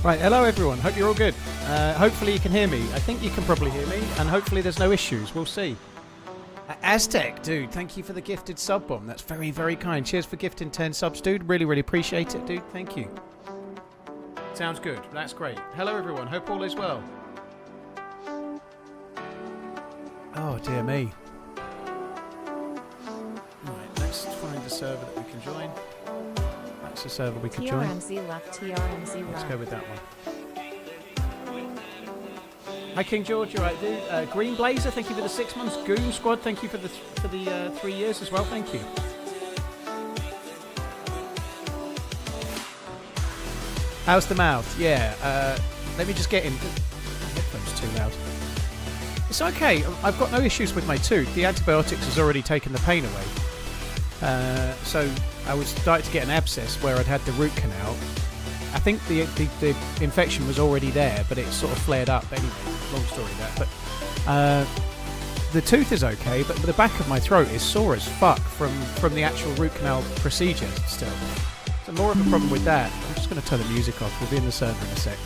Right, hello everyone. Hope you're all good. Hopefully you can hear me. I think you can probably hear me, and hopefully there's no issues. We'll see. Aztec, dude, thank you for the gifted sub bomb. That's very, very kind. Cheers for gifting 10 subs, dude. Really, really appreciate it, dude. Thank you. Sounds good. That's great. Hello everyone. Hope all is well. Oh, dear me. Right, let's find a server that we can join. That's a server we can join. TRMZ left, TRMZ left. Let's go with that one. Hi King George, you're right, dude. Green Blazer, thank you for the 6 months. Goon Squad, thank you for the 3 years as well. Thank you. How's the mouth? Yeah. Let me just get in. My headphones too loud. It's okay. I've got no issues with my tooth. The antibiotics has already taken the pain away. So I was starting to get an abscess where I'd had the root canal. I think the infection was already there, but it sort of flared up anyway. Long story that. But the tooth is okay, but the back of my throat is sore as fuck from the actual root canal procedure still. So more of a problem with that. I'm just going to turn the music off. We'll be in the server in a sec.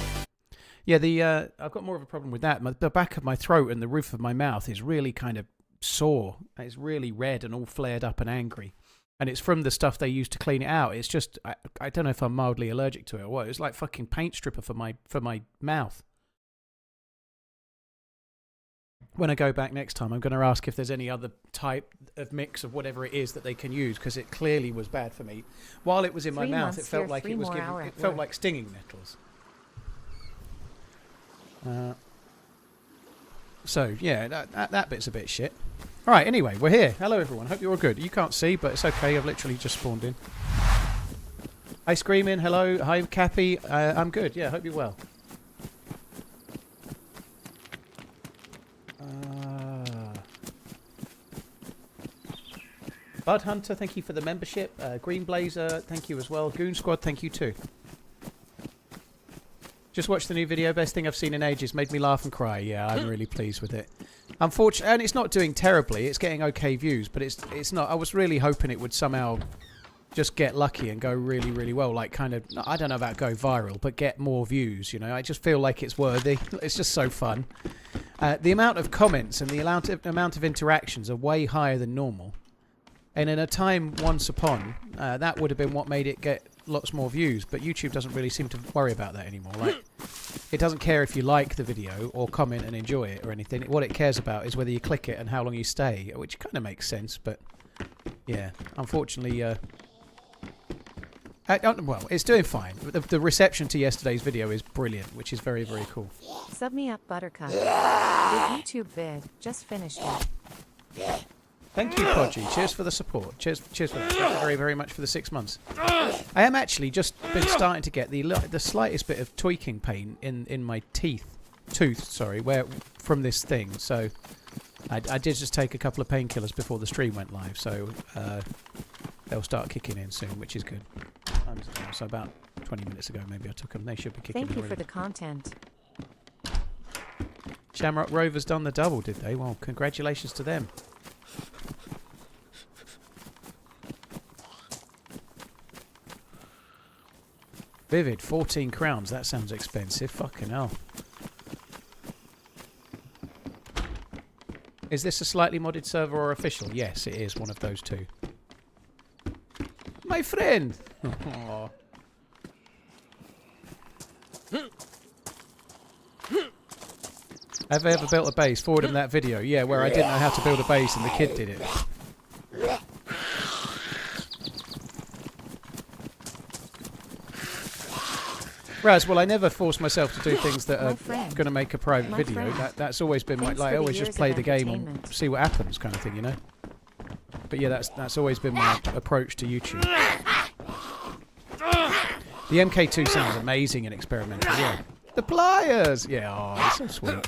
Yeah, I've got more of a problem with that. The back of my throat and the roof of my mouth is really kind of sore. It's really red and all flared up and angry. And it's from the stuff they use to clean it out. It's just, I don't know if I'm mildly allergic to it or what. It's like fucking paint stripper for my mouth. When I go back next time, I'm going to ask if there's any other type of mix of whatever it is that they can use, because it clearly was bad for me. While it was in my mouth, it felt like it was giving, it felt like stinging nettles. So yeah, that bit's a bit shit. All right, anyway, we're here. Hello, everyone. Hope you're all good. You can't see, but it's okay. I've literally just spawned in. Hi, Screaming. Hello. Hi, Cappy. I'm good. Yeah, hope you're well. Bud Hunter, thank you for the membership. Green Blazer, thank you as well. Goon Squad, thank you too. Just watched the new video. Best thing I've seen in ages. Made me laugh and cry. Yeah, I'm really pleased with it. Unfortunately, and it's not doing terribly. It's getting okay views, but it's not. I was really hoping it would somehow just get lucky and go really, really well. Like kind of, I don't know about go viral, but get more views. You know, I just feel like it's worthy. It's just so fun. The amount of comments and the amount of interactions are way higher than normal. And in a time once upon, that would have been what made it get lots more views. But YouTube doesn't really seem to worry about that anymore. Like, it doesn't care if you like the video or comment and enjoy it or anything. What it cares about is whether you click it and how long you stay, which kind of makes sense. But yeah, unfortunately, well, it's doing fine. The reception to yesterday's video is brilliant, which is very, very cool. Sub me up, Buttercup. The YouTube vid just finished it. Thank you, Podgy. Cheers for the support. Cheers for that. Thank you very, very much for the 6 months. I am actually just been starting to get the slightest bit of tweaking pain in my tooth, sorry, from this thing. So I did just take a couple of painkillers before the stream went live. So they'll start kicking in soon, which is good. So about 20 minutes ago, maybe I took them. They should be kicking in. Thank you for the content. Shamrock Rovers done the double, did they? Well, congratulations to them. Vivid, 14 crowns. That sounds expensive. Fucking hell. Is this a slightly modded server or official? Yes, it is one of those two. My friend! Aww. Have I ever built a base? Forward in that video. Yeah, where I didn't know how to build a base and the kid did it. Raz, well, I never force myself to do things that are going to make a private video. That's always been my... Like, I always just play the game and see what happens kind of thing, you know? But yeah, that's always been my approach to YouTube. The MK2 sounds amazing and experimental, yeah. The pliers! Yeah, oh, it's so sweet.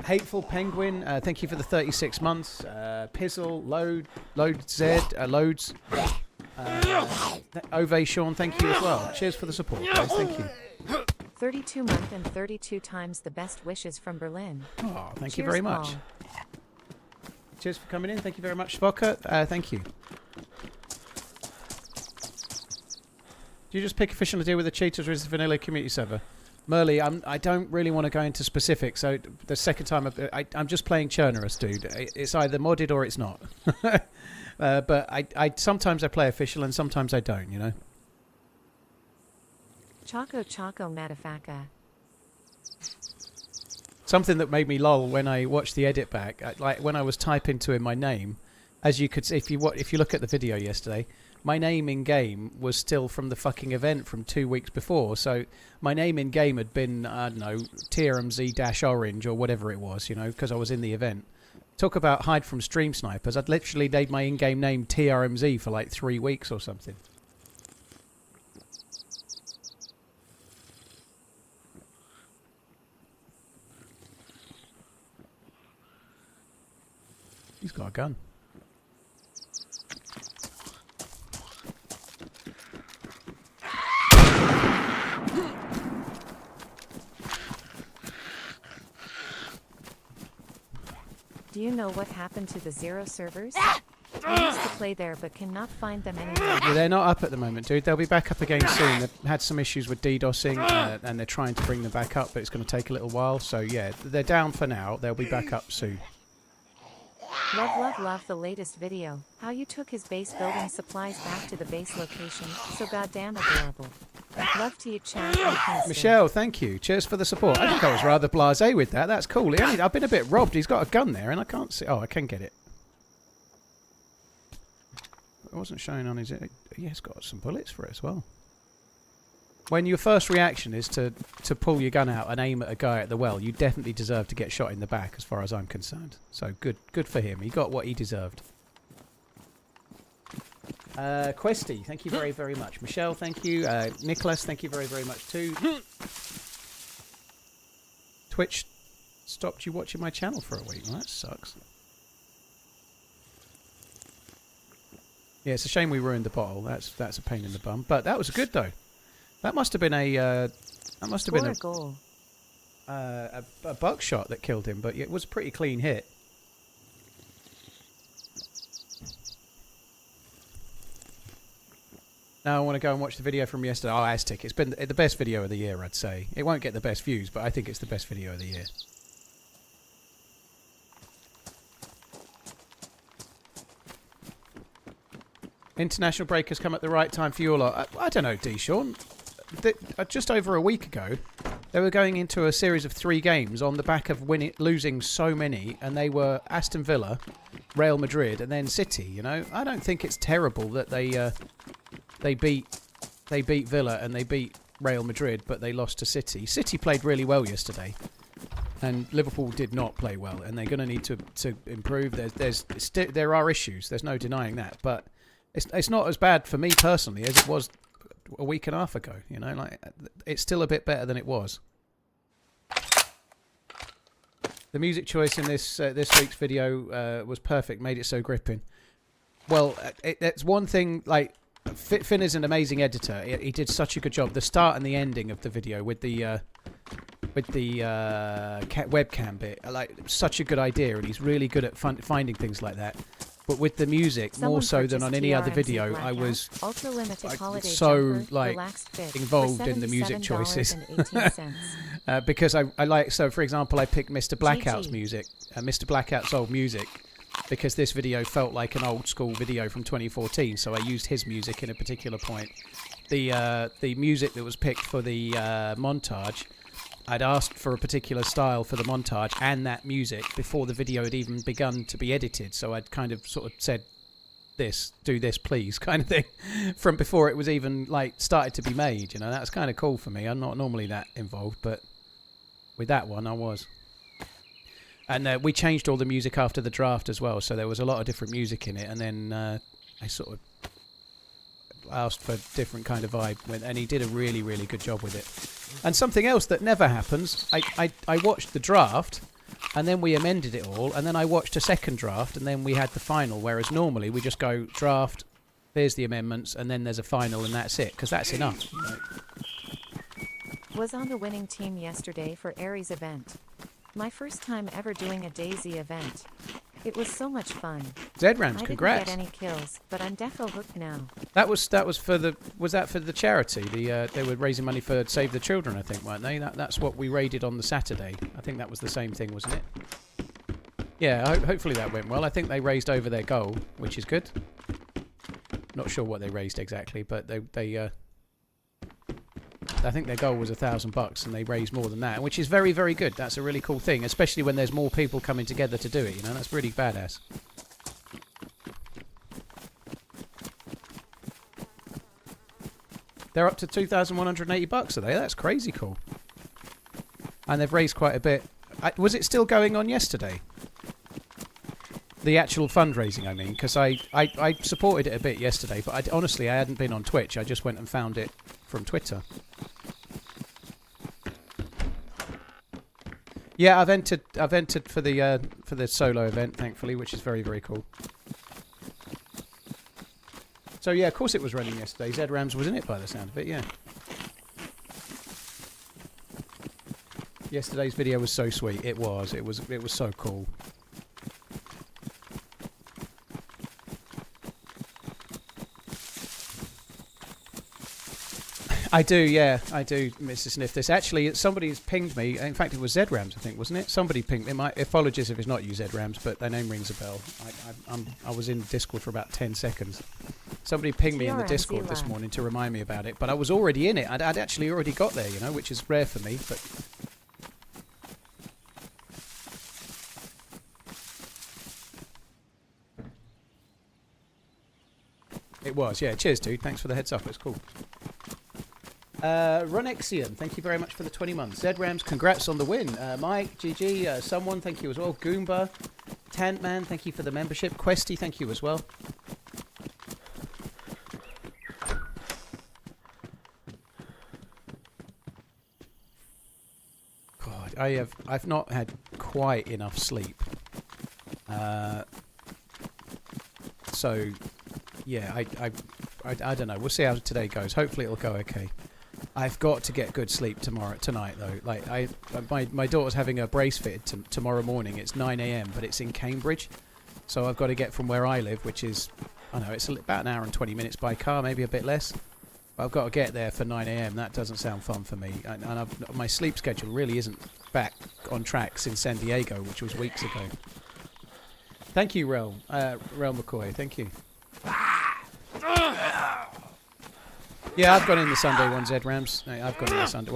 Hateful Penguin, thank you for the 36 months. Pizzle, Loads. Ovation, thank you as well. Cheers for the support, guys. Thank you. 32 month and 32 times the best wishes from Berlin. Oh, thank you very much. Cheers for coming in. Thank you very much, Spocker. Thank you. Do you just pick official deal with the cheaters or is it vanilla community server? Merly, I don't really want to go into specifics, so the second time I'm just playing Chernarus, dude. It's either modded or it's not. But I sometimes I play official and sometimes I don't, you know. Choco Matafaka. Something that made me lol when I watched the edit back, like when I was typing to him my name, as you could see if you look at the video yesterday, my name in game was still from the fucking event from 2 weeks before. So my name in game had been, I don't know, TRMZ-orange or whatever it was, you know, because I was in the event. Talk about hide from stream snipers. I'd literally made my in-game name TRMZ for like 3 weeks or something. He's got a gun. Do you know what happened to the Zero servers? I used to play there but cannot find them anymore. Yeah, they're not up at the moment, dude. They'll be back up again soon. They've had some issues with DDoSing and they're trying to bring them back up, but it's going to take a little while. So yeah, they're down for now. They'll be back up soon. Love the latest video. How you took his base building supplies back to the base location. So goddamn adorable. Love to you, chat. Michelle, thank you. Cheers for the support. I think I was rather blasé with that. That's cool. I've been a bit robbed. He's got a gun there and I can't see. Oh, I can get it. It wasn't showing on his... Yeah, he's got some bullets for it as well. When your first reaction is to pull your gun out and aim at a guy at the well, you definitely deserve to get shot in the back as far as I'm concerned. So good for him. He got what he deserved. Questy, thank you very, very much. Michelle, thank you. Nicholas, thank you very, very much too. Twitch stopped you watching my channel for a week. Well, that sucks. Yeah, it's a shame we ruined the bottle. That's a pain in the bum. But that was good though. That must have been a goal. A buckshot that killed him, but it was a pretty clean hit. Now I want to go and watch the video from yesterday. Oh, Aztec. It's been the best video of the year, I'd say. It won't get the best views, but I think it's the best video of the year. International break has come at the right time for you all. I don't know, D-Sean. Just over a week ago, they were going into a series of 3 games on the back of losing so many, and they were Aston Villa, Real Madrid, and then City. You know, I don't think it's terrible that they beat Villa and they beat Real Madrid, but they lost to City. City played really well yesterday, and Liverpool did not play well, and they're going to need to improve. There are issues. There's no denying that, but it's not as bad for me personally as it was a week and a half ago. You know, like it's still a bit better than it was. The music choice in this week's video was perfect. Made it so gripping. Well, it's one thing. Like Finn is an amazing editor. He did such a good job. The start and the ending of the video with the webcam bit, like such a good idea, and he's really good at finding things like that. But with the music, more so than on any other video, I was so like involved in the music choices. Because I like, so for example, I picked Mr. Blackout's music, Mr. Blackout's old music, because this video felt like an old school video from 2014. So I used his music in a particular point. The music that was picked for the montage, I'd asked for a particular style for the montage and that music before the video had even begun to be edited. So I'd kind of sort of said, do this please, kind of thing, from before it was even like started to be made. You know, that's kind of cool for me. I'm not normally that involved, but with that one I was. And we changed all the music after the draft as well, so there was a lot of different music in it. And then I sort of asked for a different kind of vibe, and he did a really, really good job with it. And something else that never happens, I watched the draft, and then we amended it all, and then I watched a second draft, and then we had the final, whereas normally we just go draft, there's the amendments, and then there's a final, and that's it, because that's enough. Was on the winning team yesterday for Aries event. My first time ever doing a DayZ event. It was so much fun. Z-Rams, congrats. I didn't get any kills, but I'm defo hooked now. That was for the for the charity? They were raising money for Save the Children, I think, weren't they? That's what we raided on the Saturday. I think that was the same thing, wasn't it? Yeah, hopefully that went well. I think they raised over their goal, which is good. Not sure what they raised exactly, but they I think their goal was $1,000 and they raised more than that, which is very, very good. That's a really cool thing, especially when there's more people coming together to do it, you know? That's really badass. They're up to $2,180, are they? That's crazy cool. And they've raised quite a bit. Was it still going on yesterday? The actual fundraising, I mean, because I supported it a bit yesterday, but honestly, I hadn't been on Twitch. I just went and found it from Twitter. Yeah, I've entered for the solo event, thankfully, which is very, very cool. So yeah, of course it was running yesterday. TheRunningManZ was in it by the sound of it, yeah. Yesterday's video was so sweet. It was so cool. I do, yeah, I do, Mr. Sniff. This actually, somebody's pinged me. In fact, it was TheRunningManZ, I think, wasn't it? Somebody pinged me. Apologies if it's not you, TheRunningManZ, but their name rings a bell. I was in Discord for about 10 seconds. Somebody pinged me in the Discord this morning to remind me about it, but I was already in it. I'd actually already got there, you know, which is rare for me, but... It was, yeah. Cheers, dude. Thanks for the heads up. It's cool. Runexian, thank you very much for the 20 months. TRMZ, congrats on the win. Mike, GG, someone, thank you as well. Goomba, Tantman, thank you for the membership. Questy, thank you as well. God, I've not had quite enough sleep. So, yeah, I don't know. We'll see how today goes. Hopefully it'll go okay. I've got to get good sleep tonight though. Like my daughter's having her brace fitted tomorrow morning. It's 9 AM, but it's in Cambridge, so I've got to get from where I live, which is, I know it's about an hour and 20 minutes by car, maybe a bit less. But I've got to get there for 9 AM. That doesn't sound fun for me, and my sleep schedule really isn't back on track since San Diego, which was weeks ago. Thank you, Rel McCoy. Thank you. Yeah, I've gone in the Sunday one, TRMZ. I've gone in the Sunday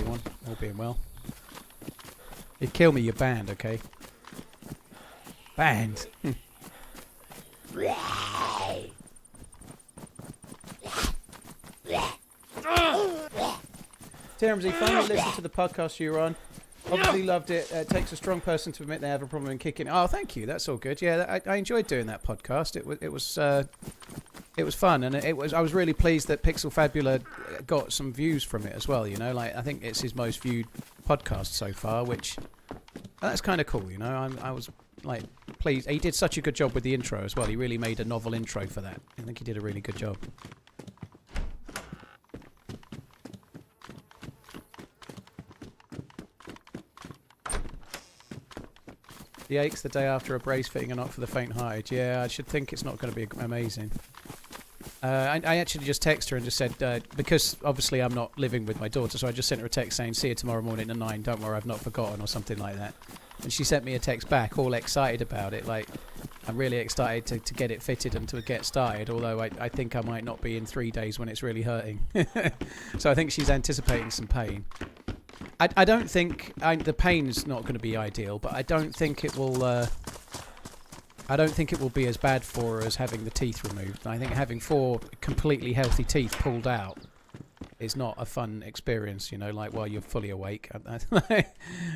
one, all being well. You'd kill me, you're banned, okay? Banned. TRMZ, finally listened to the podcast you were on. Obviously loved it. It takes a strong person to admit they have a problem in kicking. Oh, thank you. That's all good. Yeah, I enjoyed doing that podcast. It was fun, and I was really pleased that Pixel Fabula got some views from it as well. You know, like I think it's his most viewed podcast so far, which that's kind of cool. You know, I was like pleased. He did such a good job with the intro as well. He really made a novel intro for that. I think he did a really good job. The aches the day after a brace fitting are not for the faint-hearted. Yeah, I should think it's not going to be amazing. I actually just texted her and just said, because obviously I'm not living with my daughter, so I just sent her a text saying, see you tomorrow morning at 9, don't worry, I've not forgotten, or something like that. And she sent me a text back, all excited about it, like, I'm really excited to get it fitted and to get started, although I think I might not be in 3 days when it's really hurting. So I think she's anticipating some pain. I don't think the pain's not going to be ideal, but I don't think it will. I don't think it will be as bad for her as having the teeth removed. I think having 4 completely healthy teeth pulled out is not a fun experience. You know, like while you're fully awake.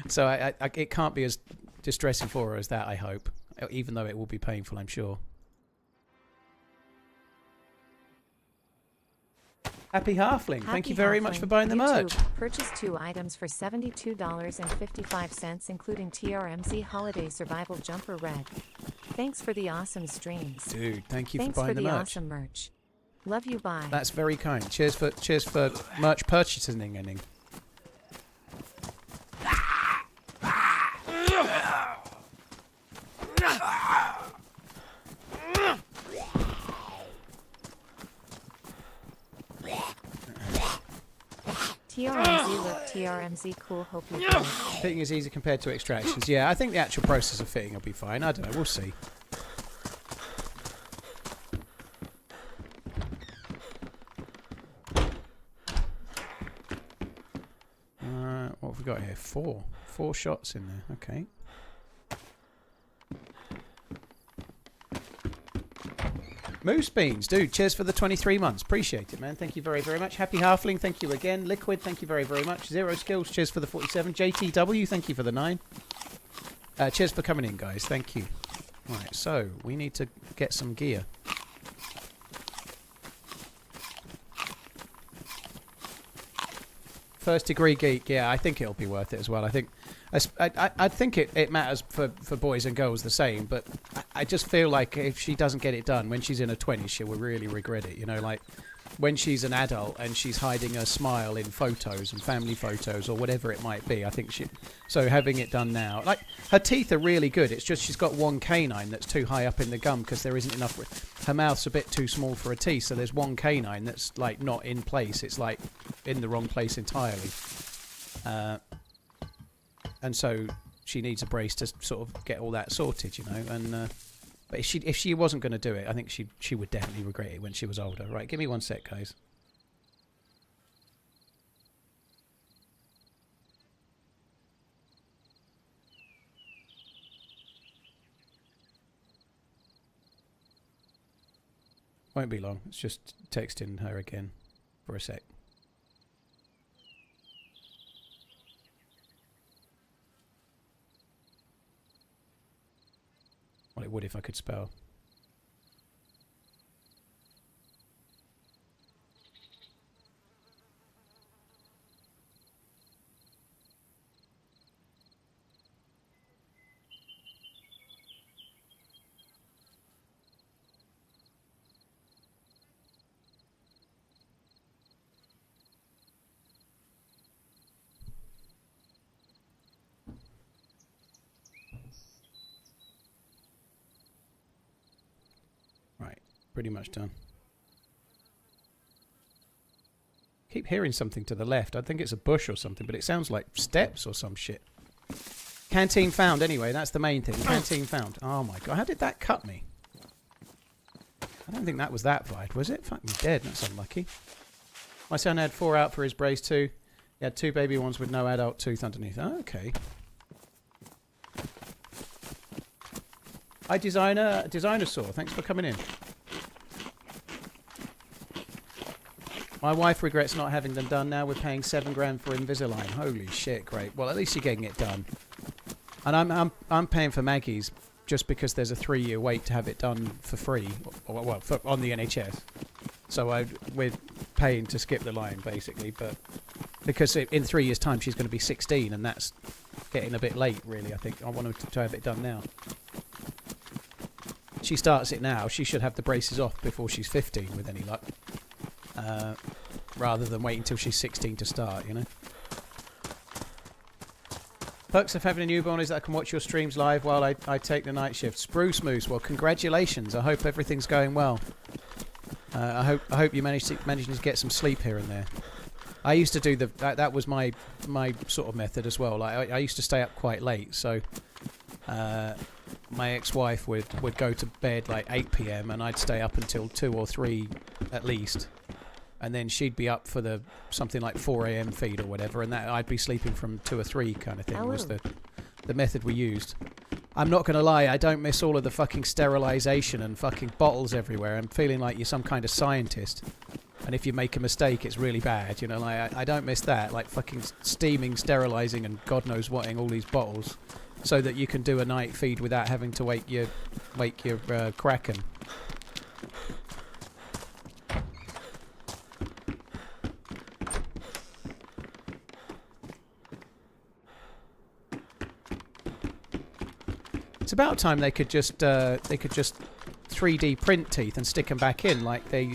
So it can't be as distressing for her as that. I hope, even though it will be painful, I'm sure. Happy Halfling, thank you very much for buying the merch. Purchased 2 items for $72.55, including TRMZ Holiday Survival Jumper Red. Thanks for the awesome streams. Dude, thank you for buying the merch. Thanks for the awesome merch. Love you, bye. That's very kind. Cheers for merch purchasing. TRMZ look TRMZ cool, hope you good. Fitting is easy compared to extractions. Yeah, I think the actual process of fitting will be fine. I don't know, we'll see. What have we got here? Four shots in there. Okay. Moose Beans, dude, cheers for the 23 months. Appreciate it, man. Thank you very, very much. Happy Halfling, thank you again. Liquid, thank you very, very much. Zero Skills, cheers for the 47. JTW, thank you for the 9. Cheers for coming in, guys. Thank you. Right, so we need to get some gear. First degree geek, yeah, I think it'll be worth it as well. I think it matters for boys and girls the same, but I just feel like if she doesn't get it done when she's in her 20s, she will really regret it. You know, like when she's an adult and she's hiding her smile in photos and family photos or whatever it might be. I think so having it done now, like her teeth are really good. It's just she's got one canine that's too high up in the gum because there isn't enough. Her mouth's a bit too small for her teeth, so there's one canine that's like not in place. It's like in the wrong place entirely. And so she needs a brace to sort of get all that sorted, you know. And but if she wasn't going to do it, I think she would definitely regret it when she was older. Right, give me one sec, guys. Won't be long. It's just texting her again for a sec. Well, it would if I could spell. Pretty much done. Keep hearing something to the left. I think it's a bush or something, but it sounds like steps or some shit. Canteen found anyway, that's the main thing. Canteen found. Oh my god, how did that cut me? I don't think that was that wide, was it? Fuck me dead, that's unlucky. My son had 4 out for his brace too. He had 2 baby ones with no adult tooth underneath. Oh, okay. Hi designer Saw, thanks for coming in. My wife regrets not having them done. Now we're paying $7 grand for Invisalign. Holy shit, great. Well, at least you're getting it done. And I'm paying for Maggie's just because there's a 3-year wait to have it done for free, well, on the NHS. So we're paying to skip the line basically, but because in 3 years' time she's going to be 16, and that's getting a bit late, really. I think I want her to have it done now. She starts it now. She should have the braces off before she's 15, with any luck. Rather than waiting until she's 16 to start, you know. Perks of having a newborn is that I can watch your streams live while I take the night shift. Spruce Moose, well, congratulations. I hope everything's going well. I hope you managed to get some sleep here and there. I used to do that was my sort of method as well. Like I used to stay up quite late, so my ex-wife would go to bed like 8 p.m. and I'd stay up until 2 or 3 at least. And then she'd be up for the something like 4 a.m. feed or whatever, and that I'd be sleeping from 2 or 3 kind of thing. Was the method we used. I'm not going to lie, I don't miss all of the fucking sterilisation and fucking bottles everywhere. I'm feeling like you're some kind of scientist, and if you make a mistake, it's really bad. You know, like I don't miss that, like fucking steaming, sterilising, and God knows whating all these bottles, so that you can do a night feed without having to wake your Kraken. It's about time they could just 3D print teeth and stick them back in like they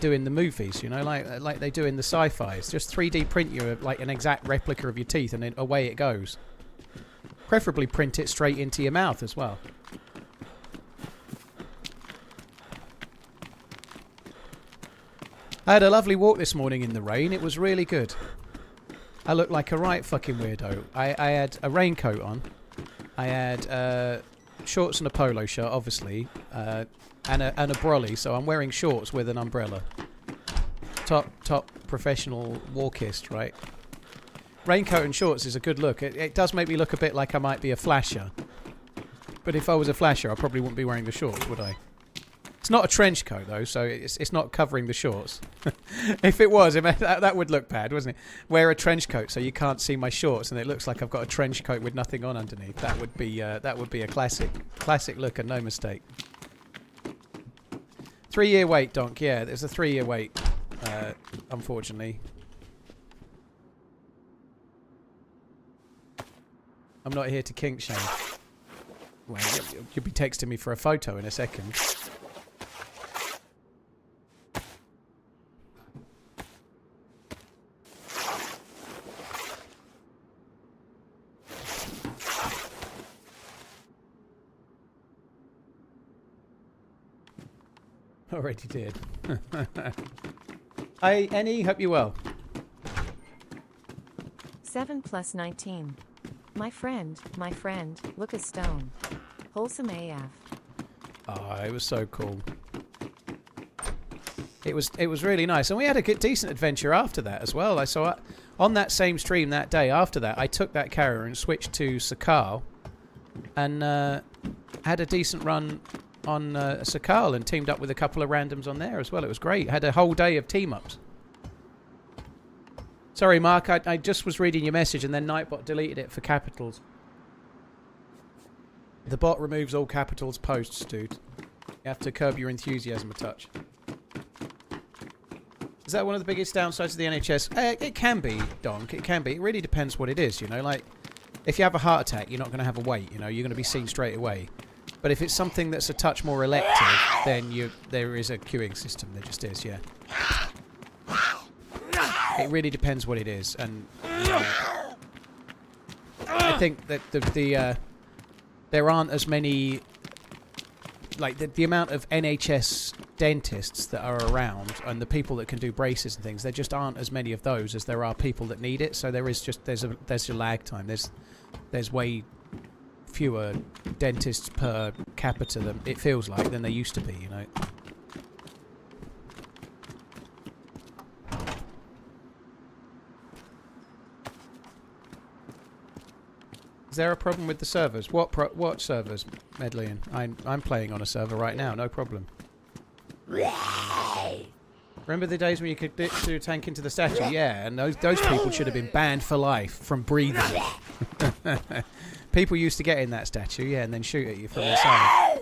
do in the movies, you know, like they do in the sci-fis. Just 3D print you like an exact replica of your teeth, and then away it goes. Preferably print it straight into your mouth as well. I had a lovely walk this morning in the rain. It was really good. I looked like a right fucking weirdo. I had a raincoat on. I had shorts and a polo shirt, obviously, and a brolly. So I'm wearing shorts with an umbrella. Top professional walkist, right? Raincoat and shorts is a good look. It does make me look a bit like I might be a flasher. But if I was a flasher, I probably wouldn't be wearing the shorts, would I? It's not a trench coat, though, so it's not covering the shorts. If it was, that would look bad, wouldn't it? Wear a trench coat so you can't see my shorts, and it looks like I've got a trench coat with nothing on underneath. That would be a classic look, and no mistake. 3-year wait, Donk. Yeah, there's a 3-year wait, unfortunately. I'm not here to kink shame. Well, you'll be texting me for a photo in a second. Already did. Hi, Annie. Hope you're well. 7 + 19. My friend, look a stone. Wholesome AF. Oh, it was so cool. It was really nice, and we had a decent adventure after that as well. On that same stream that day after that, I took that carrier and switched to Sakal, and had a decent run on Sakal and teamed up with a couple of randoms on there as well. It was great. Had a whole day of team ups. Sorry, Mark, I just was reading your message and then Nightbot deleted it for capitals. The bot removes all capitals posts, dude. You have to curb your enthusiasm a touch. Is that one of the biggest downsides of the NHS? It can be, Donk. It can be. It really depends what it is, you know. Like, if you have a heart attack, you're not going to have a wait, you know. You're going to be seen straight away. But if it's something that's a touch more elective, then there is a queuing system. There just is, yeah. It really depends what it is, and I think that there aren't as many, like the amount of NHS dentists that are around and the people that can do braces and things. There just aren't as many of those as there are people that need it. So there's a lag time. There's way fewer dentists per capita than it feels like than there used to be, you know. Is there a problem with the servers? What servers, Medlian? I'm playing on a server right now, no problem. Remember the days when you could do a tank into the statue? Yeah, and those people should have been banned for life from breathing. People used to get in that statue, yeah, and then shoot at you from inside.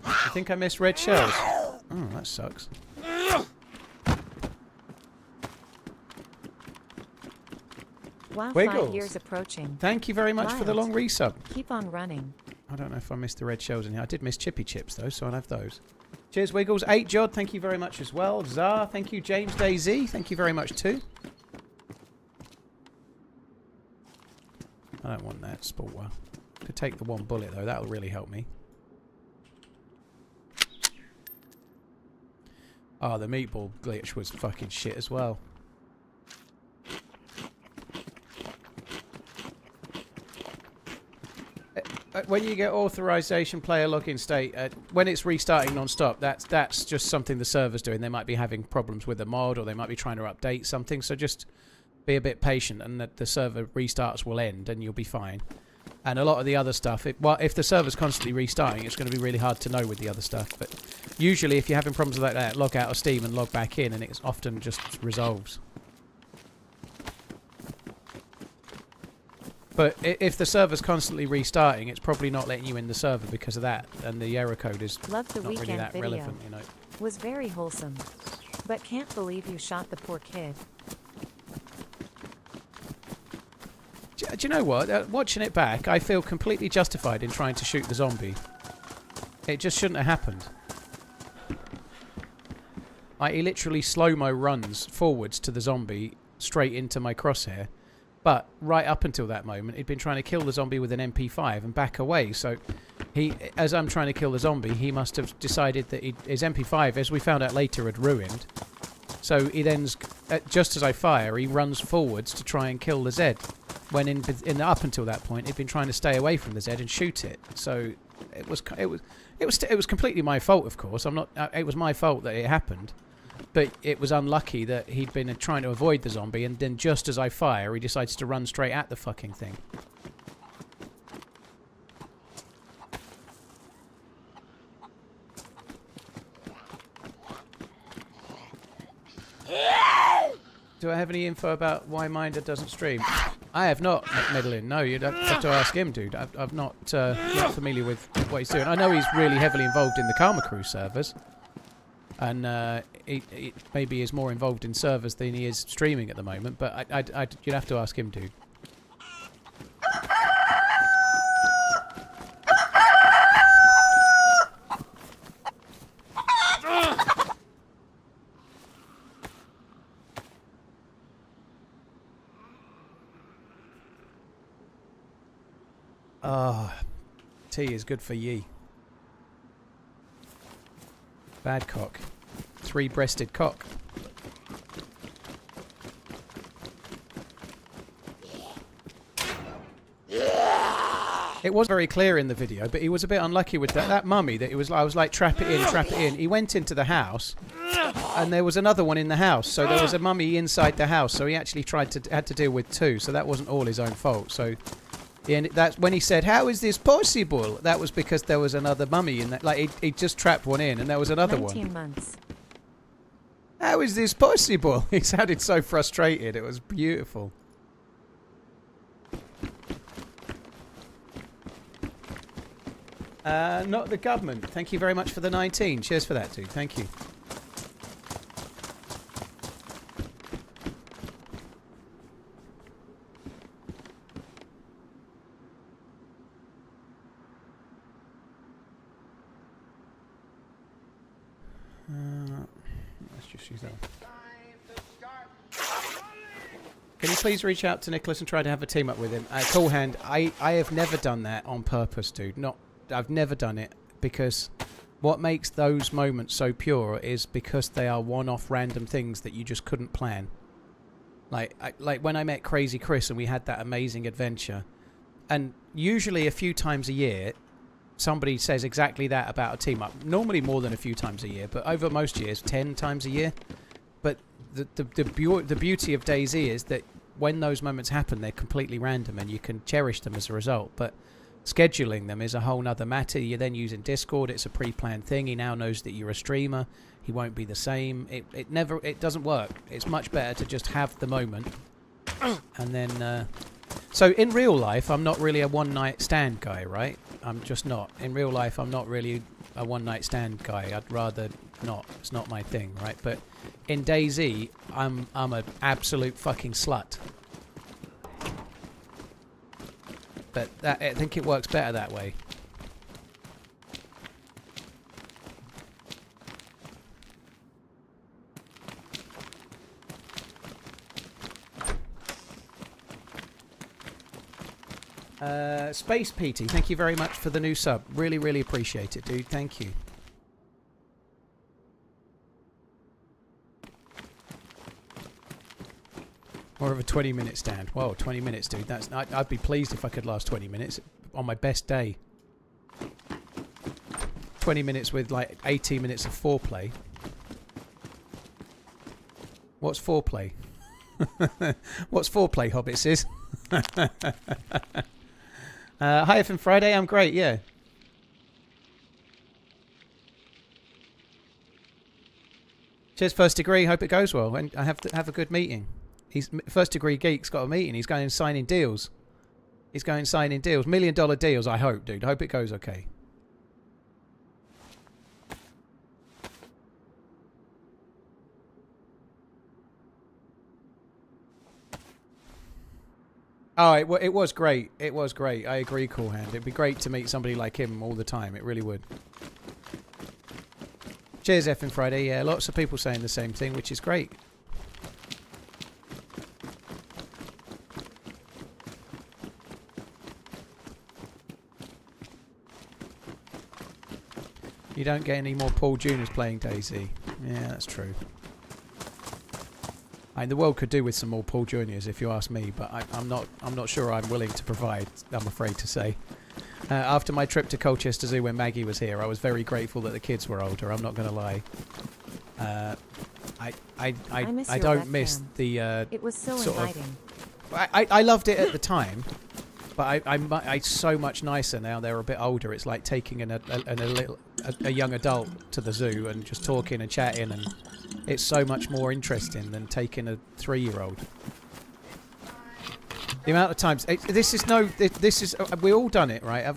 I think I missed red shells. Oh, that sucks. Wow, Wiggles. 5 years approaching. Thank you very much for the long resub. Keep on running. I don't know if I missed the red shells in here. I did miss chippy chips, though, so I'll have those. Cheers, Wiggles. 8 Jod, thank you very much as well. Zar, thank you. James DayZ, thank you very much too. I don't want that Sportwa. Could take the one bullet, though. That'll really help me. Oh, the meatball glitch was fucking shit as well. When you get authorization player login state, when it's restarting non-stop, that's just something the server's doing. They might be having problems with the mod, or they might be trying to update something. So just be a bit patient, and the server restarts will end, and you'll be fine. And a lot of the other stuff, if the server's constantly restarting, it's going to be really hard to know with the other stuff. But usually, if you're having problems like that, log out of Steam and log back in, and it often just resolves. But if the server's constantly restarting, it's probably not letting you in the server because of that, and the error code is not really that relevant, you know. Was very wholesome, but can't believe you shot the poor kid. Do you know what? Watching it back, I feel completely justified in trying to shoot the zombie. It just shouldn't have happened. He literally slow-mo runs forwards to the zombie, straight into my crosshair, But right up until that moment, he'd been trying to kill the zombie with an MP5 and back away. So as I'm trying to kill the zombie, he must have decided that his MP5, as we found out later, had ruined. So he then, just as I fire, he runs forwards to try and kill the Z. When up until that point, he'd been trying to stay away from the Z and shoot it. So it was completely my fault, of course. It was my fault that it happened. But it was unlucky that he'd been trying to avoid the zombie, and then just as I fire, he decides to run straight at the fucking thing. Do I have any info about why Minder doesn't stream? I have not, Medellin. No, you'd have to ask him, dude. I'm not familiar with what he's doing. I know he's really heavily involved in the Karma Crew servers. And he maybe is more involved in servers than he is streaming at the moment. But you'd have to ask him, dude. Ah, tea is good for ye. Bad cock. Three-breasted cock. It was very clear in the video, but he was a bit unlucky with that mummy. That I was like, trap it in, trap it in. He went into the house, and there was another one in the house. So there was a mummy inside the house. So he actually had to deal with two. So that wasn't all his own fault. So. And that's when he said, "How is this possible?" That was because there was another mummy in that. Like he just trapped one in, and there was another 19 one. months. How is this possible? He sounded so frustrated. It was beautiful. Not the government. Thank you very much for the 19. Cheers for that, dude. Thank you. Let's just use that one. Can you please reach out to Nicholas and try to have a team up with him? Cool hand. I have never done that on purpose, dude. I've never done it because what makes those moments so pure is because they are one-off random things that you just couldn't plan. Like when I met Crazy Chris and we had that amazing adventure, and usually a few times a year somebody says exactly that about a team up. Normally more than a few times a year, but over most years 10 times a year. But the beauty of DayZ is that when those moments happen, they're completely random and you can cherish them as a result. But scheduling them is a whole nother matter. You're then using Discord. It's a pre-planned thing. He now knows that you're a streamer. He won't be the same. It doesn't work. It's much better to just have the moment. And then so in real life, I'm not really a one-night stand guy, right? I'm just not. In real life, I'm not really a one-night stand guy. I'd rather not. It's not my thing, right? But in DayZ, I'm an absolute fucking slut. But I think it works better that way. Space Petey, thank you very much for the new sub. Really, really appreciate it, dude. Thank you. More of a 20-minute stand. Whoa, 20 minutes, dude. I'd be pleased if I could last 20 minutes on my best day. 20 minutes with like 18 minutes of foreplay. What's foreplay? What's foreplay, Hobbits is? Hi, FM Friday. I'm great, yeah. Cheers, First Degree. Hope it goes well. And I have a good meeting. First Degree Geek's got a meeting. He's going signing deals. He's going signing deals. $1 million deals, I hope, dude. I hope it goes okay. Oh, it was great. It was great. I agree, Cool Hand. It'd be great to meet somebody like him all the time. It really would. Cheers, FM Friday. Yeah, lots of people saying the same thing, which is great. You don't get any more Paul Juniors playing DayZ. Yeah, that's true. The world could do with some more Paul Juniors, if you ask me, but I'm not sure I'm willing to provide. I'm afraid to say. After my trip to Colchester Zoo when Maggie was here, I was very grateful that the kids were older. I'm not going to lie. I don't miss the. It was so inviting. I loved it at the time, but I so much nicer now. They're a bit older. It's like taking a young adult to the zoo and just talking and chatting, and it's so much more interesting than taking a 3-year-old. The amount of times this is we all done it, right?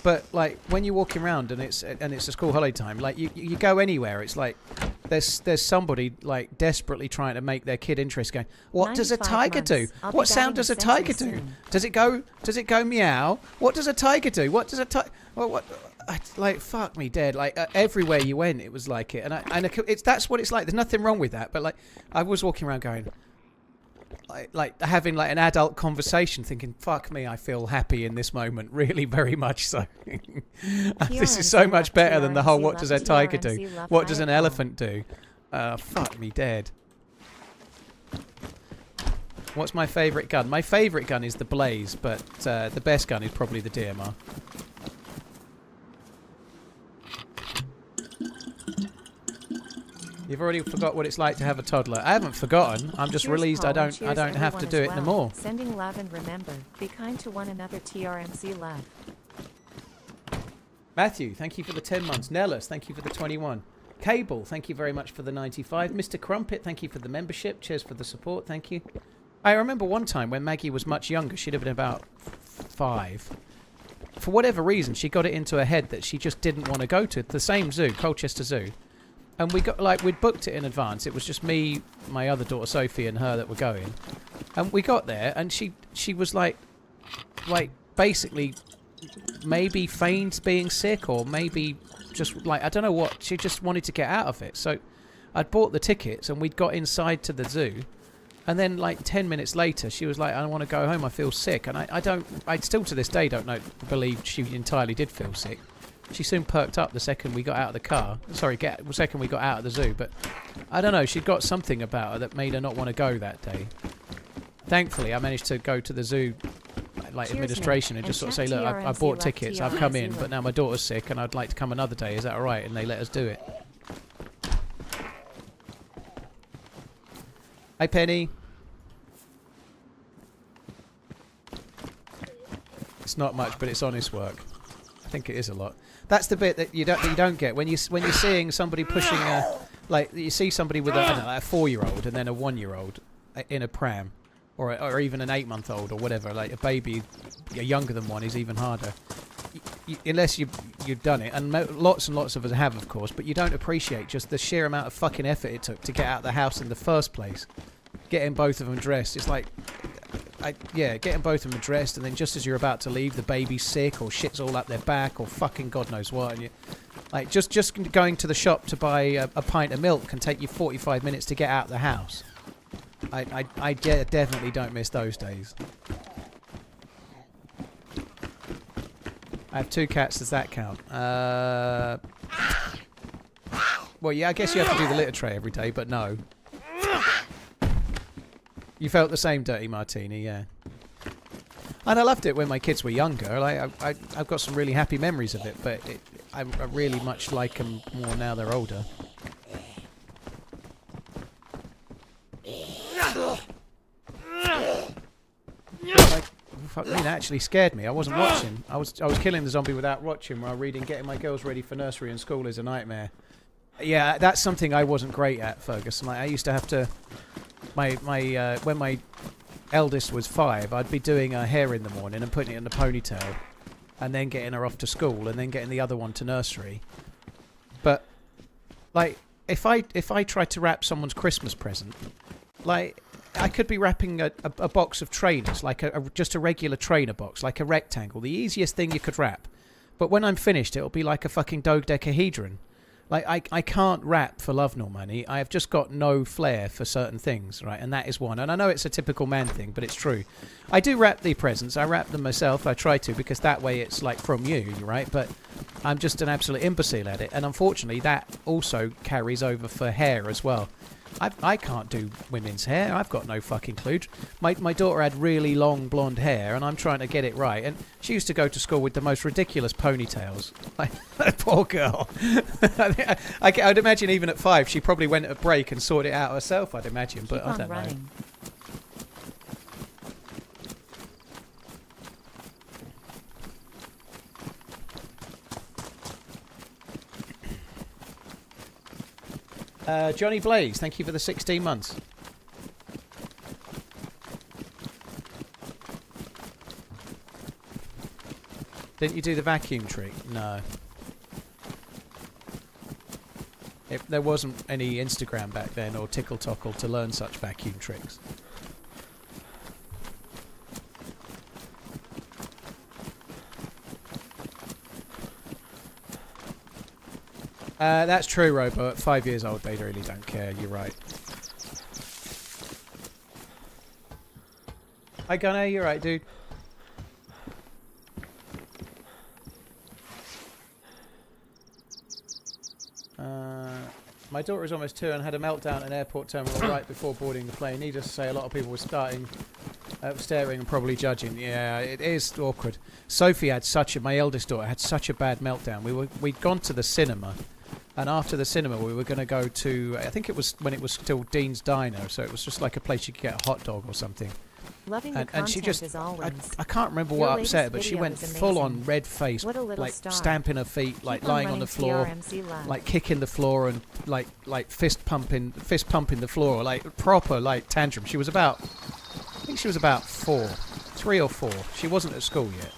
But like when you're walking around and it's a school holiday time, like you go anywhere, it's like there's somebody like desperately trying to make their kid interested. Going, what does a tiger do? What sound does a tiger do? Does it go meow? What does a tiger do? What does a tiger? What? Like fuck me dead. Like everywhere you went, it was like it, and that's what it's like. There's nothing wrong with that, but like I was walking around going. Like having like an adult conversation, thinking, "Fuck me, I feel happy in this moment, really, very much so." This is so much better than the whole "What does a tiger do? What does an elephant do?" Fuck me dead. What's my favourite gun? My favourite gun is the Blaze, but the best gun is probably the DMR. You've already forgot what it's like to have a toddler. I haven't forgotten. I'm just relieved I don't have to do it no more. Sending love and remember, be kind to one another. TRMZ love. Matthew, thank you for the 10 months. Nellis, thank you for the 21. Cable, thank you very much for the 95. Mr. Crumpet, thank you for the membership. Cheers for the support. Thank you. I remember one time when Maggie was much younger. She'd have been about 5. For whatever reason, she got it into her head that she just didn't want to go to the same zoo, Colchester Zoo. And we'd booked it in advance. It was just me, my other daughter Sophie, and her that were going. And we got there, and she was like basically maybe feigned being sick, or maybe just like I don't know what. She just wanted to get out of it. So I'd bought the tickets, and we'd got inside to the zoo. And then like 10 minutes later, she was like, "I want to go home. I feel sick." And I still to this day don't believe she entirely did feel sick. She soon perked up the second we got out of the car. Sorry, the second we got out of the zoo. But I don't know. She'd got something about her that made her not want to go that day. Thankfully, I managed to go to the zoo, like administration, and just sort of say, "Look, I bought tickets. I've come in, but now my daughter's sick, and I'd like to come another day. Is that all right?" And they let us do it. Hi, Penny. It's not much, but it's honest work. I think it is a lot. That's the bit that you don't get when you're seeing somebody pushing like you see somebody with a 4-year-old and then a 1-year-old in a pram, or even an 8-month-old or whatever. Like a baby, younger than one is even harder. Unless you've done it, and lots and lots of us have, of course. But you don't appreciate just the sheer amount of fucking effort it took to get out of the house in the first place. Getting both of them dressed, it's like. Getting both of them dressed, and then just as you're about to leave, the baby's sick or shit's all up their back or fucking God knows what. And you, like just going to the shop to buy a pint of milk can take you 45 minutes to get out of the house. I definitely don't miss those days. I have 2 cats. Does that count? Well, yeah, I guess you have to do the litter tray every day, but no. You felt the same, Dirty Martini, yeah. And I loved it when my kids were younger. Like I've got some really happy memories of it, but I really much like them more now they're older. Like, fuck me, that actually scared me. I wasn't watching. I was killing the zombie without watching, while reading Getting My Girls Ready for Nursery and School is a Nightmare. Yeah, that's something I wasn't great at, Ferguson. Like I used to have to. When my eldest was 5, I'd be doing her hair in the morning and putting it in the ponytail, and then getting her off to school, and then getting the other one to nursery. But like, if I tried to wrap someone's Christmas present, like I could be wrapping a box of trainers, like just a regular trainer box, like a rectangle, the easiest thing you could wrap. But when I'm finished, it'll be like a fucking dodecahedron. Like, I can't rap for love nor money. I have just got no flair for certain things, right? And that is one. And I know it's a typical man thing, but it's true. I do rap the presents. I rap them myself. I try to, because that way it's like from you, right? But I'm just an absolute imbecile at it. And unfortunately, that also carries over for hair as well. I can't do women's hair. I've got no fucking clue. My daughter had really long blonde hair, and I'm trying to get it right. And she used to go to school with the most ridiculous ponytails. Like, that poor girl. I'd imagine even at 5, she probably went at a break and sorted it out herself, I'd imagine. But I don't know. Johnny Blaze, thank you for the 16 months. Didn't you do the vacuum trick? No. There wasn't any Instagram back then or Tickle Tockle to learn such vacuum tricks. That's true, Robo. At 5 years old, they really don't care. You're right. Hi, Gunnar. You're right, dude. My daughter is almost 2 and had a meltdown at an airport terminal right before boarding the plane. Needless to say, a lot of people were staring and probably judging. Yeah, it is awkward. Sophie had my eldest daughter had such a bad meltdown. We'd gone to the cinema. And after the cinema, we were going to go to, I think it was when it was still Dean's Diner, so it was just like a place you could get a hot dog or something. Loving the and she just, as always. I can't remember what upset her, but she went full on red face, like star. Stamping her feet, like lying on the floor, like kicking the floor and like fist pumping the floor, like proper like tantrum. She was about, I think she was about 3 or 4. She wasn't at school yet.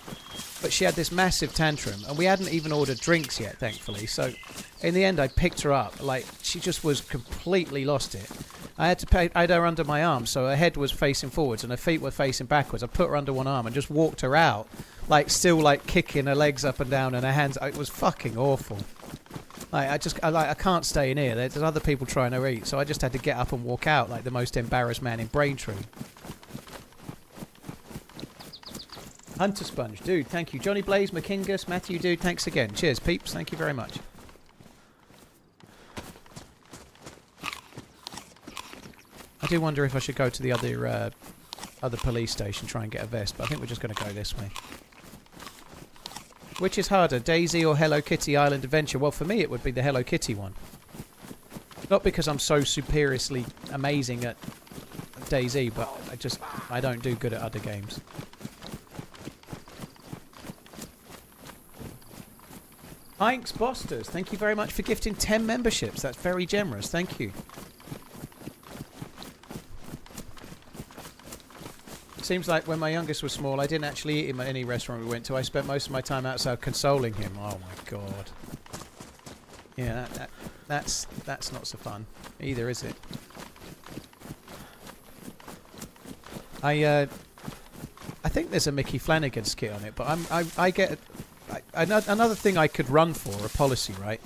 But she had this massive tantrum, and we hadn't even ordered drinks yet, thankfully. So, in the end, I picked her up. Like, she just was completely lost it. I had her under my arm, so her head was facing forwards and her feet were facing backwards. I put her under one arm and just walked her out, like, still, like, kicking her legs up and down and her hands. It was fucking awful. Like, I can't stay in here. There's other people trying to eat, so I just had to get up and walk out like the most embarrassed man in Braintree. Hunter Sponge, dude, thank you. Johnny Blaze, McKingus, Matthew, dude, thanks again. Cheers, peeps. Thank you very much. I do wonder if I should go to the other police station, try and get a vest, but I think we're just going to go this way. Which is harder, DayZ or Hello Kitty Island Adventure? Well, for me, it would be the Hello Kitty one. Not because I'm so superiorly amazing at DayZ, but I don't do good at other games. Thanks, Bosters. Thank you very much for gifting 10 memberships. That's very generous. Thank you. Seems like when my youngest was small, I didn't actually eat him at any restaurant we went to. I spent most of my time outside consoling him. Oh my god. Yeah, that's not so fun either, is it? I think there's a Mickey Flanagan skit on it, but I get another thing I could run for, a policy, right?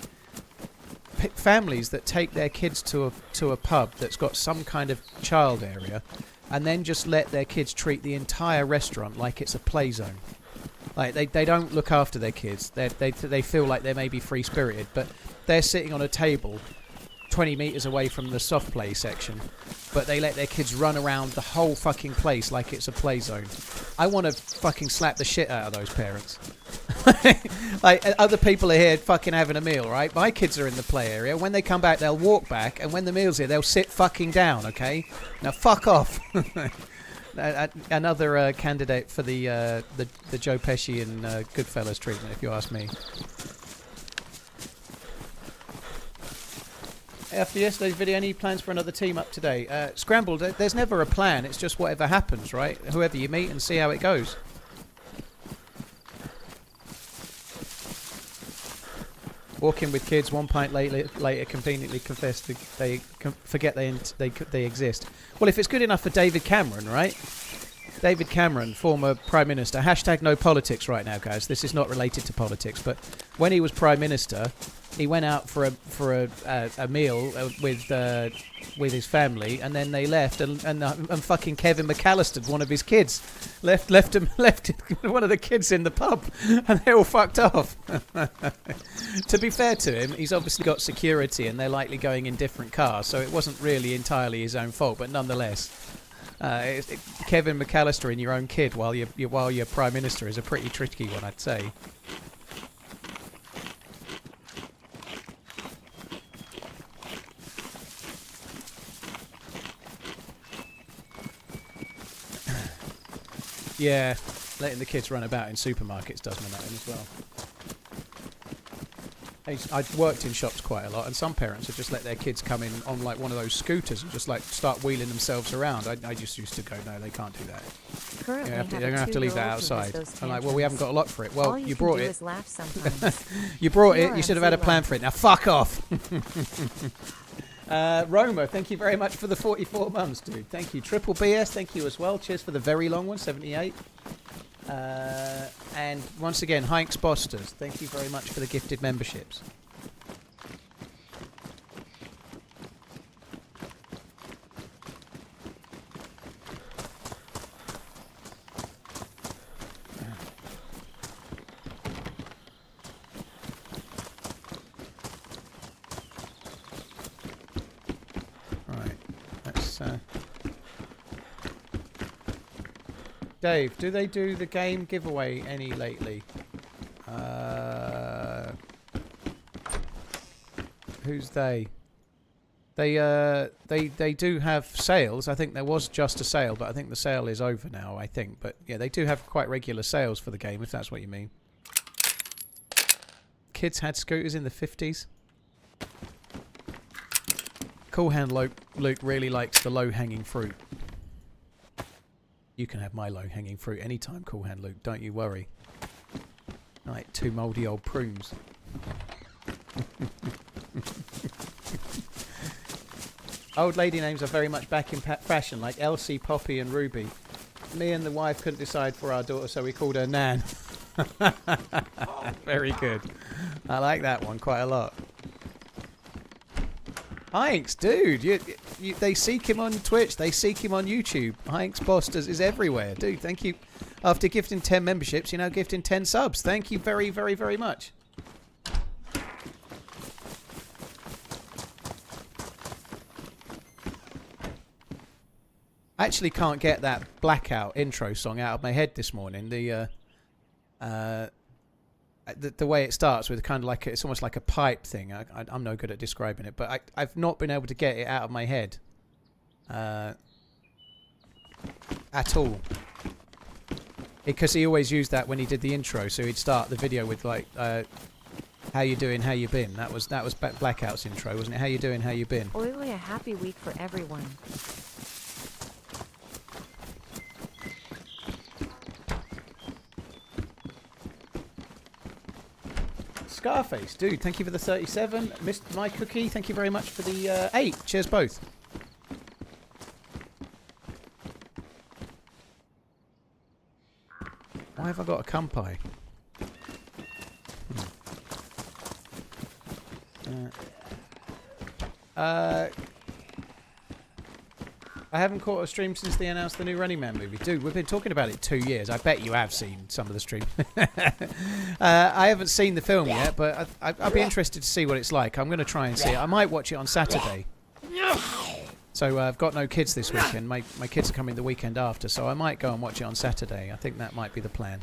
Families that take their kids to a pub that's got some kind of child area, and then just let their kids treat the entire restaurant like it's a play zone. Like they don't look after their kids. They feel like they may be free spirited, but they're sitting on a table 20 meters away from the soft play section, but they let their kids run around the whole fucking place like it's a play zone. I want to fucking slap the shit out of those parents. Like, other people are here fucking having a meal, right? My kids are in the play area. When they come back, they'll walk back, and when the meal's here, they'll sit fucking down, okay? Now fuck off. Another candidate for the Joe Pesci and Goodfellas treatment, if you ask me. After yesterday's video, any plans for another team up today? Scrambled, there's never a plan. It's just whatever happens, right? Whoever you meet and see how it goes. Walking with kids, 1 pint later conveniently confess they forget they exist. Well, if it's good enough for David Cameron, right? David Cameron, former Prime Minister. Hashtag no politics right now, guys. This is not related to politics. But when he was Prime Minister, he went out for a meal with his family, and then they left, and fucking Kevin McAllister, one of his kids, left one of the kids in the pub, and they all fucked off. To be fair to him, he's obviously got security, and they're likely going in different cars, so it wasn't really entirely his own fault, but nonetheless. Kevin McAllister and your own kid while you're Prime Minister is a pretty tricky one, I'd say. Yeah, letting the kids run about in supermarkets does me nothing as well. I've worked in shops quite a lot, and some parents have just let their kids come in on like one of those scooters and just like start wheeling themselves around. I just used to go, no, they can't do that. Currently, they're going to have to leave that outside. I'm like, well, we haven't got a lock for it. Well, all you brought it. Laugh sometimes. You brought it. You should have had a plan for it. Now, fuck off. Roma, thank you very much for the 44 months, dude. Thank you. Triple BS, thank you as well. Cheers for the very long one, 78. And once again, Heinz Bosters, thank you very much for the gifted memberships. Dave, do they do the game giveaway any lately? Who's they? They do have sales. I think there was just a sale, but I think the sale is over now, I think. But yeah, they do have quite regular sales for the game, if that's what you mean. Kids had scooters in the 50s. Cool Hand Luke really likes the low-hanging fruit. You can have my low-hanging fruit anytime, Cool Hand Luke. Don't you worry. Like 2 mouldy old prunes. Old lady names are very much back in fashion, like Elsie, Poppy and Ruby. Me and the wife couldn't decide for our daughter, so we called her Nan. Very good. I like that one quite a lot. Heinz, dude, they seek him on Twitch, they seek him on YouTube. Heinz Bosters is everywhere. Dude, thank you. After gifting 10 memberships, you're now gifting 10 subs. Thank you very, very, very much. I actually can't get that Blackout intro song out of my head this morning. The way it starts with kind of like it's almost like a pipe thing. I'm no good at describing it, but I've not been able to get it out of my head at all. Because he always used that when he did the intro, so he'd start the video with like, "How you doing? How you been?" That was Blackout's intro, wasn't it? How you doing? How you been? Oily, a happy week for everyone. Scarface, dude, thank you for the 37. Missed my cookie, thank you very much for the 8. Cheers both. Why have I got a Kumpai? I haven't caught a stream since they announced the new Running Man movie. Dude, we've been talking about it 2 years. I bet you have seen some of the stream. I haven't seen the film yet, but I'll be interested to see what it's like. I'm going to try and see it. I might watch it on Saturday. So I've got no kids this weekend. My kids are coming the weekend after, so I might go and watch it on Saturday. I think that might be the plan.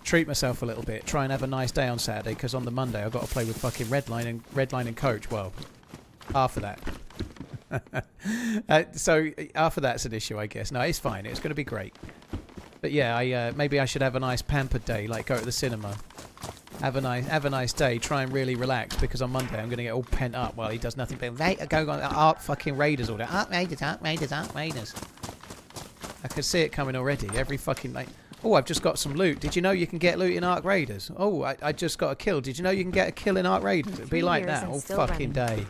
Treat myself a little bit. Try and have a nice day on Saturday, because on the Monday I've got to play with fucking Redline and Coach. Well, half of that. So after that's an issue, I guess. No, it's fine. It's going to be great. But yeah, maybe I should have a nice pampered day, like go to the cinema, have a nice day, try and really relax, because on Monday I'm going to get all pent up while he does nothing but go on Ark fucking Raiders all day. Ark Raiders. I can see it coming already. Every fucking like, oh, I've just got some loot. Did you know you can get loot in Ark Raiders? Oh, I just got a kill. Did you know you can get a kill in Ark Raiders? It'd be like that all fucking day.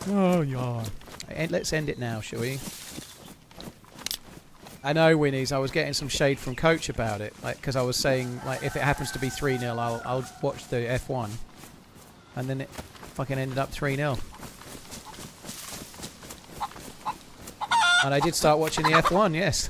Oh, yeah. Let's end it now, shall we? I know, Winnies. I was getting some shade from Coach about it, like because I was saying, like, if it happens to be 3-0, I'll watch the F1. and then it fucking ended up 3-0. And I did start watching the F1, yes.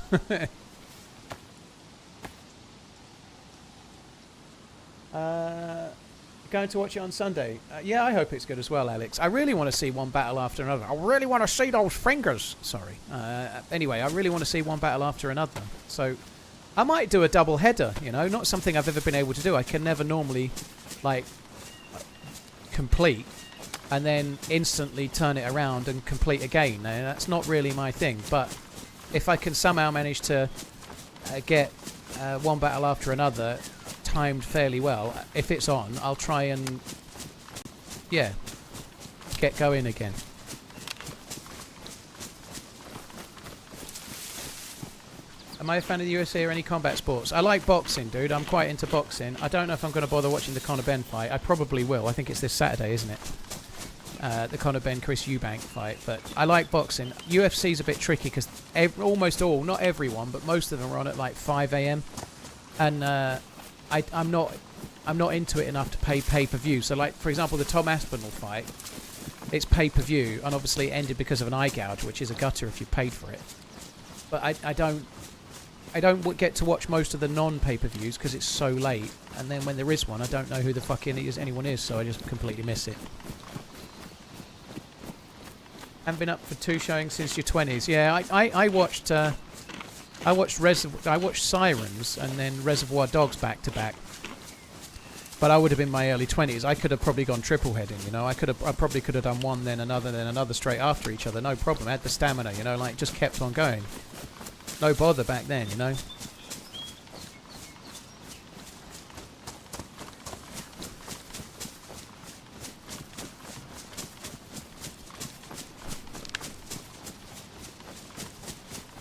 Going to watch it on Sunday. Yeah, I hope it's good as well, Alex. I really want to see one battle after another. I really want to see those fingers. Sorry. Anyway, I really want to see one battle after another. So I might do a double header, you know, not something I've ever been able to do. I can never normally, like, complete and then instantly turn it around and complete again. Now, that's not really my thing. But if I can somehow manage to get one battle after another timed fairly well, if it's on, I'll try and, yeah, get going again. Am I a fan of the UFC or any combat sports? I like boxing, dude. I'm quite into boxing. I don't know if I'm going to bother watching the Conor Benn fight. I probably will. I think it's this Saturday, isn't it? The Conor Benn Chris Eubank fight. But I like boxing. UFC's a bit tricky because almost all, not everyone, but most of them are on at like 5 a.m. And I'm not into it enough to pay pay-per-view. So, like, for example, the Tom Aspinall fight, it's pay-per-view, and obviously it ended because of an eye gouge, which is a gutter if you paid for it. But I don't get to watch most of the non-pay-per-views because it's so late, and then when there is one, I don't know who the fuck anyone is, so I just completely miss it. Haven't been up for 2 showings since your 20s. Yeah, I watched. I watched Sirens and then Reservoir Dogs back to back. But I would have been my early 20s. I could have probably gone triple heading, you know. I probably could have done one, then another straight after each other. No problem. I had the stamina, you know, like just kept on going. No bother back then, you know.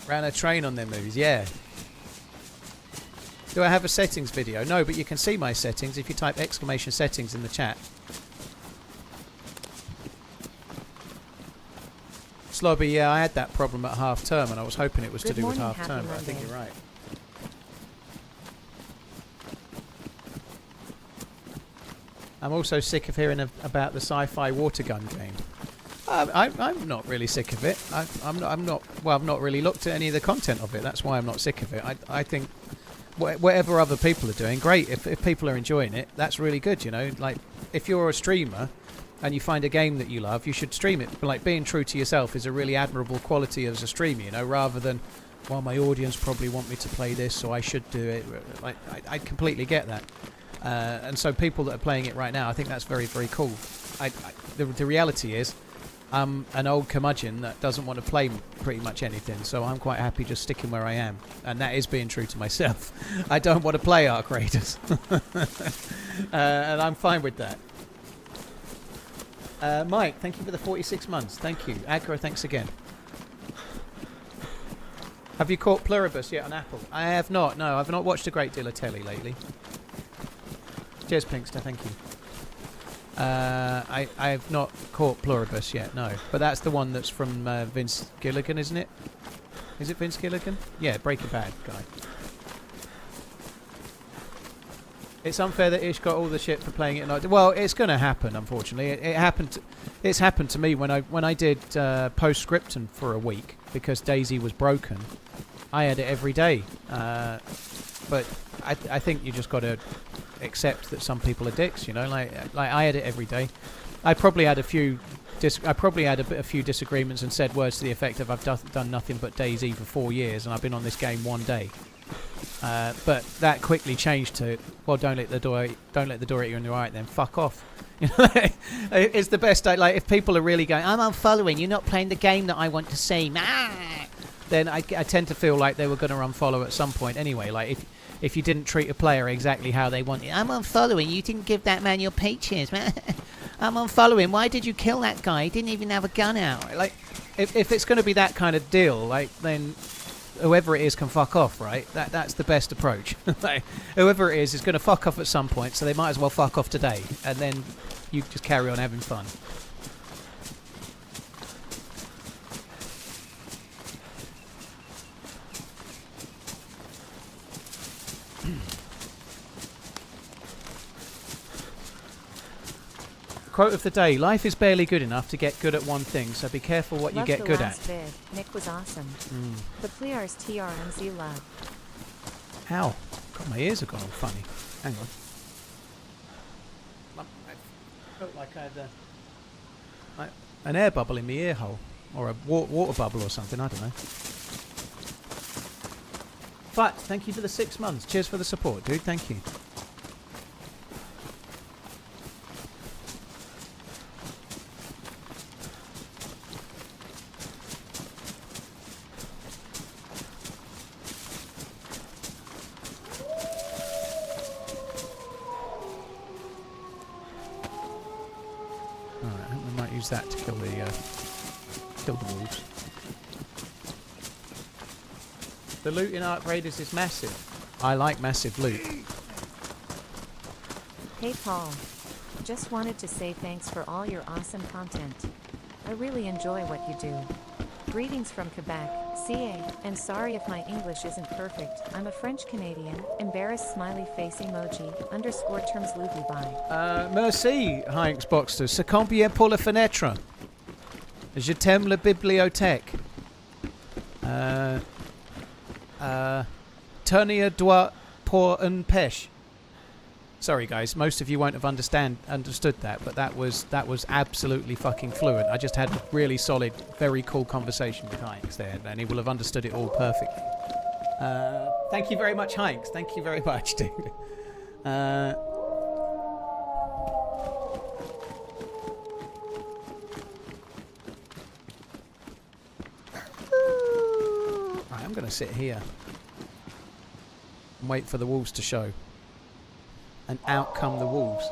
Ran a train on them movies, yeah. Do I have a settings video? No, but you can see my settings if you type !settings in the chat. Slobby, yeah, I had that problem at half term and I was hoping it was to do with half term, but I think you're right. I'm also sick of hearing about the sci-fi water gun game. I'm not really sick of it. I've not really looked at any of the content of it. That's why I'm not sick of it. I think whatever other people are doing, great. If people are enjoying it, that's really good, you know. Like, if you're a streamer and you find a game that you love, you should stream it. But, like, being true to yourself is a really admirable quality as a streamer, you know, rather than, well, my audience probably want me to play this, so I should do it. Like, I completely get that. And so people that are playing it right now, I think that's very, very cool. The reality is, I'm an old curmudgeon that doesn't want to play pretty much anything, so I'm quite happy just sticking where I am. And that is being true to myself. I don't want to play Ark Raiders. And I'm fine with that. Mike, thank you for the 46 months. Thank you. Agra, thanks again. Have you caught Pluribus yet on Apple? I have not, no. I've not watched a great deal of telly lately. Cheers, Pinkster, thank you. I've not caught Pluribus yet, no. But that's the one that's from Vince Gilligan, isn't it? Is it Vince Gilligan? Yeah, Breaking Bad guy. It's unfair that Ish got all the shit for playing it at night. Well, it's going to happen, unfortunately. It's happened to me when I did Postscriptum for a week because DayZ was broken. I had it every day. But I think you just got to accept that some people are dicks, you know. Like I had it every day. I probably had a few disagreements and said words to the effect of I've done nothing but DayZ for 4 years and I've been on this game 1 day. But that quickly changed to, well, don't let the door hit you in the right, then fuck off. You know, it's the best. Like, if people are really going, I'm unfollowing, you're not playing the game that I want to see, then I tend to feel like they were going to unfollow at some point anyway. Like, if you didn't treat a player exactly how they wanted, I'm unfollowing, you didn't give that man your peaches, man. I'm unfollowing, why did you kill that guy? He didn't even have a gun out. Like, if it's going to be that kind of deal, like, then whoever it is can fuck off, right? That's the best approach. Like, whoever it is going to fuck off at some point, so they might as well fuck off today, and then you just carry on having fun. Quote of the day: life is barely good enough to get good at one thing, so be careful what you get good at. Vid. Nick was awesome. The players TRMZ love. How? God, my ears have gone all funny. Hang on. I felt like I had an air bubble in my ear hole. Or a water bubble or something, I don't know. But thank you for the 6 months. Cheers for the support, dude. Thank you. Alright, I think we might use that to kill the wolves. The loot in Ark Raiders is massive. I like massive loot. Hey Paul. Just wanted to say thanks for all your awesome content. I really enjoy what you do. Greetings from Quebec, CA, and sorry if my English isn't perfect. I'm a French Canadian. Embarrassed smiley face emoji. _ terms Luby by. Merci, Heinz Boxter. C'est combien pour la fenêtre? Je t'aime la bibliothèque. Tourner doigt pour un pêche. Sorry guys, most of you won't have understood that, but that was absolutely fucking fluent. I just had a really solid, very cool conversation with Heinz there, and he will have understood it all perfectly. Thank you very much, Heinz. Thank you very much, dude. I'm going to sit here and wait for the wolves to show. And out come the wolves.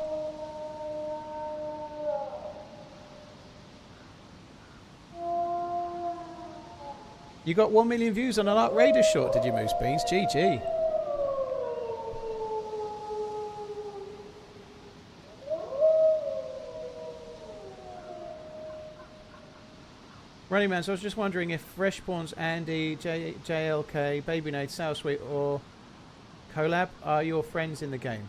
You got 1 million views on an Ark Raiders short, did you, Moose Beans? GG. Running Man, so I was just wondering if Freshborns, Andy, JLK, Babynade, Sour or Collab are your friends in the game.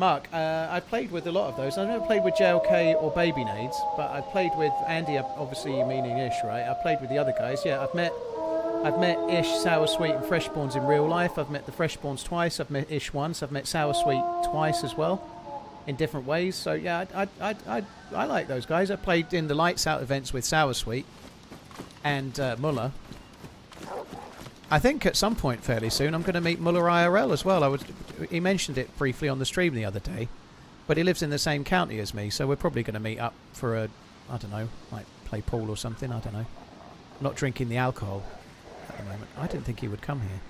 Mark, I've played with a lot of those. I've never played with JLK or Babynades, but I've played with Andy, obviously you meaning Ish, right? I've played with the other guys, yeah. I've met Ish, Sour Sweet and Freshborns in real life. I've met the Freshborns twice, I've met Ish once, I've met Sour Sweet twice as well, in different ways. So yeah, I like those guys. I played in the Lights Out events with Sour Sweet and Muller. I think at some point fairly soon I'm going to meet Muller IRL as well. He mentioned it briefly on the stream the other day, but he lives in the same county as me, so we're probably going to meet up for a, I don't know, like play pool or something, I don't know. I'm not drinking the alcohol at the moment. I didn't think he would come here.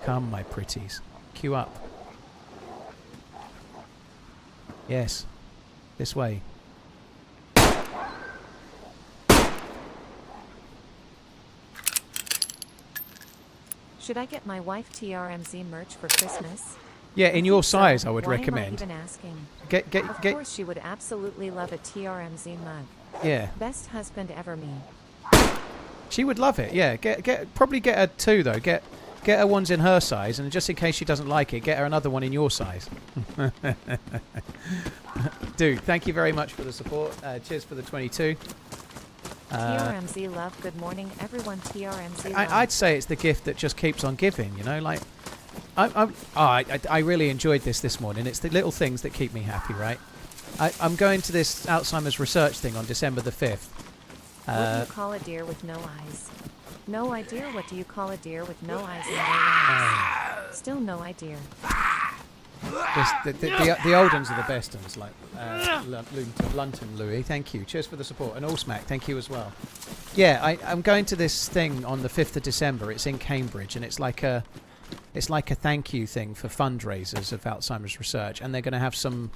Come, my pretties. Queue up. Yes. This way. Should I get my wife TRMZ merch for Christmas? Yeah, in your size, I would Why recommend. Am I even asking? Of course, she would absolutely love a TRMZ mug. Yeah. Best husband ever, me. She would love it. Yeah. Probably get her two though. Get her ones in her size, and just in case she doesn't like it, get her another one in your size. Dude, thank you very much for the support. Cheers for the 22. TRMZ love. Good morning, everyone. TRMZ love. I'd say it's the gift that just keeps on giving. You know, like I really enjoyed this morning. It's the little things that keep me happy, right? I'm going to this Alzheimer's research thing on December the 5th. What do you call a deer with no eyes? No idea. What do you call a deer with no eyes and no eyes? Still no idea. The old ones are the best ones, like Lunton Louis. Thank you. Cheers for the support. And Allsmack, thank you as well. Yeah, I'm going to this thing on the 5th of December. It's in Cambridge, and it's like a thank you thing for fundraisers of Alzheimer's research, and they're going to have some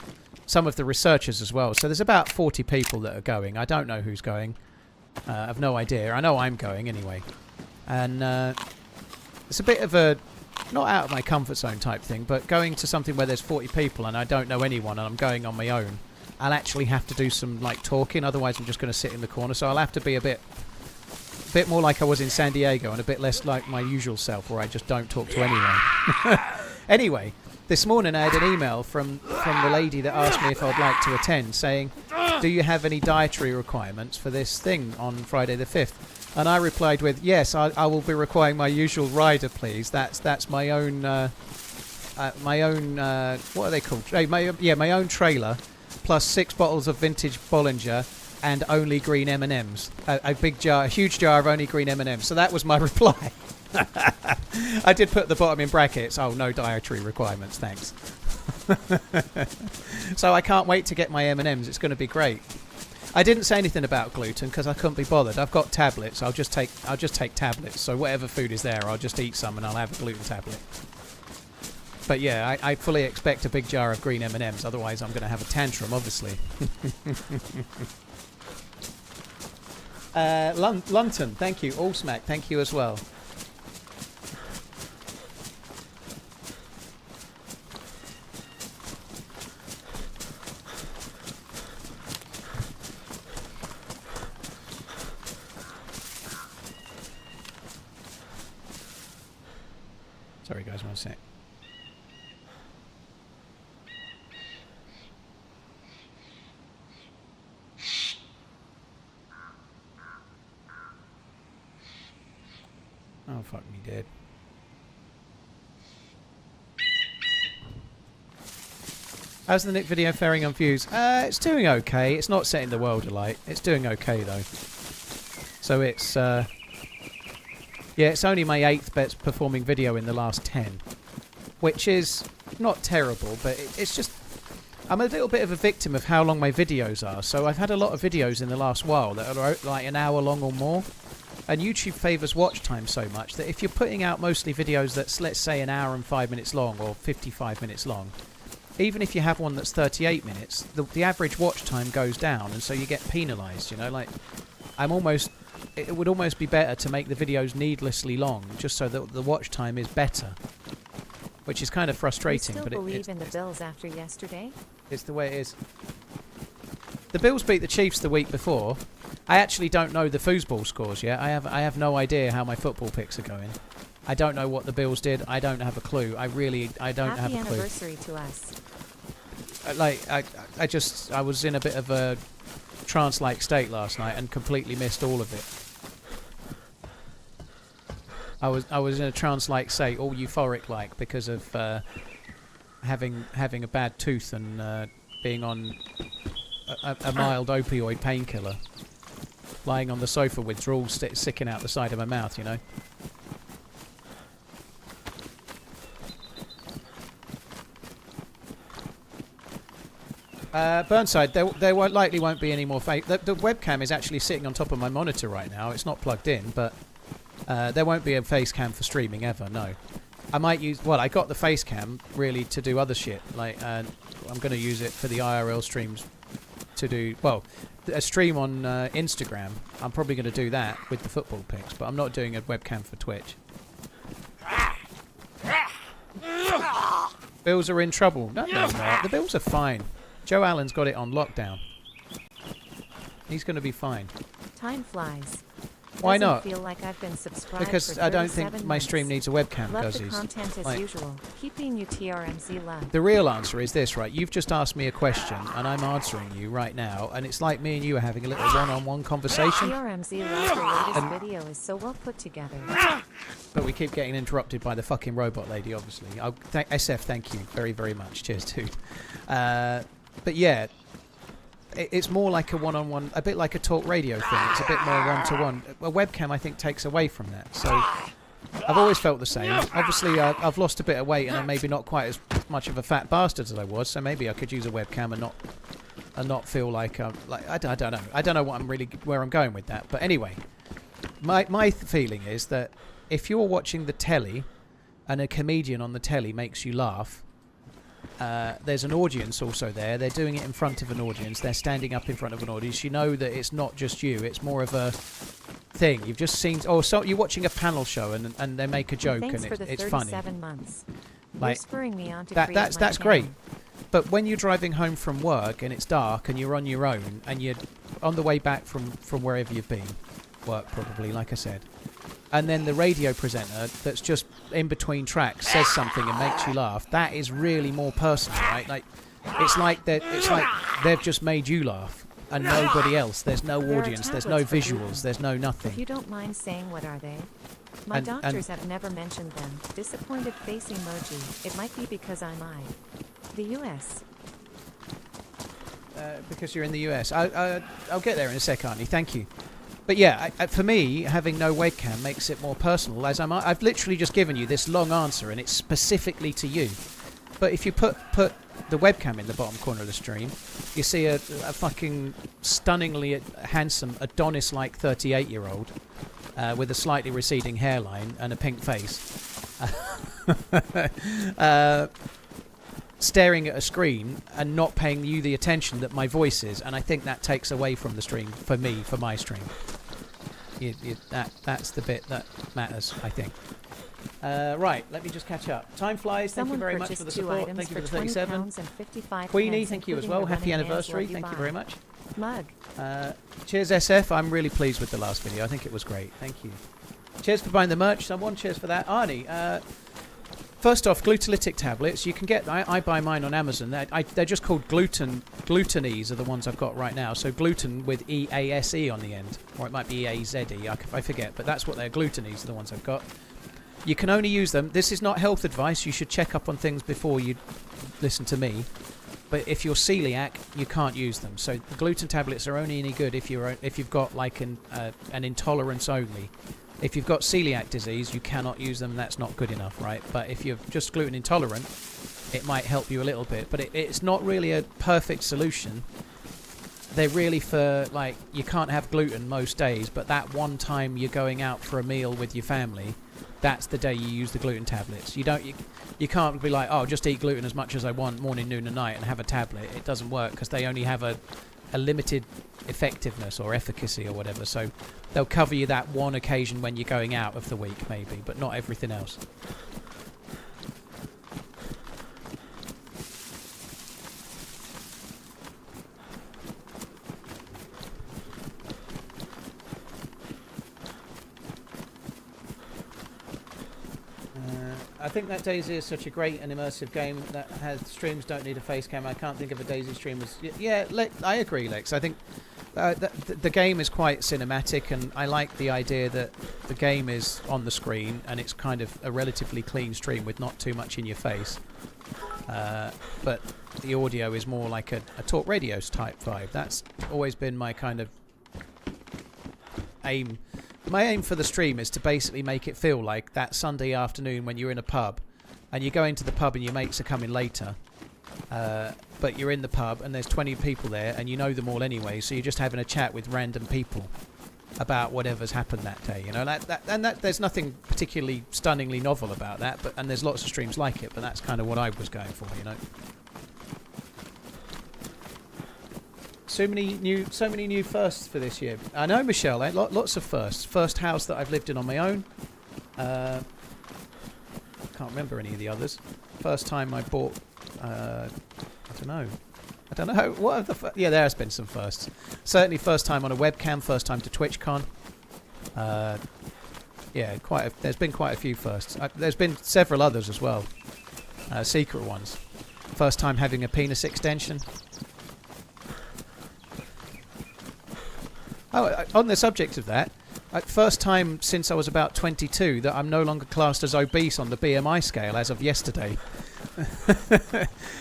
of the researchers as well. So there's about 40 people that are going. I don't know who's going. I've no idea. I know I'm going anyway. And it's a bit of a not out of my comfort zone type thing, but going to something where there's 40 people and I don't know anyone and I'm going on my own, I'll actually have to do some like talking. Otherwise I'm just going to sit in the corner. So I'll have to be a bit more like I was in San Diego and a bit less like my usual self where I just don't talk to anyone. Anyway, This morning I had an email from the lady that asked me if I'd like to attend, saying, do you have any dietary requirements for this thing on Friday the 5th? And I replied with, yes, I will be requiring my usual rider, please. That's my own, what are they called? My own trailer, plus 6 bottles of vintage Bollinger and only green M&Ms. A huge jar of only green M&Ms. So that was my reply. I did put at the bottom in brackets, oh, no dietary requirements, thanks. So I can't wait to get my M&Ms. It's going to be great. I didn't say anything about gluten because I couldn't be bothered. I've got tablets. I'll just take tablets. So whatever food is there, I'll just eat some and I'll have a gluten tablet. But yeah, I fully expect a big jar of green M&Ms. Otherwise, I'm going to have a tantrum, obviously. Lunton, thank you. Allsmack, thank you as well. Sorry guys, one sec. Oh, fuck me dead. How's the Nick video faring on views? It's doing okay. It's not setting the world alight. It's doing okay though. So it's yeah, it's only my 8th best performing video in the last 10, which is not terrible, but it's just I'm a little bit of a victim of how long my videos are. So I've had a lot of videos in the last while that are like an hour long or more. And YouTube favours watch time so much that if you're putting out mostly videos that's, let's say, an hour and 5 minutes long or 55 minutes long, even if you have one that's 38 minutes, the average watch time goes down, and so you get penalised, you know? Like, it would almost be better to make the videos needlessly long, just so that the watch time is better. Which is kind of frustrating. You still believe in the Bills after yesterday? It's the way it is. The Bills beat the Chiefs the week before. I actually don't know the foosball scores yet. I have no idea how my football picks are going. I don't know what the Bills did. I don't have a clue. I don't have a clue. Happy anniversary to us. I was in a bit of a trance-like state last night and completely missed all of it. I was in a trance-like state, all euphoric-like, because of having a bad tooth and being on a mild opioid painkiller. Lying on the sofa with drool sticking out the side of my mouth, you know. Burnside, there likely won't be any more fake. The webcam is actually sitting on top of my monitor right now. It's not plugged in, but there won't be a face cam for streaming ever, no. I might use... Well, I got the face cam really to do other shit. Like, I'm going to use it for the IRL streams to do... Well, a stream on Instagram. I'm probably going to do that with the football pics, but I'm not doing a webcam for Twitch. Bills are in trouble. No, they're not. The Bills are fine. Joe Allen's got it on lockdown. He's going to be fine. Time flies. Why not? Feel like I've been subscribed because for I don't think my months. stream needs a webcam. Love the content as usual. Keeping you TRMZ love. The real answer is this, right? You've just asked me a question, and I'm answering you right now, and it's like me and you are having a little one-on-one conversation. TRMZ love. The latest video is so well put together. But we keep getting interrupted by the fucking robot lady, obviously. SF, thank you very, very much. Cheers, dude. But yeah, it's more like a one-on-one, a bit like a talk radio thing. It's a bit more one-to-one. A webcam, I think, takes away from that. So I've always felt the same. Obviously, I've lost a bit of weight, and I'm maybe not quite as much of a fat bastard as I was. So maybe I could use a webcam and not feel like I don't know. I don't know where I'm going with that. But anyway, my feeling is that if you're watching the telly and a comedian on the telly makes you laugh, there's an audience also there. They're doing it in front of an audience. They're standing up in front of an audience. You know that it's not just you. It's more of a thing. You've just seen... Oh, so you're watching a panel show and they make a joke and it's funny. 7 months. Like, you're spurring me on to that's great. But when you're driving home from work and it's dark and you're on your own and you're on the way back from wherever you've been, work probably, like I said, and then the radio presenter that's just in between tracks says something and makes you laugh, that is really more personal, right? Like, it's like they've just made you laugh and nobody else. There's no There are audience, there's no tablets for visuals, there's no If nothing. you don't mind saying, what are they? My And- doctors have never mentioned them. Disappointed face emoji. It might be because I'm the US. Because you're in the US. I'll get there in a sec, Arnie. Thank you. But yeah, for me, having no webcam makes it more personal. As I've literally just given you this long answer, and it's specifically to you. But if you put the webcam in the bottom corner of the stream, you see a fucking stunningly handsome Adonis-like 38-year-old with a slightly receding hairline and a pink face, staring at a screen and not paying you the attention that my voice is, and I think that takes away from the stream for me, for my stream. That's the bit that matters, I think. Right, let me just catch up. Time flies. Thank you very much for the support. Thank you for the 37. Queenie, thank you as well. Happy anniversary. Thank you very much. Mug. Cheers, SF. I'm really pleased with the last video. I think it was great. Thank you. Cheers for buying the merch, someone. Cheers for that. Arnie, first off, gluteolytic tablets. You can get... I buy mine on Amazon. They're just called Glutenies are the ones I've got right now. So gluten with E-A-S-E on the end. Or it might be E-A-Z-E. I forget. But that's what they're. Glutenies are the ones I've got. You can only use them. This is not health advice. You should check up on things before you listen to me. But if you're celiac, you can't use them. So the gluten tablets are only any good if you've got like an intolerance only. If you've got celiac disease, you cannot use them. That's not good enough, right? But if you're just gluten intolerant, it might help you a little bit. But it's not really a perfect solution. They're really for, like, you can't have gluten most days, but that one time you're going out for a meal with your family, that's the day you use the gluten tablets. You can't be like, oh, just eat gluten as much as I want morning, noon and night and have a tablet. It doesn't work because they only have a limited effectiveness or efficacy or whatever. So they'll cover you that one occasion when you're going out of the week maybe, but not everything else. I think that DayZ is such a great and immersive game that has streams don't need a face cam. I can't think of a DayZ stream as... Yeah, I agree, Lex. I think the game is quite cinematic, and I like the idea that the game is on the screen and it's kind of a relatively clean stream with not too much in your face. But the audio is more like a talk radio type vibe. That's always been my kind of aim. My aim for the stream is to basically make it feel like that Sunday afternoon when you're in a pub and you go into the pub and your mates are coming later, but you're in the pub and there's 20 people there and you know them all anyway, so you're just having a chat with random people about whatever's happened that day, you know. There's nothing particularly stunningly novel about that, and there's lots of streams like it, but that's kind of what I was going for, you know. So many new firsts for this year. I know, Michelle. Lots of firsts. First house that I've lived in on my own. Can't remember any of the others. First time I bought. I don't know. What are the? Yeah, there has been some firsts. Certainly, first time on a webcam. First time to TwitchCon. Yeah, there's been quite a few firsts. There's been several others as well. Secret ones. First time having a penis extension. Oh, on the subject of that, first time since I was about 22 that I'm no longer classed as obese on the BMI scale as of yesterday.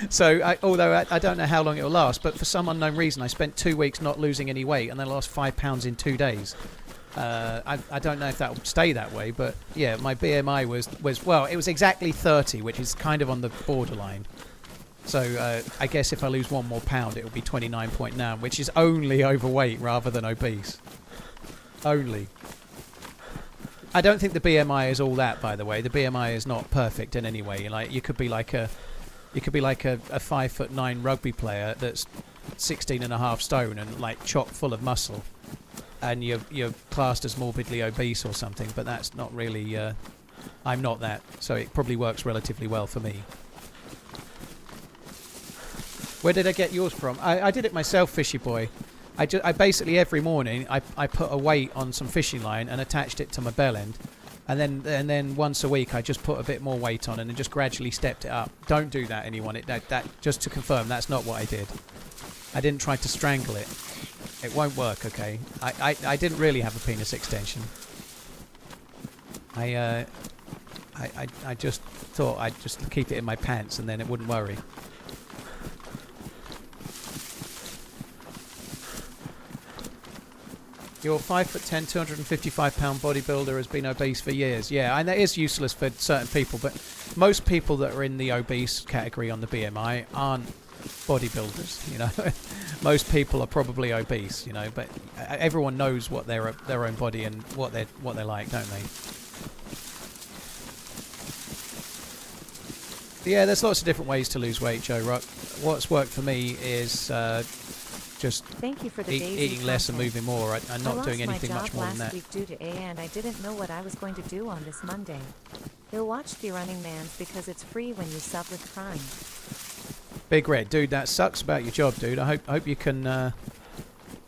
So, although I don't know how long it will last, but for some unknown reason I spent 2 weeks not losing any weight and then lost 5 pounds in 2 days. I don't know if that will stay that way, but yeah, my BMI was well, it was exactly 30, which is kind of on the borderline. So I guess if I lose 1 more pound, it will be 29.9, which is only overweight rather than obese. Only. I don't think the BMI is all that, by the way. The BMI is not perfect in any way. Like you could be like a 5'9" rugby player that's 16.5 stone and like chock full of muscle, and you're classed as morbidly obese or something. But that's not really. I'm not that, so it probably works relatively well for me. Where did I get yours from? I did it myself, Fishy Boy. I basically every morning I put a weight on some fishing line and attached it to my bell end, And then once a week I just put a bit more weight on and then just gradually stepped it up. Don't do that, anyone. That just to confirm, that's not what I did. I didn't try to strangle it. It won't work, okay? I didn't really have a penis extension. I just thought I'd just keep it in my pants and then it wouldn't worry. Your 5'10", 255-pound bodybuilder has been obese for years. Yeah, and that is useless for certain people, but most people that are in the obese category on the BMI aren't bodybuilders, you know. Most people are probably obese, you know, but everyone knows what their own body and what they're like, don't they? Yeah, there's lots of different ways to lose weight, Joe Rock. What's worked for me is just Thank you for the eating less and moving more. I'm not doing anything much more than that. I lost my job last week due to AA, and I didn't know what I was going to do on this Monday. You'll watch TheRunningManZ because it's free when you sub with Prime. Big Red, dude, that sucks about your job, dude. I hope you can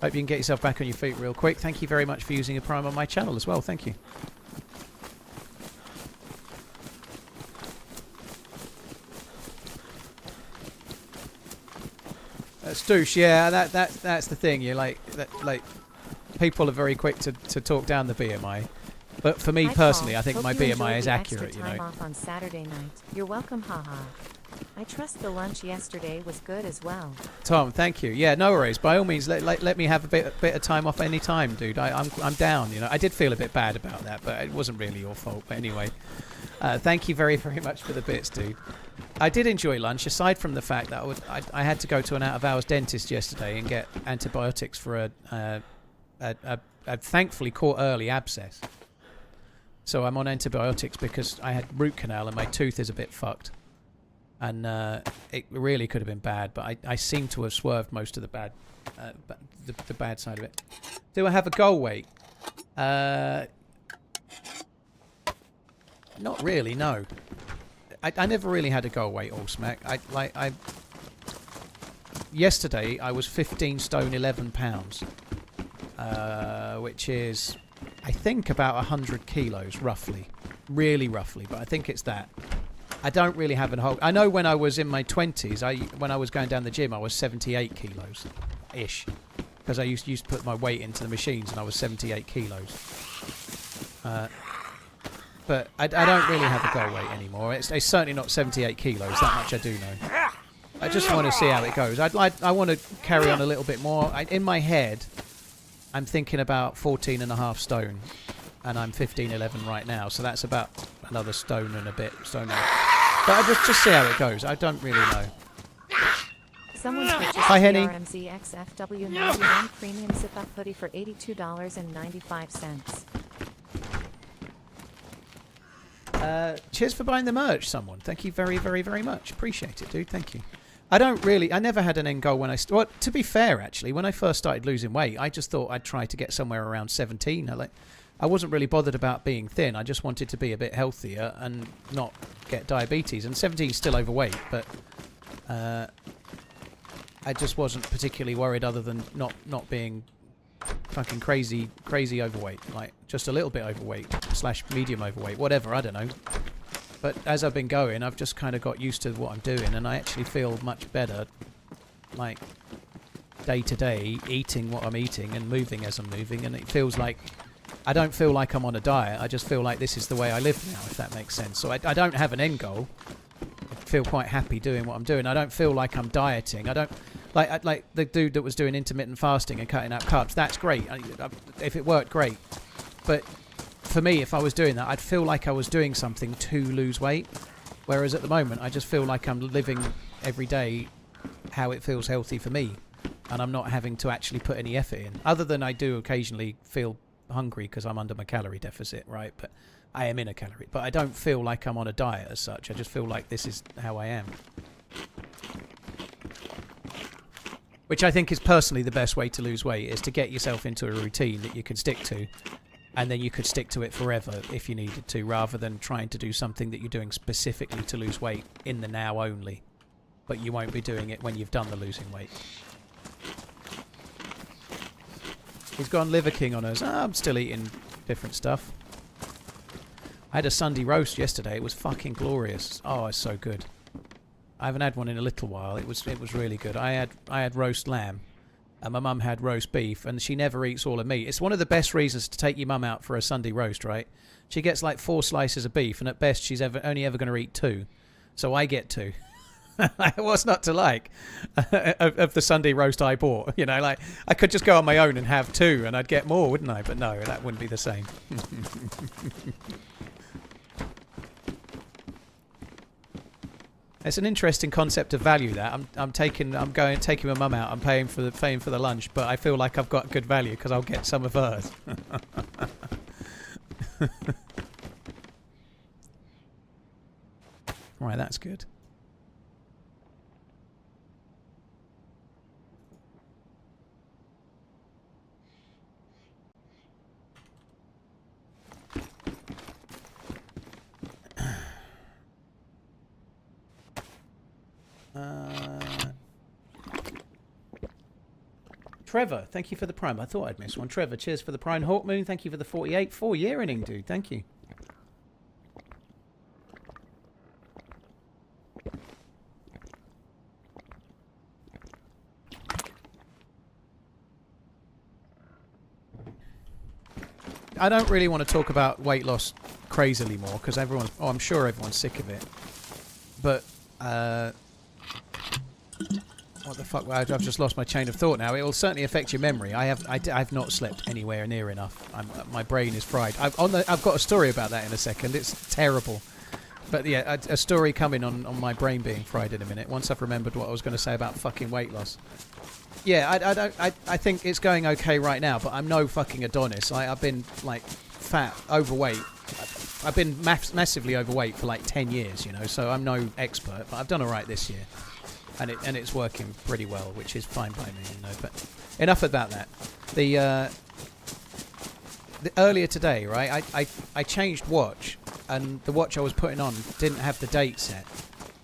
get yourself back on your feet real quick. Thank you very much for using a Prime on my channel as well. Thank you. Stoosh, yeah, that's the thing. You're like people are very quick to talk down the BMI, but for me personally, I think my BMI is accurate. You know. Off on Saturday night. You're welcome, haha. I trust the lunch yesterday was good as well. Tom, thank you. Yeah, no worries. By all means, let me have a bit of time off any time, dude. I'm down. You know, I did feel a bit bad about that, but it wasn't really your fault. But anyway, thank you very much for the bits, dude. I did enjoy lunch, aside from the fact that I had to go to an out-of-hours dentist yesterday and get antibiotics for a thankfully caught early abscess. So I'm on antibiotics because I had root canal and my tooth is a bit fucked. And it really could have been bad, but I seem to have swerved most of the bad side of it. Do I have a goal weight? Not really, no. I never really had a goal weight, all smack. Yesterday I was 15 stone 11 pounds, which is I think about 100 kilos roughly, really roughly, but I think it's that. I don't really have a whole. I know when I was in my 20s, when I was going down the gym, I was 78 kilos ish, because I used to put my weight into the machines, and I was 78 kilos. But I don't really have a goal weight anymore. It's certainly not 78 kilos. That much I do know. I just want to see how it goes. I want to carry on a little bit more. In my head, I'm thinking about 14.5 stone, and I'm 15.11 right now. So that's about another stone and a bit. But I just see how it goes. I don't really know. Someone purchased Hi, Henny. TRMZ XFW91 premium zip-up hoodie for $82.95. Cheers for buying the merch, someone. Thank you very, very, very much. Appreciate it, dude. Thank you. I never had an end goal when well, to be fair, actually, when I first started losing weight, I just thought I'd try to get somewhere around 17. I wasn't really bothered about being thin. I just wanted to be a bit healthier and not get diabetes. And 17 is still overweight, but I just wasn't particularly worried other than not being fucking crazy overweight. Like, just a little bit overweight / medium overweight, whatever, I don't know. But as I've been going, I've just kind of got used to what I'm doing, and I actually feel much better, like, day to day, eating what I'm eating and moving as I'm moving, and it feels like I don't feel like I'm on a diet. I just feel like this is the way I live now, if that makes sense. So I don't have an end goal. I feel quite happy doing what I'm doing. I don't feel like I'm dieting. I don't like the dude that was doing intermittent fasting and cutting out carbs. That's great. If it worked, great. But for me, if I was doing that, I'd feel like I was doing something to lose weight. Whereas at the moment, I just feel like I'm living every day how it feels healthy for me, and I'm not having to actually put any effort in. Other than I do occasionally feel hungry because I'm under my calorie deficit, right? But I am in a calorie. But I don't feel like I'm on a diet as such. I just feel like this is how I am. Which I think is personally the best way to lose weight, is to get yourself into a routine that you can stick to, and then you could stick to it forever if you needed to, rather than trying to do something that you're doing specifically to lose weight in the now only, but you won't be doing it when you've done the losing weight. He's gone Liver King on us. I'm still eating different stuff. I had a Sunday roast yesterday. It was fucking glorious. Oh, it's so good. I haven't had one in a little while. It was really good. I had roast lamb, and my mum had roast beef, and she never eats all of meat. It's one of the best reasons to take your mum out for a Sunday roast, right? She gets like 4 slices of beef, and at best she's only ever going to eat 2. So I get 2. What's not to like of the Sunday roast I bought? You know, like I could just go on my own and have 2 and I'd get more, wouldn't I? But no, that wouldn't be the same. It's an interesting concept of value. That I'm taking my mum out. I'm paying for the lunch, but I feel like I've got good value because I'll get some of hers. Right, that's good. Trevor, thank you for the prime. I thought I'd missed one. Trevor, cheers for the prime. Hawkmoon, thank you for the 48. 4-year inning, dude. Thank you. I don't really want to talk about weight loss crazily more because I'm sure everyone's sick of it. But, what the fuck? I've just lost my chain of thought now. It will certainly affect your memory. I've not slept anywhere near enough. My brain is fried. I've got a story about that in a second. It's terrible. But yeah, a story coming on my brain being fried in a minute. Once I've remembered what I was going to say about fucking weight loss. Yeah, I think it's going okay right now, but I'm no fucking Adonis. I've been like fat, overweight. I've been massively overweight for like 10 years, you know. So I'm no expert, but I've done all right this year. And it's working pretty well, which is fine by me, you know. But enough about that. The earlier today, right? I changed watch, and the watch I was putting on didn't have the date set.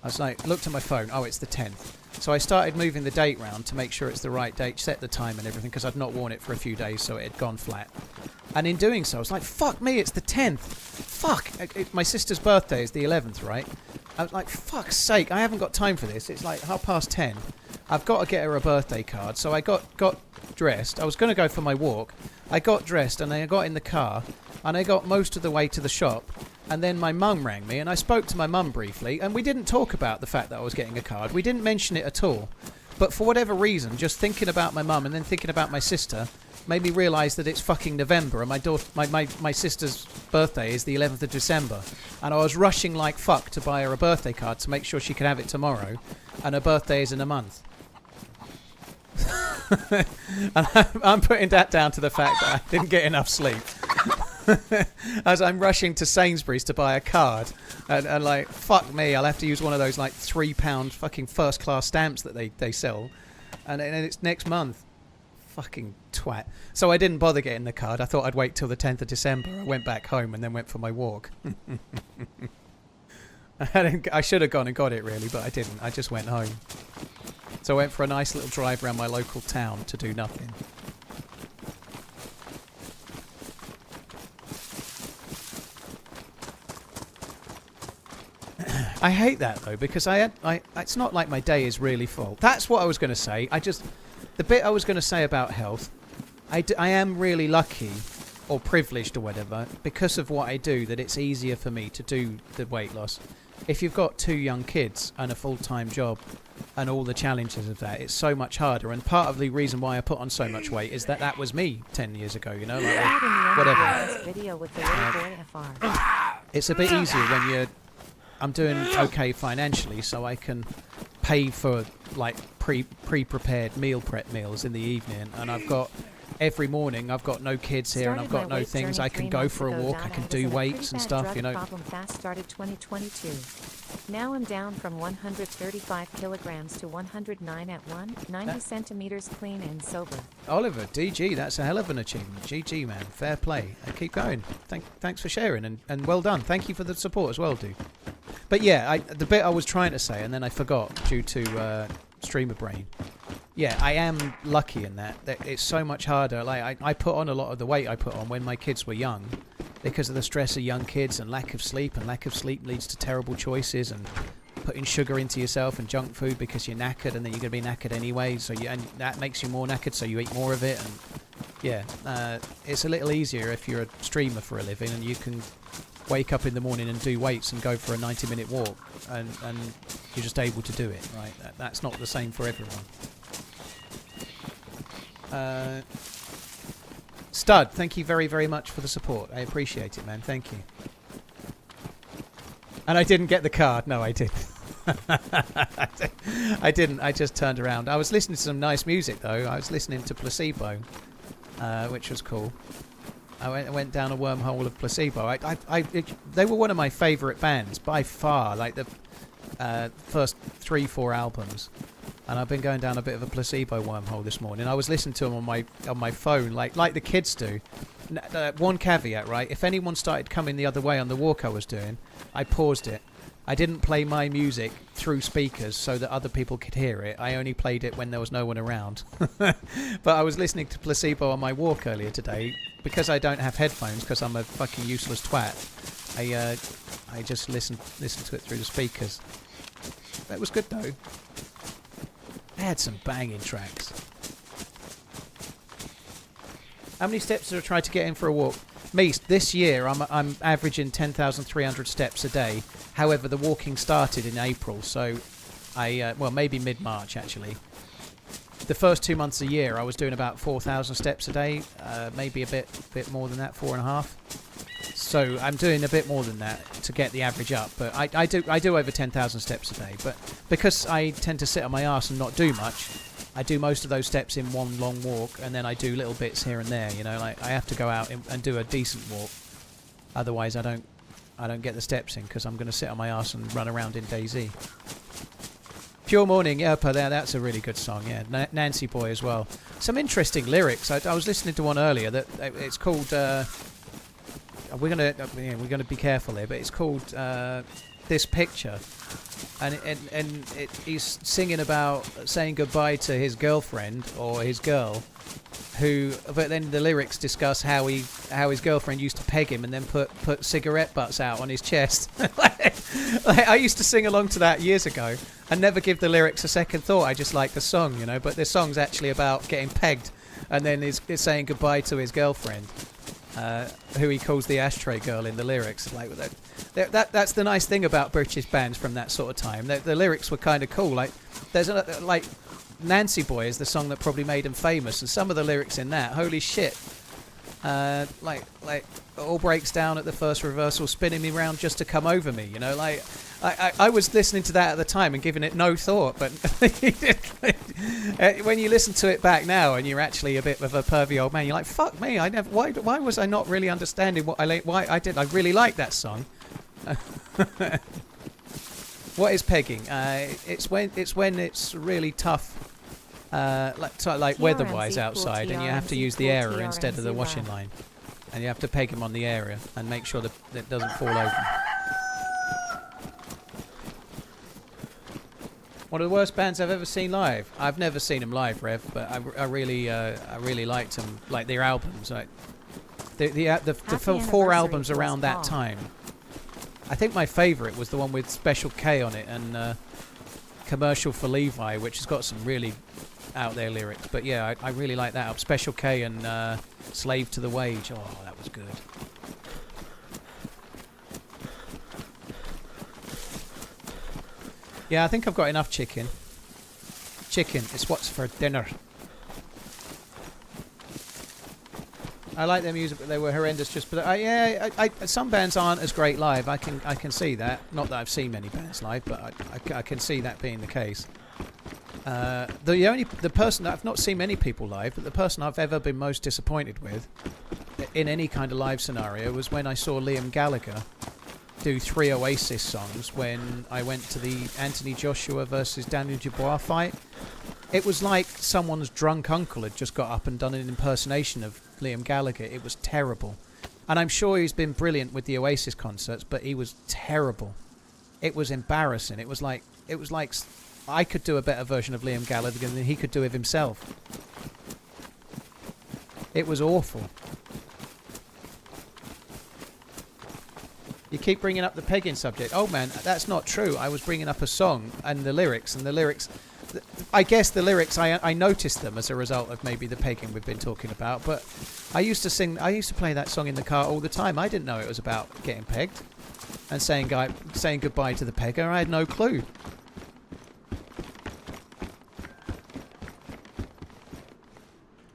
I was like, looked at my phone. Oh, it's the 10th. So I started moving the date round to make sure it's the right date, set the time and everything, because I'd not worn it for a few days, so it had gone flat. And in doing so, I was like, fuck me, it's the 10th. Fuck. My sister's birthday is the 11th, right? I was like, fuck's sake, I haven't got time for this. It's like 10:30. I've got to get her a birthday card. So I got dressed. I was going to go for my walk. I got dressed and I got in the car and I got most of the way to the shop. And then my mum rang me and I spoke to my mum briefly. And we didn't talk about the fact that I was getting a card. We didn't mention it at all. But for whatever reason, just thinking about my mum and then thinking about my sister made me realise that it's fucking November and my sister's birthday is the 11th of December. And I was rushing like fuck to buy her a birthday card to make sure she could have it tomorrow. And her birthday is in a month. And I'm putting that down to the fact that I didn't get enough sleep. As I'm rushing to Sainsbury's to buy a card. And like, fuck me, I'll have to use one of those like £3 fucking first class stamps that they sell. And it's next month. Fucking twat. So I didn't bother getting the card. I thought I'd wait till the 10th of December. I went back home and then went for my walk. I should have gone and got it really, but I didn't. I just went home. So I went for a nice little drive around my local town to do nothing. I hate that though, because it's not like my day is really full. That's what I was going to say. The bit I was going to say about health, I am really lucky or privileged or whatever because of what I do that it's easier for me to do the weight loss. If you've got 2 young kids and a full-time job and all the challenges of that, it's so much harder. And part of the reason why I put on so much weight is that was me 10 years ago, you know, like whatever. Video with the little boy FR. It's a bit easier when I'm doing okay financially, so I can pay for like pre-prepared meal prep meals in the evening, and I've got every morning I've got no kids here and I've got no things. I can go for a walk, I can do weights and stuff, you know. Problem fast started 2022. Now I'm down from 135 kilograms to 109 at 90 centimeters clean and sober. Oliver, DG, that's a hell of an achievement. GG, man, fair play. Keep going. Thanks for sharing and well done. Thank you for the support as well, dude. But yeah, the bit I was trying to say and then I forgot due to streamer brain. Yeah, I am lucky in that it's so much harder. Like I put on a lot of the weight I put on when my kids were young, because of the stress of young kids and lack of sleep, and lack of sleep leads to terrible choices and putting sugar into yourself and junk food because you're knackered, and then you're going to be knackered anyway, and that makes you more knackered, so you eat more of it. And yeah, it's a little easier if you're a streamer for a living and you can wake up in the morning and do weights and go for a 90-minute walk, and you're just able to do it, right? That's not the same for everyone. Stud, thank you very, very much for the support. I appreciate it, man. Thank you. And I didn't get the card. No, I didn't. I didn't. I just turned around. I was listening to some nice music, though. I was listening to Placebo, which was cool. I went down a wormhole of Placebo. They were one of my favourite bands by far, like the first 3-4 albums. And I've been going down a bit of a Placebo wormhole this morning. I was listening to them on my phone, like the kids do. One caveat, right? If anyone started coming the other way on the walk I was doing, I paused it. I didn't play my music through speakers so that other people could hear it. I only played it when there was no one around. But I was listening to Placebo on my walk earlier today. Because I don't have headphones, because I'm a fucking useless twat, I just listened to it through the speakers. That was good, though. They had some banging tracks. How many steps did I try to get in for a walk? Meast, this year I'm averaging 10,300 steps a day. However, the walking started in April, so well, maybe mid-March actually. The first 2 months a year, I was doing about 4,000 steps a day, maybe a bit more than that, 4.5. So I'm doing a bit more than that to get the average up. But I do over 10,000 steps a day. But because I tend to sit on my arse and not do much, I do most of those steps in one long walk, and then I do little bits here and there. You know, like I have to go out and do a decent walk. Otherwise, I don't get the steps in because I'm going to sit on my arse and run around in DayZ. Pure Morning, yeah, that's a really good song, yeah. Nancy Boy as well. Some interesting lyrics. I was listening to one earlier that it's called. We're gonna be careful here, but it's called This Picture, and he's singing about saying goodbye to his girlfriend or his girl, but then the lyrics discuss how his girlfriend used to peg him and then put cigarette butts out on his chest. like, I used to sing along to that years ago and never give the lyrics a second thought. I just like the song, you know. But the song's actually about getting pegged, and then is saying goodbye to his girlfriend, who he calls the ashtray girl in the lyrics. Like that's the nice thing about British bands from that sort of time. The lyrics were kind of cool. Like there's like Nancy Boy is the song that probably made him famous, and some of the lyrics in that, holy shit. Like it all breaks down at the first reversal, spinning me round just to come over me, you know. Like I was listening to that at the time and giving it no thought, but when you listen to it back now and you're actually a bit of a pervy old man, you're like, fuck me, why was I not really understanding what I really like that song. What is pegging? It's when it's really tough, like weather-wise outside, and you have to use the area instead of the washing line, and you have to peg him on the area and make sure that it doesn't fall over. One of the worst bands I've ever seen live. I've never seen them live, Rev, but I really liked them, like their albums, like the 4 albums around that time. I think my favourite was the one with Special K on it and Commercial for Levi, which has got some really out there lyrics. But yeah, I really like that album. Special K and Slave to the Wage. Oh, that was good. Yeah, I think I've got enough chicken. Chicken, it's what's for dinner. I like their music, but they were horrendous. Some bands aren't as great live. I can see that. Not that I've seen many bands live, but I can see that being the case. The person I've not seen many people live, but the person I've ever been most disappointed with in any kind of live scenario was when I saw Liam Gallagher do 3 Oasis songs when I went to the Anthony Joshua versus Daniel Dubois fight. It was like someone's drunk uncle had just got up and done an impersonation of Liam Gallagher. It was terrible. And I'm sure he's been brilliant with the Oasis concerts, but he was terrible. It was embarrassing. It was like I could do a better version of Liam Gallagher than he could do of himself. It was awful. You keep bringing up the pegging subject. Oh man, that's not true. I was bringing up a song and the lyrics, I guess the lyrics, I noticed them as a result of maybe the pegging we've been talking about, but I used to play that song in the car all the time. I didn't know it was about getting pegged and saying goodbye to the pegger. I had no clue.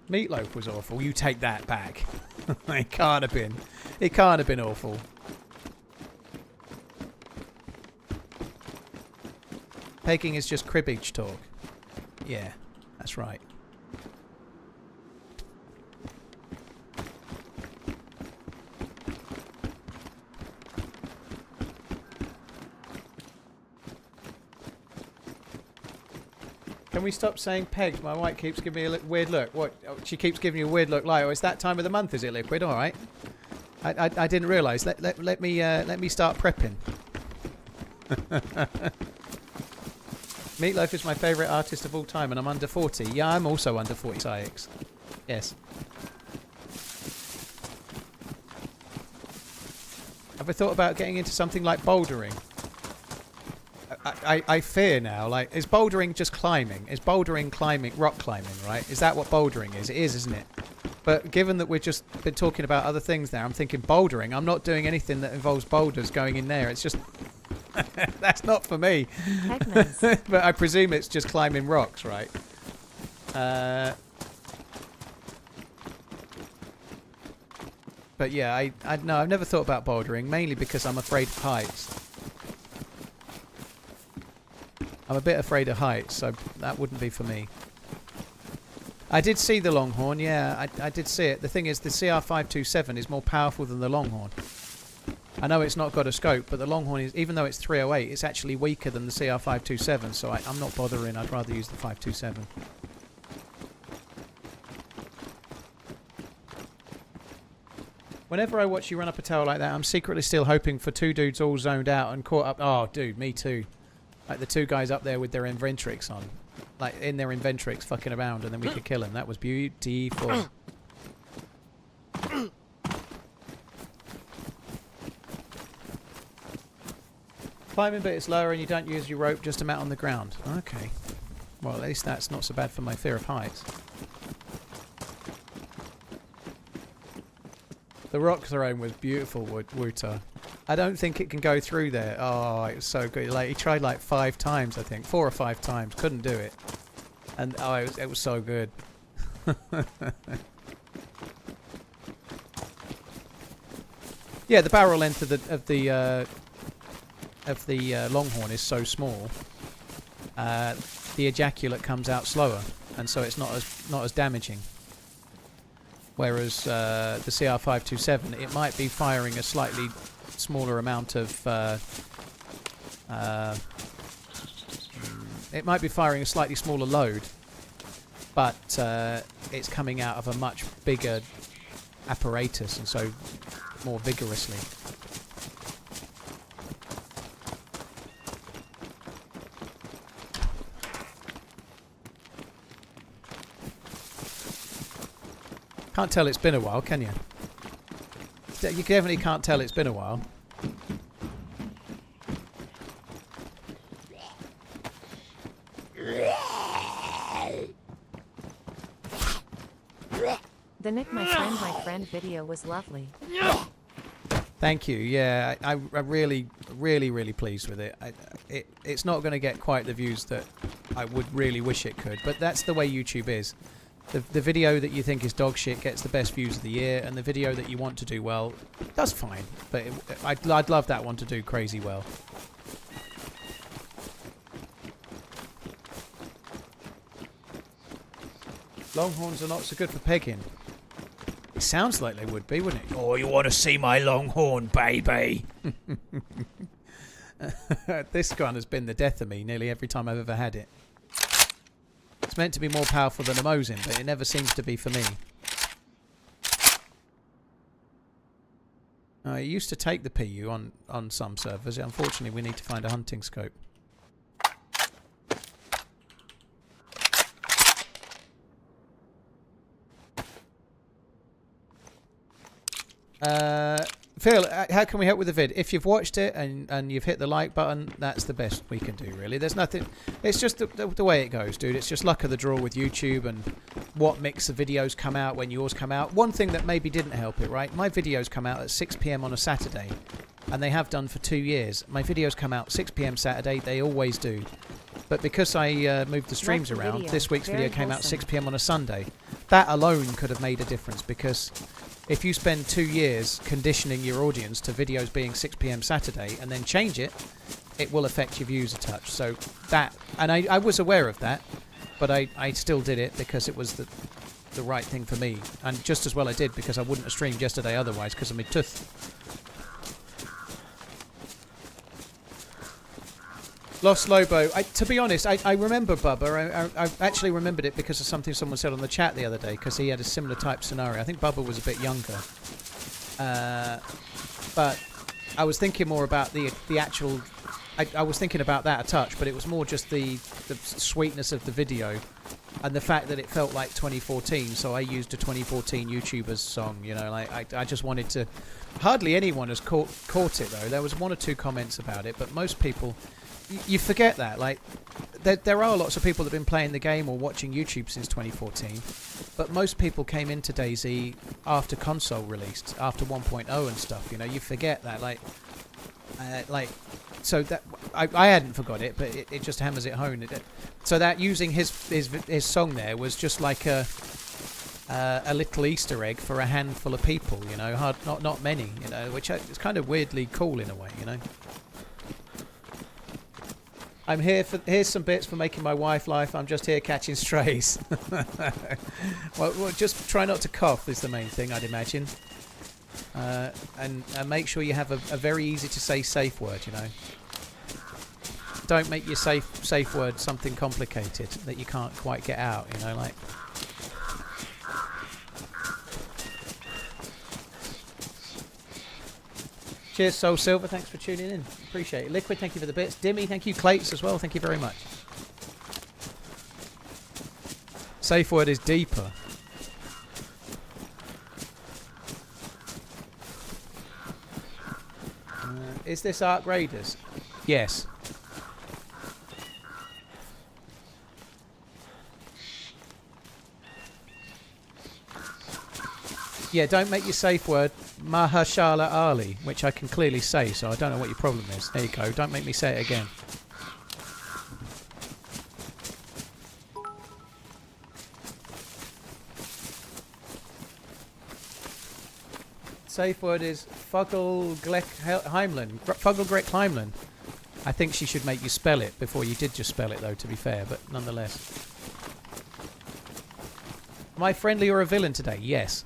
Meatloaf was awful. You take that back. It can't have been. It can't have been awful. Pegging is just cribbage talk. Yeah, that's right. Can we stop saying pegged? My wife keeps giving me a weird look. What? Oh, she keeps giving you a weird look. Like, oh, it's that time of the month, is it, Liquid? All right. I didn't realise. Let me start prepping. Meatloaf is my favourite artist of all time, and I'm under 40. Yeah, I'm also under 40, IX. Yes. Have I thought about getting into something like bouldering? I fear now, like, is bouldering just climbing? Is bouldering climbing, rock climbing, right? Is that what bouldering is? It is, isn't it? But given that we've just been talking about other things now, I'm thinking bouldering. I'm not doing anything that involves boulders going in there. It's just... That's not for me. But I presume it's just climbing rocks, right? But yeah, I've never thought about bouldering, mainly because I'm afraid of heights. I'm a bit afraid of heights, so that wouldn't be for me. I did see the Longhorn, yeah, I did see it. The thing is, the CR527 is more powerful than the Longhorn. I know it's not got a scope, but the Longhorn is, even though it's 308, it's actually weaker than the CR527, so I'm not bothering. I'd rather use the 527. Whenever I watch you run up a tower like that, I'm secretly still hoping for two dudes all zoned out and caught up. Oh, dude, me too. Like the two guys up there with their Inventrix on. Like, in their Inventrix fucking around, and then we could kill them. That was beautiful. Climbing bit is lower and you don't use your rope, just a mat on the ground. Okay. Well, at least that's not so bad for my fear of heights. The rock throne was beautiful, Wooter. I don't think it can go through there. Oh, it was so good. Like, he tried like 5 times, I think. 4 or 5 times. Couldn't do it. And, oh, it was so good. Yeah, the barrel length of the Longhorn is so small. The ejaculate comes out slower, and so it's not as damaging. Whereas the CR527, it might be firing a slightly smaller amount of... it might be firing a slightly smaller load, but it's coming out of a much bigger apparatus, and so more vigorously. Can't tell it's been a while, can you? You definitely can't tell it's been a while. The Nick my friend video was lovely. Thank you. Yeah, I'm really, really, really pleased with it. It's not going to get quite the views that I would really wish it could, but that's the way YouTube is. The video that you think is dog shit gets the best views of the year, and the video that you want to do well does fine. But I'd love that one to do crazy well. Longhorns are not so good for pegging. It sounds like they would be, wouldn't it? Oh, you want to see my Longhorn, baby? This gun has been the death of me nearly every time I've ever had it. It's meant to be more powerful than a Mosin, but it never seems to be for me. I used to take the PU on some servers. Unfortunately, we need to find a hunting scope. Phil, how can we help with the vid? If you've watched it and you've hit the like button, that's the best we can do, really. There's nothing... It's just the way it goes, dude. It's just luck of the draw with YouTube and what mix of videos come out when yours come out. One thing that maybe didn't help it, right? My videos come out at 6 PM on a Saturday, and they have done for 2 years. My videos come out 6 PM Saturday. They always do. But because I moved the streams around, this week's video came out 6 PM on a Sunday. That alone could have made a difference, because if you spend 2 years conditioning your audience to videos being 6 PM Saturday and then change it, it will affect your views a touch. So that, and I was aware of that, but I still did it because it was the right thing for me. And just as well I did, because I wouldn't have streamed yesterday otherwise because of my tooth. Lost Lobo. To be honest, I remember Bubba. I actually remembered it because of something someone said on the chat the other day, because he had a similar type scenario. I think Bubba was a bit younger. But I was thinking more about the actual... I was thinking about that a touch, but it was more just the sweetness of the video and the fact that it felt like 2014, so I used a 2014 YouTuber's song, you know, like I just wanted to... Hardly anyone has caught it, though. There was 1 or 2 comments about it, but most people... You forget that, like, there are lots of people that have been playing the game or watching YouTube since 2014, but most people came into DayZ after console released, after 1.0 and stuff, you know. You forget that, so that I hadn't forgot it, but it just hammers it home. So that using his song there was just like a little Easter egg for a handful of people, you know, not many, you know, which is kind of weirdly cool in a way, you know. I'm here for... Here's some bits for making my wife laugh. I'm just here catching strays. well, just try not to cough is the main thing, I'd imagine. And make sure you have a very easy to say safe word, you know. Don't make your safe word something complicated that you can't quite get out, you know, like... Cheers, Soul Silver. Thanks for tuning in. Appreciate it. Liquid, thank you for the bits. Dimmy, thank you. Clates as well. Thank you very much. Safe word is deeper. Is this Ark Raiders? Yes. Yeah, don't make your safe word Mahershala Ali, which I can clearly say, so I don't know what your problem is. There you go. Don't make me say it again. Safe word is Fugglgleck-Heimlin. Fugglgleck-Heimlin. I think she should make you spell it before you did just spell it, though, to be fair, but nonetheless. Am I friendly or a villain today? Yes.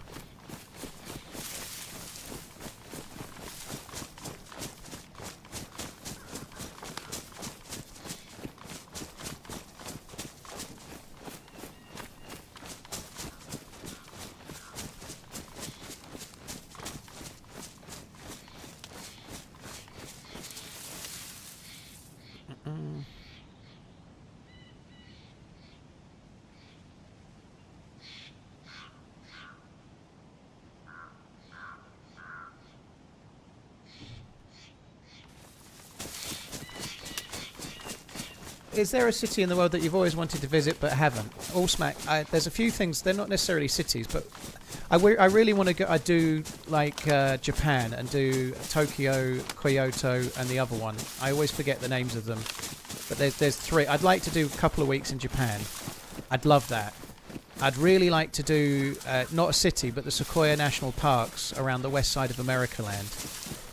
Is there a city in the world that you've always wanted to visit but haven't? All smack. There's a few things. They're not necessarily cities, but I really want to go. I do like Japan and do Tokyo, Kyoto, and the other one. I always forget the names of them. But there's 3. I'd like to do a couple of weeks in Japan. I'd love that. I'd really like to do not a city, but the Sequoia National Parks around the west side of America land.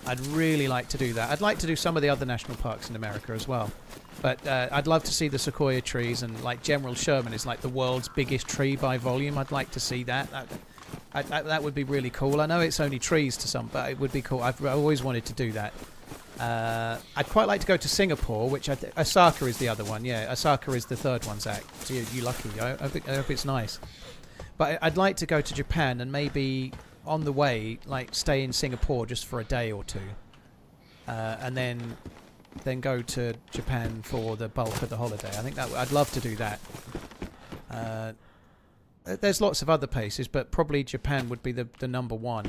I'd really like to do that. I'd like to do some of the other national parks in America as well. But I'd love to see the sequoia trees, and like General Sherman is like the world's biggest tree by volume. I'd like to see that. That would be really cool. I know it's only trees to some, but it would be cool. I've always wanted to do that. I'd quite like to go to Singapore, which Osaka is the other one. Yeah, Osaka is the third one, Zach. So you lucky. I hope it's nice. But I'd like to go to Japan and maybe on the way, like stay in Singapore just for a day or two, and then go to Japan for the bulk of the holiday. I think that I'd love to do that. There's lots of other places, but probably Japan would be the number one.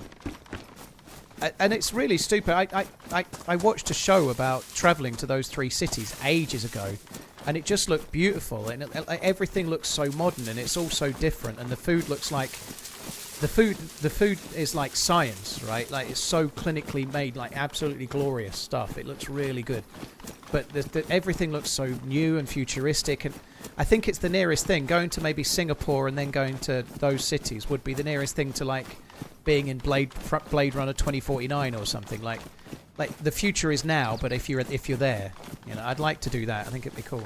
And it's really stupid. I watched a show about travelling to those 3 cities ages ago, and it just looked beautiful, and everything looks so modern, and it's all so different, and the food looks like the food is like science, right? Like it's so clinically made, like absolutely glorious stuff. It looks really good, but everything looks so new and futuristic, and I think it's the nearest thing. Going to maybe Singapore and then going to those cities would be the nearest thing to like being in Blade Runner 2049 or something. Like the future is now, but if you're there, you know, I'd like to do that. I think it'd be cool.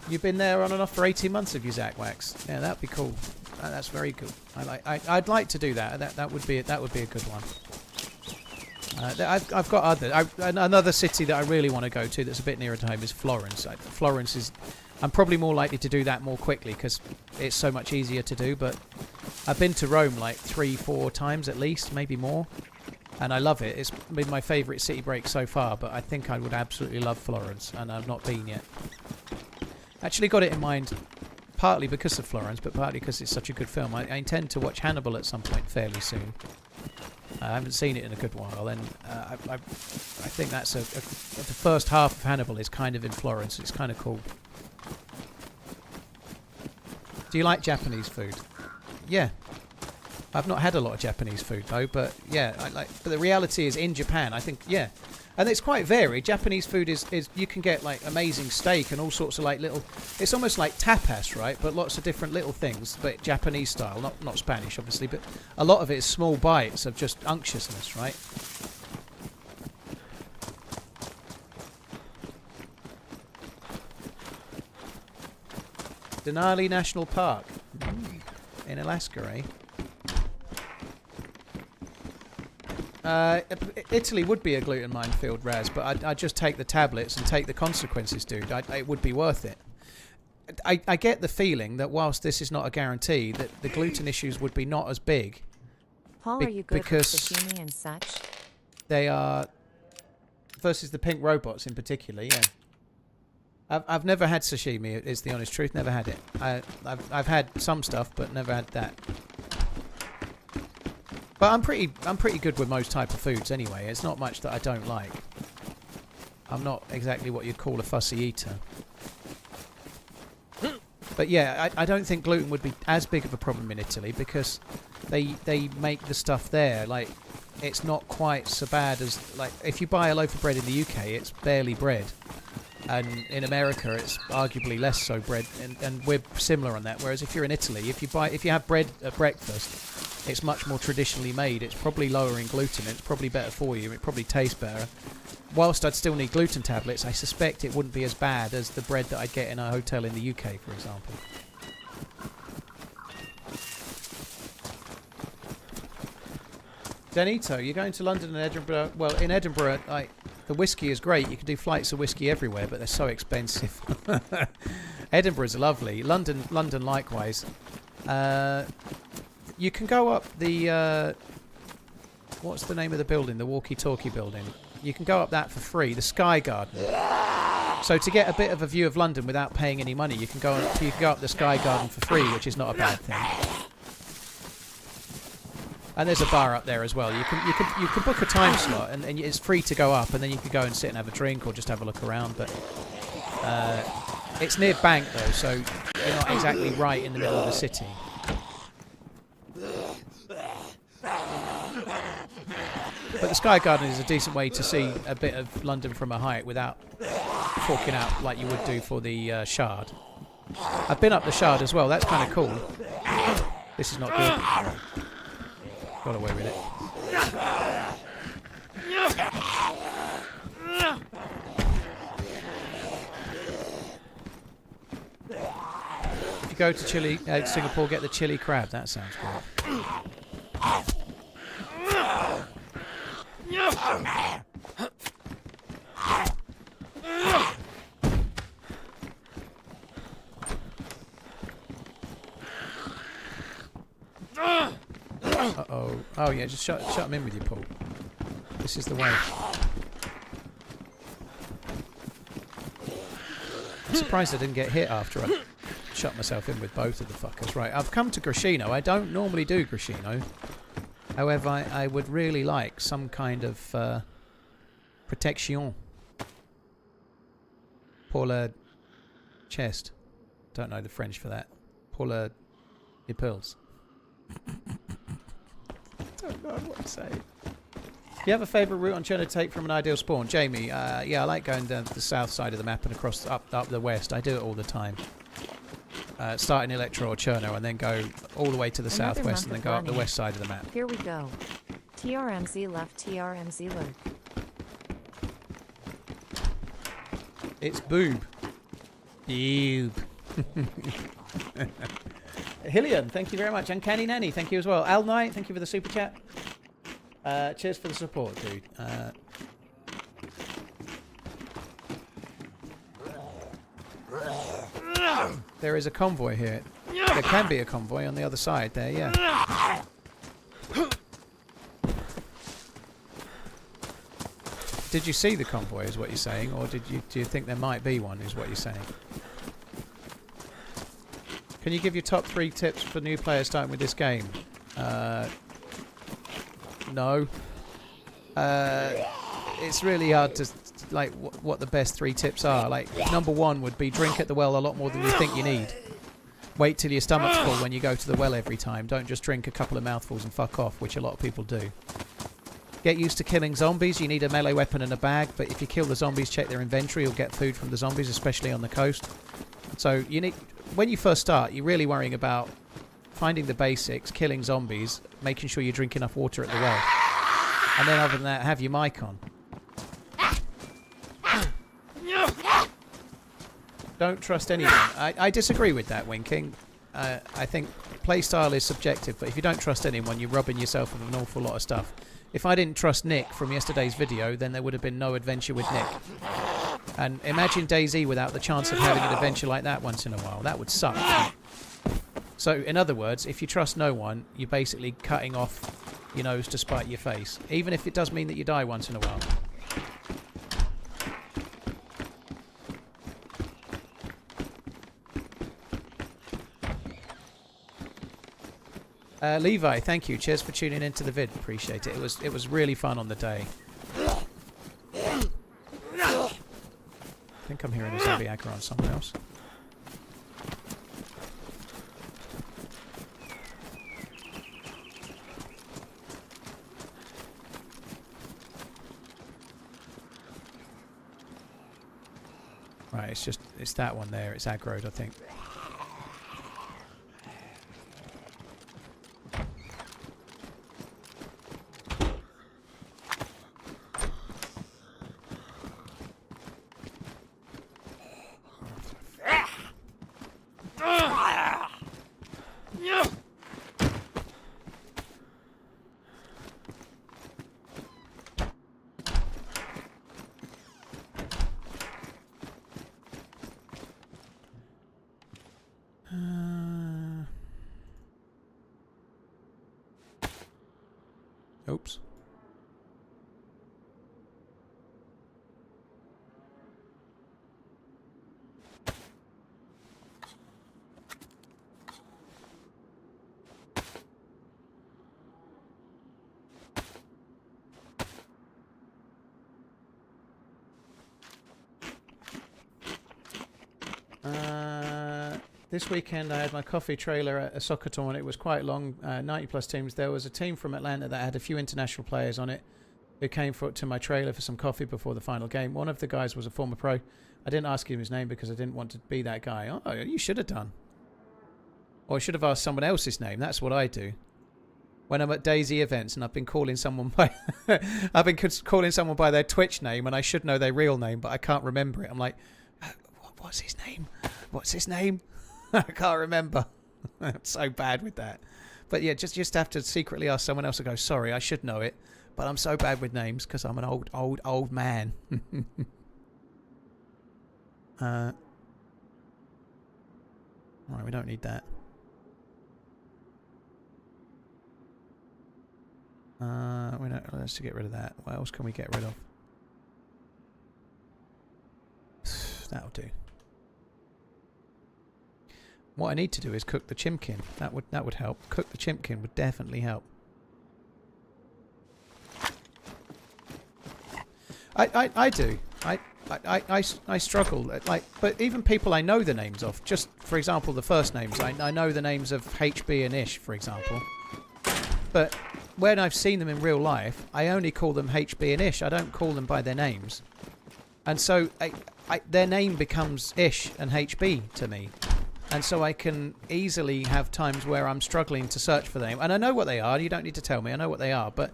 You've been there on and off for 18 months, have you, Zach Wax? Yeah, that'd be cool. That's very cool. I'd like to do that. That would be a good one. I've got another city that I really want to go to that's a bit nearer to home is Florence. Florence is, I'm probably more likely to do that more quickly because it's so much easier to do. But I've been to Rome like 3-4 times at least, maybe more, and I love it. It's been my favourite city break so far. But I think I would absolutely love Florence, and I've not been yet. Actually got it in mind partly because of Florence, but partly because it's such a good film. I intend to watch Hannibal at some point fairly soon. I haven't seen it in a good while, and I think that's the first half of Hannibal is kind of in Florence. It's kind of cool. Do you like Japanese food? Yeah. I've not had a lot of Japanese food though, but yeah, but the reality is in Japan, I think, yeah. And it's quite varied. Japanese food is you can get like amazing steak and all sorts of like little, it's almost like tapas, right? But lots of different little things, but Japanese style, not Spanish obviously, but a lot of it is small bites of just unctuousness, right? Denali National Park in Alaska, eh? Italy would be a gluten minefield, Raz, but I'd just take the tablets and take the consequences, dude. It would be worth it. I get the feeling that whilst this is not a guarantee, that the gluten issues would be not as big. Paul, are you good with sashimi and such? They are... Versus the pink robots in particular, yeah. I've never had sashimi, is the honest truth. Never had it. I've had some stuff, but never had that. But I'm pretty good with most type of foods anyway. It's not much that I don't like. I'm not exactly what you'd call a fussy eater. But yeah, I don't think gluten would be as big of a problem in Italy because they make the stuff there. Like, it's not quite so bad as, like, if you buy a loaf of bread in the UK, it's barely bread. And in America, it's arguably less so bread, and we're similar on that. Whereas if you're in Italy, if you have bread at breakfast, it's much more traditionally made. It's probably lower in gluten. It's probably better for you. It probably tastes better. Whilst I'd still need gluten tablets, I suspect it wouldn't be as bad as the bread that I'd get in a hotel in the UK, for example. Danito, you're going to London and Edinburgh. Well, in Edinburgh, the whiskey is great. You can do flights of whiskey everywhere, but they're so expensive. Edinburgh's lovely. London likewise. You can go up the... what's the name of the building? The walkie-talkie building. You can go up that for free. The Sky Garden. So to get a bit of a view of London without paying any money, you can go up the Sky Garden for free, which is not a bad thing. And there's a bar up there as well. You can book a time slot, and it's free to go up, and then you can go and sit and have a drink or just have a look around. But it's near Bank though, so you're not exactly right in the middle of the city. But the Sky Garden is a decent way to see a bit of London from a height without forking out like you would do for the Shard. I've been up the Shard as well. That's kind of cool. This is not good. Got away with it. If you go to Singapore, get the chili crab. That sounds good. Uh-oh. Oh, yeah, just shut him in with you, Paul. This is the way. surprised I didn't get hit after I shot myself in with both of the fuckers. Right, I've come to Grashino. I don't normally do Grashino. However, I would really like some kind of protection pour la chest. Don't know the French for that. Pour la épaules. Don't know what to say. Do you have a favourite route on Cherno to take from an ideal spawn? Jamie, yeah, I like going down the south side of the map and across up the west. I do it all the time. Start in Electro or Cherno and then go all the way to the southwest and then go up the west side of the map. Here we go. TRMZ left, TRMZ lurk. It's boob. Boob. Hillian, thank you very much. Uncanny Nanny, thank you as well. Al Knight, thank you for the super chat. Cheers for the support, dude. There is a convoy here. There can be a convoy on the other side there, yeah. Did you see the convoy is what you're saying, or do you think there might be one is what you're saying? Can you give your top 3 tips for new players starting with this game? No. It's really hard to like what the best 3 tips are. Like number 1 would be drink at the well a lot more than you think you need. Wait till your stomach's full when you go to the well every time. Don't just drink a couple of mouthfuls and fuck off, which a lot of people do. Get used to killing zombies. You need a melee weapon and a bag, but if you kill the zombies, check their inventory. You'll get food from the zombies, especially on the coast. So you need, when you first start, you're really worrying about finding the basics, killing zombies, making sure you drink enough water at the well. And then other than that, have your mic on. Don't trust anyone. I disagree with that, Winking. I think playstyle is subjective, but if you don't trust anyone, you're robbing yourself of an awful lot of stuff. If I didn't trust Nick from yesterday's video, then there would have been no adventure with Nick. And imagine DayZ without the chance of having an adventure like that once in a while. That would suck. So, in other words, if you trust no one, you're basically cutting off your nose to spite your face. Even if it does mean that you die once in a while. Levi, thank you. Cheers for tuning into the vid. Appreciate it. It was really fun on the day. I think I'm hearing a zombie aggro on someone else. Right, it's that one there. It's aggroed, I think. Oops. This weekend I had my coffee trailer at a soccer tournament. It was quite long, 90 plus teams. There was a team from Atlanta that had a few international players on it who came to my trailer for some coffee before the final game. One of the guys was a former pro. I didn't ask him his name because I didn't want to be that guy. Oh, you should have done. Or I should have asked someone else's name. That's what I do. When I'm at DayZ events and I've been calling someone by calling someone by their Twitch name and I should know their real name, but I can't remember it. I'm like, what's his name? What's his name? I can't remember. I'm so bad with that. But yeah, just have to secretly ask someone else to go, sorry, I should know it, but I'm so bad with names because I'm an old man. Right, we don't need that. Let's get rid of that. What else can we get rid of? That'll do. What I need to do is cook the chimkin. That would help. Cook the chimkin would definitely help. I do. I struggle. But even people I know the names of. Just for example, the first names. I know the names of HB and Ish, for example. But when I've seen them in real life, I only call them HB and Ish. I don't call them by their names. And so their name becomes Ish and HB to me. And so I can easily have times where I'm struggling to search for them. And I know what they are. You don't need to tell me. I know what they are. But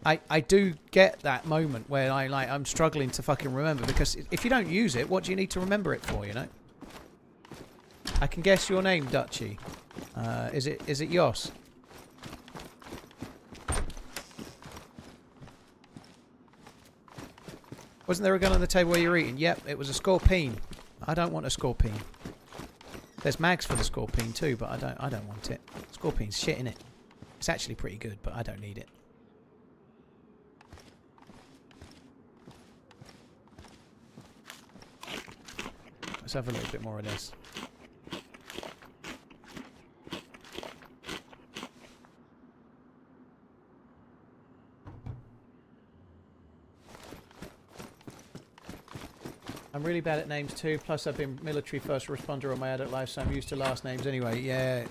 I do get that moment where I'm struggling to fucking remember. Because if you don't use it, what do you need to remember it for, you know? I can guess your name, Dutchy. Is it Yos? Wasn't there a gun on the table where you're eating? Yep, it was a scorpion. I don't want a scorpion. There's mags for the scorpion too, but I don't want it. Scorpion's shit, innit? It's actually pretty good, but I don't need it. Let's have a little bit more of this. I'm really bad at names too, plus I've been military first responder all my adult life, so I'm used to last names anyway. Yeah,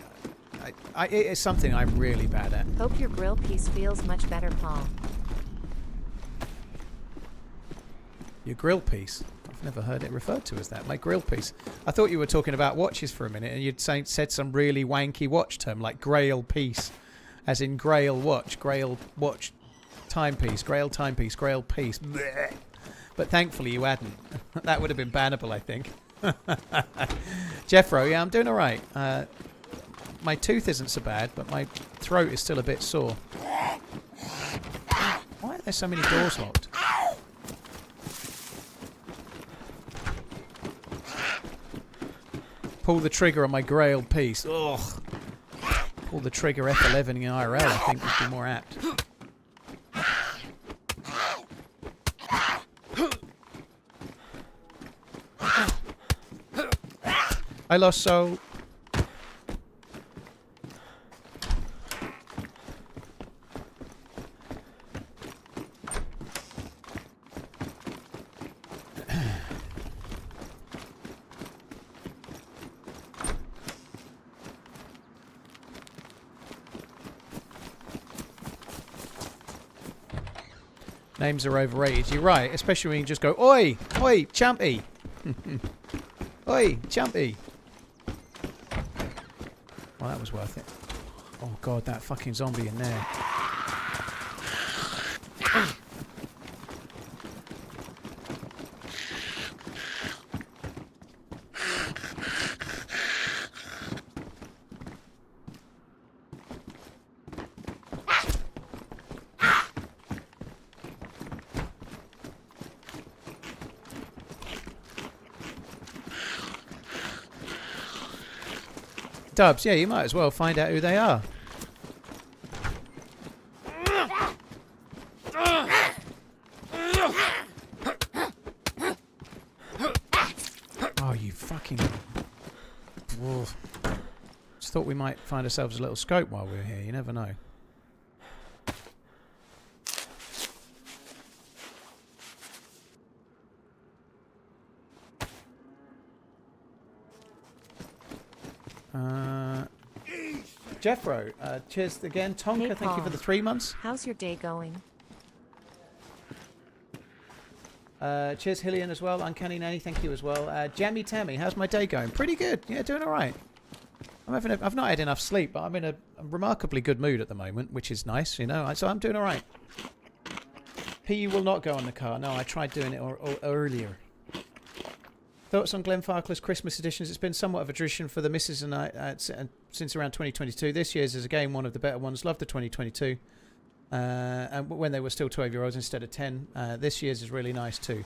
it's something I'm really bad at. Hope your grill piece feels much better, Paul. Your grill piece? I've never heard it referred to as that. My grill piece. I thought you were talking about watches for a minute, and you'd said some really wanky watch term, like grail piece, as in grail watch timepiece, grail timepiece, grail piece. Blech. But thankfully you hadn't. That would have been bannable, I think. Jeffro, yeah, I'm doing alright. My tooth isn't so bad, but my throat is still a bit sore. Why are there so many doors locked? Pull the trigger on my grail piece. Ugh. Pull the trigger F11 in IRL, I think would be more apt. I lost Soul. Names are overrated. You're right, especially when you just go, oi, oi, champy. Oi, champy. Well, that was worth it. Oh god, that fucking zombie in there. Dubs, yeah, you might as well find out who they are. Oh, you fucking... Whoa. Just thought we might find ourselves a little scope while we were here, you never know. Jeffro, cheers again. Tonka, Hey, thank you for the 3 months. How's your day going? Cheers, Hillian, as well. Uncanny Nanny, thank you as well. Jammy Tammy, how's my day going? Pretty good. Yeah, doing all right. I've not had enough sleep, but I'm in a remarkably good mood at the moment, which is nice, you know. So I'm doing all right. PU will not go on the car. No, I tried doing it earlier. Thoughts on Glenfarclas Christmas editions? It's been somewhat of a tradition for the missus and I since around 2022. This year's is again one of the better ones. Love the 2022. And when they were still 12-year-olds instead of 10. This year's is really nice too.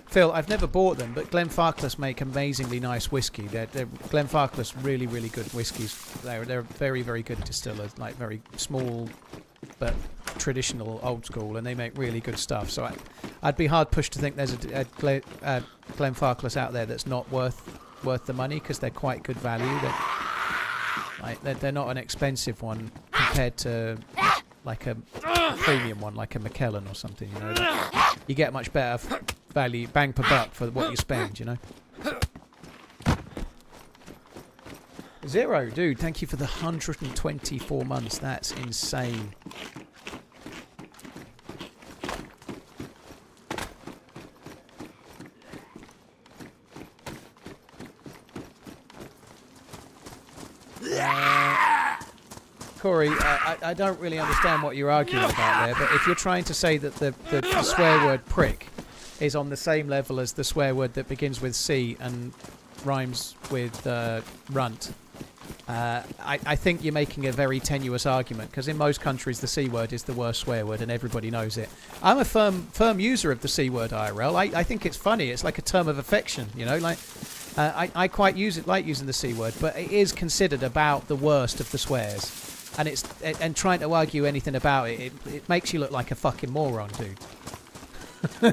Phil, I've never bought them, but Glenfarclas make amazingly nice whiskey. They're Glenfarclas really, really good whiskies. They're very, very good distillers, like very small but traditional, old school, and they make really good stuff. So I'd be hard pushed to think there's a Glenfarclas out there that's not worth worth the money because they're quite good value. They're not an expensive one compared to like a premium one, like a McKellen or something. You know, you get much better value, bang per buck for what you spend. You know. Zero, dude. Thank you for the 124 months. That's insane. Corey, I don't really understand what you're arguing about there, but if you're trying to say that the swear word prick is on the same level as the swear word that begins with C and rhymes with runt, I think you're making a very tenuous argument, because in most countries the C word is the worst swear word and everybody knows it. I'm a firm user of the C word IRL. I think it's funny. It's like a term of affection, you know, like I quite like using the C word, but it is considered about the worst of the swears. And trying to argue anything about it makes you look like a fucking moron, dude.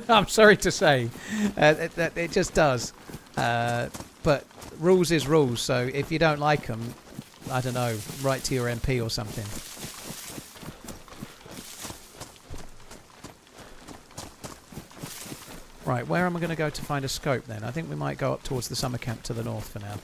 I'm sorry to say. It just does. But rules is rules, so if you don't like them, I don't know, write to your MP or something. Right, where am I going to go to find a scope then? I think we might go up towards the summer camp to the north for now.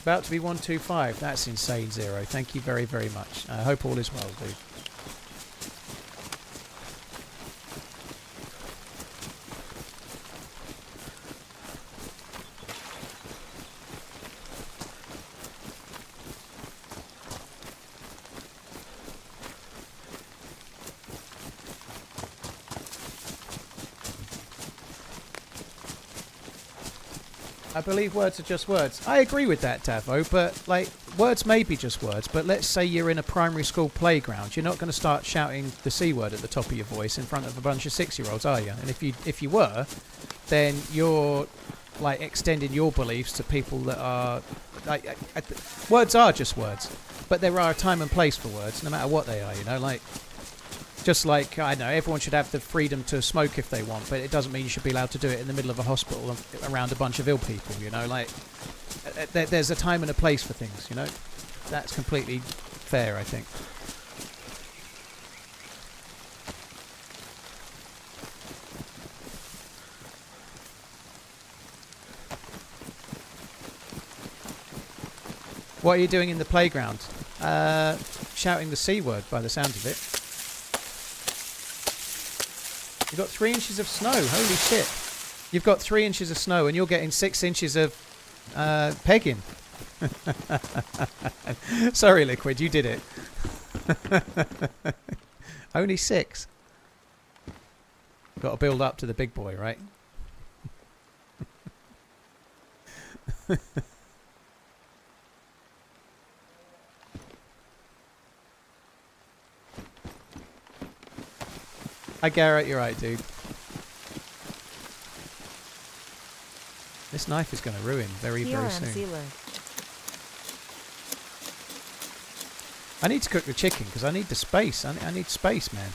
About to be 125. That's insane, Zero. Thank you very, very much. I hope all is well, dude. I believe words are just words. I agree with that, Davo, but like words may be just words, but let's say you're in a primary school playground. You're not going to start shouting the C word at the top of your voice in front of a bunch of 6-year-olds, are you? And if you were, then you're like extending your beliefs to people that are like words are just words, but there are a time and place for words, no matter what they are, you know, like just like, I know, everyone should have the freedom to smoke if they want, but it doesn't mean you should be allowed to do it in the middle of a hospital around a bunch of ill people, you know, like, there's a time and a place for things, you know. That's completely fair, I think. What are you doing in the playground? Shouting the C word by the sound of it. You've got 3 inches of snow. Holy shit. You've got 3 inches of snow and you're getting 6 inches of pegging. Sorry, Liquid, you did it. Only 6. Got to build up to the big boy, right? Hi Garrett, you're right, dude. This knife is going to ruin very, very soon. I need to cook the chicken because I need the space. I need space, man.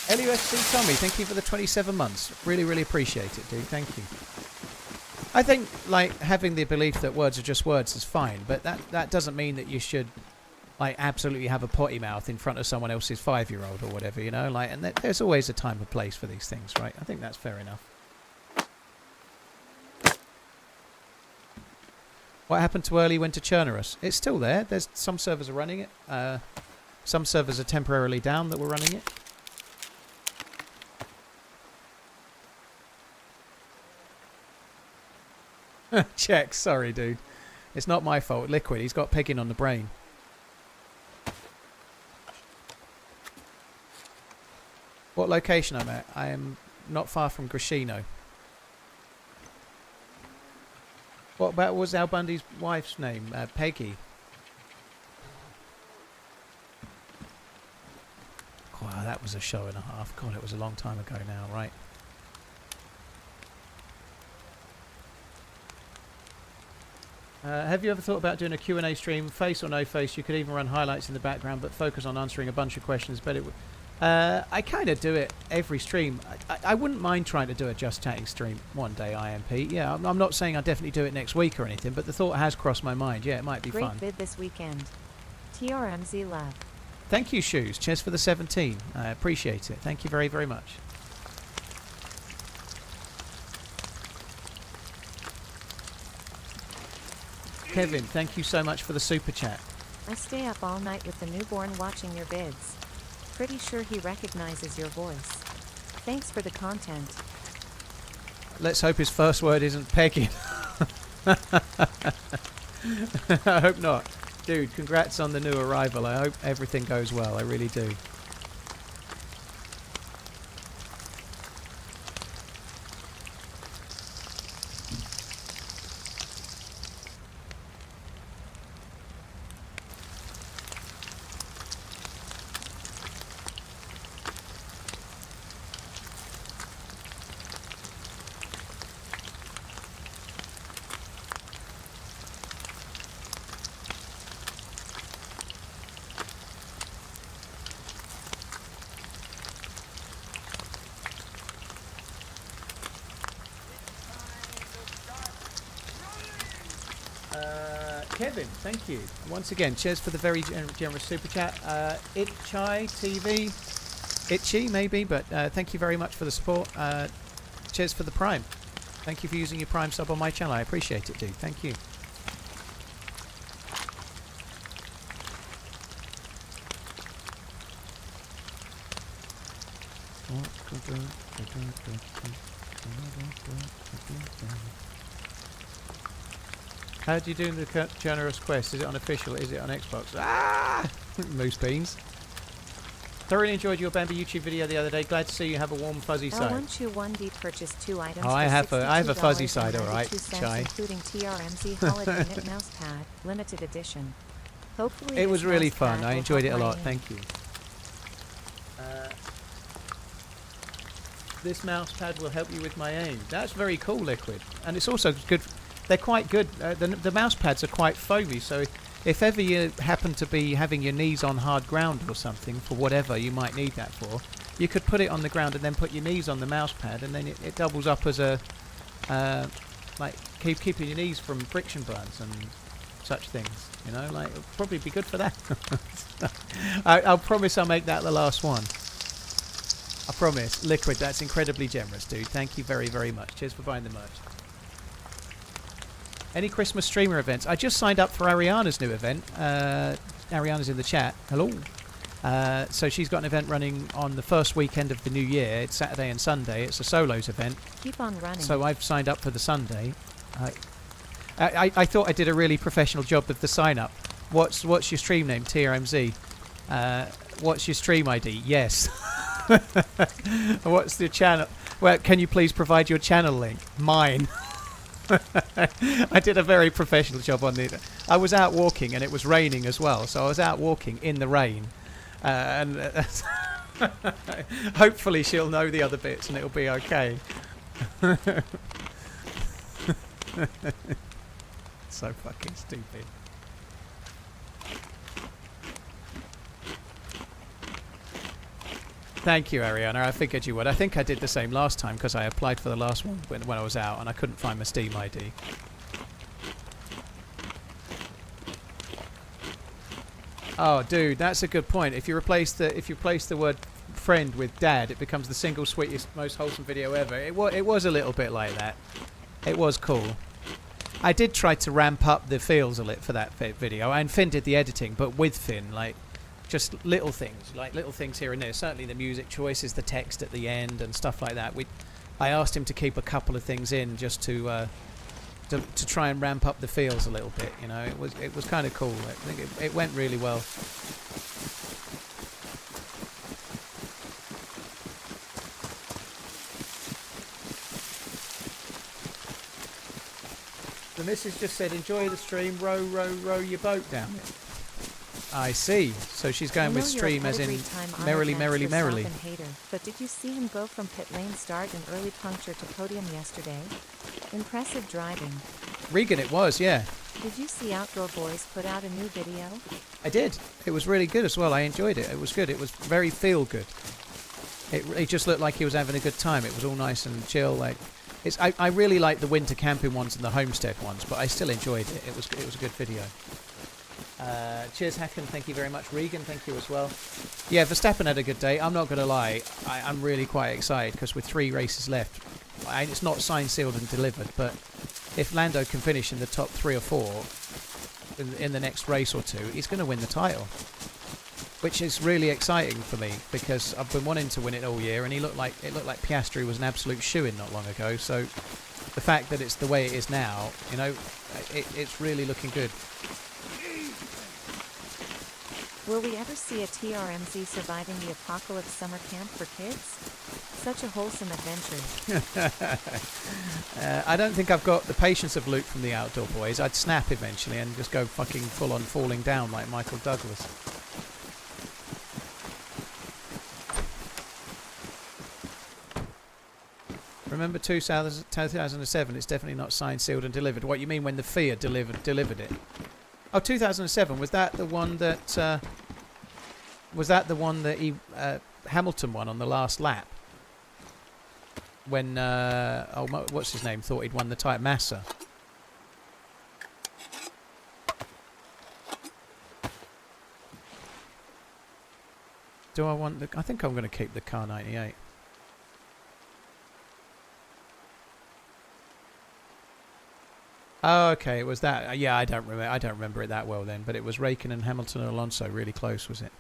LUSC Tommy, thank you for the 27 months. Really, really appreciate it, dude. Thank you. I think, like, having the belief that words are just words is fine, but that doesn't mean that you should, like, absolutely have a potty mouth in front of someone else's 5-year-old or whatever, you know? Like, and there's always a time and place for these things, right? I think that's fair enough. What happened to early winter Chernarus? It's still there. There's some servers are running it. Some servers are temporarily down that were running it. Check, sorry dude. It's not my fault. Liquid, he's got pegging on the brain. What location I'm at? I am not far from Grishino. What was Al Bundy's wife's name? Peggy. Wow, that was a show and a half. God, it was a long time ago now, right? Have you ever thought about doing a Q&A stream, face or no face? You could even run highlights in the background, but focus on answering a bunch of questions. But it I kind of do it every stream. I wouldn't mind trying to do a Just Chatting stream one day, IMP. Yeah, I'm not saying I'll definitely do it next week or anything, but the thought has crossed my mind. Yeah, it might be fun. Great vid this weekend. TRMZ love. Thank you, Shoes. Cheers for the 17. I appreciate it. Thank you very, very much. Kevin, thank you so much for the super chat. I stay up all night with the newborn watching your vids. Pretty sure he recognizes your voice. Thanks for the content. Let's hope his first word isn't pegging. I hope not. Dude, congrats on the new arrival. I hope everything goes well. I really do. Kevin, thank you. Once again, cheers for the very generous super chat. Itchai TV, Itchy maybe, but thank you very much for the support. Cheers for the Prime. Thank you for using your Prime sub on my channel. I appreciate it, dude. Thank you. How do you do the Chernarus quest? Is it unofficial? Is it on Xbox? Ah! Moose beans. Thoroughly enjoyed your Bambi YouTube video the other day. Glad to see you have a warm fuzzy side. L121D purchased 2 items. Oh, I have a fuzzy side, alright. Chai. Including TRMZ Holiday Knit Mouse Pad, limited edition. Hopefully it was really fun. I enjoyed it a lot. Thank you. This mouse pad will help you with my aim. That's very cool, Liquid. And it's also good. They're quite good. The mouse pads are quite foamy, so if ever you happen to be having your knees on hard ground or something, for whatever you might need that for, you could put it on the ground and then put your knees on the mouse pad, and then it doubles up as a like keeping your knees from friction burns and such things. You know, like it'll probably be good for that. I'll promise I'll make that the last one. I promise. Liquid, that's incredibly generous, dude. Thank you very, very much. Cheers for buying the merch. Any Christmas streamer events? I just signed up for Ariana's new event. Ariana's in the chat. Hello. So she's got an event running on the first weekend of the new year. It's Saturday and Sunday. It's a solos event. Keep on running. So I've signed up for the Sunday. I thought I did a really professional job of the sign up. What's your stream name? TRMZ. What's your stream ID? Yes. What's the channel? Well, can you please provide your channel link? Mine. I did a very professional job on it. I was out walking and it was raining as well, so I was out walking in the rain, and hopefully she'll know the other bits and it'll be okay. So fucking stupid. Thank you, Ariana. I figured you would. I think I did the same last time because I applied for the last one when I was out and I couldn't find my Steam ID. Oh, dude, that's a good point. If you replace the word friend with dad, it becomes the single sweetest, most wholesome video ever. It was a little bit like that. It was cool. I did try to ramp up the feels a little for that video, and Finn did the editing, but with Finn, like. Just little things here and there. Certainly the music choices, the text at the end, and stuff like that. I asked him to keep a couple of things in just to try and ramp up the feels a little bit. You know, it was kind of cool. I think it went really well. The missus just said, "Enjoy the stream. Row, row, row your boat down it." I see. So she's going with stream as in merrily, merrily, merrily. Hater, but did you see him go from pit lane start and early puncture to podium yesterday? Impressive driving. Regan, it was, yeah. Did you see Outdoor Boys put out a new video? I did. It was really good as well. I enjoyed it. It was good. It was very feel good. It just looked like he was having a good time. It was all nice and chill. Like, I really like the winter camping ones and the homestead ones, but I still enjoyed it. It was a good video. Cheers, Hacken. Thank you very much. Regan, thank you as well. Yeah, Verstappen had a good day. I'm not going to lie. I'm really quite excited because with 3 races left, it's not signed, sealed and delivered, but if Lando can finish in the top 3 or 4 in the next race or 2, he's going to win the title. Which is really exciting for me because I've been wanting to win it all year, and it looked like Piastri was an absolute shoo-in not long ago. So the fact that it's the way it is now, you know, it's really looking good. Will we ever see a TRMZ surviving the apocalypse summer camp for kids? Such a wholesome adventure. I don't think I've got the patience of Luke from the Outdoor Boys. I'd snap eventually and just go fucking full on falling down like Michael Douglas. Remember 2007, it's definitely not signed, sealed and delivered. What you mean when the FIA delivered it? Oh, 2007, was that the one that he Hamilton won on the last lap? When what's his name thought he'd won the title, Massa. Do I want the? I think I'm going to keep the car 98. Oh, okay, it was that. Yeah, I don't remember it that well then, but it was Raikkonen, Hamilton and Alonso really close, was it?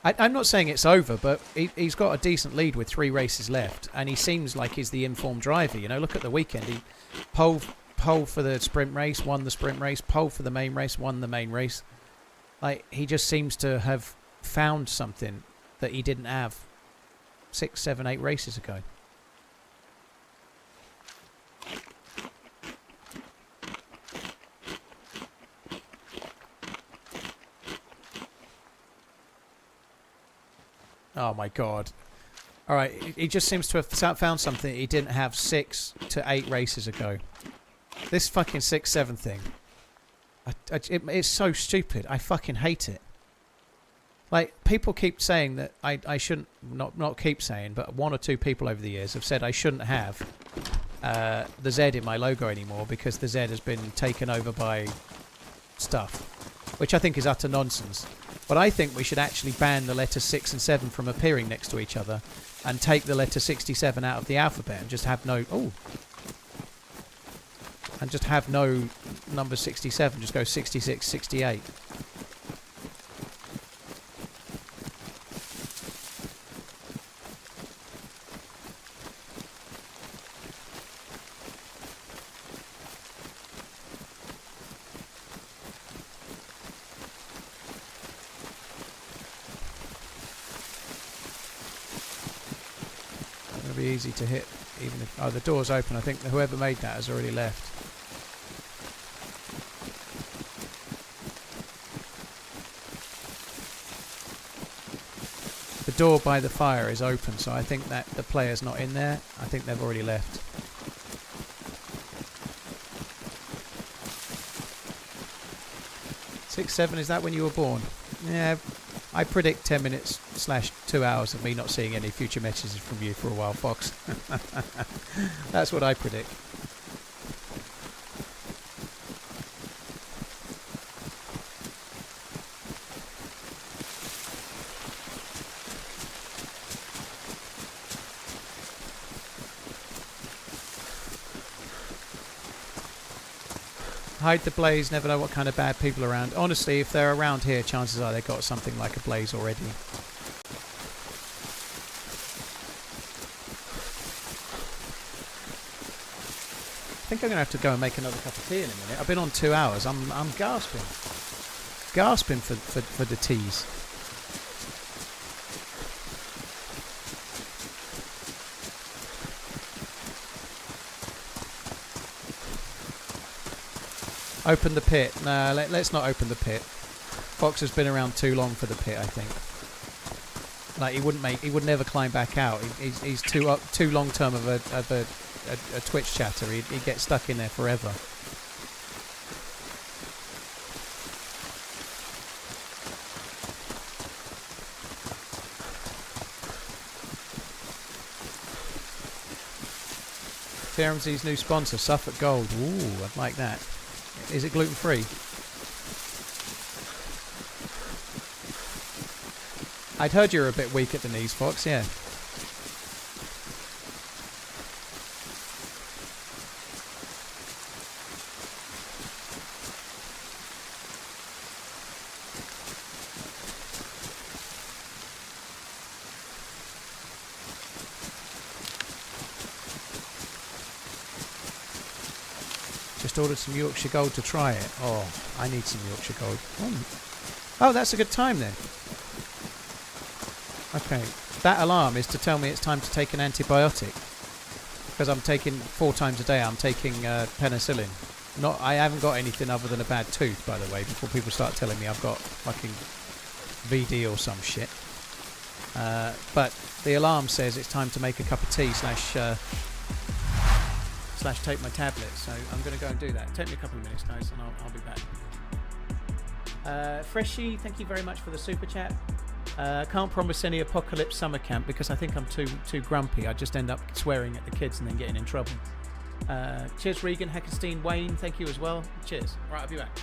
I'm not saying it's over, but he's got a decent lead with 3 races left, and he seems like he's the informed driver. You know, look at the weekend. He pole for the sprint race, won the sprint race, pole for the main race, won the main race. Like, he just seems to have found something that he didn't have 6, 7, 8 races ago. Oh my god. Alright, he just seems to have found something he didn't have 6 to 8 races ago. This fucking 6-7 thing. It's so stupid. I fucking hate it. Like, people keep saying that I shouldn't... Not keep saying, but 1 or 2 people over the years have said I shouldn't have the Z in my logo anymore because the Z has been taken over by stuff. Which I think is utter nonsense. But I think we should actually ban the letters 6 and 7 from appearing next to each other and take the letter 67 out of the alphabet and just have no... Oh! And just have no number 67. Just go 66, 68. It'll be easy to hit, even if... Oh, the door's open. I think whoever made that has already left. The door by the fire is open, so I think that the player's not in there. I think they've already left. Six, 7, is that when you were born? Yeah, I predict 10 minutes / 2 hours of me not seeing any future messages from you for a while, Fox. That's what I predict. Hide the blaze, never know what kind of bad people are around. Honestly, if they're around here, chances are they've got something like a blaze already. I think I'm going to have to go and make another cup of tea in a minute. I've been on 2 hours. I'm gasping. Gasping for the teas. Open the pit. No, let's not open the pit. Fox has been around too long for the pit, I think. Like he would never climb back out. He's too long term of a Twitch chatter. He'd get stuck in there forever. TRMZ's new sponsor, Suffolk Gold. Ooh, I'd like that. Is it gluten free? I'd heard you were a bit weak at the knees, Fox, yeah. Just ordered some Yorkshire Gold to try it. Oh, I need some Yorkshire Gold. Oh, that's a good time then. Okay, that alarm is to tell me it's time to take an antibiotic. Because I'm taking 4 times a day, I'm taking penicillin. I haven't got anything other than a bad tooth, by the way, before people start telling me I've got fucking VD or some shit. But the alarm says it's time to make a cup of tea / take my tablet, so I'm going to go and do that. Take me a couple of minutes, guys, and I'll be back. Freshy, thank you very much for the super chat. Can't promise any apocalypse summer camp because I think I'm too grumpy. I just end up swearing at the kids and then getting in trouble. Cheers, Regan, Hackerstein, Wayne, thank you as well. Cheers. Right, I'll be back.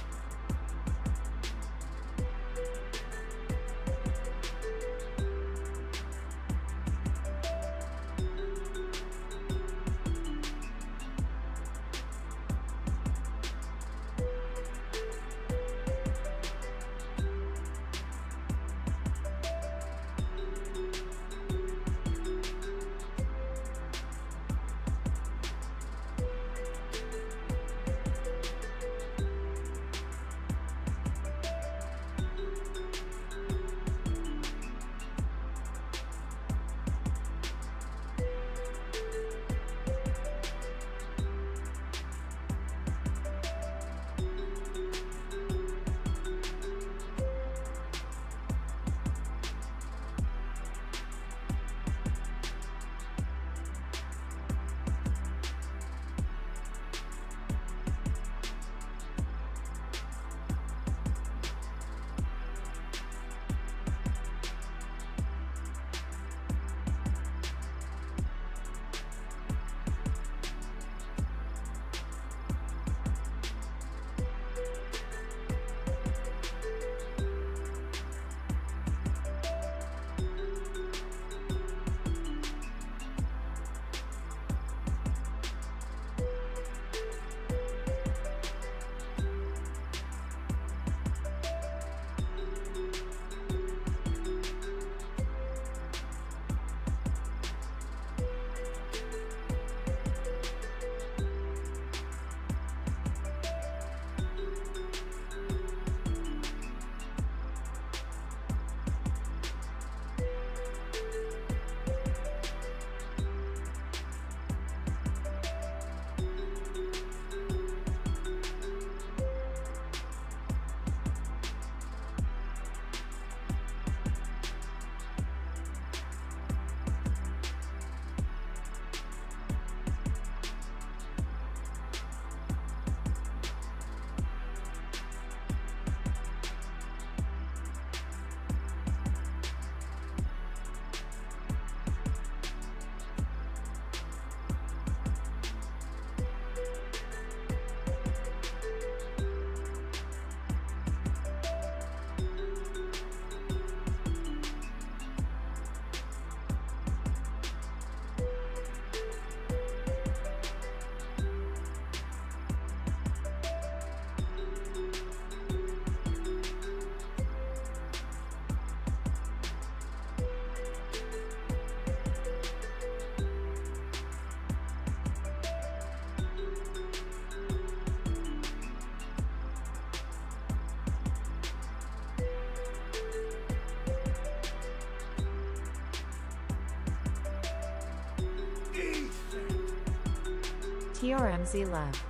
TRMZ love.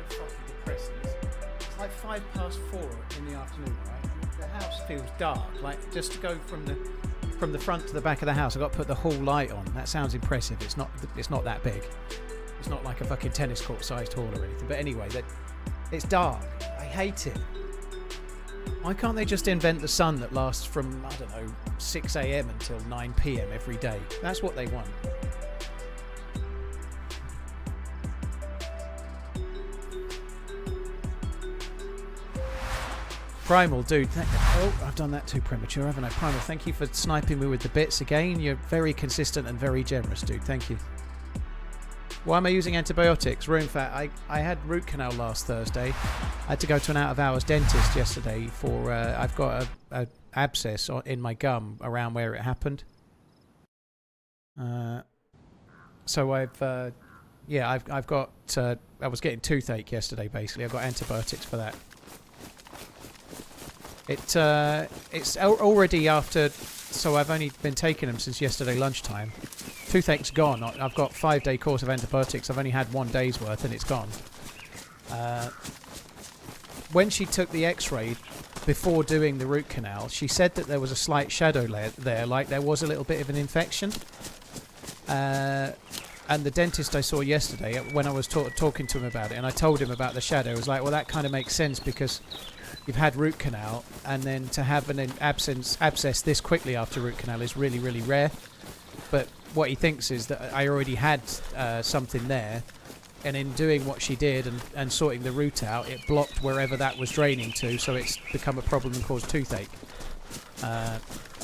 fucking depressing. It's like 4:05 in the afternoon, right? The house feels dark. Like, just to go from the front to the back of the house, I've got to put the whole light on. That sounds impressive. It's not that big. It's not like a fucking tennis court sized hall or anything. But anyway, it's dark. I hate it. Why can't they just invent the sun that lasts from, I don't know, 6 a.m. until 9 p.m. every day? That's what they want. Primal, dude. Oh, I've done that too premature, haven't I? Primal, thank you for sniping me with the bits again. You're very consistent and very generous, dude. Thank you. Why am I using antibiotics? Room fat. I had root canal last Thursday. I had to go to an out-of-hours dentist yesterday for... I've got a abscess in my gum around where it happened. So I've got... I was getting toothache yesterday, basically. I've got antibiotics for that. It's already after, so I've only been taking them since yesterday lunchtime. Toothache's gone. I've got 5-day course of antibiotics. I've only had 1 day's worth and it's gone. When she took the x-ray before doing the root canal, she said that there was a slight shadow layer there, like there was a little bit of an infection. And the dentist I saw yesterday, when I was talking to him about it, and I told him about the shadow, was like, well, that kind of makes sense because you've had root canal, and then to have an abscess this quickly after root canal is really, really rare. But what he thinks is that I already had something there, and in doing what she did and sorting the root out, it blocked wherever that was draining to, so it's become a problem and caused toothache.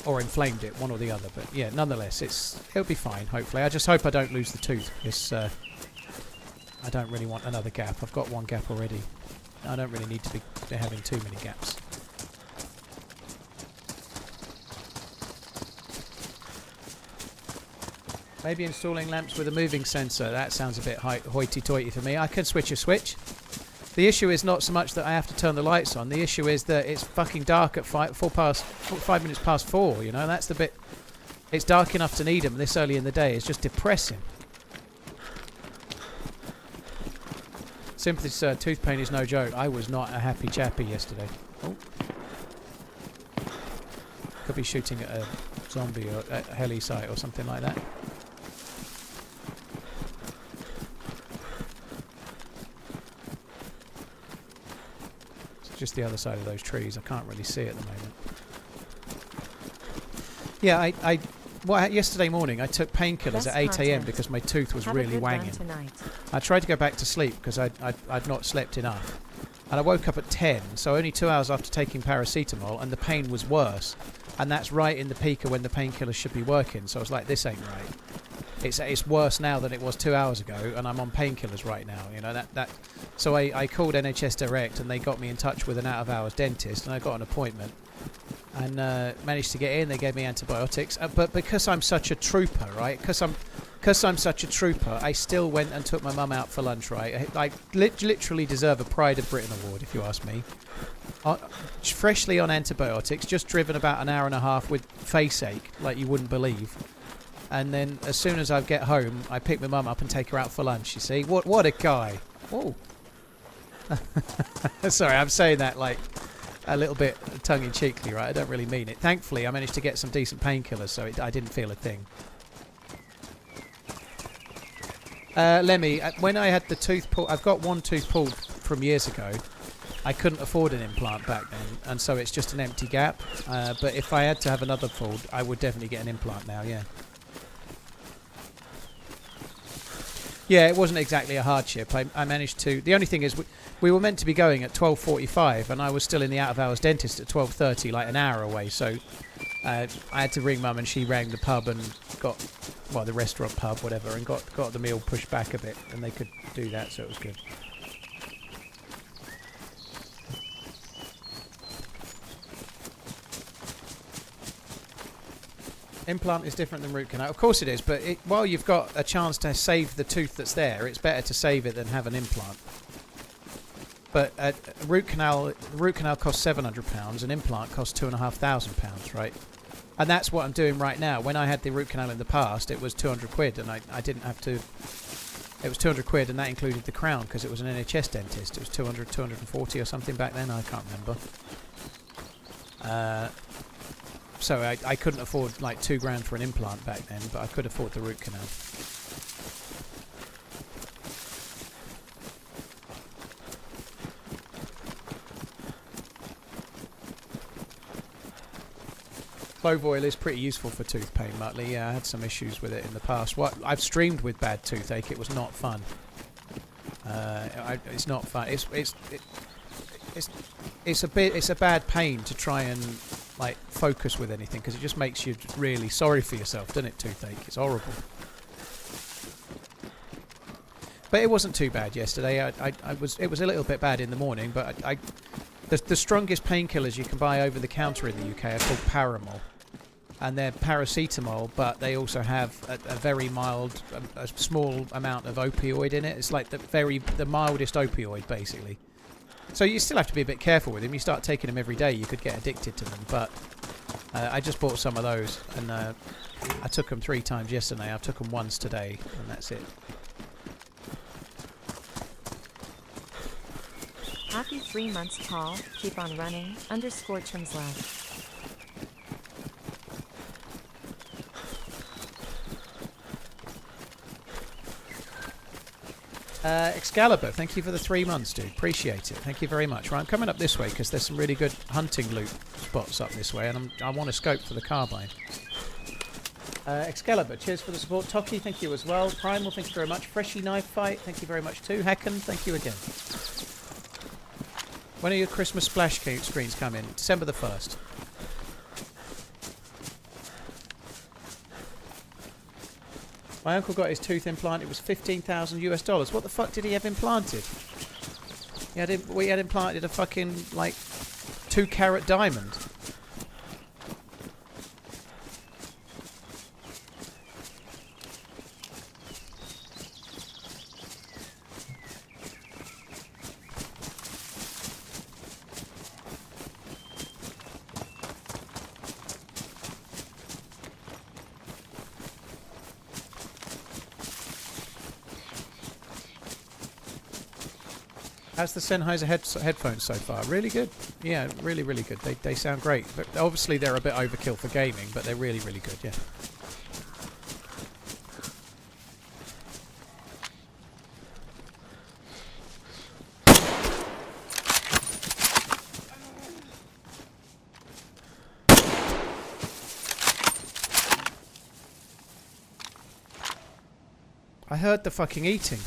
Or inflamed it, one or the other. But yeah, nonetheless, it'll be fine, hopefully. I just hope I don't lose the tooth, because I don't really want another gap. I've got 1 gap already. I don't really need to be having too many gaps. Maybe installing lamps with a moving sensor. That sounds a bit hoity-toity for me. I can switch a switch. The issue is not so much that I have to turn the lights on. The issue is that it's fucking dark at 5 minutes past 4, you know? That's the bit... It's dark enough to need them this early in the day. It's just depressing. Sympathy, sir. Tooth pain is no joke. I was not a happy chappy yesterday. Oh. Could be shooting at a zombie or a heli site or something like that. It's just the other side of those trees. I can't really see at the moment. Yeah, yesterday morning I took painkillers at 8 a.m. because my tooth was really wanging. I tried to go back to sleep because I'd not slept enough. And I woke up at 10, so only 2 hours after taking paracetamol, and the pain was worse. And that's right in the peak of when the painkillers should be working. So I was like, this ain't right. It's worse now than it was 2 hours ago, and I'm on painkillers right now. You know that. So I called NHS Direct, and they got me in touch with an out-of-hours dentist, and I got an appointment. And managed to get in. They gave me antibiotics, but because I'm such a trooper, right? Because I'm such a trooper, I still went and took my mum out for lunch, right? I literally deserve a Pride of Britain award, if you ask me. Freshly on antibiotics, just driven about an hour and a half with face ache, like you wouldn't believe. And then as soon as I get home, I pick my mum up and take her out for lunch. You see, what a guy! Oh, sorry, I'm saying that like a little bit tongue-in-cheekly, right? I don't really mean it. Thankfully, I managed to get some decent painkillers, so I didn't feel a thing. Lemmy, when I had the tooth pulled, I've got 1 tooth pulled from years ago. I couldn't afford an implant back then, and so it's just an empty gap. But if I had to have another pulled, I would definitely get an implant now, yeah. Yeah, it wasn't exactly a hardship. I managed to... The only thing is, we were meant to be going at 12:45, and I was still in the out-of-hours dentist at 12:30, like an hour away. So I had to ring Mum, and she rang the pub and got... Well, the restaurant pub, whatever, and got the meal pushed back a bit, and they could do that, so it was good. Implant is different than root canal. Of course it is, but while you've got a chance to save the tooth that's there, it's better to save it than have an implant. But root canal costs £700, an implant costs £2,500, right? And that's what I'm doing right now. When I had the root canal in the past, it was 200 quid, and I didn't have to It was 200 quid, and that included the crown because it was an NHS dentist. It was 200, 240 or something back then. I can't remember. So I couldn't afford like £2 for an implant back then, but I could afford the root canal. Clove oil is pretty useful for tooth pain, Muttley. Yeah, I had some issues with it in the past. I've streamed with bad toothache. It was not fun. It's not fun. It's a bad pain to try and like focus with anything because it just makes you really sorry for yourself, doesn't it? Toothache. It's horrible. But it wasn't too bad yesterday. It was a little bit bad in the morning, but the strongest painkillers you can buy over the counter in the UK are called Paramol. And they're paracetamol, but they also have a very mild, a small amount of opioid in it. It's like the mildest opioid, basically. So you still have to be a bit careful with them. You start taking them every day, you could get addicted to them. But I just bought some of those, and I took them 3 times yesterday. I took them once today, and that's it. Happy 3 months tall, keep on running, _Chernarus. Excalibur, thank you for the 3 months, dude. Appreciate it. Thank you very much. Right, I'm coming up this way because there's some really good hunting loot spots up this way, and I want a scope for the carbine. Excalibur, cheers for the support. Toki, thank you as well. Primal, thank you very much. Freshy Knife Fight, thank you very much too. Hacken, thank you again. When are your Christmas splash screens coming? December the 1st. My uncle got his tooth implanted. It was $15,000 US. What the fuck did he have implanted? We had implanted a fucking like 2-carat diamond. How's the Sennheiser headphones so far? Really good. Yeah, really, really good. They sound great. But obviously they're a bit overkill for gaming, but they're really, really good, yeah. I heard the fucking eating.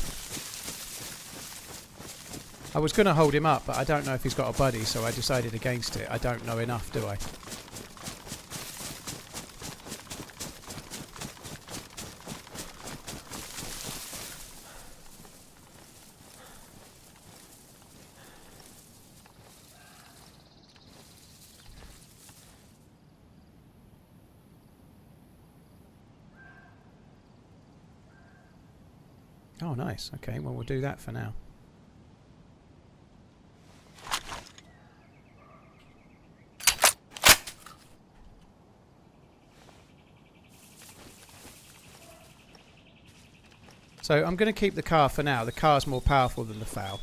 I was going to hold him up, but I don't know if he's got a buddy, so I decided against it. I don't know enough, do I? Oh, nice. Okay, well, we'll do that for now. So I'm going to keep the car for now. The car's more powerful than the FAL.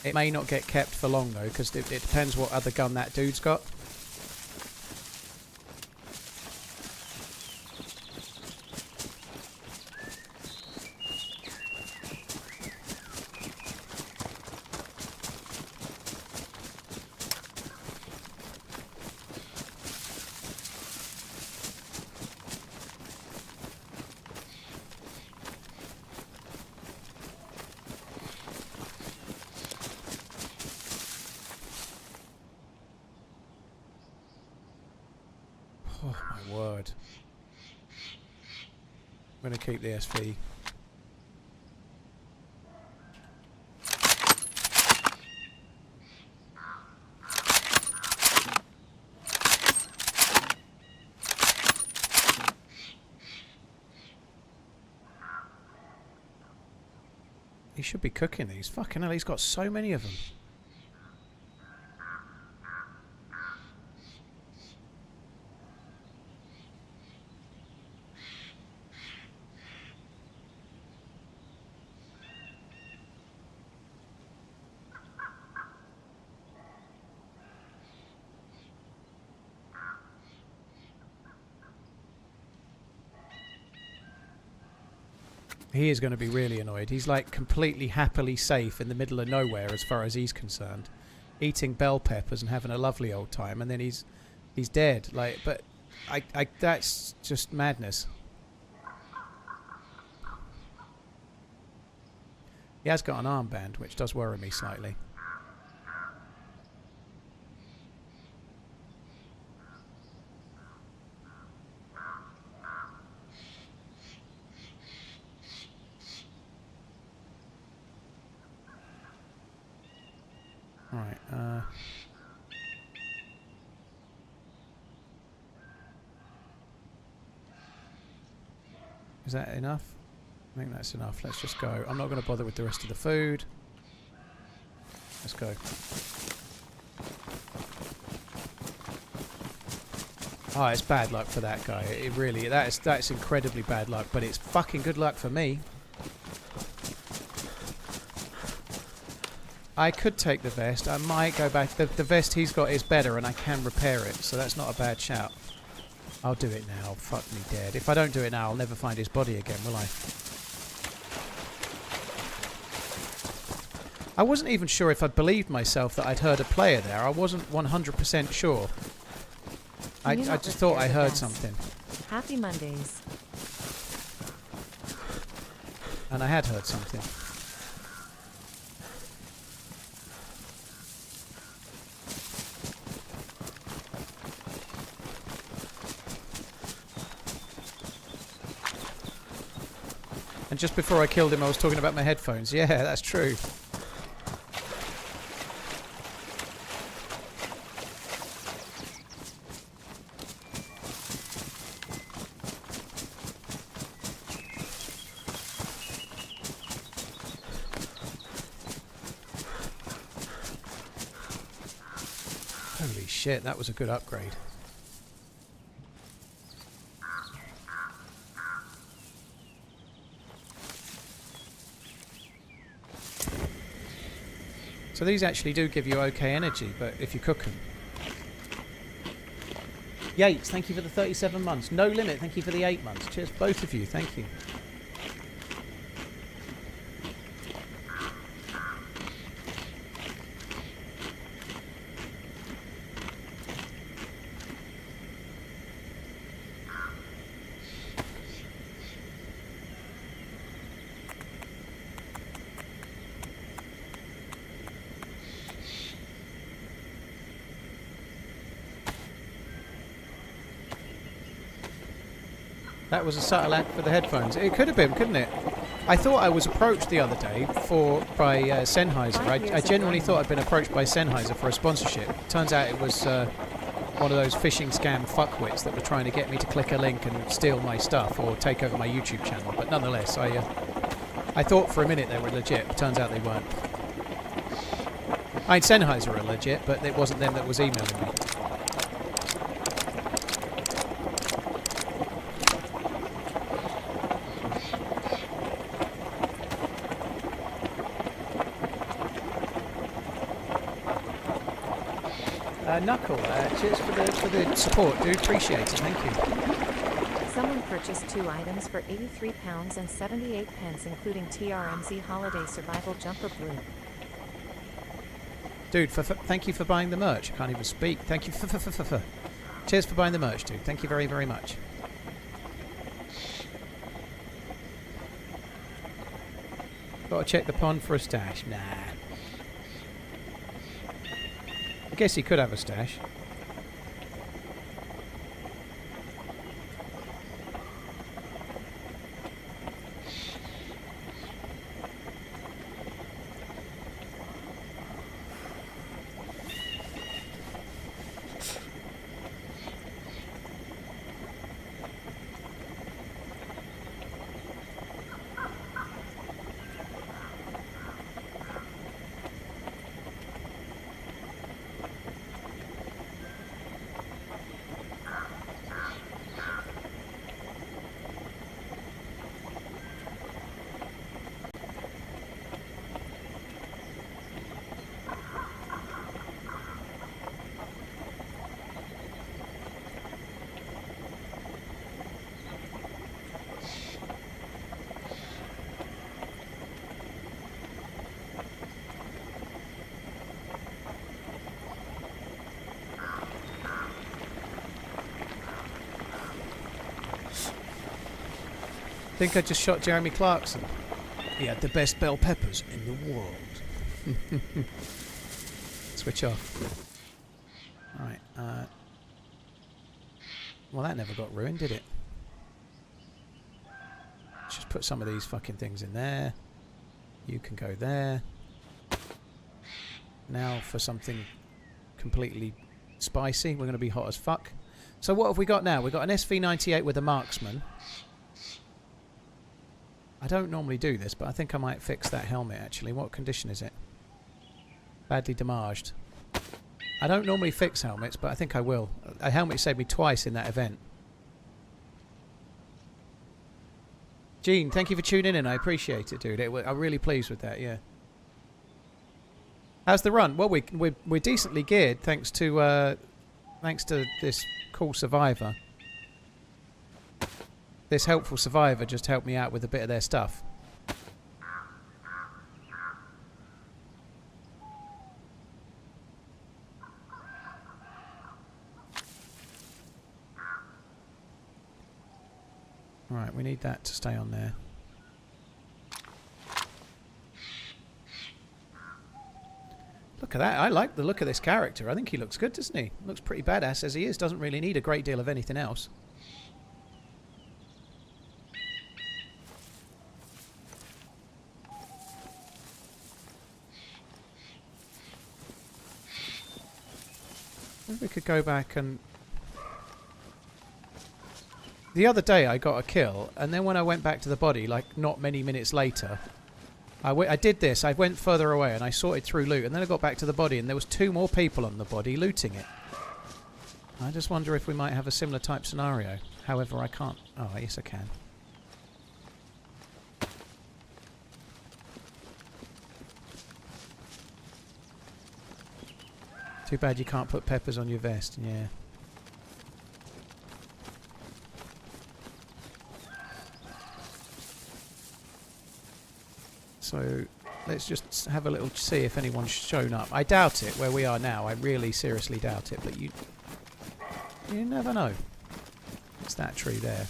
It may not get kept for long though, because it depends what other gun that dude's got. Oh my word. I'm going to keep the SV. He should be cooking these. Fucking hell, he's got so many of them. He is going to be really annoyed. He's like completely happily safe in the middle of nowhere as far as he's concerned, eating bell peppers and having a lovely old time, and then he's dead. Like, but I that's just madness. He has got an armband, which does worry me slightly. Right, is that enough? I think that's enough. Let's just go. I'm not going to bother with the rest of the food. Let's go. Oh, it's bad luck for that guy. It really, that's incredibly bad luck, but it's fucking good luck for me. I could take the vest. I might go back. The vest he's got is better and I can repair it, so that's not a bad shout. I'll do it now. Fuck me dead. If I don't do it now, I'll never find his body again, will I? I wasn't even sure if I'd believed myself that I'd heard a player there. I wasn't 100% sure. I just thought I heard something. Happy Mondays. And I had heard something. And just before I killed him, I was talking about my headphones. Yeah, that's true. Holy shit, that was a good upgrade. So these actually do give you okay energy, but if you cook them. Yates, thank you for the 37 months. No Limit, thank you for the 8 months. Cheers, both of you, thank you. That was a subtle ad for the headphones. It could have been, couldn't it? I thought I was approached the other day by Sennheiser. I genuinely thought I'd been approached by Sennheiser for a sponsorship. Turns out it was one of those phishing scam fuckwits that were trying to get me to click a link and steal my stuff or take over my YouTube channel. But nonetheless, I thought for a minute they were legit. Turns out they weren't. I mean, Sennheiser are legit, but it wasn't them that was emailing me. Knuckle, cheers for the support, dude. Appreciate it, thank you. Someone purchased 2 items for £83.78, including TRMZ Holiday Survival Jumper Blue. Dude, thank you for buying the merch. I can't even speak. Thank you Cheers for buying the merch, dude. Thank you very, very much. Gotta check the pond for a stash. Nah. I guess he could have a stash. Think I just shot Jeremy Clarkson. He had the best bell peppers in the world. Switch off. Right. Well, that never got ruined, did it? Just put some of these fucking things in there. You can go there. Now for something completely spicy. We're going to be hot as fuck. So what have we got now? We've got an SV98 with a marksman. I don't normally do this, but I think I might fix that helmet actually. What condition is it? Badly damaged. I don't normally fix helmets, but I think I will. A helmet saved me twice in that event. Gene, thank you for tuning in. I appreciate it, dude. I'm really pleased with that, yeah. How's the run? Well, we're decently geared thanks to this cool survivor. This helpful survivor just helped me out with a bit of their stuff. Right, we need that to stay on there. Look at that. I like the look of this character. I think he looks good, doesn't he? Looks pretty badass as he is. Doesn't really need a great deal of anything else. Maybe we could go back and... The other day I got a kill, and then when I went back to the body, like not many minutes later, I did this. I went further away and I sorted through loot, and then I got back to the body and there was 2 more people on the body looting it. I just wonder if we might have a similar type scenario. However, I can't... Oh, yes I can. Too bad you can't put peppers on your vest, yeah. So let's just have a little see if anyone's shown up. I doubt it where we are now. I really seriously doubt it, but you never know. It's that tree there.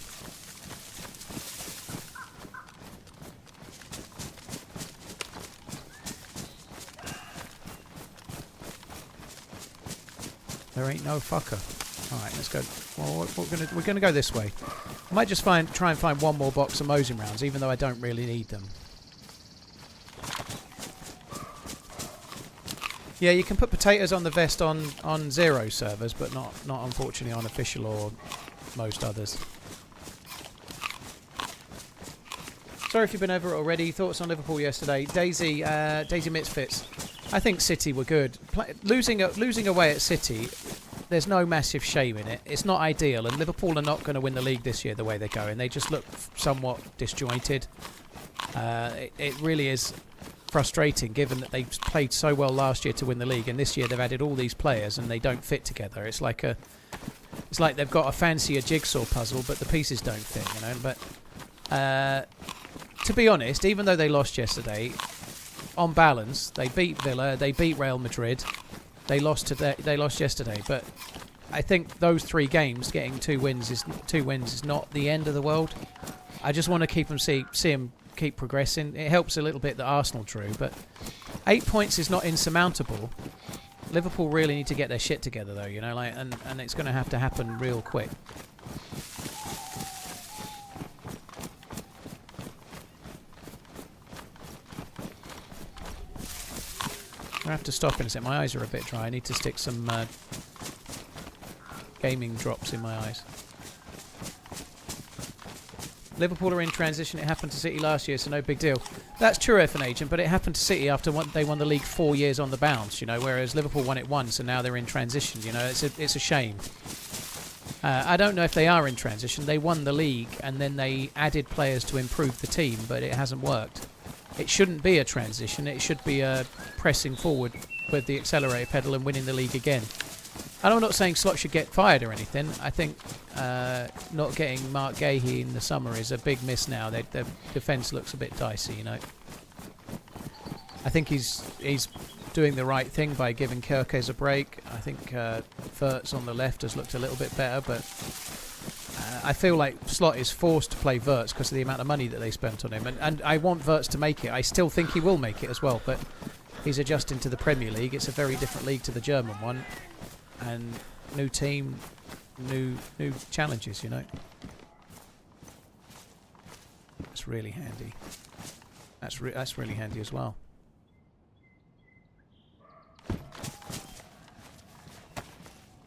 There ain't no fucker. All right, let's go. Well, we're gonna go this way. I might just try and find one more box of Mosin rounds, even though I don't really need them. Yeah, you can put potatoes on the vest on Zero servers, but not unfortunately on official or most others. Sorry if you've been over it already. Thoughts on Liverpool yesterday? DayZ Misfits. I think City were good. Losing away at City, there's no massive shame in it. It's not ideal, and Liverpool are not going to win the league this year the way they're going. They just look somewhat disjointed. It really is frustrating, given that they played so well last year to win the league, and this year they've added all these players and they don't fit together. It's like they've got a fancier jigsaw puzzle, but the pieces don't fit, you know. But to be honest, even though they lost yesterday, on balance, they beat Villa, they beat Real Madrid, they lost yesterday. But I think those 3 games, getting 2 wins is not the end of the world. I just want to keep them see them keep progressing. It helps a little bit that Arsenal drew, but 8 points is not insurmountable. Liverpool really need to get their shit together, though, you know, like, and it's going to have to happen real quick. I have to stop in a sec. My eyes are a bit dry. I need to stick some gaming drops in my eyes. Liverpool are in transition. It happened to City last year, so no big deal. That's true, F and Agent, but it happened to City after they won the league 4 years on the bounce, you know, whereas Liverpool won it once and now they're in transition, you know. It's a shame. I don't know if they are in transition. They won the league and then they added players to improve the team, but it hasn't worked. It shouldn't be a transition. It should be a pressing forward with the accelerator pedal and winning the league again. And I'm not saying Slot should get fired or anything. I think not getting Mark Gahey in the summer is a big miss now. The defence looks a bit dicey, you know. I think he's doing the right thing by giving Kerkez a break. I think Furtz on the left has looked a little bit better, but I feel like Slot is forced to play Verts because of the amount of money that they spent on him. And I want Verts to make it. I still think he will make it as well, but he's adjusting to the Premier League. It's a very different league to the German one. And new team, new challenges, you know. That's really handy. That's really handy as well.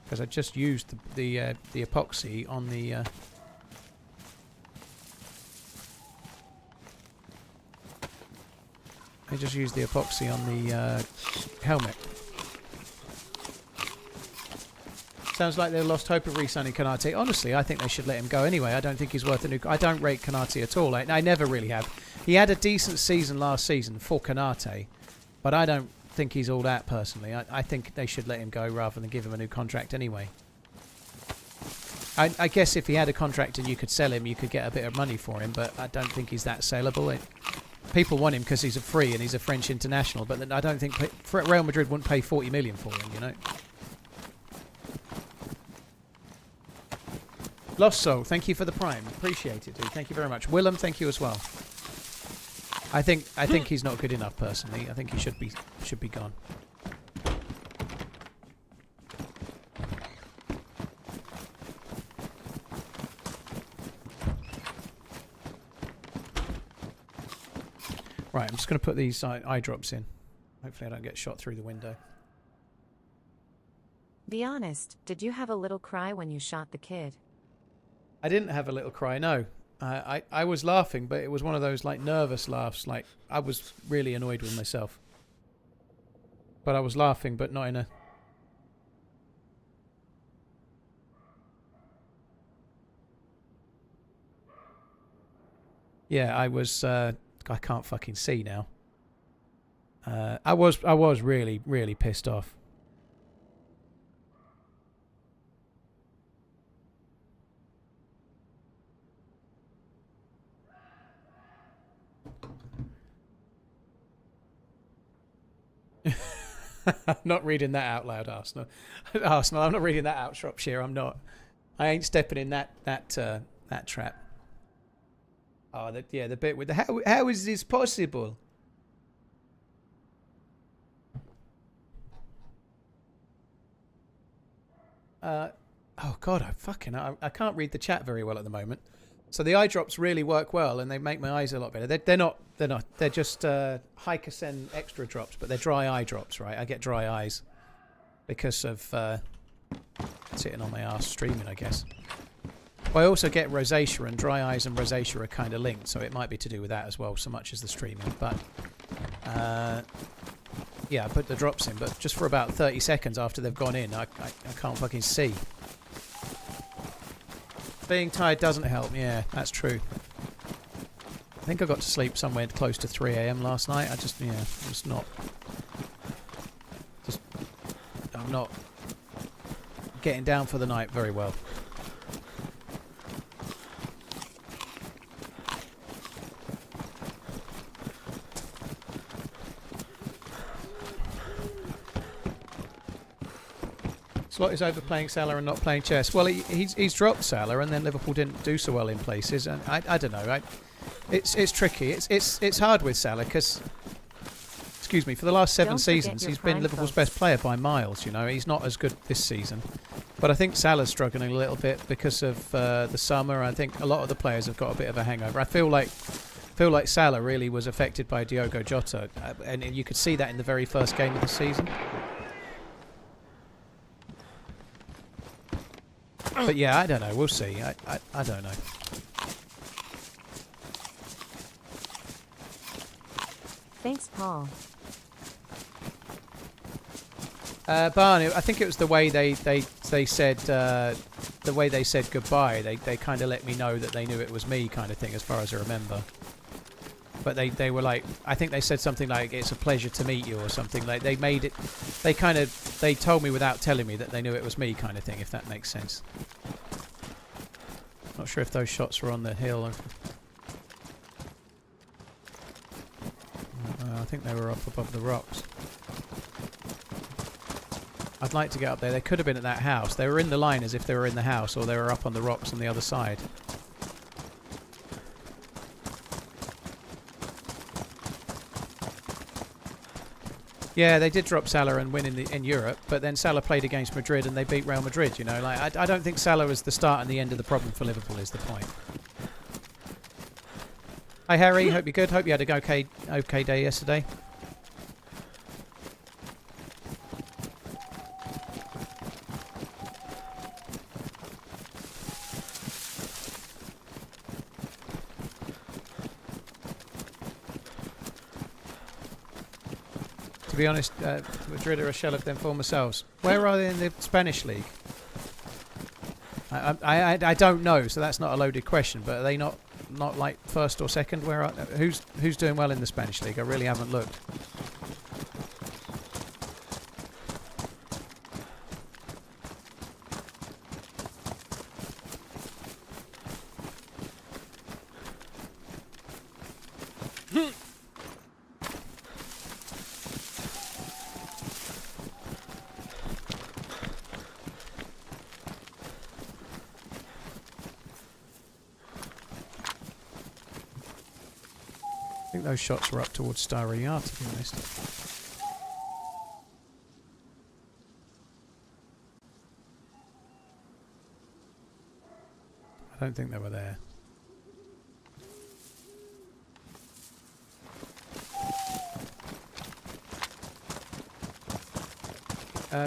Because I just used the epoxy on the helmet. Sounds like they lost hope of re-signing Konate. Honestly, I think they should let him go anyway. I don't think he's worth a new... I don't rate Konate at all. I never really have. He had a decent season last season for Konate, but I don't think he's all that personally. I think they should let him go rather than give him a new contract anyway. I guess if he had a contract and you could sell him, you could get a bit of money for him, but I don't think he's that saleable. People want him because he's a free and he's a French international, but I don't think Real Madrid wouldn't pay 40 million for him, you know. Lost Soul, thank you for the Prime. Appreciate it, dude. Thank you very much. Willem, thank you as well. I think he's not good enough personally. I think he should be gone. Right, I'm just going to put these eye drops in. Hopefully I don't get shot through the window. Be honest, did you have a little cry when you shot the kid? I didn't have a little cry, no. I was laughing, but it was one of those like nervous laughs. Like I was really annoyed with myself. But I was laughing, but not in a... Yeah, I was... I can't fucking see now. I was really, really pissed off. I'm not reading that out loud, Arsenal. Arsenal, I'm not reading that out, Shropshire. I'm not. I ain't stepping in that trap. Oh, the bit with the how is this possible? Oh God, I can't read the chat very well at the moment. So the eye drops really work well, and they make my eyes a lot better. They're not. They're just Hycosen extra drops, but they're dry eye drops, right? I get dry eyes because of sitting on my arse streaming, I guess. But I also get rosacea, and dry eyes and rosacea are kind of linked, so it might be to do with that as well, so much as the streaming. But yeah, I put the drops in, but just for about 30 seconds after they've gone in, I can't fucking see. Being tired doesn't help. Yeah, that's true. I think I got to sleep somewhere close to 3 AM last night. I'm not getting down for the night very well. Slot is overplaying Salah and not playing chess. Well, he's dropped Salah, and then Liverpool didn't do so well in places. And I don't know. It's tricky. It's hard with Salah because, excuse me, for the last 7 seasons he's been Liverpool's best player by miles. You know, he's not as good this season, but I think Salah's struggling a little bit because of the summer. I think a lot of the players have got a bit of a hangover. I feel like Salah really was affected by Diogo Jota, and you could see that in the very first game of the season. But yeah, I don't know. We'll see. I don't know. Thanks, Paul. Barney, I think it was the way they said the way they said goodbye. They kind of let me know that they knew it was me, kind of thing, as far as I remember. But they were like, I think they said something like, "It's a pleasure to meet you," or something. Like they made it. They told me without telling me that they knew it was me, kind of thing. If that makes sense. Not sure if those shots were on the hill. I think they were up above the rocks. I'd like to get up there. They could have been at that house. They were in the line as if they were in the house, or they were up on the rocks on the other side. Yeah, they did drop Salah and win in Europe, but then Salah played against Madrid and they beat Real Madrid, you know. Like I don't think Salah was the start and the end of the problem for Liverpool, is the point. Hi Harry, hope you're good. Hope you had a okay day yesterday. To be honest, Madrid are a shell of their former selves. Where are they in the Spanish league? I don't know, so that's not a loaded question. But are they not like first or second? Where are who's doing well in the Spanish league? I really haven't looked. I think those shots were up towards Starry Yard, to be honest. I don't think they were there.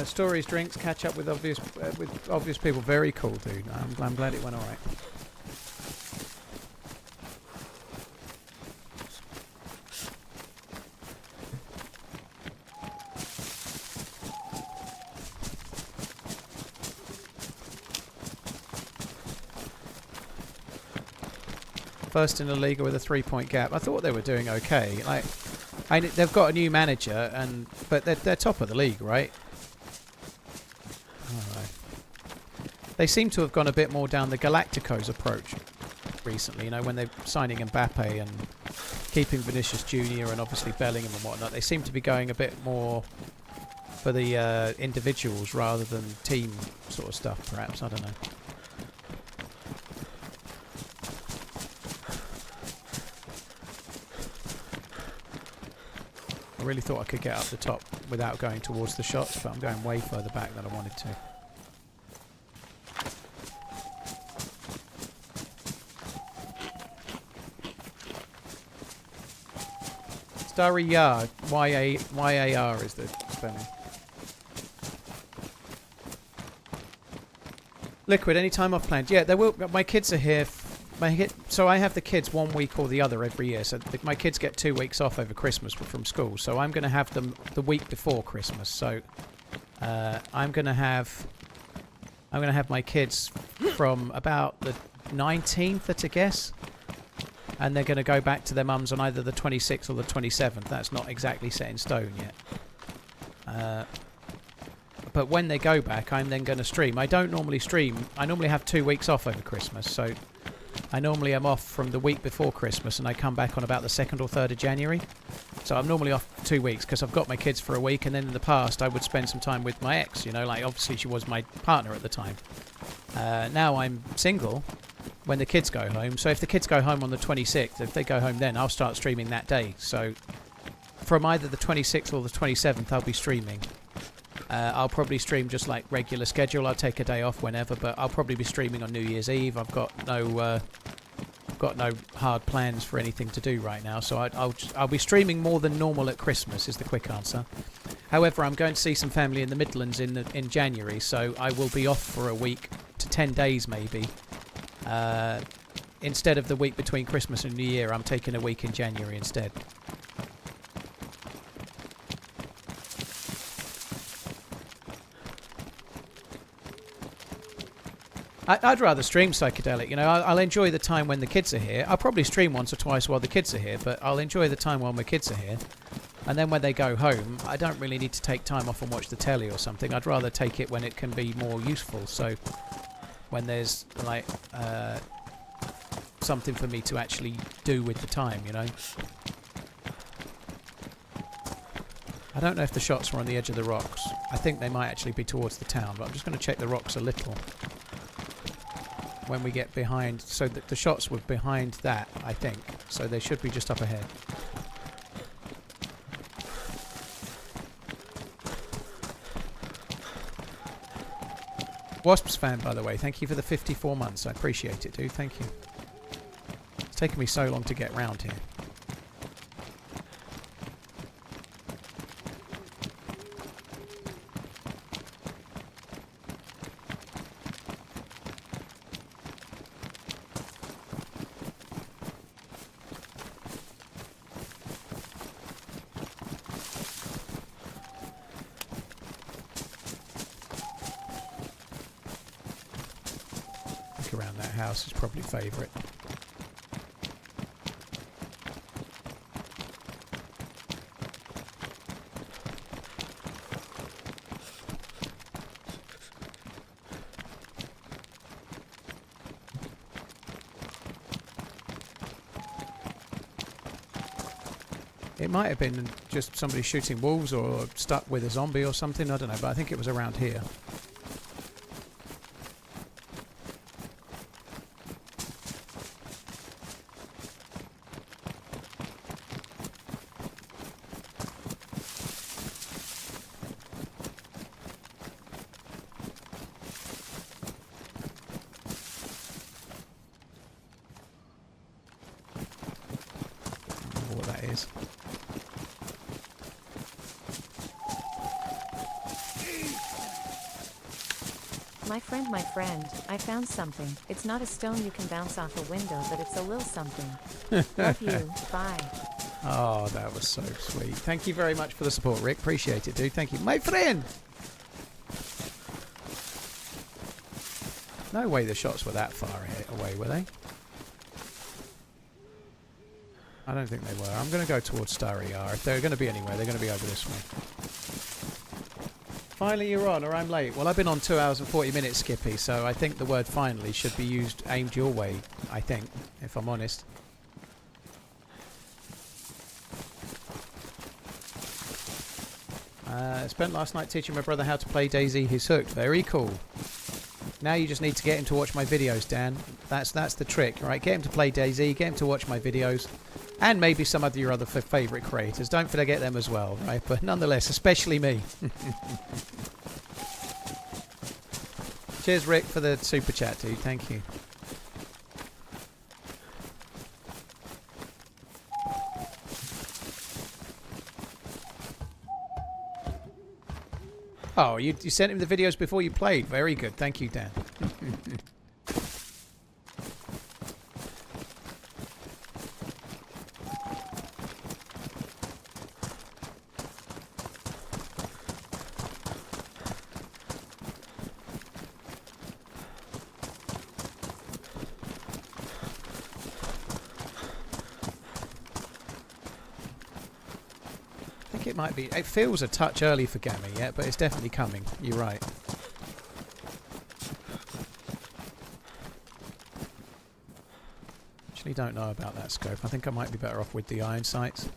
Stories, drinks, catch up with obvious people. Very cool, dude. I'm glad it went all right. First in the league with a 3-point gap. I thought they were doing okay. Like, they've got a new manager, but they're top of the league, right? They seem to have gone a bit more down the Galacticos approach recently. You know, when they're signing Mbappe and keeping Vinicius Junior and obviously Bellingham and whatnot, they seem to be going a bit more for the individuals rather than team sort of stuff. Perhaps, I don't know. I really thought I could get up the top without going towards the shots, but I'm going way further back than I wanted to. Starry Yard, Y-A-R is the spelling. Liquid, any time off planned? Yeah, there will. My kids are here. So I have the kids 1 week or the other every year. So my kids get 2 weeks off over Christmas from school. So I'm going to have them the week before Christmas. So I'm going to have my kids from about the 19th, at a guess, and they're going to go back to their mums on either the 26th or the 27th. That's not exactly set in stone yet. But when they go back, I'm then going to stream. I don't normally stream. I normally have 2 weeks off over Christmas. So I normally am off from the week before Christmas and I come back on about the 2nd or 3rd of January. So I'm normally off 2 weeks because I've got my kids for a week, and then in the past I would spend some time with my ex, you know, like obviously she was my partner at the time. Now I'm single when the kids go home, so if the kids go home on the 26th, if they go home then, I'll start streaming that day. So from either the 26th or the 27th I'll be streaming. I'll probably stream just like regular schedule. I'll take a day off whenever, but I'll probably be streaming on New Year's Eve. I've got no hard plans for anything to do right now, so I'll be streaming more than normal at Christmas is the quick answer. However, I'm going to see some family in the Midlands in January, so I will be off for a week to 10 days maybe. Instead of the week between Christmas and New Year, I'm taking a week in January instead. I'd rather stream psychedelic, you know. I'll enjoy the time when the kids are here. I'll probably stream once or twice while the kids are here, but I'll enjoy the time while my kids are here. And then when they go home, I don't really need to take time off and watch the telly or something. I'd rather take it when it can be more useful. So when there's like something for me to actually do with the time, you know. I don't know if the shots were on the edge of the rocks. I think they might actually be towards the town, but I'm just going to check the rocks a little. When we get behind, so that the shots were behind that, I think. So they should be just up ahead. Wasps fan, by the way, thank you for the 54 months. I appreciate it, dude. Thank you. It's taken me so long to get round here. Around that house is probably favourite. It might have been just somebody shooting wolves or stuck with a zombie or something, I don't know, but I think it was around here. My friend, I found something. It's not a stone you can bounce off a window, but it's a little something. Love you. Bye. Oh, that was so sweet. Thank you very much for the support, Rick. Appreciate it, dude. Thank you. My friend! No way the shots were that far away, were they? I don't think they were. I'm going to go towards Starry R. If they're going to be anywhere, they're going to be over this way. Finally you're on, or I'm late. Well, I've been on 2 hours and 40 minutes, Skippy, so I think the word finally should be used aimed your way, I think, if I'm honest. Spent last night teaching my brother how to play DayZ. He's hooked. Very cool. Now you just need to get him to watch my videos, Dan. That's the trick, right? Get him to play DayZ, get him to watch my videos, and maybe some of your other favourite creators. Don't forget them as well, right? But nonetheless, especially me. Cheers, Rick, for the super chat, dude. Thank you. Oh, you sent him the videos before you played. Very good. Thank you, Dan. It feels a touch early for Gammy yet, but it's definitely coming. You're right. Actually don't know about that scope. I think I might be better off with the iron sights.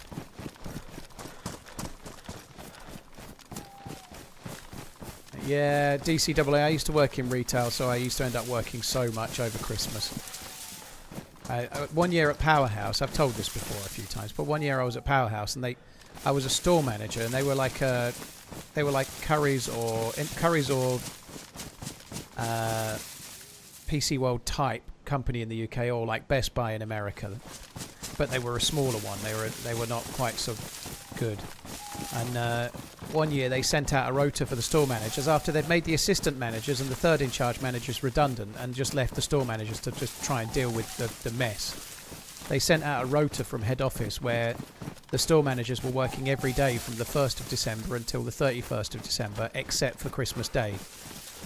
Yeah, DCAA. I used to work in retail, so I used to end up working so much over Christmas. 1 year at Powerhouse, I've told this before a few times, but 1 year I was at Powerhouse and I was a store manager, and they were like Currys or PC World type company in the UK, or like Best Buy in America, but they were a smaller one. They were not quite so good. And 1 year they sent out a rota for the store managers after they'd made the assistant managers and the third in charge managers redundant, and just left the store managers to just try and deal with the mess. They sent out a rota from head office where the store managers were working every day from the 1st of December until the 31st of December, except for Christmas Day.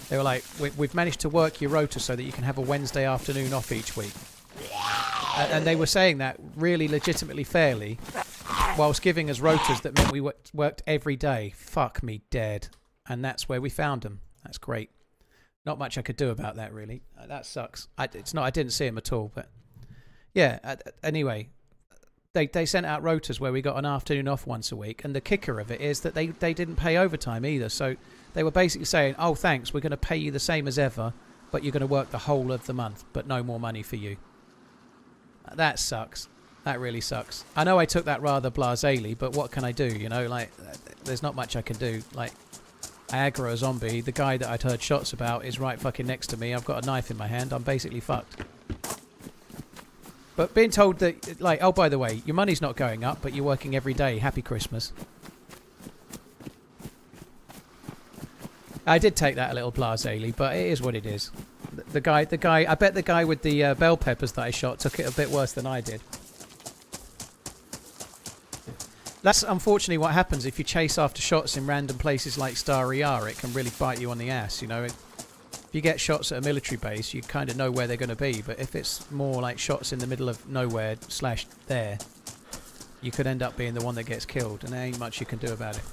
They were like, we've managed to work your rota so that you can have a Wednesday afternoon off each week. And they were saying that really legitimately fairly, whilst giving us rotas that meant we worked every day. Fuck me dead. And that's where we found them. That's great. Not much I could do about that, really. That sucks. I didn't see him at all, but... Yeah, anyway, they sent out rotas where we got an afternoon off once a week, and the kicker of it is that they didn't pay overtime either. So they were basically saying, oh, thanks, we're going to pay you the same as ever, but you're going to work the whole of the month, but no more money for you. That sucks. That really sucks. I know I took that rather blasely, but what can I do? You know, like, there's not much I can do. Like, I aggro a zombie. The guy that I'd heard shots about is right fucking next to me. I've got a knife in my hand. I'm basically fucked. But being told that, like, oh, by the way, your money's not going up, but you're working every day. Happy Christmas. I did take that a little blasely, but it is what it is. The guy, I bet the guy with the bell peppers that I shot took it a bit worse than I did. That's unfortunately what happens if you chase after shots in random places like Star ER. It can really bite you on the ass, you know. If you get shots at a military base, you kind of know where they're going to be. But if it's more like shots in the middle of nowhere / there, you could end up being the one that gets killed, and there ain't much you can do about it.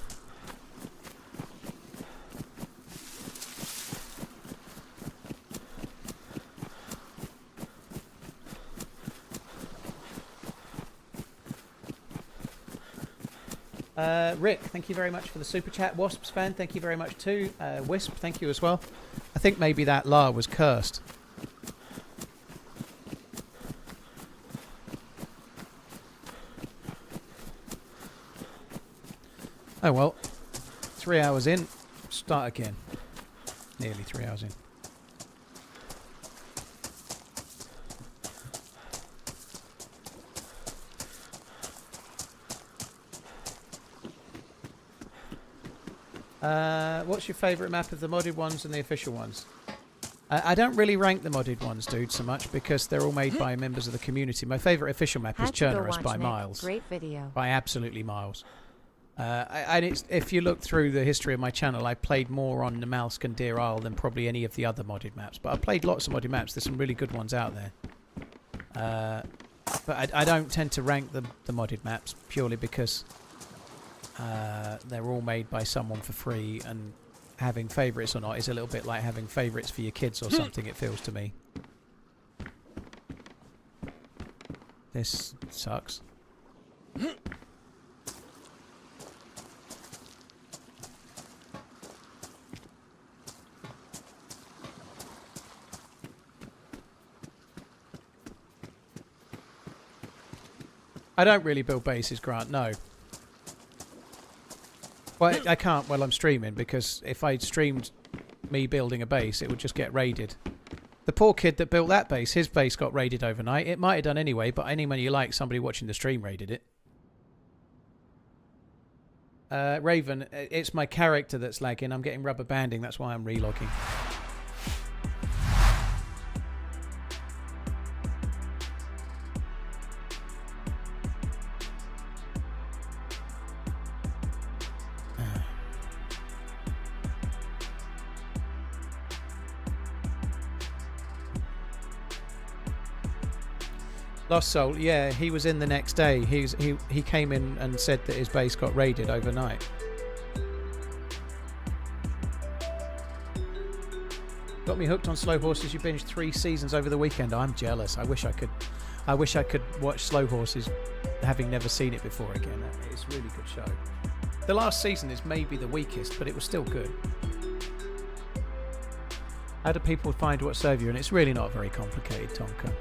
Rick, thank you very much for the super chat. Wasps fan, thank you very much too. Wisp, thank you as well. I think maybe that La was cursed. Oh well, 3 hours in, start again. Nearly 3 hours in. What's your favourite map of the modded ones and the official ones? I don't really rank the modded ones, dude, so much because they're all made by members of the community. My favourite official map is Chernarus by miles. Great video. By absolutely miles. And if you look through the history of my channel, I played more on Namalsk and Deer Isle than probably any of the other modded maps. But I've played lots of modded maps. There's some really good ones out there. But I don't tend to rank the modded maps purely because they're all made by someone for free, and having favourites or not is a little bit like having favourites for your kids or something, it feels to me. This sucks. I don't really build bases, Grant, no. Well, I can't while I'm streaming, because if I streamed me building a base, it would just get raided. The poor kid that built that base, his base got raided overnight. It might have done anyway, but anyone you like, somebody watching the stream raided it. Raven, it's my character that's lagging. I'm getting rubber banding, that's why I'm relogging. Lost Soul, yeah, he was in the next day. He came in and said that his base got raided overnight. Got me hooked on Slow Horses. You binged 3 seasons over the weekend. I'm jealous. I wish I could watch Slow Horses, having never seen it before again. It's a really good show. The last season is maybe the weakest, but it was still good. How do people find what server? And it's really not very complicated, Tonka.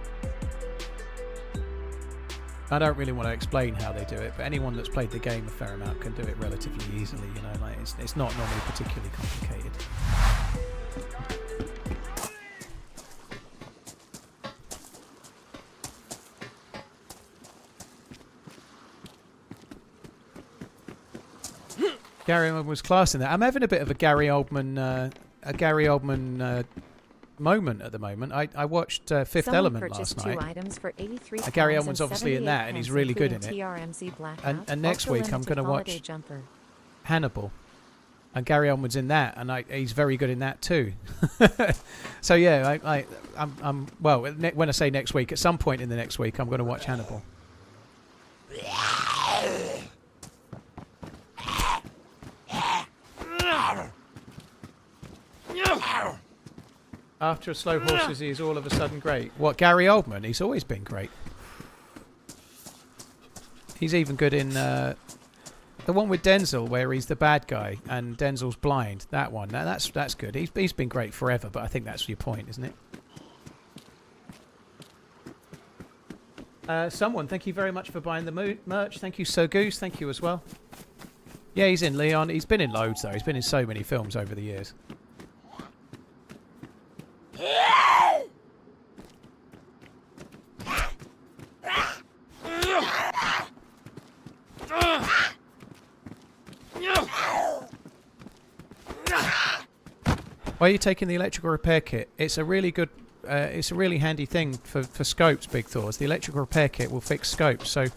I don't really want to explain how they do it, but anyone that's played the game a fair amount can do it relatively easily, you know, like it's not normally particularly complicated. Gary Oldman was class in that. I'm having a bit of a Gary Oldman moment at the moment. I watched Fifth Element last night. Items for 83 Gary Oldman's obviously in that, and he's really good in it. TRMZ and next week I'm going to watch Hannibal, and Gary Oldman's in that, and he's very good in that too. So yeah, I'm well. When I say next week, at some point in the next week, I'm going to watch Hannibal. After a Slow Horses, he is all of a sudden great. What, Gary Oldman? He's always been great. He's even good in the one with Denzel, where he's the bad guy and Denzel's blind. That one. Now that's good. He's been great forever, but I think that's your point, isn't it? Someone, thank you very much for buying the merch. Thank you, Sir Goose. Thank you as well. Yeah, he's in Leon. He's been in loads, though. He's been in so many films over the years. Why are you taking the electrical repair kit? It's a really good... it's a really handy thing for scopes, Big Thors. The electrical repair kit will fix scopes. So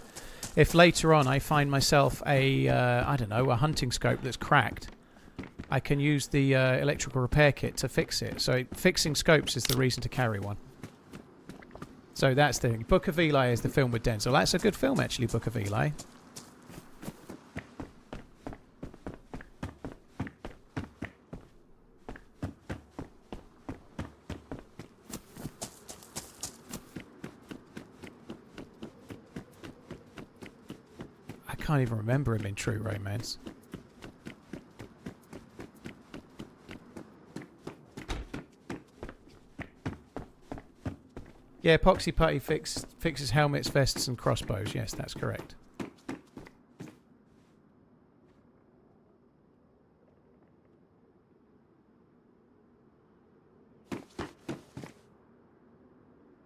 if later on I find myself I don't know, a hunting scope that's cracked, I can use the electrical repair kit to fix it. So fixing scopes is the reason to carry one. So that's the thing. Book of Eli is the film with Denzel. That's a good film, actually, Book of Eli. I can't even remember him in True Romance. Yeah, Epoxy Putty fixes helmets, vests and crossbows. Yes, that's correct.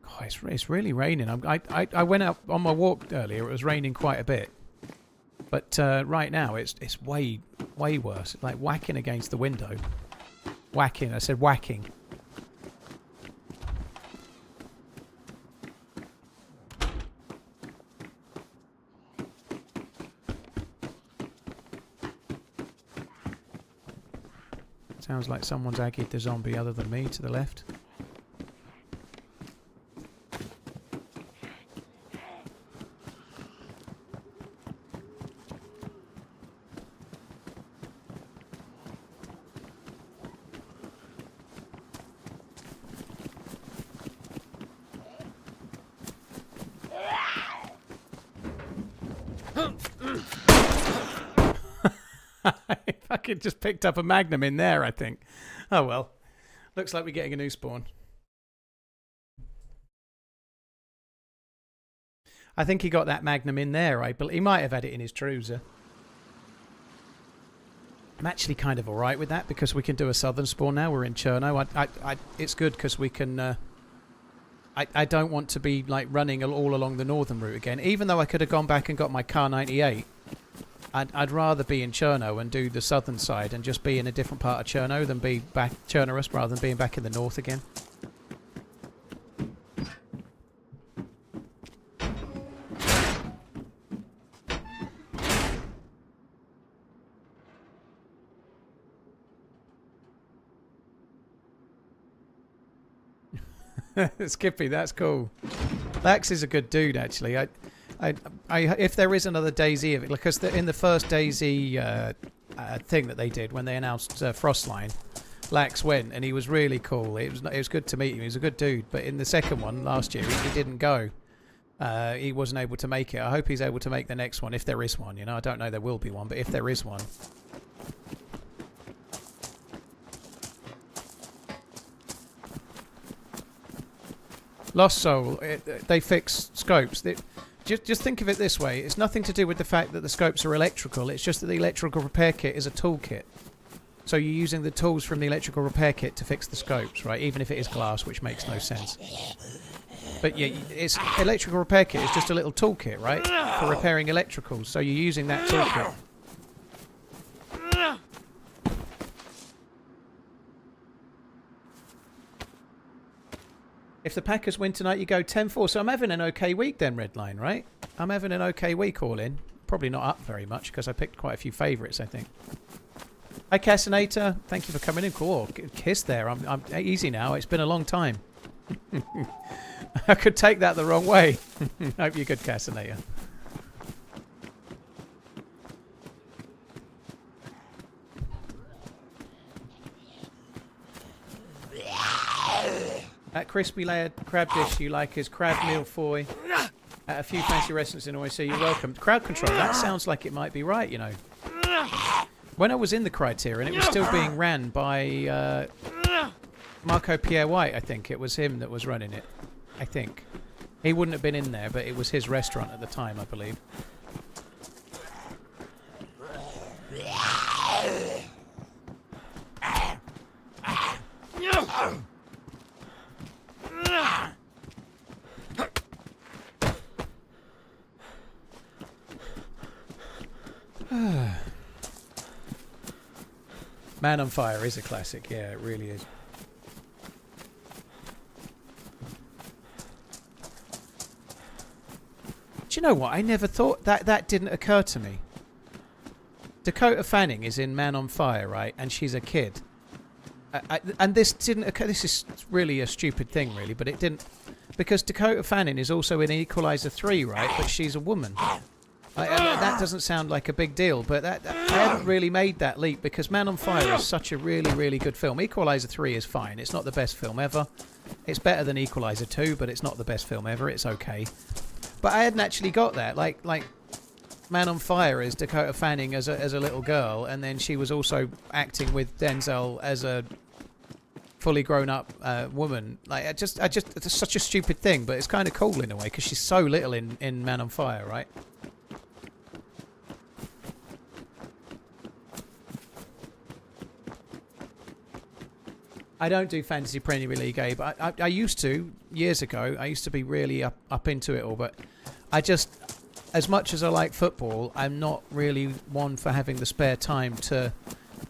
Oh, it's really raining. I went out on my walk earlier. It was raining quite a bit. But right now it's way worse. It's like whacking against the window. Whacking. I said whacking. Sounds like someone's aggied the zombie other than me to the left. I fucking just picked up a Magnum in there, I think. Oh well. Looks like we're getting a new spawn. I think he got that Magnum in there. He might have had it in his trouser. I'm actually kind of alright with that because we can do a southern spawn now. We're in Cherno. It's good because we can... I don't want to be like running all along the northern route again. Even though I could have gone back and got my Car 98... I'd rather be in Cherno and do the southern side and just be in a different part of Cherno than be back Chernarus rather than being back in the north again. Skippy, that's cool. Lax is a good dude, actually. If there is another DayZ of it, because in the first DayZ thing that they did when they announced Frostline, Lax went and he was really cool. It was good to meet him. He was a good dude. But in the second one last year, he didn't go. He wasn't able to make it. I hope he's able to make the next one if there is one. You know, I don't know there will be one, but if there is one. Lost Soul, they fix scopes. Just think of it this way. It's nothing to do with the fact that the scopes are electrical. It's just that the electrical repair kit is a toolkit. So you're using the tools from the electrical repair kit to fix the scopes, right? Even if it is glass, which makes no sense. But yeah, it's electrical repair kit is just a little toolkit, right? For repairing electricals. So you're using that toolkit. If the Packers win tonight, you go 10-4. So I'm having an okay week then, Redline, right? I'm having an okay week all in. Probably not up very much because I picked quite a few favourites, I think. Hi, Cassinator. Thank you for coming in. Cool. Kiss there. I'm easy now. It's been a long time. I could take that the wrong way. Hope you're good, Cassinator. That crispy layered crab dish you like is crab meal foy At a few fancy restaurants in OIC, you're welcome. Crowd control, that sounds like it might be right, you know. When I was in the Criterion, it was still being ran by Marco Pierre White, I think. It was him that was running it, I think. He wouldn't have been in there, but it was his restaurant at the time, I believe. Man on Fire is a classic, yeah, it really is. Do you know what? I never thought that didn't occur to me. Dakota Fanning is in Man on Fire, right? And she's a kid. And this didn't occur. This is really a stupid thing, really, but it didn't. Because Dakota Fanning is also in Equalizer 3, right? But she's a woman. That doesn't sound like a big deal, but I haven't really made that leap because Man on Fire is such a really, really good film. Equalizer 3 is fine. It's not the best film ever. It's better than Equalizer 2, but it's not the best film ever. It's okay. But I hadn't actually got that. Like Man on Fire is Dakota Fanning as a little girl, and then she was also acting with Denzel as a fully grown up woman. Like I just it's such a stupid thing, but it's kind of cool in a way because she's so little in Man on Fire, right? I don't do Fantasy Premier League, Abe. I used to, years ago. I used to be really up into it all, but I just, as much as I like football, I'm not really one for having the spare time to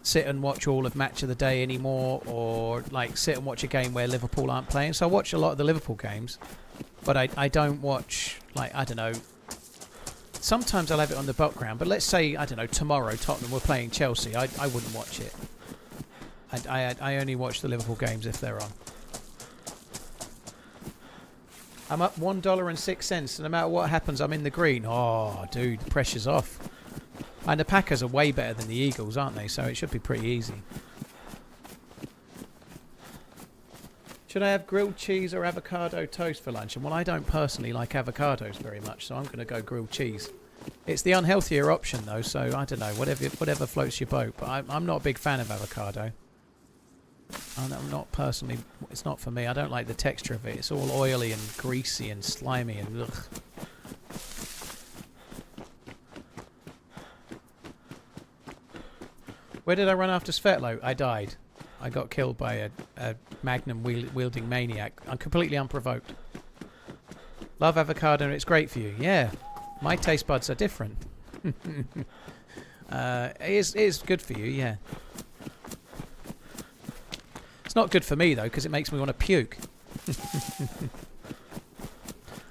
sit and watch all of Match of the Day anymore, or like sit and watch a game where Liverpool aren't playing. So I watch a lot of the Liverpool games, but I don't watch, like, I don't know. Sometimes I'll have it on the background, but let's say, I don't know, tomorrow Tottenham were playing Chelsea. I wouldn't watch it. I only watch the Liverpool games if they're on. I'm up $1.06, and no matter what happens, I'm in the green. Oh, dude, the pressure's off. And the Packers are way better than the Eagles, aren't they? So it should be pretty easy. Should I have grilled cheese or avocado toast for lunch? And well, I don't personally like avocados very much, so I'm going to go grilled cheese. It's the unhealthier option, though, so I don't know. Whatever floats your boat. But I'm not a big fan of avocado. I'm not personally. It's not for me. I don't like the texture of it. It's all oily and greasy and slimy and ugh. Where did I run after Svetlo? I died. I got killed by a magnum wielding maniac. I'm completely unprovoked. Love avocado and it's great for you. Yeah, my taste buds are different. It is good for you, yeah. It's not good for me, though, because it makes me want to puke.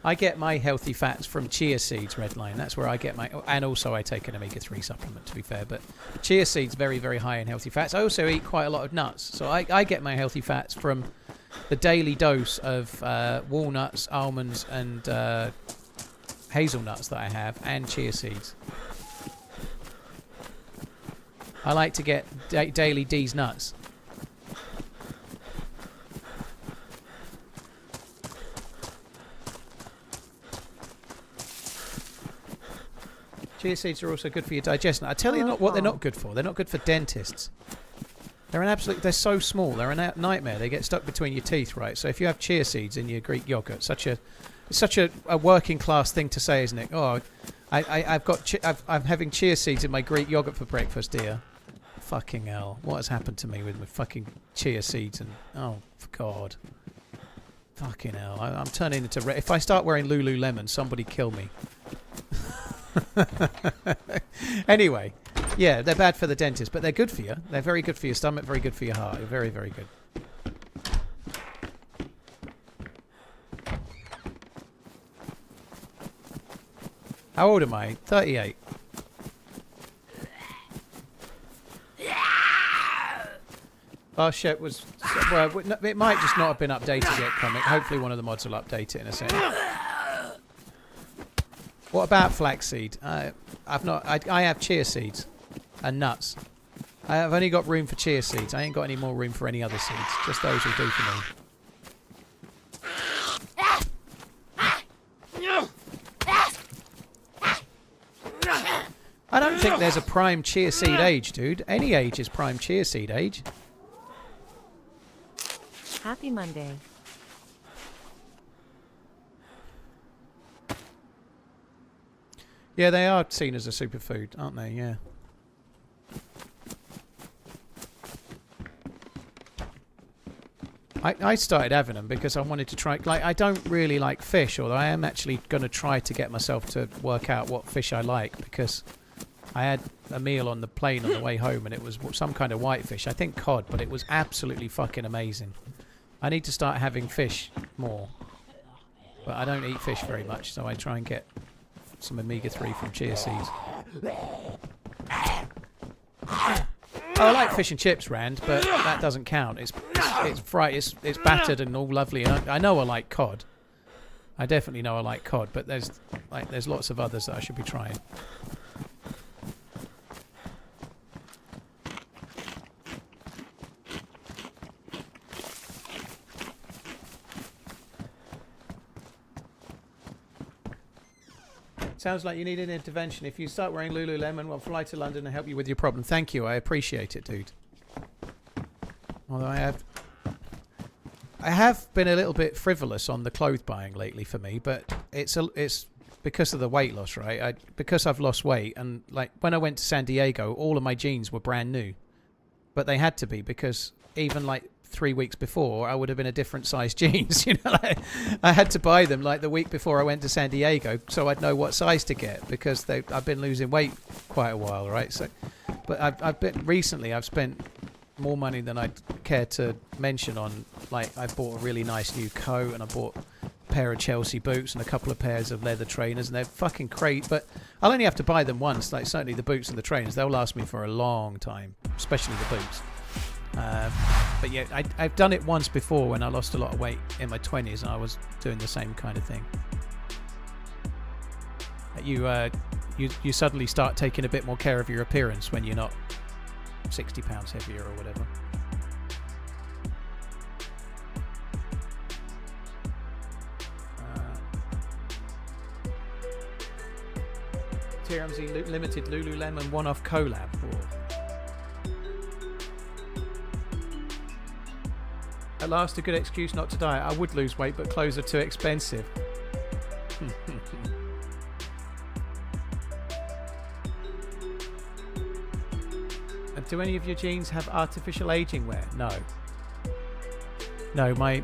I get my healthy fats from chia seeds, Redline. That's where I get my... And also I take an omega-3 supplement, to be fair. But chia seeds, very, very high in healthy fats. I also eat quite a lot of nuts. So I get my healthy fats from the daily dose of walnuts, almonds, and hazelnuts that I have, and chia seeds. I like to get daily D's nuts. Chia seeds are also good for your digestion. I tell you what they're not good for. They're not good for dentists. They're so small. They're a nightmare. They get stuck between your teeth, right? So if you have chia seeds in your Greek yogurt, it's such a working class thing to say, isn't it? Oh, I'm having chia seeds in my Greek yogurt for breakfast, dear. Fucking hell. What has happened to me with my fucking chia seeds and... Oh, for God. Fucking hell. I'm turning into... If I start wearing Lululemon, somebody kill me. Anyway, yeah, they're bad for the dentist, but they're good for you. They're very good for your stomach, very good for your heart. They're very, very good. How old am I? 38. Last ship was... Well, it might just not have been updated yet, comic. Hopefully one of the mods will update it in a second. What about flaxseed? I have chia seeds and nuts. I've only got room for chia seeds. I ain't got any more room for any other seeds. Just those will do for me. think there's a prime chia seed age, dude. Any age is prime chia seed age. Happy Monday. Yeah, they are seen as a superfood, aren't they? Yeah. I started having them because I wanted to try... Like, I don't really like fish, although I am actually going to try to get myself to work out what fish I like, because I had a meal on the plane on the way home and it was some kind of whitefish. I think cod, but it was absolutely fucking amazing. I need to start having fish more. But I don't eat fish very much, so I try and get some omega-3 from chia seeds. Oh, I like fish and chips, Rand, but that doesn't count. It's fried, it's battered and all lovely. And I know I like cod. I definitely know I like cod, but there's lots of others that I should be trying. Sounds like you need an intervention. If you start wearing Lululemon, we'll fly to London and help you with your problem. Thank you. I appreciate it, dude. Although I have been a little bit frivolous on the clothes buying lately for me, but it's because of the weight loss, right? Because I've lost weight, and like when I went to San Diego, all of my jeans were brand new, but they had to be, because even like 3 weeks before I would have been a different size jeans. You know, like, I had to buy them like the week before I went to San Diego so I'd know what size to get, because I've been losing weight quite a while, right? So, but I've spent more money than I'd care to mention on, like, I bought a really nice new coat, and I bought a pair of Chelsea boots and a couple of pairs of leather trainers, and they're fucking great, but I'll only have to buy them once. Like, certainly the boots and the trainers, they'll last me for a long time, especially the boots. But yeah, I've done it once before when I lost a lot of weight in my 20s, and I was doing the same kind of thing. You suddenly start taking a bit more care of your appearance when you're not 60 pounds heavier or whatever. TRMZ limited Lululemon one-off collab. At last, a good excuse not to diet. I would lose weight, but clothes are too expensive. And do any of your jeans have artificial aging wear? No. No, my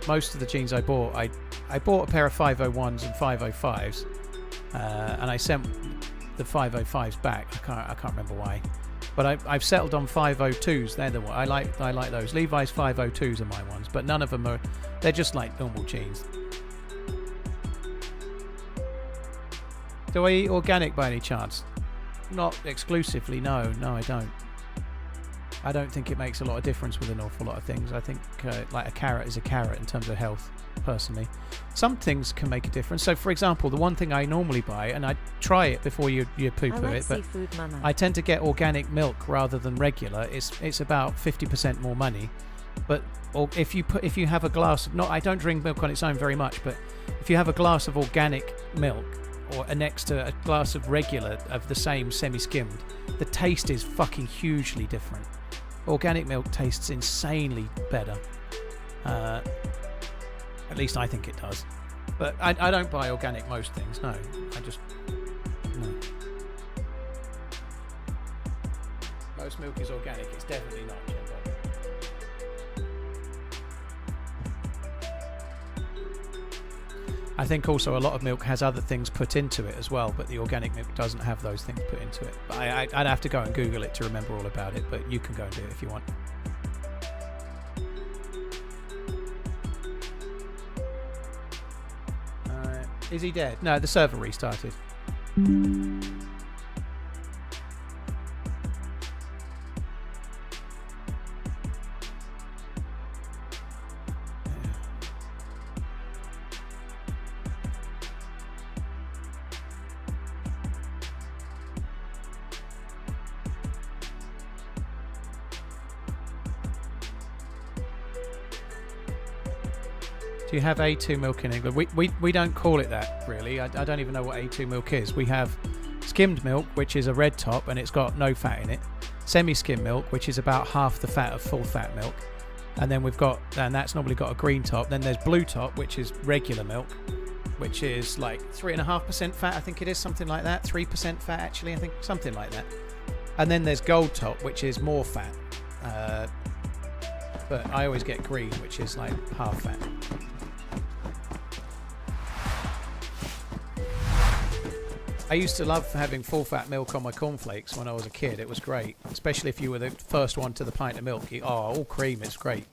most of the jeans I bought, I bought a pair of 501s and 505s, and I sent the 505s back. I can't remember why. But I've settled on 502s. They're the one I like those. Levi's 502s are my ones, but none of them are. They're just like normal jeans. Do I eat organic by any chance? Not exclusively. No, I don't. I don't think it makes a lot of difference with an awful lot of things. I think like a carrot is a carrot in terms of health, personally. Some things can make a difference. So, for example, the one thing I normally buy, and I try it before you poo-poo it, but I tend to get organic milk rather than regular. It's about 50% more money. But if you have a glass, I don't drink milk on its own very much, but if you have a glass of organic milk or next to a glass of regular of the same semi-skimmed, the taste is fucking hugely different. Organic milk tastes insanely better. At least I think it does. But I don't buy organic most things, no. No. Most milk is organic, it's definitely not, Jimbo. I think also a lot of milk has other things put into it as well, but the organic milk doesn't have those things put into it. But I'd have to go and Google it to remember all about it, but you can go and do it if you want. Is he dead? No, the server restarted. Do you have A2 milk in England? We don't call it that, really. I don't even know what A2 milk is. We have skimmed milk, which is a red top and it's got no fat in it. Semi-skimmed milk, which is about half the fat of full fat milk. And then we've got, and that's normally got a green top. Then there's blue top, which is regular milk, which is like 3.5% fat, I think it is, something like that. 3% fat, actually, I think, something like that. And then there's gold top, which is more fat. But I always get green, which is like half fat. I used to love having full fat milk on my cornflakes when I was a kid. It was great, especially if you were the first one to the pint of milk. All cream, it's great.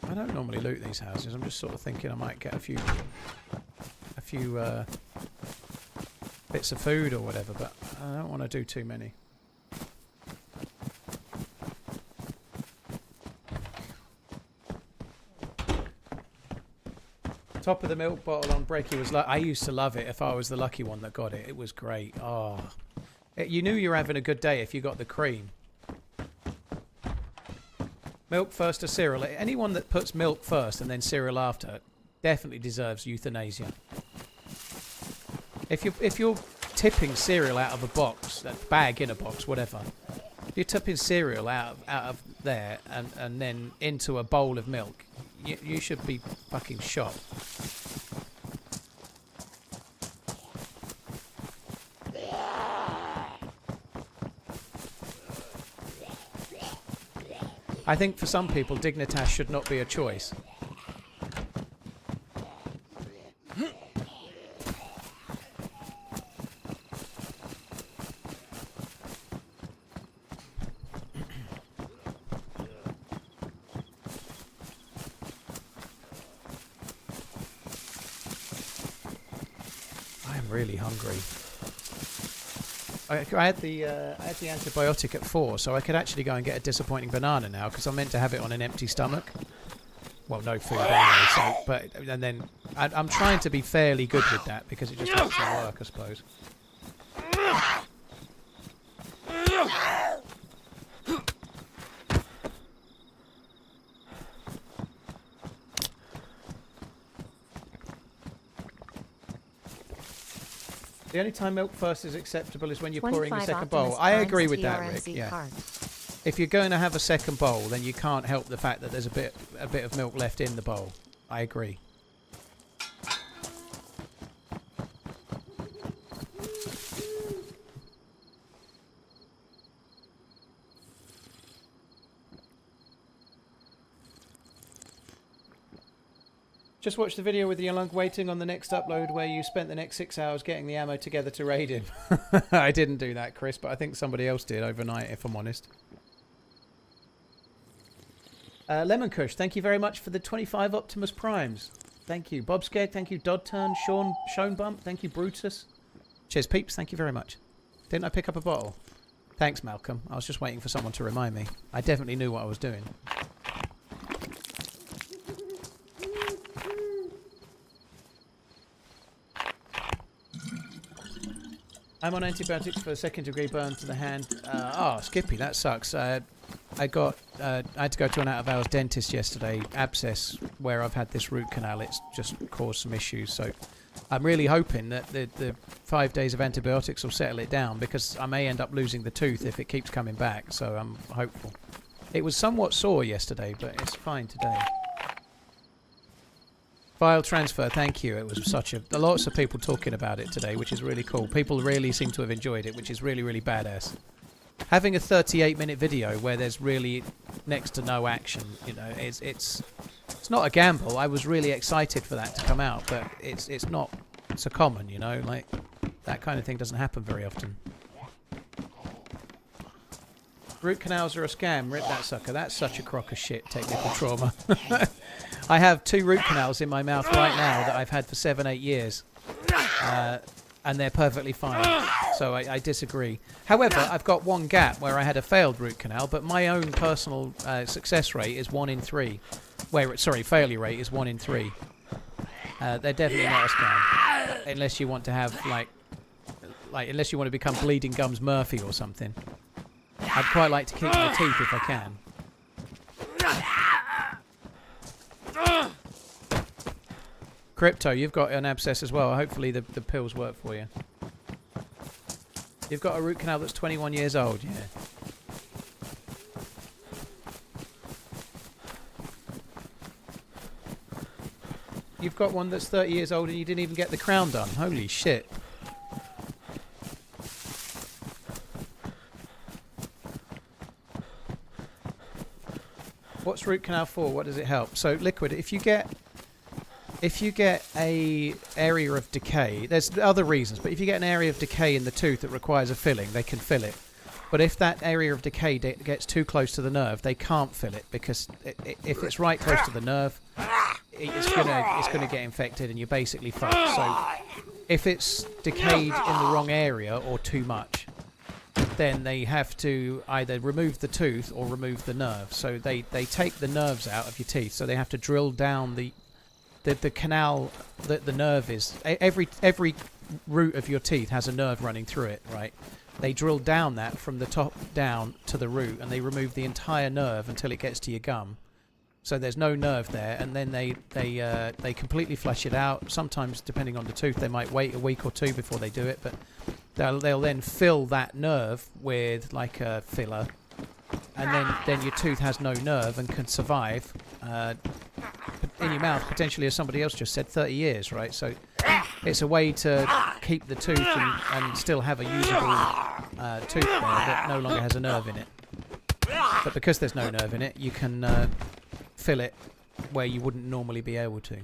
I don't normally loot these houses. I'm just sort of thinking I might get a few bits of food or whatever, but I don't want to do too many. Top of the milk bottle on brekkie was I used to love it if I was the lucky one that got it. It was great. Oh, you knew you were having a good day if you got the cream. Milk first or cereal. Anyone that puts milk first and then cereal after definitely deserves euthanasia. If you're tipping cereal out of a box, that bag in a box, whatever, if you're tipping cereal out of there and then into a bowl of milk, you should be fucking shot. I think for some people, Dignitas should not be a choice. I am really hungry. I had the antibiotic at 4, so I could actually go and get a disappointing banana now because I'm meant to have it on an empty stomach. Well, no food anyway. So, and then I'm trying to be fairly good with that because it just helps me work, I suppose. The only time milk first is acceptable is when you're pouring a second bowl. I agree with that, Rick. Yeah. If you're going to have a second bowl, then you can't help the fact that there's a bit of milk left in the bowl. I agree. Just watch the video with the Young waiting on the next upload where you spent the next 6 hours getting the ammo together to raid him. I didn't do that, Chris, but I think somebody else did overnight, if I'm honest. Lemon Kush, thank you very much for the 25 Optimus Primes. Thank you. Bob Scared, thank you. Dodturn, Sean Bump, thank you. Brutus. Cheers, peeps, thank you very much. Didn't I pick up a bottle? Thanks, Malcolm. I was just waiting for someone to remind me. I definitely knew what I was doing. I'm on antibiotics for a second-degree burn to the hand. Skippy, that sucks. I had to go to an out-of-hours dentist yesterday, abscess, where I've had this root canal. It's just caused some issues. So I'm really hoping that the 5 days of antibiotics will settle it down because I may end up losing the tooth if it keeps coming back. So I'm hopeful. It was somewhat sore yesterday, but it's fine today. File transfer, thank you. It was such lots of people talking about it today, which is really cool. People really seem to have enjoyed it, which is really, really badass. Having a 38-minute video where there's really next to no action, you know, it's not a gamble. I was really excited for that to come out, but it's not so common, you know, like that kind of thing doesn't happen very often. Root canals are a scam. Rip that sucker. That's such a crock of shit, technical trauma. I have 2 root canals in my mouth right now that I've had for 7-8 years. And they're perfectly fine. So I disagree. However, I've got one gap where I had a failed root canal, but my own personal success rate is 1 in 3. Failure rate is 1 in 3. They're definitely not a scam. Unless you want to have, like, like, unless you want to become Bleeding Gums Murphy or something. I'd quite like to keep my teeth if I can. Crypto, you've got an abscess as well. Hopefully the pills work for you. You've got a root canal that's 21 years old, yeah. You've got one that's 30 years old and you didn't even get the crown done. Holy shit. What's root canal for? What does it help? So liquid, if you get a area of decay, there's other reasons, but if you get an area of decay in the tooth that requires a filling, they can fill it. But if that area of decay gets too close to the nerve, they can't fill it, because if it's right close to the nerve, it's gonna get infected and you're basically fucked. So if it's decayed in the wrong area or too much, then they have to either remove the tooth or remove the nerve. So they take the nerves out of your teeth, so they have to drill down the canal that the nerve is. Every root of your teeth has a nerve running through it, right? They drill down that from the top down to the root, and they remove the entire nerve until it gets to your gum. So there's no nerve there, and then they completely flush it out. Sometimes, depending on the tooth, they might wait a week or two before they do it, but they'll then fill that nerve with like a filler, and then your tooth has no nerve and can survive in your mouth potentially, as somebody else just said, 30 years, right? So it's a way to keep the tooth and still have a usable tooth there that no longer has a nerve in it. But because there's no nerve in it, you can fill it where you wouldn't normally be able to.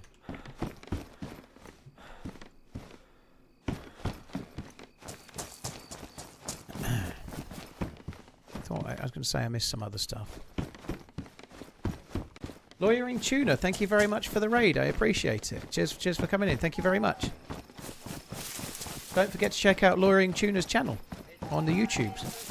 I was going to say I missed some other stuff. Lawyering Tuna, thank you very much for the raid. I appreciate it. Cheers for coming in. Thank you very much. Don't forget to check out Lawyering Tuna's channel on the YouTubes.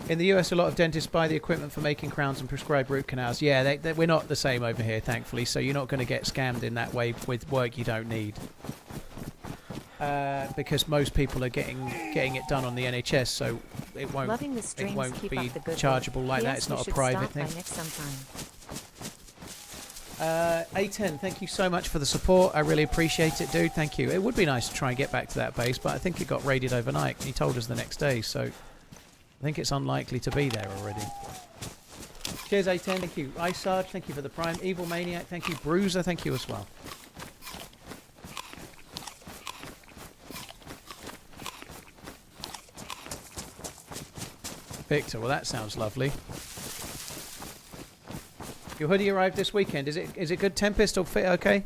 In the US, a lot of dentists buy the equipment for making crowns and prescribe root canals. Yeah, we're not the same over here, thankfully, so you're not going to get scammed in that way with work you don't need. Because most people are getting it done on the NHS, so it won't be chargeable like that. It's not a private thing. A10, thank you so much for the support. I really appreciate it, dude. Thank you. It would be nice to try and get back to that base, but I think it got raided overnight. He told us the next day, so I think it's unlikely to be there already. Cheers, A10. Thank you. Ice Sarge, thank you for the prime. Evil Maniac, thank you. Bruiser, thank you as well. Victor, well that sounds lovely. Your hoodie arrived this weekend. Is it good, Tempest, or fit okay?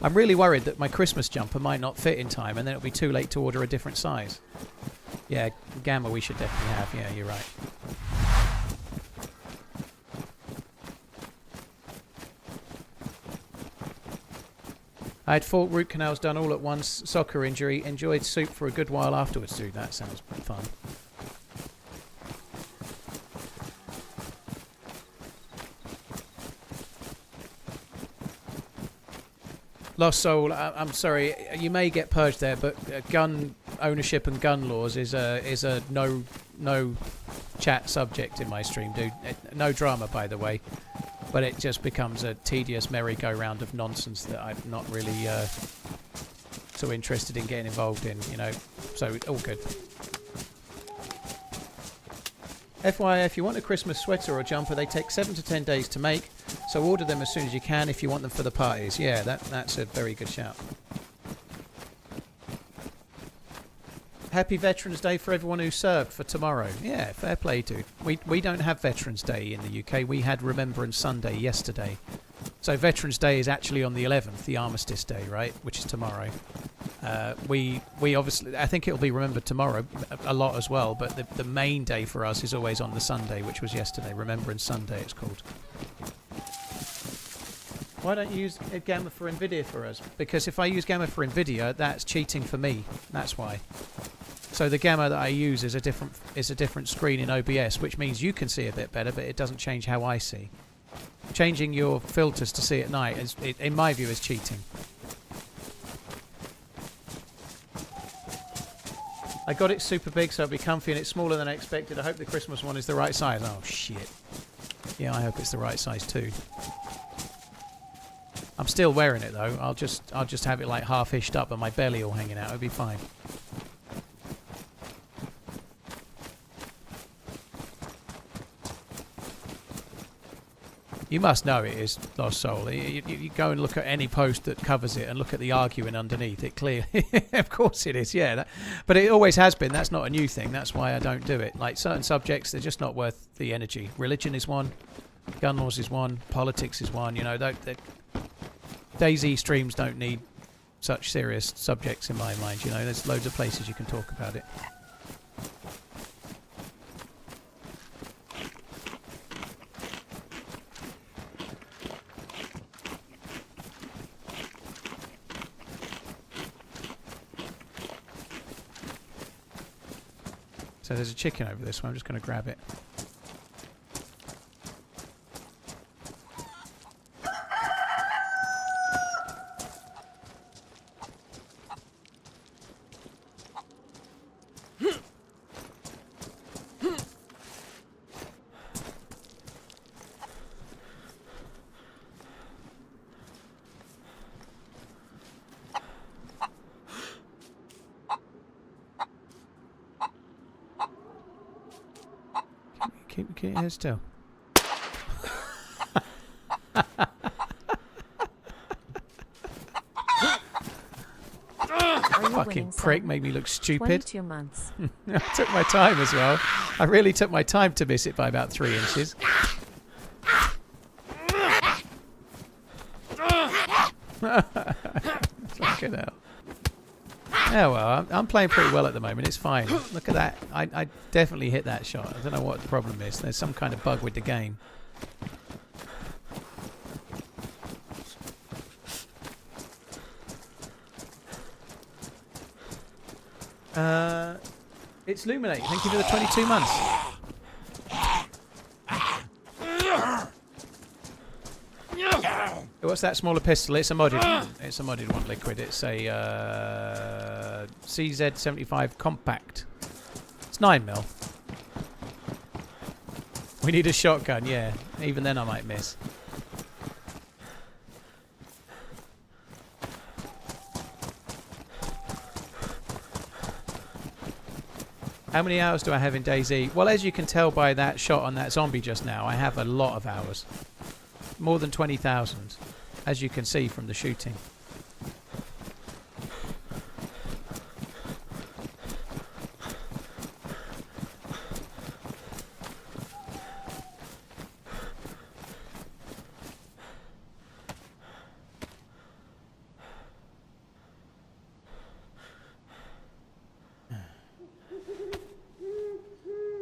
I'm really worried that my Christmas jumper might not fit in time and then it'll be too late to order a different size. Yeah, Gamma we should definitely have. Yeah, you're right. I had 4 root canals done all at once. Soccer injury. Enjoyed soup for a good while afterwards, dude. That sounds fun. Lost Soul, I'm sorry, you may get purged there, but gun ownership and gun laws is a no chat subject in my stream, dude. No drama, by the way, but it just becomes a tedious merry-go-round of nonsense that I'm not really so interested in getting involved in, you know. So all good. FYI, if you want a Christmas sweater or jumper, they take 7 to 10 days to make. So order them as soon as you can if you want them for the parties. Yeah, that's a very good shout. Happy Veterans Day for everyone who served for tomorrow. Yeah, fair play, dude. We don't have Veterans Day in the UK. We had Remembrance Sunday yesterday. So Veterans Day is actually on the 11th, the Armistice Day, right? Which is tomorrow. We obviously, I think it'll be remembered tomorrow a lot as well, but the main day for us is always on the Sunday, which was yesterday. Remembrance Sunday it's called. Why don't you use Gamma for NVIDIA for us? Because if I use Gamma for NVIDIA, that's cheating for me. That's why. So the Gamma that I use is a different screen in OBS, which means you can see a bit better, but it doesn't change how I see. changing your filters to see at night, in my view, is cheating. I got it super big so it'll be comfy, and it's smaller than I expected. I hope the Christmas one is the right size. Oh, shit. Yeah, I hope it's the right size too. I'm still wearing it though. I'll just have it like half hished up and my belly all hanging out. It'll be fine. You must know it is Lost Soul. You go and look at any post that covers it and look at the arguing underneath. It clearly, of course it is, yeah. But it always has been. That's not a new thing. That's why I don't do it. Like certain subjects, they're just not worth the energy. Religion is one. Gun laws is one. Politics is one. You know, DayZ streams don't need such serious subjects in my mind. You know, there's loads of places you can talk about it. So there's a chicken over this one. I'm just going to grab it. Keep your head still. Fucking prick, made me look stupid. 22 months. I took my time as well. I really took my time to miss it by about 3 inches. Fucking hell. Yeah, well, I'm playing pretty well at the moment. It's fine. Look at that. I definitely hit that shot. I don't know what the problem is. There's some kind of bug with the game. It's Luminate. Thank you for the 22 months. What's that smaller pistol? It's a modded. It's a modded one, Liquid. It's a CZ75 compact. It's 9mm. We need a shotgun. Yeah, even then I might miss. How many hours do I have in DayZ? Well, as you can tell by that shot on that zombie just now, I have a lot of hours. More than 20,000, as you can see from the shooting.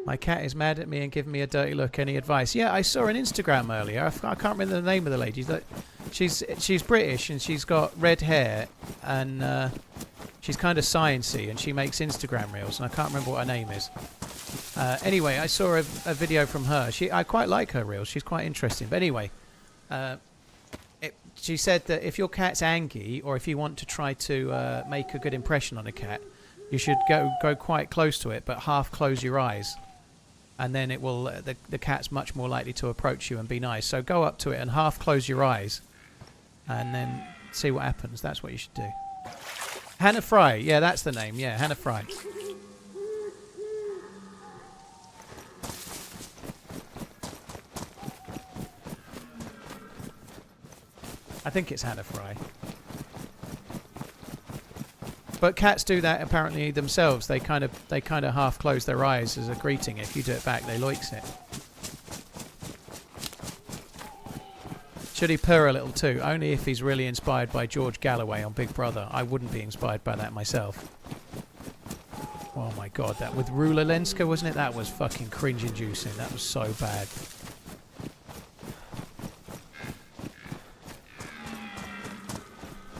My cat is mad at me and giving me a dirty look. Any advice? Yeah, I saw an Instagram earlier. I can't remember the name of the lady. She's British and she's got red hair and she's kind of sciencey and she makes Instagram reels and I can't remember what her name is. Anyway, I saw a video from her. I quite like her reels. She's quite interesting. But anyway, she said that if your cat's angry or if you want to try to make a good impression on a cat, you should go quite close to it, but half close your eyes. And then it will the cat's much more likely to approach you and be nice. So go up to it and half close your eyes and then see what happens. That's what you should do. Hannah Fry. Yeah, that's the name. Yeah, Hannah Fry. I think it's Hannah Fry. But cats do that apparently themselves. They kind of half close their eyes as a greeting. If you do it back, they likes it. Should he purr a little too? Only if he's really inspired by George Galloway on Big Brother. I wouldn't be inspired by that myself. Oh my god, that with Rula Lenska, wasn't it? That was fucking cringe-inducing. That was so bad.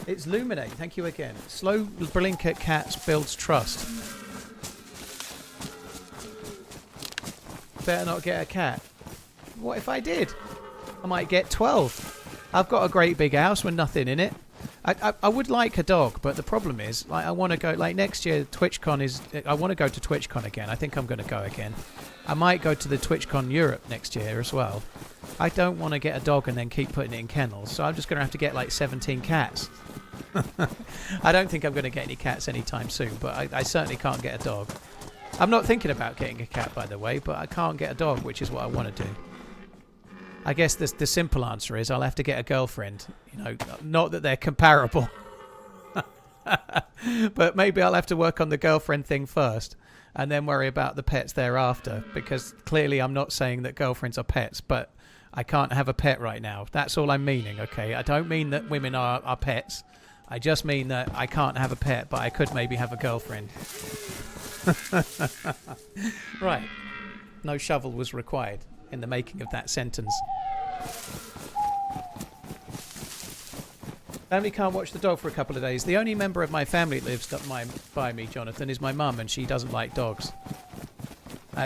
It's Luminate, thank you again. Slow blink at cats builds trust. Better not get a cat. What if I did? I might get 12. I've got a great big house with nothing in it. I would like a dog, but the problem is, like, I want to go, like, next year TwitchCon is, I want to go to TwitchCon again. I think I'm going to go again. I might go to the TwitchCon Europe next year as well. I don't want to get a dog and then keep putting it in kennels, so I'm just going to have to get like 17 cats. I don't think I'm going to get any cats anytime soon, but I certainly can't get a dog. I'm not thinking about getting a cat, by the way, but I can't get a dog, which is what I want to do. I guess the simple answer is I'll have to get a girlfriend. You know, not that they're comparable. But maybe I'll have to work on the girlfriend thing first and then worry about the pets thereafter, because clearly I'm not saying that girlfriends are pets, but I can't have a pet right now. That's all I'm meaning, okay? I don't mean that women are pets. I just mean that I can't have a pet, but I could maybe have a girlfriend. Right. No shovel was required in the making of that sentence. Family can't watch the dog for a couple of days. The only member of my family that lives by me, Jonathan, is my mum, and she doesn't like dogs.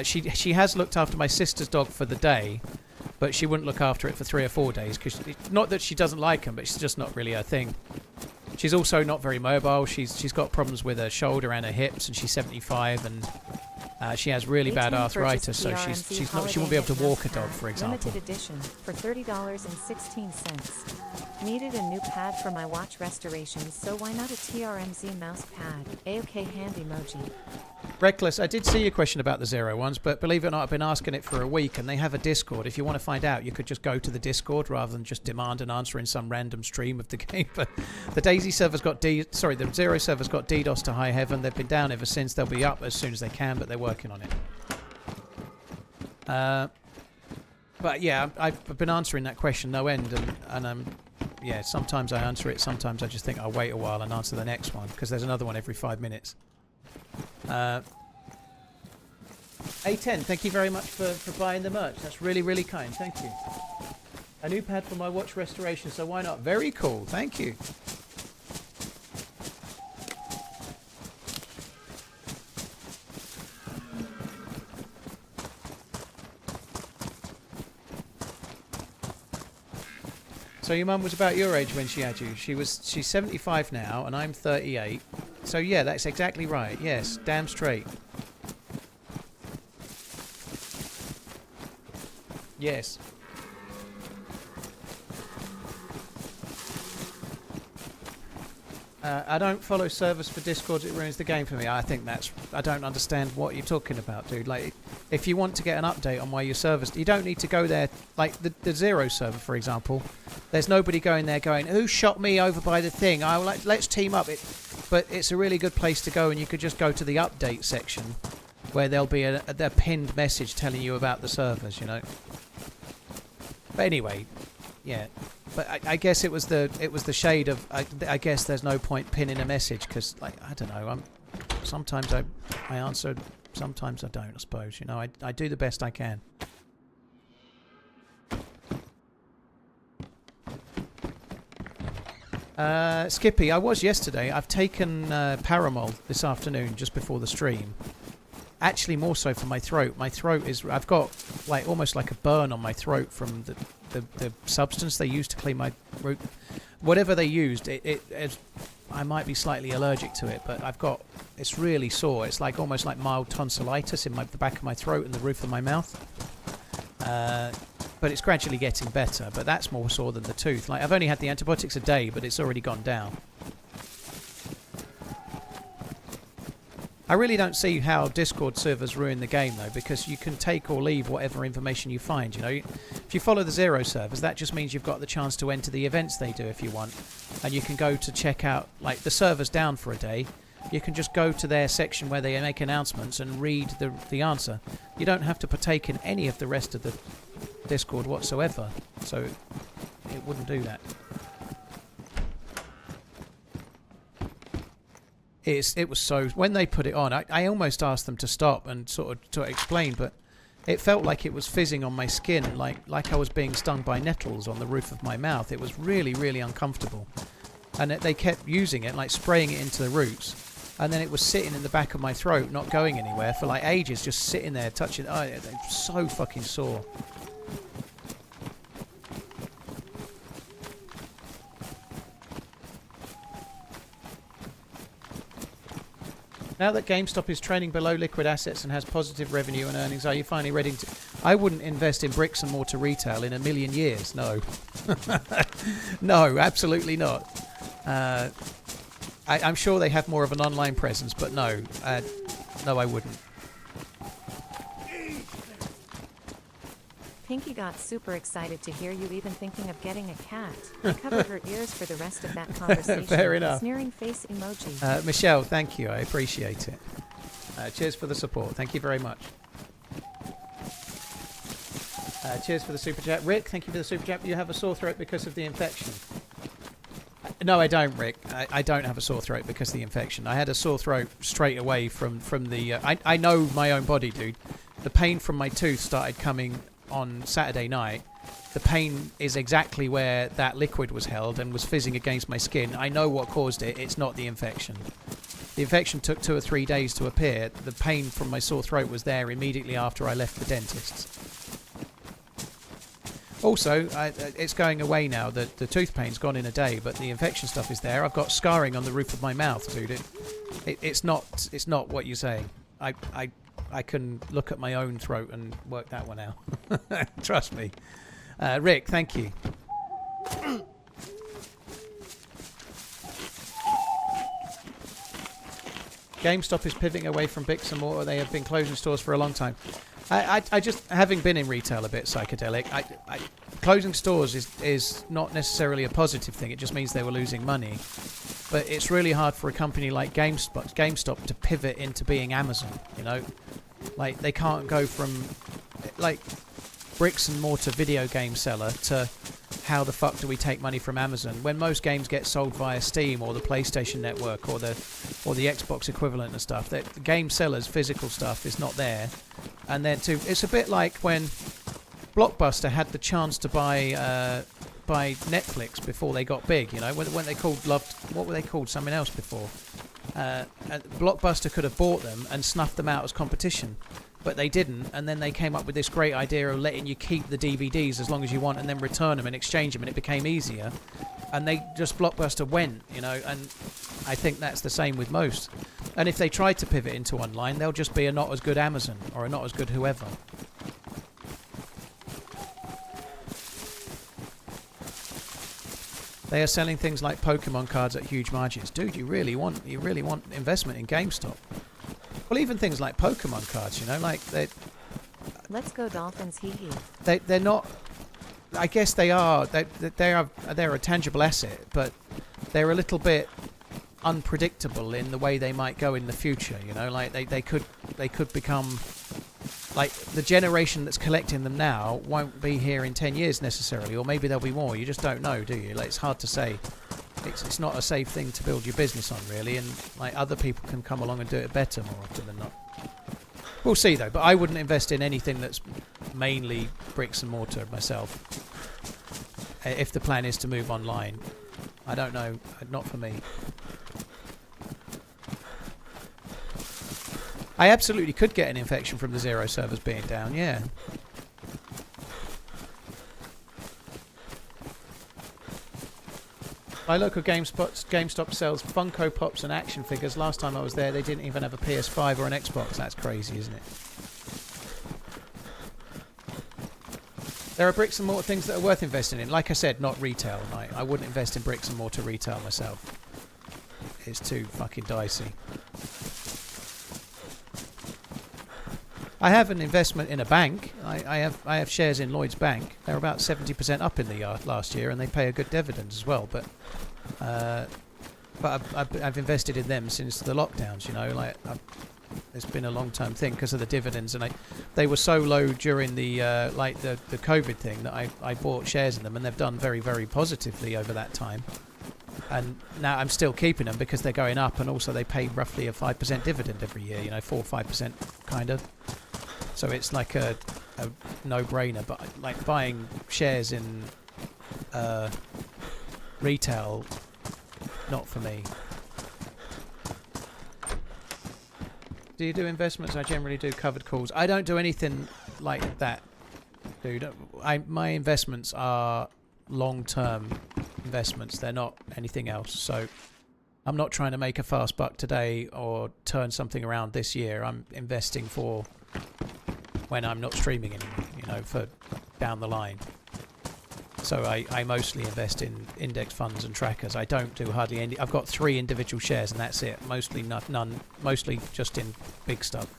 She has looked after my sister's dog for the day, but she wouldn't look after it for 3 or 4 days, because not that she doesn't like them, but it's just not really her thing. She's also not very mobile. She's got problems with her shoulder and her hips, and she's 75, and she has really bad arthritis, so she won't be able to walk a dog, for example. Limited edition for $30.16. Needed a new pad for my watch restorations, so why not a TRMZ mouse pad? A-OK hand emoji. Reckless, I did see your question about the Zero ones, but believe it or not, I've been asking it for a week, and they have a Discord. If you want to find out, you could just go to the Discord rather than just demand an answer in some random stream of the game. But the DayZ server's got the Zero server's got DDoS to high heaven. They've been down ever since. They'll be up as soon as they can, but they're working on it. But yeah, I've been answering that question no end, and yeah, sometimes I answer it, sometimes I just think I'll wait a while and answer the next one, because there's another one every 5 minutes. A10, thank you very much for buying the merch. That's really, really kind. Thank you. A new pad for my watch restoration, so why not? Very cool. Thank you. So your mum was about your age when she had you. She's 75 now, and I'm 38. So yeah, that's exactly right. Yes, damn straight. Yes. I don't follow servers for Discord. It ruins the game for me. I don't understand what you're talking about, dude. Like, if you want to get an update on why your servers, you don't need to go there. Like the Zero server, for example. There's nobody going there going, who shot me over by the thing? Let's team up. But it's a really good place to go, and you could just go to the update section, where there'll be a pinned message telling you about the servers, you know. But anyway, yeah. But I guess it was the shade of I guess there's no point pinning a message, because, like, I don't know. Sometimes I answer, sometimes I don't. I suppose, you know. I do the best I can. Skippy, I was yesterday. I've taken Paramol this afternoon just before the stream. Actually, more so for my throat. My throat is... I've got like almost like a burn on my throat from the substance they used to clean my root. Whatever they used, I might be slightly allergic to it, but I've got... It's really sore. It's like almost like mild tonsillitis in the back of my throat and the roof of my mouth. But it's gradually getting better, but that's more sore than the tooth. Like, I've only had the antibiotics a day, but it's already gone down. I really don't see how Discord servers ruin the game, though, because you can take or leave whatever information you find, you know. If you follow the Zero servers, that just means you've got the chance to enter the events they do if you want. And you can go to check out, like, the server's down for a day. You can just go to their section where they make announcements and read the answer. You don't have to partake in any of the rest of the Discord whatsoever, so it wouldn't do that. It was so... When they put it on, I almost asked them to stop and sort of to explain, but it felt like it was fizzing on my skin, like I was being stung by nettles on the roof of my mouth. It was really, really uncomfortable. And they kept using it, like spraying it into the roots. And then it was sitting in the back of my throat, not going anywhere for like ages, just sitting there touching... Oh, they're so fucking sore. Now that GameStop is trading below liquid assets and has positive revenue and earnings, are you finally ready to... I wouldn't invest in bricks and mortar retail in a million years, no. No, absolutely not. I'm sure they have more of an online presence, but no. No, I wouldn't. Pinky got super excited to hear you even thinking of getting a cat. I covered her ears for the rest of that conversation. Fair enough. Sneering face emoji. Michelle, thank you. I appreciate it. Cheers for the support. Thank you very much. Cheers for the super chat. Rick, thank you for the super chat. You have a sore throat because of the infection. No, I don't, Rick. I don't have a sore throat because of the infection. I had a sore throat straight away from the... I know my own body, dude. The pain from my tooth started coming on Saturday night. The pain is exactly where that liquid was held and was fizzing against my skin. I know what caused it. It's not the infection. The infection took 2 or 3 days to appear. The pain from my sore throat was there immediately after I left the dentist's. Also, it's going away now. The tooth pain's gone in a day, but the infection stuff is there. I've got scarring on the roof of my mouth, dude. It's not what you say. I can look at my own throat and work that one out. Trust me. Rick, thank you. GameStop is pivoting away from bricks and mortar. They have been closing stores for a long time. I just, having been in retail a bit, Psychedelic, closing stores is not necessarily a positive thing. It just means they were losing money. But it's really hard for a company like GameStop to pivot into being Amazon, you know? Like, they can't go from, like, bricks and mortar video game seller to how the fuck do we take money from Amazon when most games get sold via Steam or the PlayStation Network or the Xbox equivalent and stuff. The game sellers' physical stuff is not there. And then too, it's a bit like when Blockbuster had the chance to buy Netflix before they got big, you know, when they called what were they called? Something else before. And Blockbuster could have bought them and snuffed them out as competition, but they didn't. And then they came up with this great idea of letting you keep the DVDs as long as you want and then return them and exchange them, and it became easier. And they just Blockbuster went, you know, and I think that's the same with most. And if they try to pivot into online, they'll just be a not as good Amazon or a not as good whoever. They are selling things like Pokemon cards at huge margins. Dude, you really want investment in GameStop. Well, even things like Pokemon cards, you know, like they. Let's go Dolphins, hee hee. They're not. I guess they are. They're a tangible asset, but they're a little bit unpredictable in the way they might go in the future. You know, like they could become. Like, the generation that's collecting them now won't be here in 10 years necessarily, or maybe there'll be more. You just don't know, do you? Like, it's hard to say. It's not a safe thing to build your business on, really, and like other people can come along and do it better more often than not. We'll see, though, but I wouldn't invest in anything that's mainly bricks and mortar myself. If the plan is to move online. I don't know. Not for me. I absolutely could get an infection from the Zero servers being down, yeah. My local GameStop sells Funko Pops and action figures. Last time I was there, they didn't even have a PS5 or an Xbox. That's crazy, isn't it? There are bricks and mortar things that are worth investing in. Like I said, not retail. I wouldn't invest in bricks and mortar retail myself. It's too fucking dicey. I have an investment in a bank. I have shares in Lloyd's Bank. They're about 70% up in the last year, and they pay a good dividend as well. But I've invested in them since the lockdowns. You know, like it's been a long-term thing because of the dividends, and they were so low during the the COVID thing that I bought shares in them, and they've done very, very positively over that time. And now I'm still keeping them because they're going up, and also they pay roughly a 5% dividend every year. You know, 4 or 5% kind of. So it's like a no-brainer. But like buying shares in retail, not for me. Do you do investments? I generally do covered calls. I don't do anything like that, dude. My investments are long-term investments. They're not anything else. So I'm not trying to make a fast buck today or turn something around this year. I'm investing for when I'm not streaming anymore, you know, for down the line. So I mostly invest in index funds and trackers. I don't do hardly any. I've got 3 individual shares and that's it. Mostly none. Mostly just in big stuff.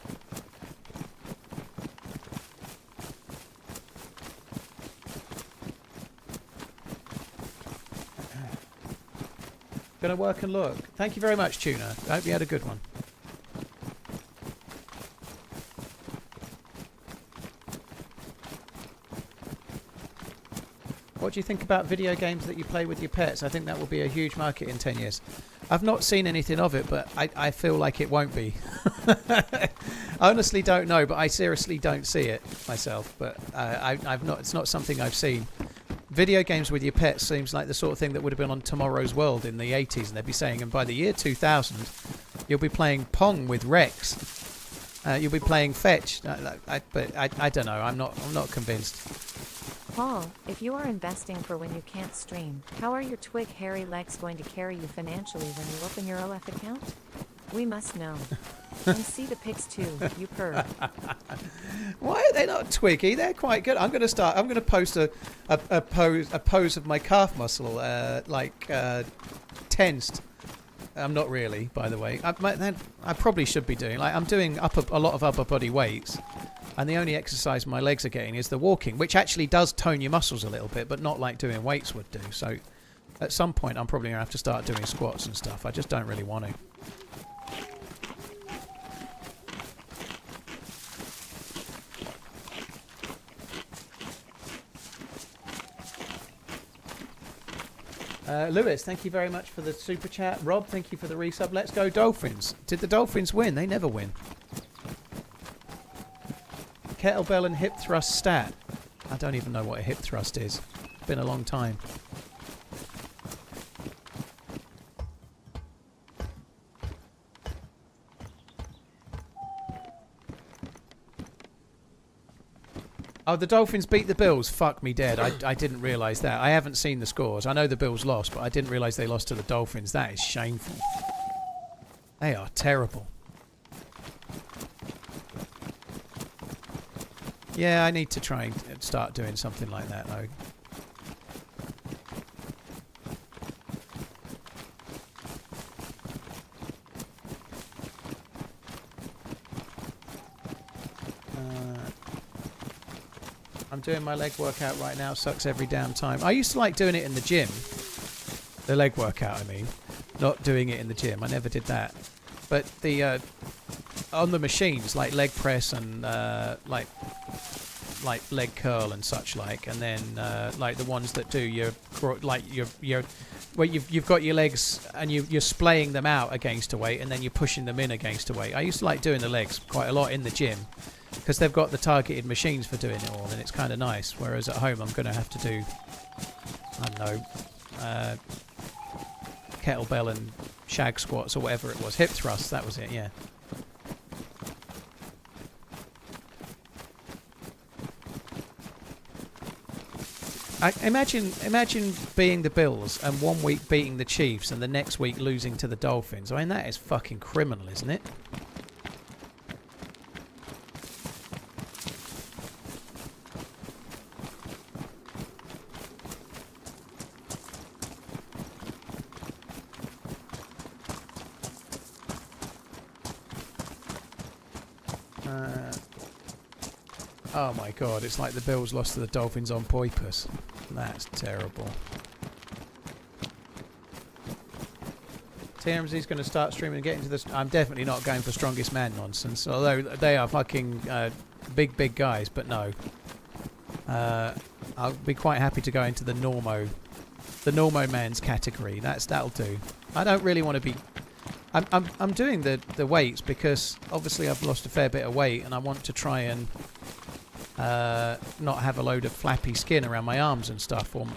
Gonna work and look. Thank you very much, Tuna. I hope you had a good one. What do you think about video games that you play with your pets? I think that will be a huge market in 10 years. I've not seen anything of it, but I feel like it won't be. I honestly don't know, but I seriously don't see it myself. But I've not. It's not something I've seen. Video games with your pets seems like the sort of thing that would have been on Tomorrow's World in the 80s, and they'd be saying, and by the year 2000, you'll be playing Pong with Rex. You'll be playing Fetch. But I don't know. I'm not convinced. Paul, if you are investing for when you can't stream, how are your twig hairy legs going to carry you financially when you open your OF account? We must know. And see the pics too, you perv. Why are they not twiggy? They're quite good. I'm going to post a pose of my calf muscle, tensed. I'm not really, by the way. I probably should be doing. Like I'm doing a lot of upper body weights. And the only exercise my legs are getting is the walking, which actually does tone your muscles a little bit, but not like doing weights would do. So at some point, I'm probably going to have to start doing squats and stuff. I just don't really want to. Lewis, thank you very much for the super chat. Rob, thank you for the resub. Let's go Dolphins. Did the Dolphins win? They never win. Kettlebell and hip thrust stat. I don't even know what a hip thrust is. It's been a long time. Oh, the Dolphins beat the Bills. Fuck me dead. I didn't realise that. I haven't seen the scores. I know the Bills lost, but I didn't realise they lost to the Dolphins. That is shameful. They are terrible. Yeah, I need to try and start doing something like that, though. I'm doing my leg workout right now. Sucks every damn time. I used to like doing it in the gym. The leg workout, I mean. Not doing it in the gym. I never did that. But the on the machines, like leg press and like leg curl and such like, and then like the ones that do your where you've got your legs and you're splaying them out against a weight and then you're pushing them in against a weight. I used to like doing the legs quite a lot in the gym because they've got the targeted machines for doing it all, and it's kind of nice. Whereas at home, I'm going to have to do, I don't know, kettlebell and shag squats or whatever it was. Hip thrusts, that was it, yeah. Imagine being the Bills and 1 week beating the Chiefs and the next week losing to the Dolphins. I mean, that is fucking criminal, isn't it? Oh my god, it's like the Bills lost to the Dolphins on purpose. That's terrible. TRMZ's going to start streaming and get into this. I'm definitely not going for strongest man nonsense, although they are fucking big guys, but no. I'll be quite happy to go into the NormoManZ category. That'll do. I don't really want to be... I'm doing the weights because obviously I've lost a fair bit of weight and I want to try and not have a load of flappy skin around my arms and stuff, or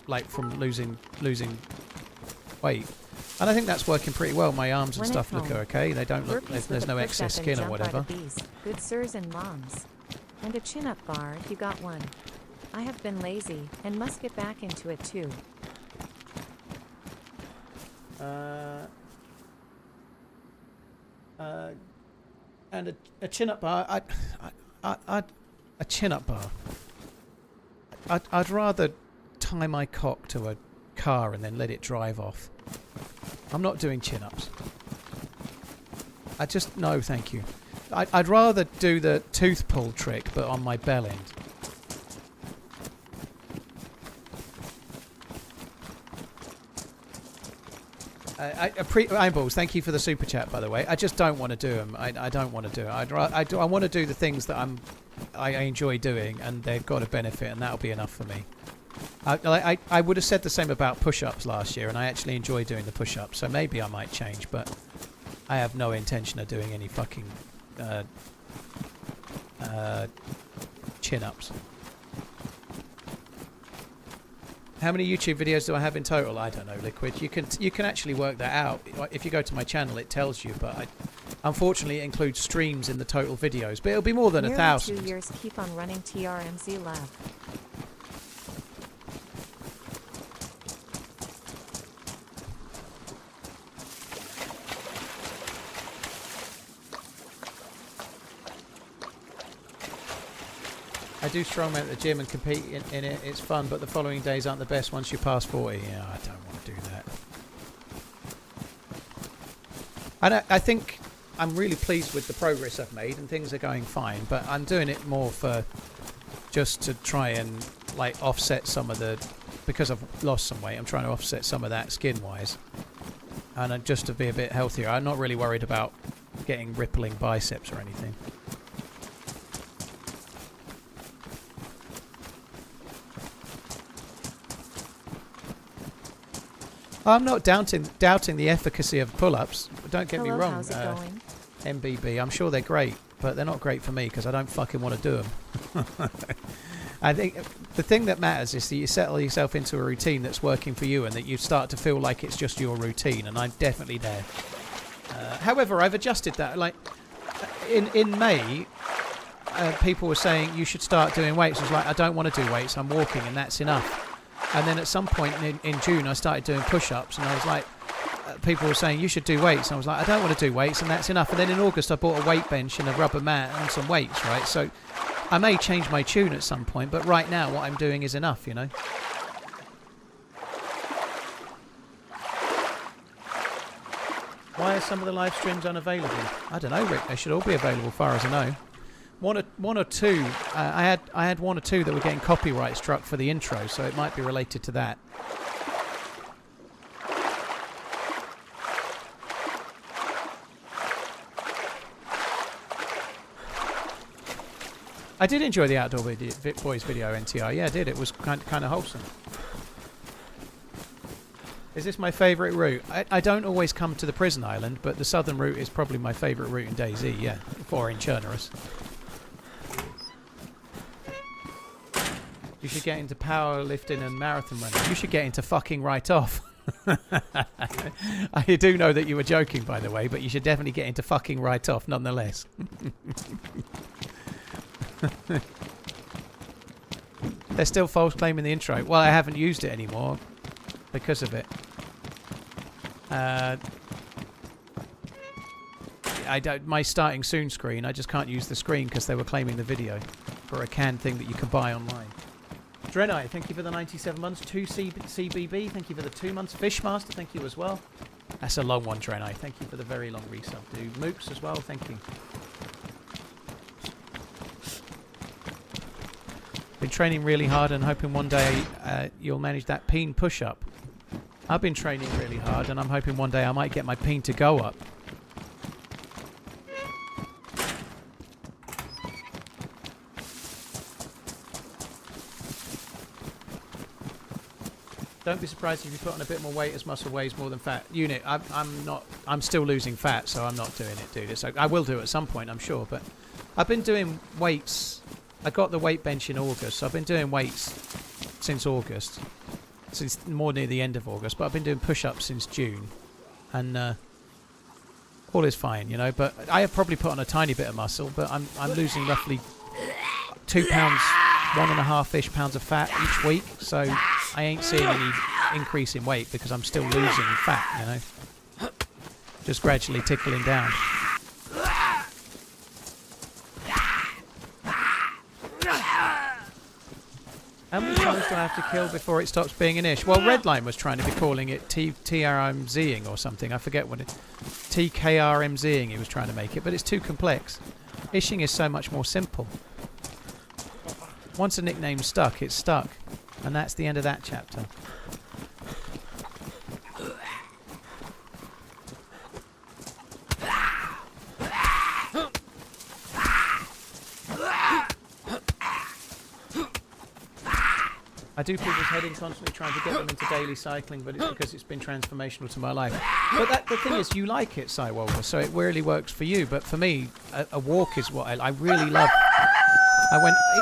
like from losing weight. And I think that's working pretty well. My arms and stuff look okay. They don't look. There's no excess skin or whatever. Good sirs and moms, and a chin-up bar if you got one. I have been lazy and must get back into it too. And a chin-up bar. A chin-up bar. I'd rather tie my cock to a car and then let it drive off. I'm not doing chin-ups. No, thank you. I'd rather do the tooth pull trick, but on my bell end. Eyeballs, thank you for the super chat, by the way. I just don't want to do them. I don't want to do it. I want to do the things that I enjoy doing, and they've got a benefit, and that'll be enough for me. I would have said the same about push-ups last year, and I actually enjoy doing the push-ups, so maybe I might change, but I have no intention of doing any fucking chin-ups. How many YouTube videos do I have in total? I don't know, Liquid. You can actually work that out. If you go to my channel, it tells you, but unfortunately it includes streams in the total videos. But it'll be more than 1,000. 2 years, keep on running TRMZ Lab. I do strongman at the gym and compete in it. It's fun, but the following days aren't the best once you pass 40. Yeah, I don't want to do that. And I think I'm really pleased with the progress I've made, and things are going fine. But I'm doing it more for just to try and like offset some of the, because I've lost some weight. I'm trying to offset some of that skin-wise, and just to be a bit healthier. I'm not really worried about getting rippling biceps or anything. I'm not doubting the efficacy of pull-ups. Don't get me wrong. How's it going? MBB, I'm sure they're great, but they're not great for me because I don't fucking want to do them. I think the thing that matters is that you settle yourself into a routine that's working for you, and that you start to feel like it's just your routine. And I'm definitely there. However, I've adjusted that. Like in May, people were saying you should start doing weights. I was like, I don't want to do weights. I'm walking, and that's enough. And then at some point in June, I started doing push-ups, and I was like, people were saying, you should do weights. And I was like, I don't want to do weights, and that's enough. And then in August, I bought a weight bench and a rubber mat and some weights, right? So I may change my tune at some point, but right now what I'm doing is enough, you know? Why are some of the live streams unavailable? I don't know, Rick. They should all be available, far as I know. One or two. I had one or two that were getting copyright struck for the intro, so it might be related to that. I did enjoy the Outdoor Boys video, NTR. Yeah, I did. It was kind of wholesome. Is this my favourite route? I don't always come to the prison island, but the southern route is probably my favourite route in DayZ, yeah. Or in Chernarus. You should get into powerlifting and marathon running. You should get into fucking right off. I do know that you were joking, by the way, but you should definitely get into fucking right off nonetheless. They're still false claiming the intro. Well, I haven't used it anymore because of it. My starting soon screen, I just can't use the screen because they were claiming the video for a canned thing that you can buy online. Drenai, thank you for the 97 months. 2 CBB, thank you for the 2 months. Fishmaster, thank you as well. That's a long one, Drenai. Thank you for the very long resub. Dude, Mooks as well, thank you. Been training really hard and hoping one day you'll manage that peen push-up. I've been training really hard and I'm hoping one day I might get my peen to go up. Don't be surprised if you put on a bit more weight as muscle weighs more than fat. Unit, I'm still losing fat, so I'm not doing it, dude. I will do it at some point, I'm sure, but I've been doing weights. I got the weight bench in August, so I've been doing weights since August, since more near the end of August, but I've been doing push-ups since June, and all is fine, you know, but I have probably put on a tiny bit of muscle, but I'm losing roughly 2 pounds, 1.5-ish pounds of fat each week, so I ain't seeing any increase in weight because I'm still losing fat, you know, just gradually tickling down. How many times do I have to kill before it stops being an ish? Well, Redline was trying to be calling it TRMZing or something. I forget what it... TKRMZing he was trying to make it, but it's too complex. Ishing is so much more simple. Once a nickname's stuck, it's stuck. And that's the end of that chapter. I do people's heading constantly trying to get them into daily cycling, but it's because it's been transformational to my life. But the thing is, you like it, Cywolver, so it really works for you. But for me, a walk is what I really love.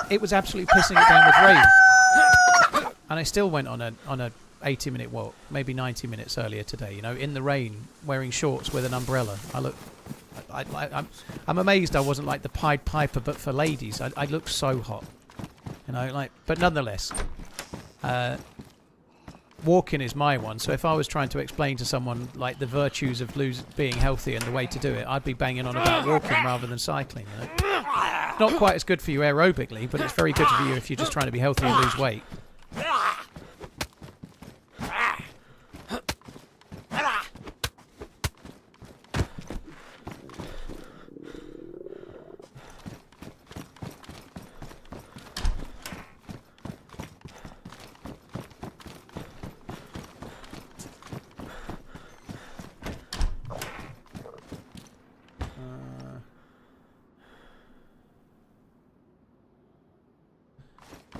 It was absolutely pissing it down with rain. And I still went on a 80-minute walk, maybe 90 minutes earlier today, you know, in the rain, wearing shorts with an umbrella. I'm amazed I wasn't like the Pied Piper, but for ladies. I looked so hot. You know, but nonetheless... walking is my one, so if I was trying to explain to someone like the virtues of being healthy and the way to do it, I'd be banging on about walking rather than cycling. You know? Not quite as good for you aerobically, but it's very good for you if you're just trying to be healthy and lose weight.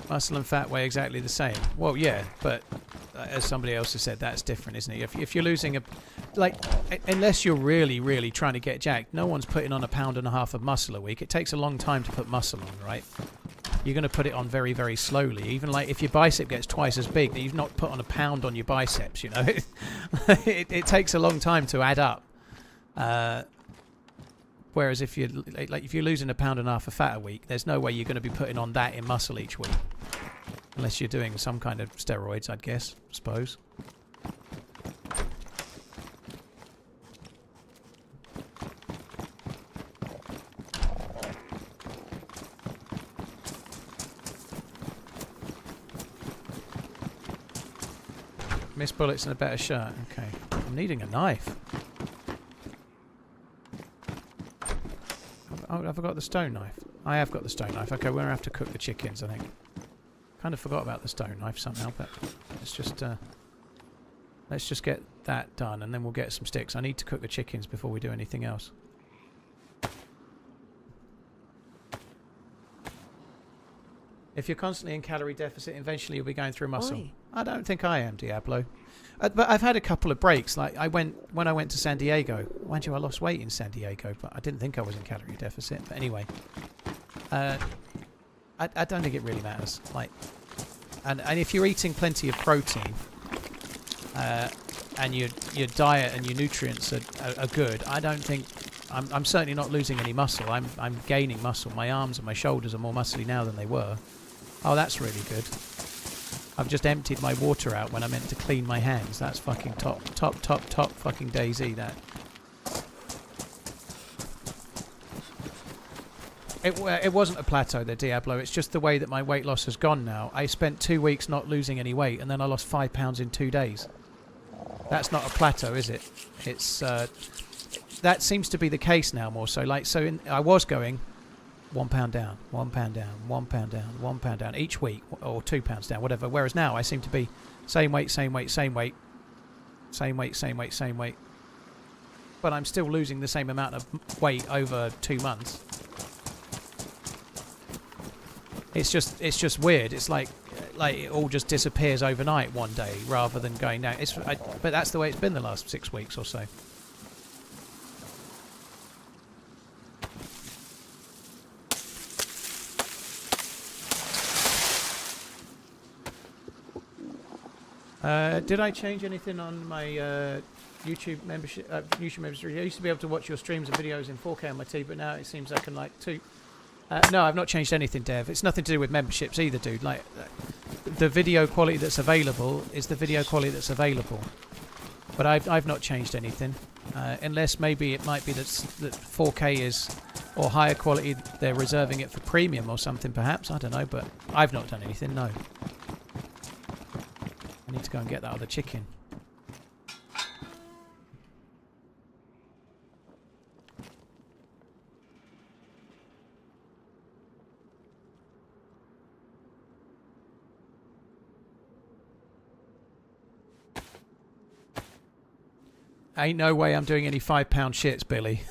Muscle and fat weigh exactly the same. Well, yeah, but as somebody else has said, that's different, isn't it? If you're losing unless you're really, really trying to get jacked, no one's putting on 1.5 pounds of muscle a week. It takes a long time to put muscle on, right? You're going to put it on very, very slowly. Even like if your bicep gets twice as big, you've not put on 1 pound on your biceps, you know? It takes a long time to add up. Whereas if you're losing 1.5 pounds of fat a week, there's no way you're going to be putting on that in muscle each week. Unless you're doing some kind of steroids, I'd guess, I suppose. Miss bullets and a better shirt. Okay. I'm needing a knife. Oh, have I got the stone knife? I have got the stone knife. Okay, we're going to have to cook the chickens, I think. Kind of forgot about the stone knife somehow, but let's just get that done, and then we'll get some sticks. I need to cook the chickens before we do anything else. If you're constantly in calorie deficit, eventually you'll be going through muscle. Oi. I don't think I am, Diablo. But I've had a couple of breaks. Like when I went to San Diego. Mind you, I lost weight in San Diego, but I didn't think I was in calorie deficit. But anyway, I don't think it really matters. Like, and if you're eating plenty of protein, and your diet and your nutrients are good, I don't think I'm certainly not losing any muscle. I'm gaining muscle. My arms and my shoulders are more muscly now than they were. Oh, that's really good. I've just emptied my water out when I meant to clean my hands. That's fucking top fucking DayZ, that. It wasn't a plateau there, Diablo. It's just the way that my weight loss has gone now. I spent 2 weeks not losing any weight, and then I lost 5 pounds in 2 days. That's not a plateau, is it? It's that seems to be the case now more so. Like, I was going 1 pound down, 1 pound down, 1 pound down, 1 pound down each week, or 2 pounds down, whatever. Whereas now I seem to be same weight, same weight, same weight, same weight, same weight, same weight. But I'm still losing the same amount of weight over 2 months. It's just weird. It's like it all just disappears overnight one day rather than going down. But that's the way it's been the last 6 weeks or so. Did I change anything on my YouTube membership? I used to be able to watch your streams and videos in 4K on my TV, but now it seems I can no, I've not changed anything, Dev. It's nothing to do with memberships either, dude. Like, the video quality that's available is the video quality that's available. But I've not changed anything, unless maybe it might be that 4K is or higher quality. They're reserving it for premium or something, perhaps. I don't know, but I've not done anything. No. I need to go and get that other chicken. Ain't no way I'm doing any £5 shits, Billy.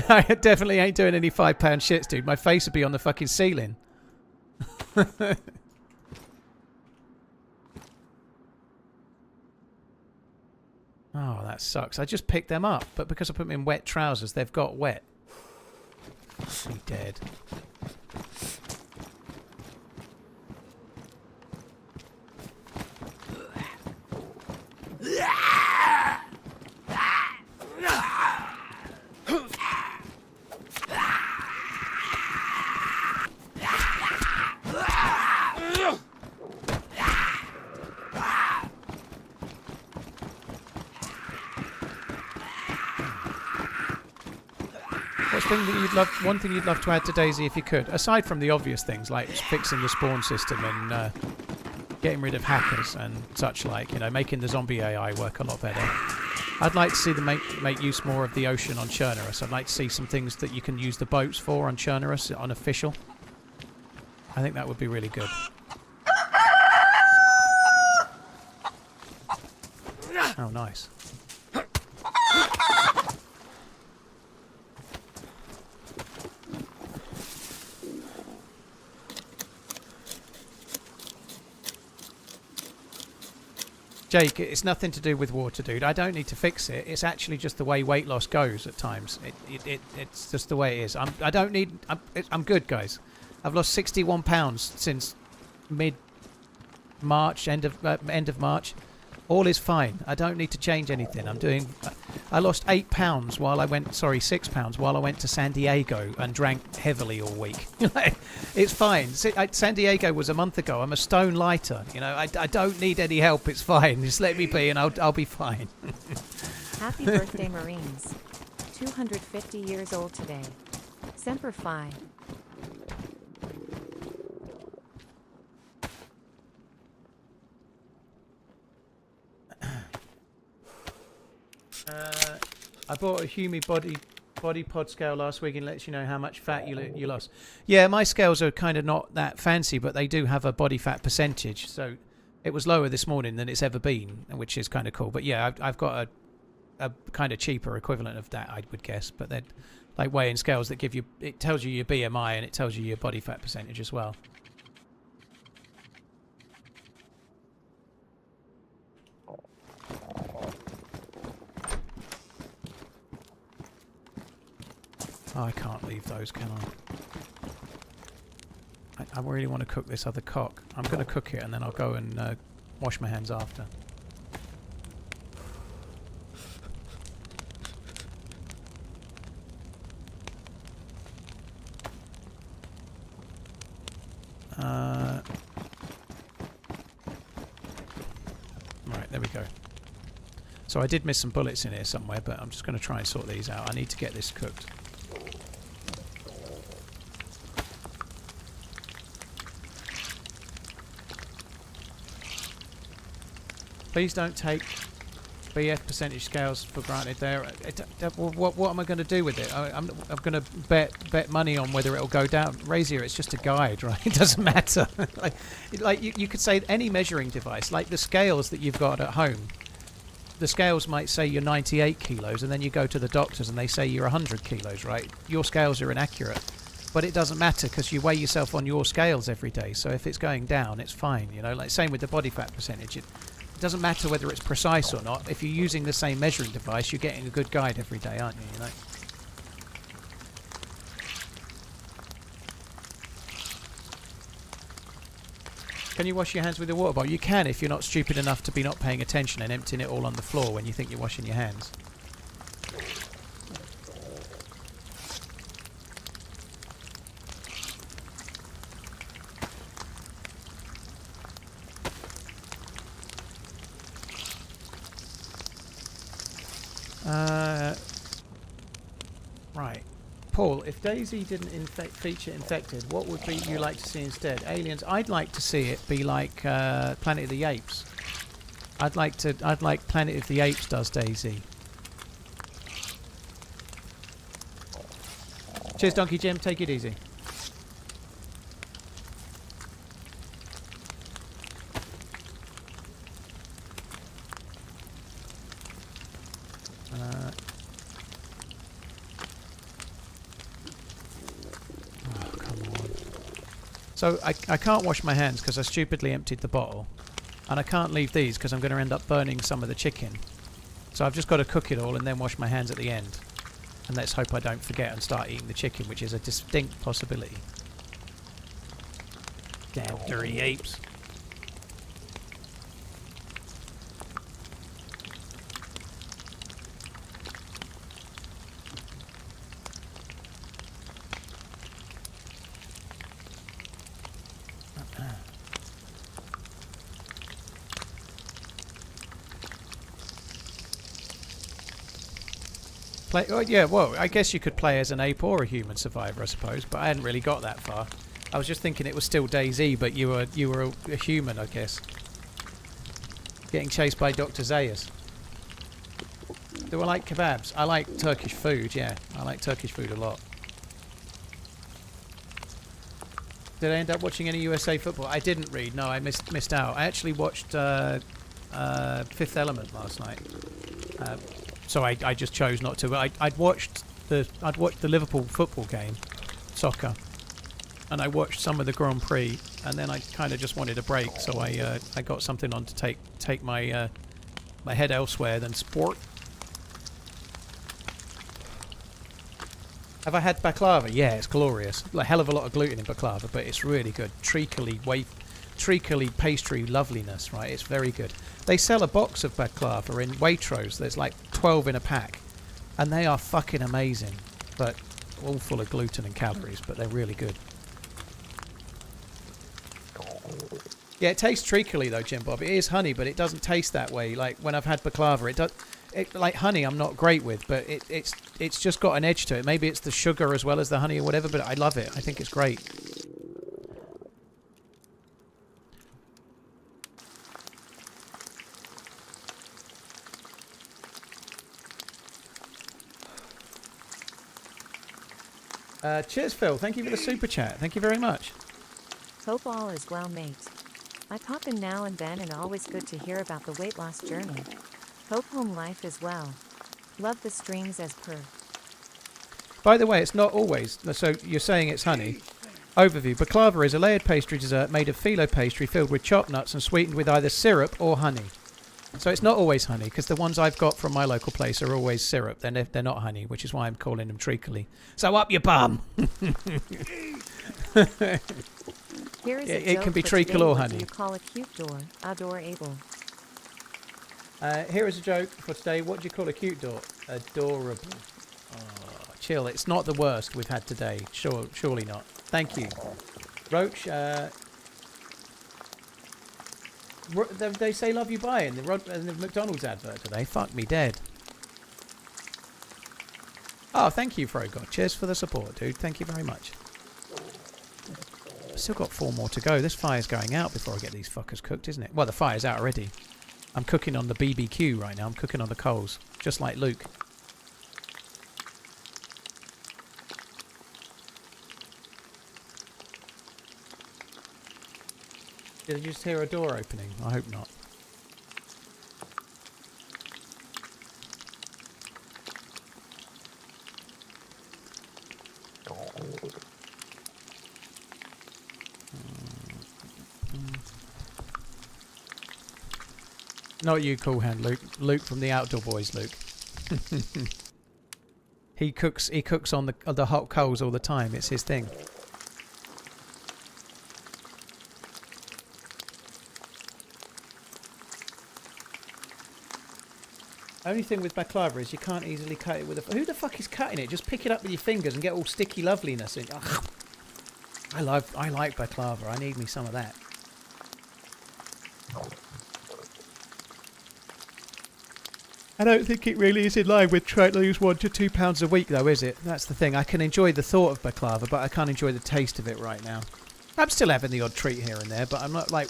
I definitely ain't doing any £5 shits, dude. My face would be on the fucking ceiling. Oh, that sucks. I just picked them up, but because I put them in wet trousers, they've got wet. Be dead. One thing you'd love to add to DayZ if you could, aside from the obvious things like fixing the spawn system and getting rid of hackers and such like, you know, making the zombie AI work a lot better. I'd like to see them make use more of the ocean on Chernarus. I'd like to see some things that you can use the boats for on Chernarus, on official. I think that would be really good. Oh, nice. Jake, it's nothing to do with water, dude. I don't need to fix it. It's actually just the way weight loss goes at times. It's just the way it is. I'm good, guys. I've lost 61 pounds since mid-March, end of March. All is fine. I don't need to change anything. I lost 8 pounds while I went, 6 pounds while I went to San Diego and drank heavily all week. It's fine. San Diego was a month ago. I'm a stone lighter. You know, I don't need any help. It's fine. Just let me be and I'll be fine. Happy birthday, Marines. 250 years old today. Semper Fi. I bought a Humi body pod scale last week and lets you know how much fat you lost. Yeah, my scales are kind of not that fancy, but they do have a body fat percentage. So it was lower this morning than it's ever been, which is kind of cool. But yeah, I've got a kind of cheaper equivalent of that, I would guess. But they're like weighing scales that give you, it tells you your BMI and it tells you your body fat percentage as well. Oh, I can't leave those, can I? I really want to cook this other cock. I'm going to cook it and then I'll go and wash my hands after. Right, there we go. So I did miss some bullets in here somewhere, but I'm just going to try and sort these out. I need to get this cooked. Please don't take BF percentage scales for granted there. What am I going to do with it? I'm going to bet money on whether it'll go down. Razier, it's just a guide, right? It doesn't matter. like you could say any measuring device, like the scales that you've got at home. The scales might say you're 98 kilos, and then you go to the doctors and they say you're 100 kilos, right? Your scales are inaccurate. But it doesn't matter because you weigh yourself on your scales every day. So if it's going down, it's fine. You know, like same with the body fat percentage. It doesn't matter whether it's precise or not. If you're using the same measuring device, you're getting a good guide every day, aren't you? You know? Can you wash your hands with a water bottle? You can if you're not stupid enough to be not paying attention and emptying it all on the floor when you think you're washing your hands. Right. Paul, if DayZ didn't feature infected, what would be you like to see instead? Aliens. I'd like to see it be like Planet of the Apes. I'd like Planet of the Apes does DayZ. Cheers, Donkey Jim. Take it easy. So I can't wash my hands because I stupidly emptied the bottle. And I can't leave these because I'm going to end up burning some of the chicken. So I've just got to cook it all and then wash my hands at the end. And let's hope I don't forget and start eating the chicken, which is a distinct possibility. Damn dirty apes. Oh, yeah, well, I guess you could play as an ape or a human survivor, I suppose, but I hadn't really got that far. I was just thinking it was still DayZ, but you were a human, I guess. Getting chased by Dr. Zayas. Do I like kebabs? I like Turkish food, yeah. I like Turkish food a lot. Did I end up watching any USA football? I didn't read, no, I missed out. I actually watched Fifth Element last night. So I just chose not to. But I'd watched the Liverpool football game, soccer, and I watched some of the Grand Prix, and then I kind of just wanted a break, so I got something on to take my my head elsewhere than sport. Have I had baklava? Yeah, it's glorious. A hell of a lot of gluten in baklava, but it's really good. Treacly pastry loveliness, right? It's very good. They sell a box of baklava in Waitrose. There's like 12 in a pack, and they are fucking amazing, but all full of gluten and calories, but they're really good. Yeah, it tastes treacly though, Jim Bob. It is honey, but it doesn't taste that way. Like when I've had baklava, it does. Like honey, I'm not great with, but it's just got an edge to it. Maybe it's the sugar as well as the honey or whatever, but I love it. I think it's great. Cheers, Phil. Thank you for the super chat. Thank you very much. Hope all is well, mate. I pop in now and then and always good to hear about the weight loss journey. Hope home life is well. Love the streams as per. By the way, it's not always. So you're saying it's honey. Overview. Baklava is a layered pastry dessert made of phyllo pastry filled with chopped nuts and sweetened with either syrup or honey. So it's not always honey, because the ones I've got from my local place are always syrup. They're not honey, which is why I'm calling them treacly. So up your bum! Here is it can be treacle or honey. What do you call a cute door? Adorable. Here is a joke for today. What do you call a cute door? Adorable. Oh, chill. It's not the worst we've had today. Surely not. Thank you. Roach, they say love you bye in the McDonald's advert today. Fuck me dead. Oh, thank you, Frogod. Cheers for the support, dude. Thank you very much. I've still got 4 more to go. This fire's going out before I get these fuckers cooked, isn't it? Well, the fire's out already. I'm cooking on the BBQ right now. I'm cooking on the coals, just like Luke. Did you just hear a door opening? I hope not. Not you, Cool Hand, Luke. Luke from the Outdoor Boys, Luke. He cooks on the hot coals all the time. It's his thing. Only thing with baklava is you can't easily cut it with a... Who the fuck is cutting it? Just pick it up with your fingers and get all sticky loveliness in. Ugh. I like baklava. I need me some of that. I don't think it really is in line with trying to lose 1 to 2 pounds a week, though, is it? That's the thing. I can enjoy the thought of baklava, but I can't enjoy the taste of it right now. I'm still having the odd treat here and there, but I'm not like...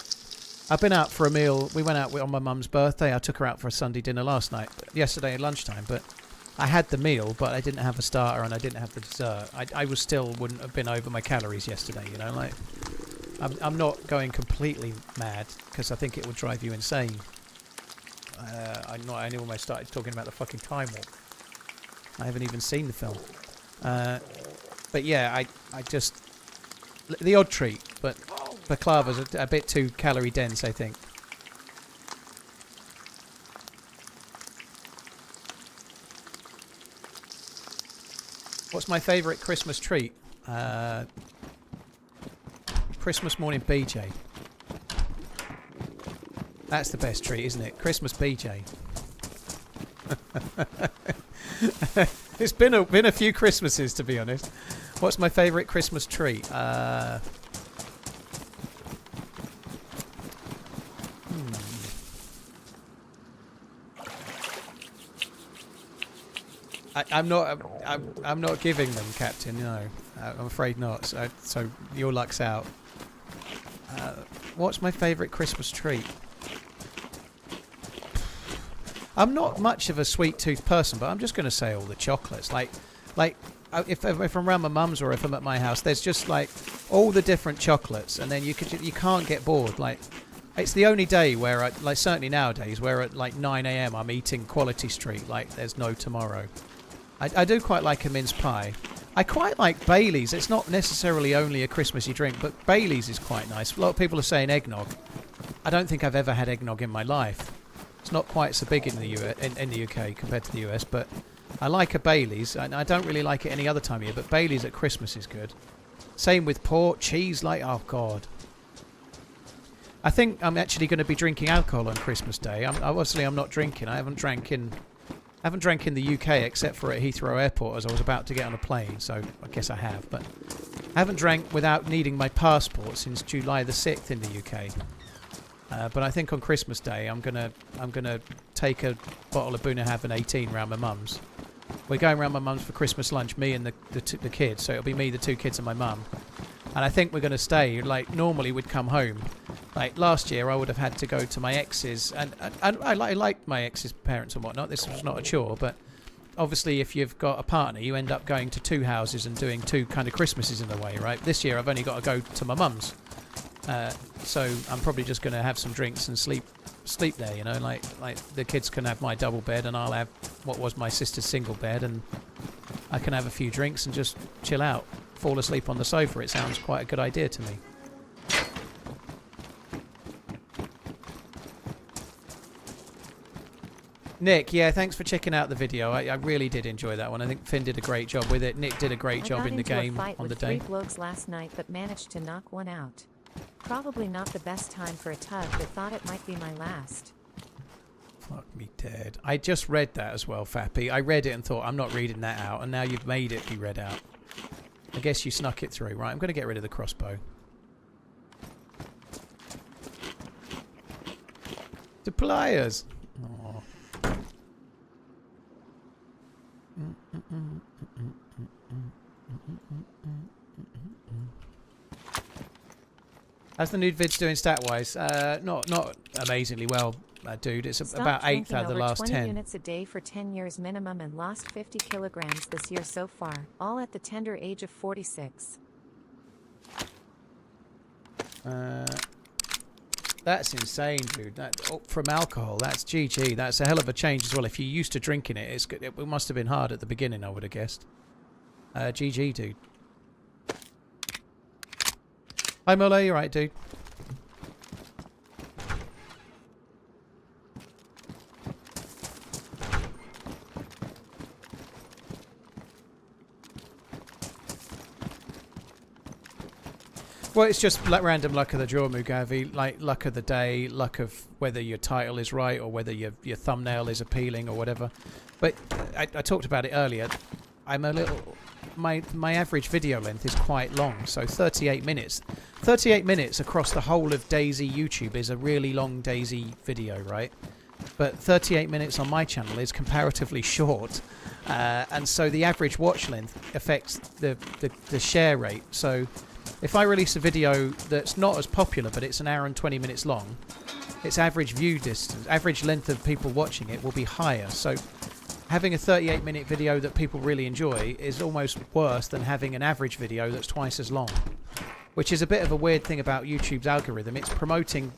I've been out for a meal. We went out on my mum's birthday. I took her out for a Sunday dinner yesterday at lunchtime, but I had the meal, but I didn't have a starter and I didn't have the dessert. I was still wouldn't have been over my calories yesterday, you know, like... I'm not going completely mad, because I think it would drive you insane. I almost started talking about the fucking Time Warp. I haven't even seen the film. But yeah, I just... The odd treat, but baklava's a bit too calorie dense, I think. What's my favourite Christmas treat? Christmas morning BJ. That's the best treat, isn't it? Christmas BJ. It's been a few Christmases, to be honest. What's my favourite Christmas treat? I'm not giving them, Captain. No, I'm afraid not. So your luck's out. What's my favourite Christmas treat? I'm not much of a sweet tooth person, but I'm just going to say all the chocolates. Like if I'm around my mum's or if I'm at my house, there's just like all the different chocolates, and then you can't get bored. Like it's the only day where certainly nowadays where at like 9 a.m. I'm eating Quality Street like there's no tomorrow. I do quite like a mince pie. I quite like Bailey's. It's not necessarily only a Christmassy drink, but Bailey's is quite nice. A lot of people are saying eggnog. I don't think I've ever had eggnog in my life. It's not quite so big in the UK compared to the US, but I like a Bailey's. And I don't really like it any other time of year, but Bailey's at Christmas is good. Same with pork, cheese, like, oh God. I think I'm actually going to be drinking alcohol on Christmas Day. Obviously I'm not drinking. I haven't drank in the UK except for at Heathrow Airport as I was about to get on a plane, so I guess I have. But I haven't drank without needing my passport since July the 6th in the UK. But I think on Christmas Day I'm gonna take a bottle of Bunnahabhain 18 round my mum's. We're going round my mum's for Christmas lunch, me and the kids. So it'll be me, the 2 kids, and my mum. And I think we're going to stay. Like normally we'd come home. Like last year I would have had to go to my ex's, and I like my ex's parents and whatnot. This was not a chore, but obviously if you've got a partner, you end up going to 2 houses and doing 2 kind of Christmases in a way, right? This year I've only got to go to my mum's. So I'm probably just going to have some drinks and sleep there, you know, like the kids can have my double bed and I'll have what was my sister's single bed, and I can have a few drinks and just chill out, fall asleep on the sofa. It sounds quite a good idea to me. Nick, yeah, thanks for checking out the video. I really did enjoy that one. I think Finn did a great job with it. Nick did a great job in the game on the day. I got into a fight with 3 blokes last night, but managed to knock one out. Probably not the best time for a tug, but thought it might be my last. Fuck me dead. I just read that as well, Fappy. I read it and thought, I'm not reading that out, and now you've made it be read out. I guess you snuck it through. Right, I'm going to get rid of the crossbow. The pliers! Aww. How's the nude vids doing stat-wise? Not amazingly well, dude. It's about 8th out of the last 10. 20 units a day for 10 years minimum and lost 50 kilograms this year so far, all at the tender age of 46. That's insane, dude. From alcohol, that's GG. That's a hell of a change as well. If you're used to drinking it, it must have been hard at the beginning, I would have guessed. GG, dude. Hi, Muller. You right, dude? Well, it's just like random luck of the draw, Mugavi. Like luck of the day, luck of whether your title is right or whether your thumbnail is appealing or whatever. But I talked about it earlier. I'm a little... My average video length is quite long, so 38 minutes. 38 minutes across the whole of DayZ YouTube is a really long DayZ video, right? but 38 minutes on my channel is comparatively short, and so the average watch length affects the share rate. So if I release a video that's not as popular but it's an hour and 20 minutes long, its average view distance, average length of people watching it will be higher. So having a 38-minute video that people really enjoy is almost worse than having an average video that's twice as long, which is a bit of a weird thing about YouTube's algorithm. It's promoting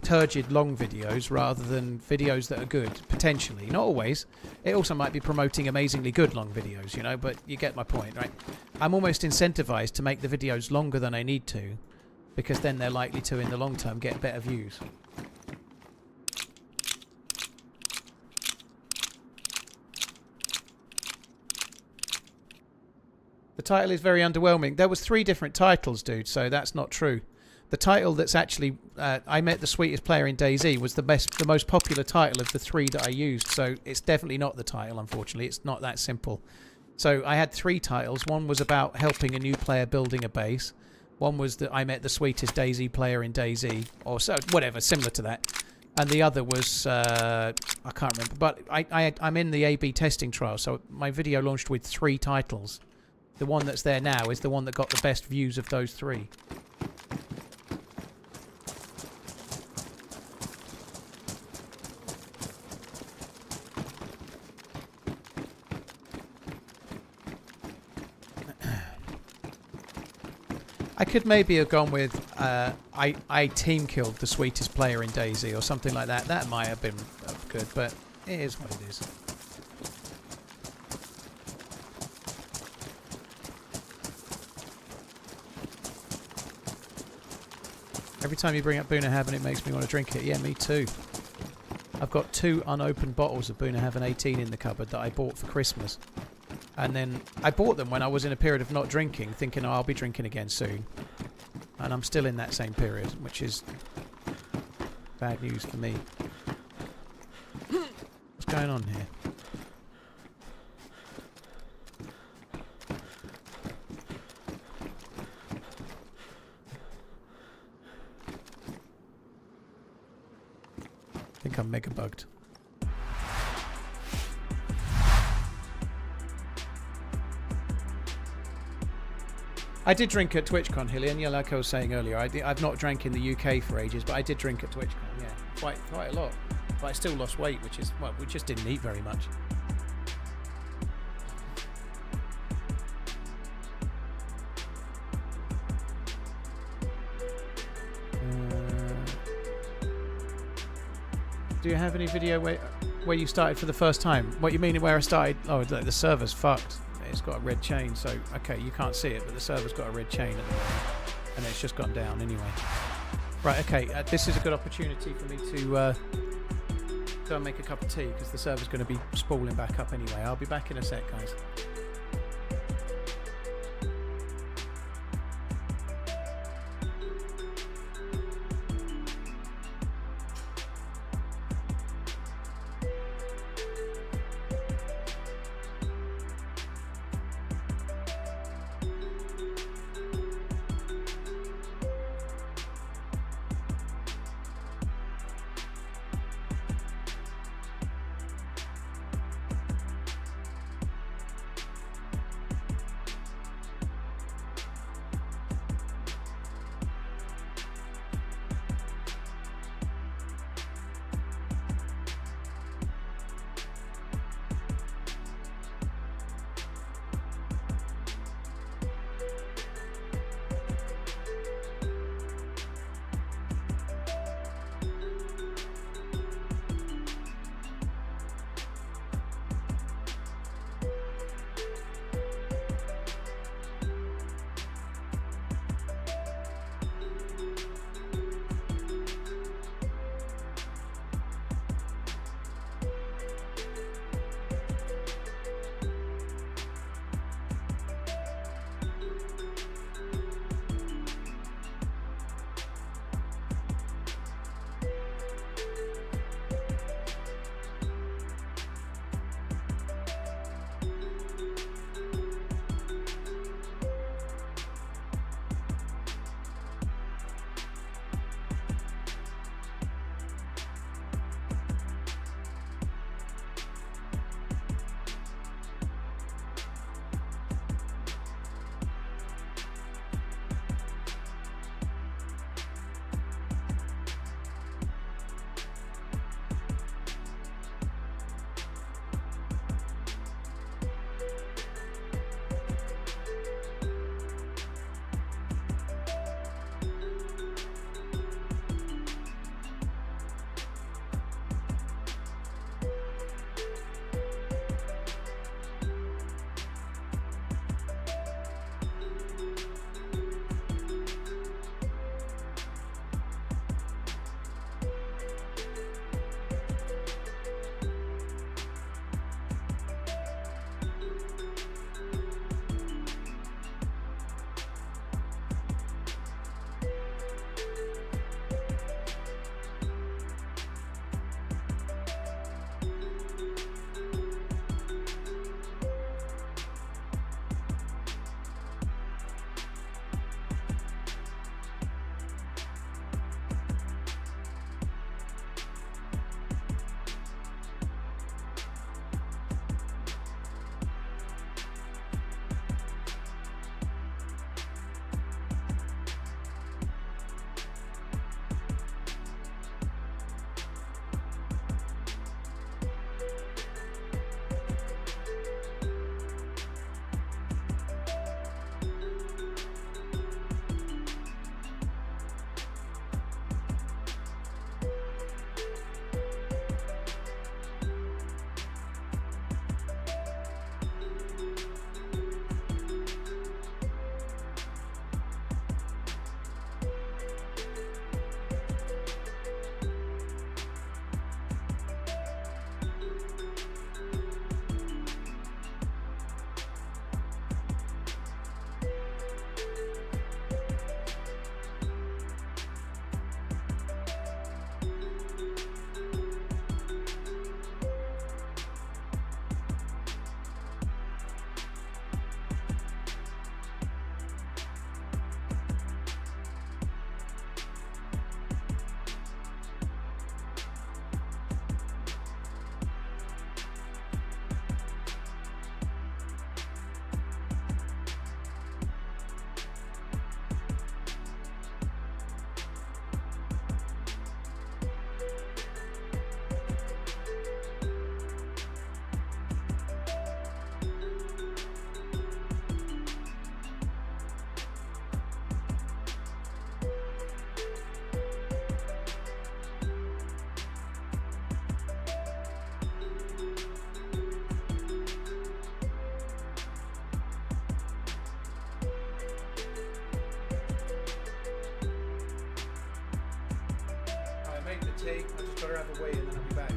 turgid long videos rather than videos that are good, potentially. Not always. It also might be promoting amazingly good long videos, you know, but you get my point, right? I'm almost incentivized to make the videos longer than I need to, because then they're likely to, in the long term, get better views. The title is very underwhelming. There was 3 different titles, dude, so that's not true. The title that's actually I Met the Sweetest Player in DayZ was the most popular title of the 3 that I used, so it's definitely not the title, unfortunately. It's not that simple. So I had 3 titles. One was about helping a new player building a base. One was that I Met the Sweetest DayZ Player in DayZ, or so, whatever, similar to that. And the other was, I can't remember, but I'm in the A/B testing trial, so my video launched with 3 titles. The one that's there now is the one that got the best views of those 3. I could maybe have gone with I team killed the sweetest player in DayZ or something like that. That might have been good, but it is what it is. Every time you bring up Boona Haven, it makes me want to drink it. Yeah, me too. I've got 2 unopened bottles of Boona Haven 18 in the cupboard that I bought for Christmas. And then I bought them when I was in a period of not drinking, thinking, oh, I'll be drinking again soon. And I'm still in that same period, which is bad news for me. What's going on here? I think I'm mega bugged. I did drink at TwitchCon, Hillian, yeah, like I was saying earlier. I've not drank in the UK for ages, but I did drink at TwitchCon, yeah. Quite a lot. But I still lost weight, which is, well, we just didn't eat very much. Do you have any video where you started for the first time? What you mean where I started? Oh, the server's fucked. It's got a red chain, so okay, you can't see it, but the server's got a red chain at the moment, and it's just gone down anyway. Right, okay, this is a good opportunity for me to go and make a cup of tea, because the server's going to be spooling back up anyway. I'll be back in a sec, guys. tea. I just gotta have a wee and then I'll be back.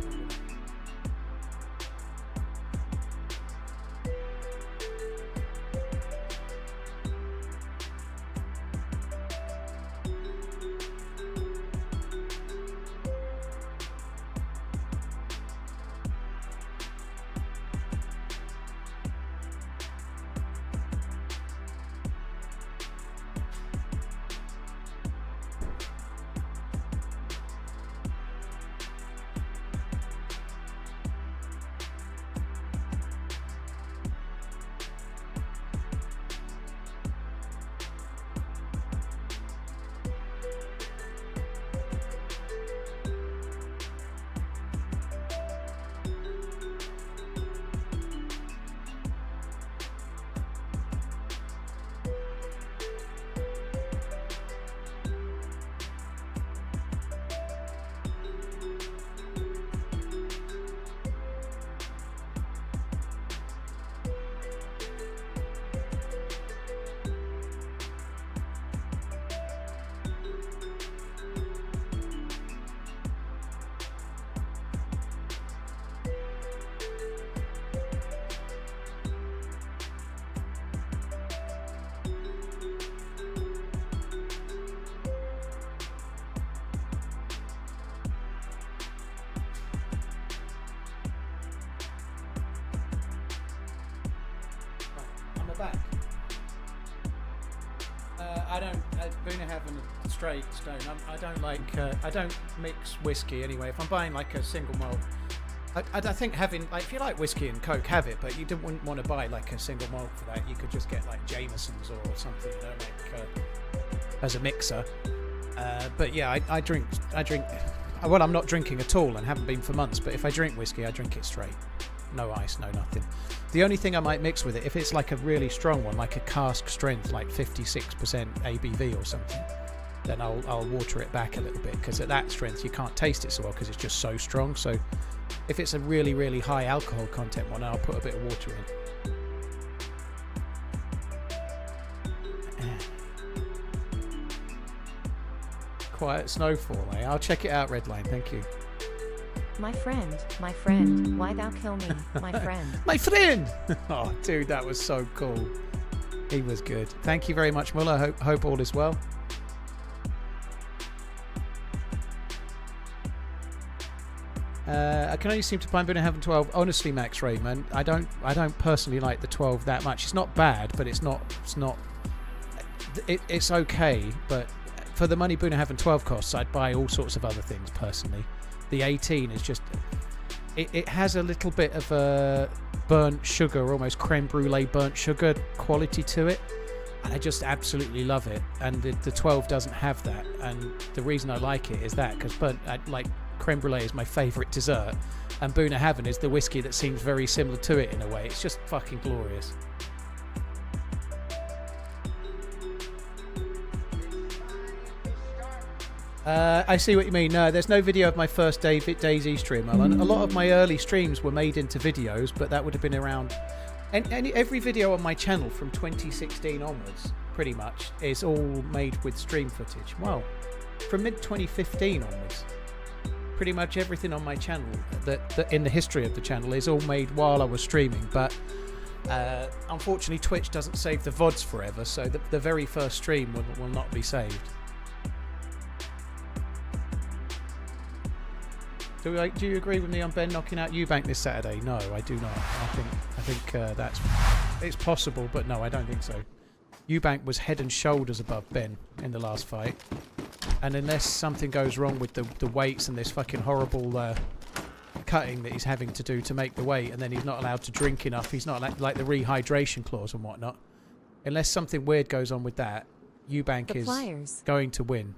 Back. I don't. Boona having a straight stone. I don't like. I don't mix whiskey anyway. If I'm buying like a single malt, I think having like if you like whiskey and Coke, have it. But you wouldn't want to buy like a single malt for that. You could just get like Jameson's or something, you know, like as a mixer. But yeah, I drink. Well, I'm not drinking at all and haven't been for months. But if I drink whiskey, I drink it straight. No ice, no nothing. The only thing I might mix with it, if it's like a really strong one, like a cask strength, like 56% ABV or something, then I'll water it back a little bit, because at that strength you can't taste it so well because it's just so strong. So if it's a really, really high alcohol content one, I'll put a bit of water in. Quiet snowfall, eh? I'll check it out, Redline, thank you. My friend, why thou kill me, my friend? My friend! Oh, dude, that was so cool. He was good. Thank you very much, Muller. Hope all is well. I can only seem to find Boona having 12. Honestly, Max Raymond, I don't personally like the 12 that much. It's not bad, but it's okay. But for the money Boona having 12 costs, I'd buy all sorts of other things personally. The 18 is just, it has a little bit of a burnt sugar, almost creme brulee burnt sugar quality to it, and I just absolutely love it. And the 12 doesn't have that, and the reason I like it is that because like creme brulee is my favourite dessert, and Boona Havin is the whiskey that seems very similar to it in a way. It's just fucking glorious. I see what you mean. No, there's no video of my first DayZ stream, Alan. A lot of my early streams were made into videos, but that would have been around... every video on my channel from 2016 onwards, pretty much, is all made with stream footage. Well, from mid-2015 onwards, pretty much everything on my channel, that in the history of the channel, is all made while I was streaming. But unfortunately, Twitch doesn't save the VODs forever, so the very first stream will not be saved. Do you agree with me on Ben knocking out Eubank this Saturday? No, I do not. I think it's possible, but no, I don't think so. Eubank was head and shoulders above Ben in the last fight, and unless something goes wrong with the weights and this fucking horrible cutting that he's having to do to make the weight, and then he's not allowed to drink enough, he's not like the rehydration clause and whatnot. Unless something weird goes on with that, Eubank is going to win.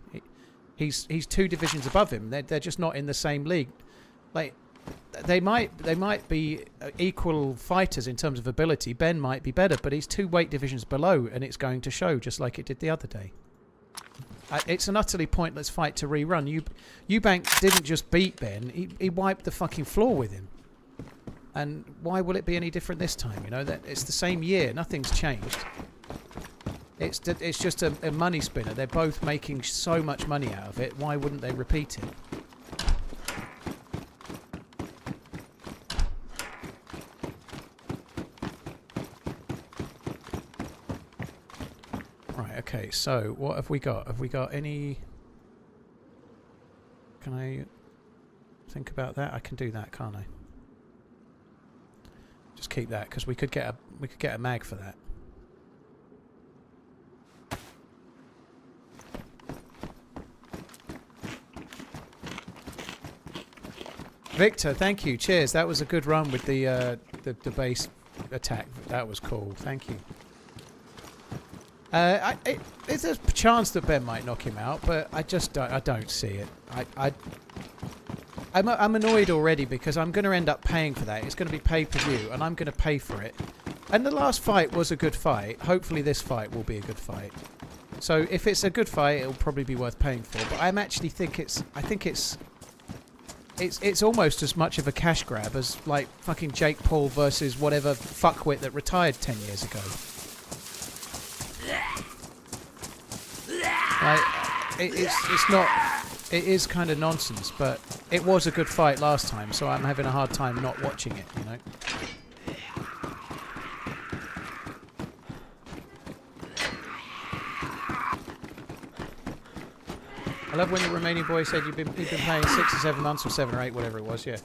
He's 2 divisions above him. They're just not in the same league. Like they might be equal fighters in terms of ability. Ben might be better, but he's 2 weight divisions below, and it's going to show just like it did the other day. It's an utterly pointless fight to rerun. Eubank didn't just beat Ben; he wiped the fucking floor with him. And why will it be any different this time? You know that it's the same year. Nothing's changed. It's just a money spinner. They're both making so much money out of it. Why wouldn't they repeat it? Okay, so what have we got? Have we got any... Can I think about that? I can do that, can't I? Just keep that, because we could get a mag for that. Victor, thank you. Cheers. That was a good run with the base attack. That was cool. Thank you. There's a chance that Ben might knock him out, but I don't see it. I'm annoyed already because I'm going to end up paying for that. It's going to be pay-per-view, and I'm going to pay for it. And the last fight was a good fight. Hopefully this fight will be a good fight. So if it's a good fight, it'll probably be worth paying for. But I actually think it's almost as much of a cash grab as like fucking Jake Paul versus whatever fuckwit that retired 10 years ago. Like, it's not. It is kind of nonsense, but it was a good fight last time, so I'm having a hard time not watching it, you know. I love when the Romanian boy said you've been playing 6 or 7 months or 7 or 8, whatever it was, yeah.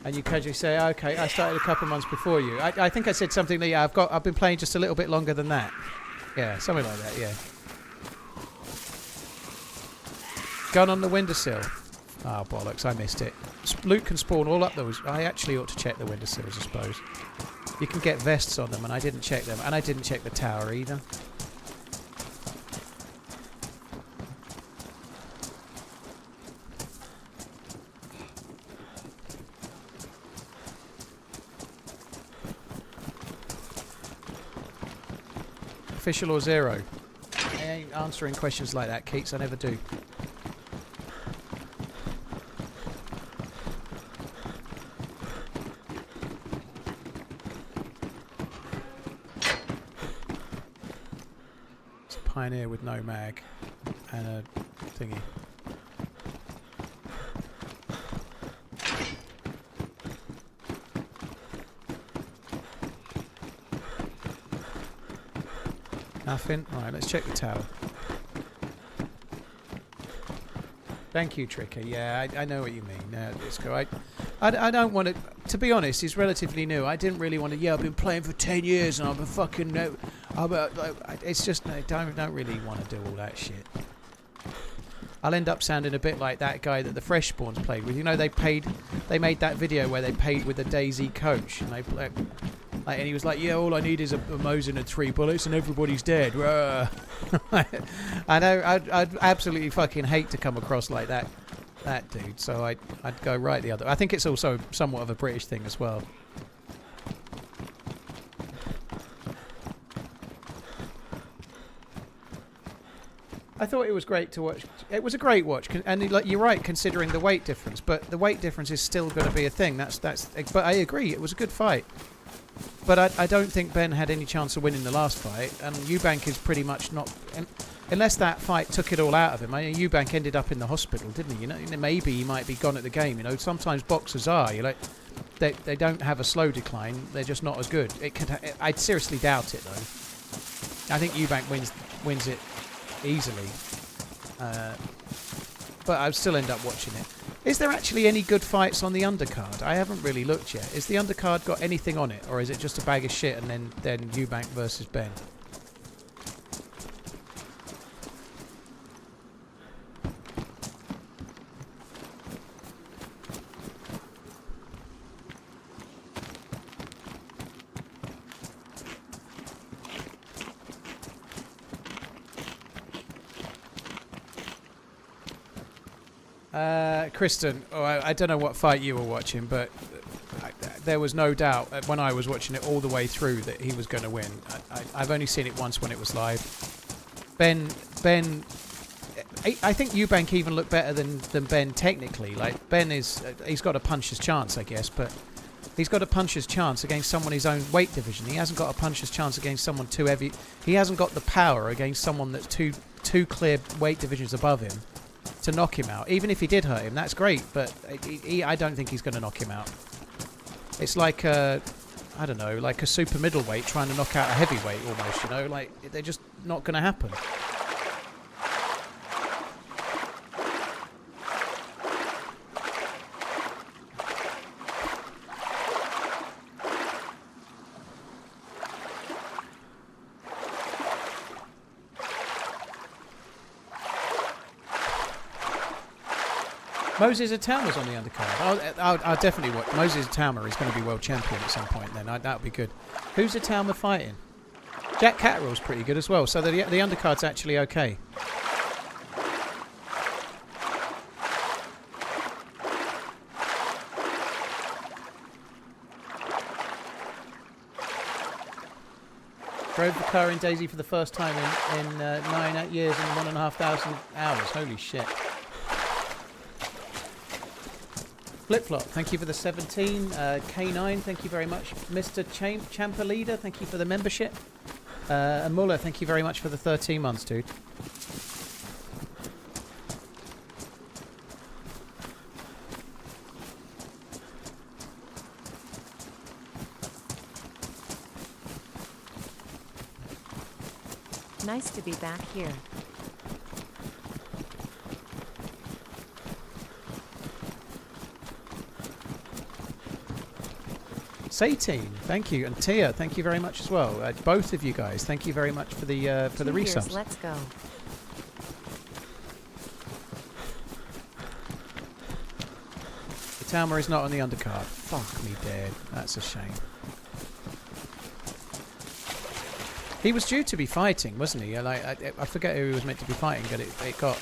And you casually say, okay, I started a couple of months before you. I think I said something that, yeah, I've been playing just a little bit longer than that. Yeah, something like that, yeah. Gun on the windowsill. Oh, bollocks, I missed it. Loot can spawn all up those. I actually ought to check the windowsills, I suppose. You can get vests on them, and I didn't check them. And I didn't check the tower either. Official or zero? I ain't answering questions like that, Keats. I never do. It's a Pioneer with no mag and a thingy. Nothing? Alright, let's check the tower. Thank you, Tricker. Yeah, I know what you mean. It's cool. I don't want to be honest, he's relatively new. I didn't really want to, yeah, I've been playing for 10 years and I'm a fucking... it's just, I don't really want to do all that shit. I'll end up sounding a bit like that guy that the Fresh Spawns played with. You know, they made that video where they paid with a DayZ coach and they... and he was like, yeah, all I need is a Mosin and 3 bullets and everybody's dead. I know, I'd absolutely fucking hate to come across like that dude, so I'd go right the other. I think it's also somewhat of a British thing as well. I thought it was great to watch. It was a great watch, and like you're right, considering the weight difference. But the weight difference is still going to be a thing. But I agree, it was a good fight. But I don't think Ben had any chance of winning the last fight, and Eubank is pretty much not... Unless that fight took it all out of him. I mean, Eubank ended up in the hospital, didn't he? You know, maybe he might be gone at the game. You know, sometimes boxers are. You know, they don't have a slow decline. They're just not as good. I'd seriously doubt it, though. I think Eubank wins it easily. But I'd still end up watching it. Is there actually any good fights on the undercard? I haven't really looked yet. Is the undercard got anything on it? Or is it just a bag of shit and then Eubank versus Ben? Kristen, I don't know what fight you were watching, but there was no doubt when I was watching it all the way through that he was going to win. I've only seen it once when it was live. Ben, I think Eubank even looked better than Ben technically. Like Ben he's got a puncher's chance, I guess, but he's got a puncher's chance against someone his own weight division. He hasn't got a puncher's chance against someone too heavy. He hasn't got the power against someone that's two clear weight divisions above him to knock him out. Even if he did hurt him, that's great, but I don't think he's going to knock him out. It's like I don't know, like a super middleweight trying to knock out a heavyweight almost, you know, like they're just not going to happen. Moses Atama was on the undercard. I'll definitely watch. Moses Atama is going to be world champion at some point then. That would be good. Who's Atama fighting? Jack Catterall's pretty good as well, so the undercard's actually okay. Drove the car in DayZ for the first time in 9 years and 1,500 hours. Holy shit. Flip-Flop, thank you for the 17. K9, thank you very much. Mr. Champa Leader, thank you for the membership. And Muller, thank you very much for the 13 months, dude. Nice to be back here. Satine, thank you, and Tia, thank you very much as well. Both of you guys, thank you very much for the resubs. Let's go. Itama is not on the undercard. Fuck me dead. That's a shame. He was due to be fighting, wasn't he? I forget who he was meant to be fighting, but it got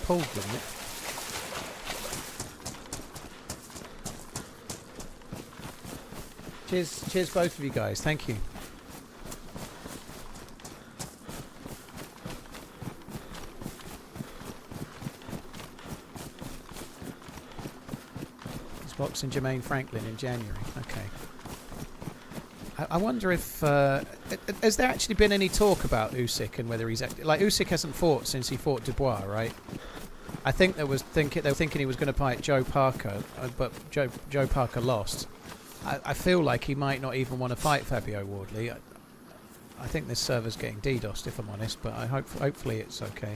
pulled, didn't it? Cheers both of you guys. Thank you. He's boxing Jermaine Franklin in January. Okay. I wonder if has there actually been any talk about Usyk and whether he's like Usyk hasn't fought since he fought Dubois, right? I think they were thinking he was going to fight Joe Parker, but Joe Parker lost. I feel like he might not even want to fight Fabio Wardley. I think this server's getting DDoSed, if I'm honest, but hopefully it's okay.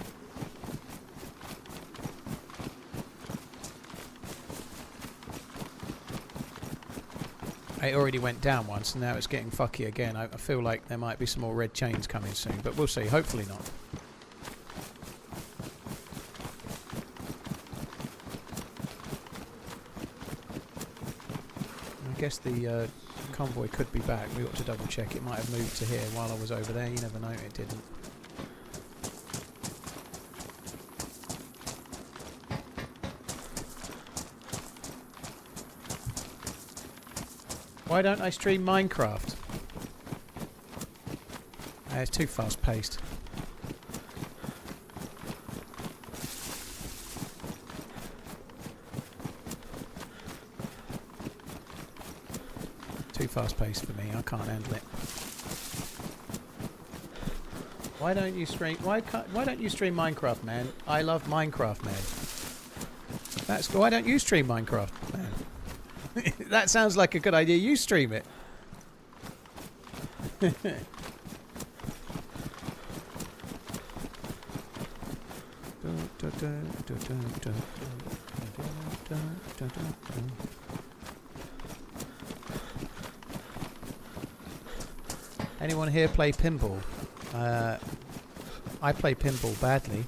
It already went down once and now it's getting fucky again. I feel like there might be some more red chains coming soon, but we'll see. Hopefully not. I guess the convoy could be back. We ought to double check. It might have moved to here while I was over there. You never know. It didn't. Why don't I stream Minecraft? It's too fast paced. Too fast paced for me. I can't handle it. Why don't you stream? Why don't you stream Minecraft, man? I love Minecraft, man. Why don't you stream Minecraft, man? That sounds like a good idea. You stream it. Anyone here play pinball? I play pinball badly.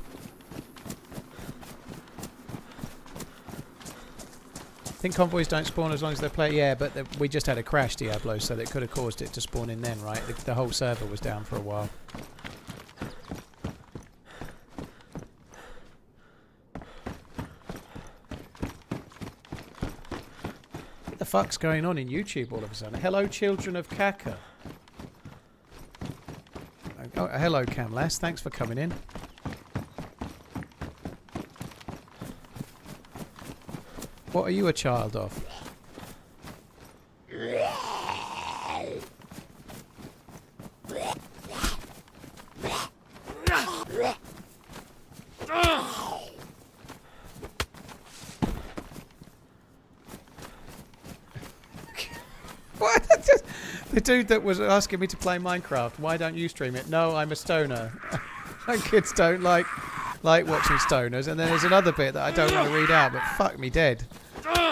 I think convoys don't spawn as long as they play. Yeah, but we just had a crash, Diablo, so that could have caused it to spawn in then, right? The whole server was down for a while. What the fuck's going on in YouTube all of a sudden? Hello, children of Kaka. Oh, hello, Camlass. Thanks for coming in. What are you a child of? What? The dude that was asking me to play Minecraft, why don't you stream it? No, I'm a stoner. Kids don't like watching stoners, and then there's another bit that I don't want to read out, but fuck me dead.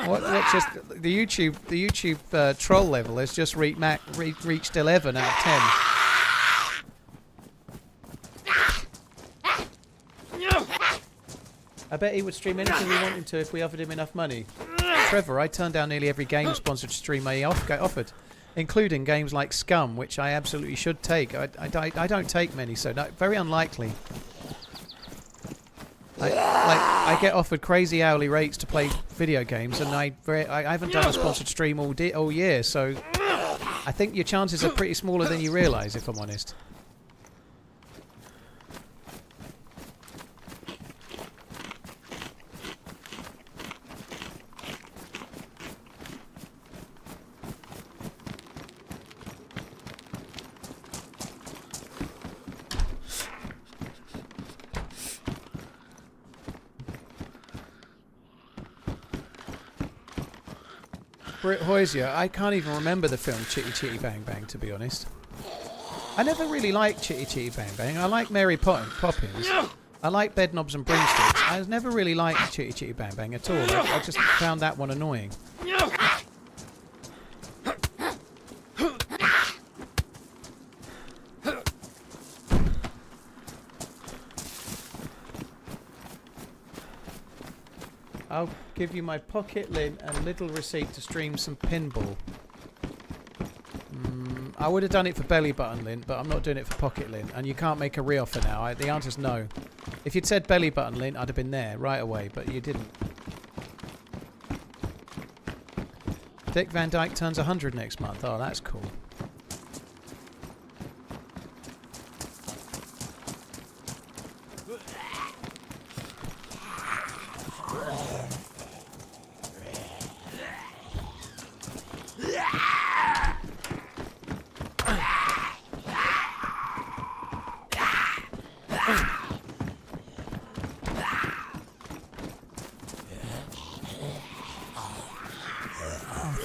What just the YouTube troll level has just reached 11 out of 10. I bet he would stream anything we want him to if we offered him enough money. Trevor, I turned down nearly every game-sponsored stream I get offered, including games like Scum, which I absolutely should take. I don't take many, so no, very unlikely. I get offered crazy hourly rates to play video games, and I haven't done a sponsored stream all year, so I think your chances are pretty smaller than you realise, if I'm honest. Britt Hoysia, I can't even remember the film Chitty Chitty Bang Bang, to be honest. I never really liked Chitty Chitty Bang Bang. I like Mary Poppins. I like Bedknobs and Broomsticks. I never really liked Chitty Chitty Bang Bang at all. I just found that one annoying. I'll give you my pocket lint and little receipt to stream some pinball. I would have done it for belly button lint, but I'm not doing it for pocket lint. And you can't make a re-offer now. The answer's no. If you'd said belly button lint, I'd have been there right away, but you didn't. Dick Van Dyke turns 100 next month. Oh, that's cool.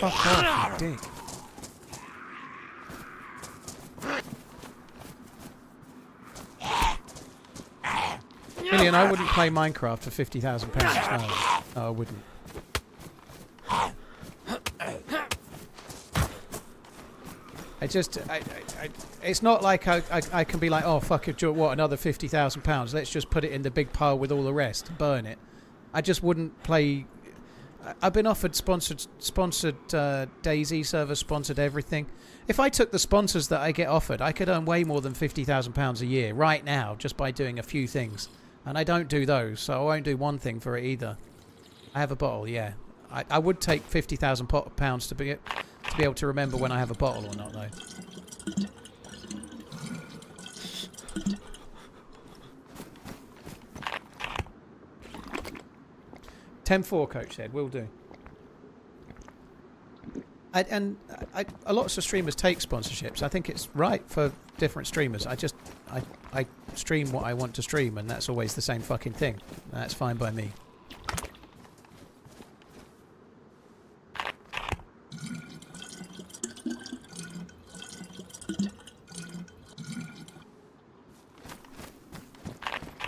Fuck off, you dick. Million, I wouldn't play Minecraft for £50,000. No, I wouldn't. It's not like I can be like, oh fuck it, what, another £50,000? Let's just put it in the big pile with all the rest, burn it. I just wouldn't play. I've been offered sponsored DayZ servers, sponsored everything. If I took the sponsors that I get offered, I could earn way more than £50,000 a year right now just by doing a few things. And I don't do those, so I won't do one thing for it either. I have a bottle, yeah. I would take £50,000 to be able to remember when I have a bottle or not, though. $10.4, Coach said. Will do. A lot of streamers take sponsorships. I think it's right for different streamers. I stream what I want to stream, and that's always the same fucking thing. That's fine by me.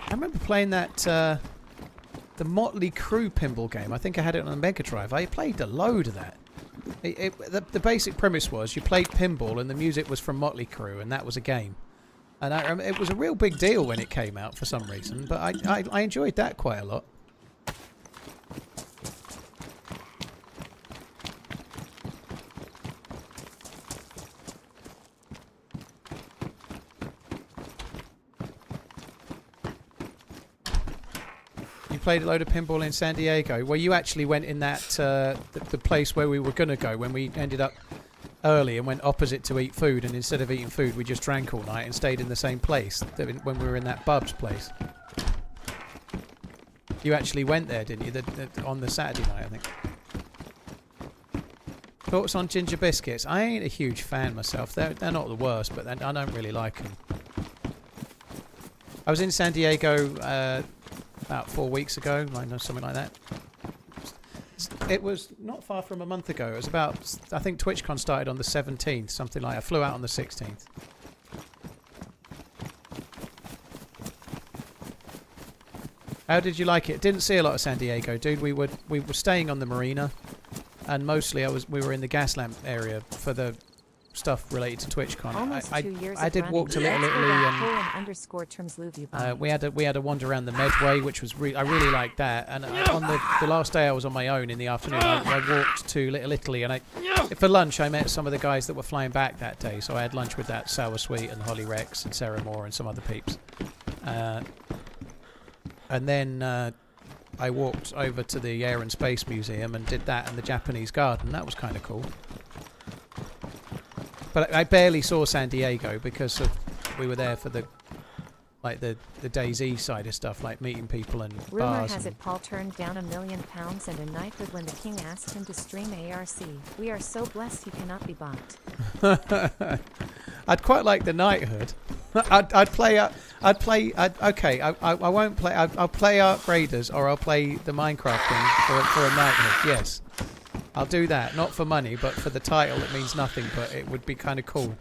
I remember playing that the Motley Crue pinball game. I think I had it on the Mega Drive. I played a load of that. The basic premise was you played pinball and the music was from Motley Crue, and that was a game. And it was a real big deal when it came out for some reason, but I enjoyed that quite a lot. Played a load of pinball in San Diego. Well, you actually went in that the place where we were going to go when we ended up early and went opposite to eat food, and instead of eating food we just drank all night and stayed in the same place when we were in that Bub's place. You actually went there, didn't you, on the Saturday night, I think. Thoughts on ginger biscuits? I ain't a huge fan myself. They're not the worst, but I don't really like them. I was in San Diego about 4 weeks ago, something like that. It was not far from a month ago. It was about, I think TwitchCon started on the 17th, something like that. I flew out on the 16th. How did you like it? Didn't see a lot of San Diego, dude. We were staying on the marina, and mostly we were in the gas lamp area for the stuff related to TwitchCon. Almost 2 years I of did running. walk to Little That's Italy where and that underscore terms love you by. we had a wander around the Medway, which was I really liked that. And on the last day I was on my own in the afternoon, I walked to Little Italy, and for lunch I met some of the guys that were flying back that day. So I had lunch with that Sour Sweet and Holly Rex and Sarah Moore and some other peeps. And then I walked over to the Air and Space Museum and did that and the Japanese Garden. That was kind of cool. But I barely saw San Diego because we were there for the DayZ side of stuff, like meeting people and Rumor bars. has it Paul turned down £1 million and a knighthood when the king asked him to stream ARC. We are so blessed he cannot be bought. I'd quite like the knighthood. I'd play. Okay, I won't play. I'll play Ark Raiders or I'll play the Minecraft thing for a knighthood. Yes, I'll do that. Not for money, but for the title. It means nothing, but it would be kind of cool.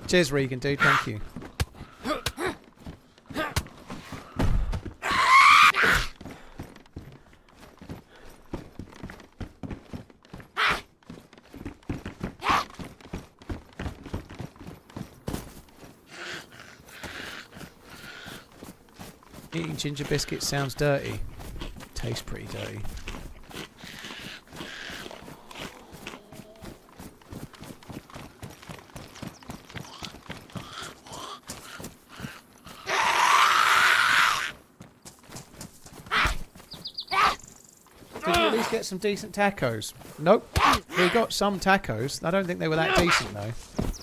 Cheers, Regan, dude. Thank you. Eating ginger biscuits sounds dirty. Tastes pretty dirty. Did you at least get some decent tacos? Nope. We got some tacos. I don't think they were that decent though.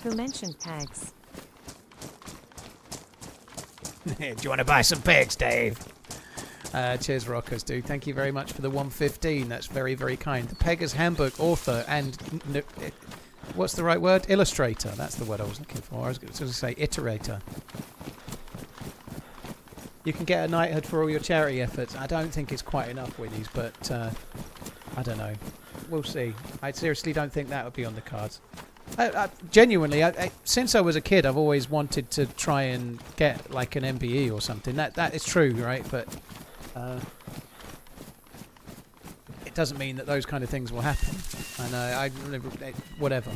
Who mentioned pegs? Do you want to buy some pigs, Dave? Cheers, Rockers, dude. Thank you very much for the 115. That's very, very kind. The Pegasus Handbook author and... what's the right word? Illustrator. That's the word I was looking for. I was going to say iterator. You can get a knighthood for all your charity efforts. I don't think it's quite enough, Winnies, but I don't know. We'll see. I seriously don't think that would be on the cards. Genuinely, since I was a kid, I've always wanted to try and get like an MBE or something. That is true, right? But it doesn't mean that those kind of things will happen. And whatever.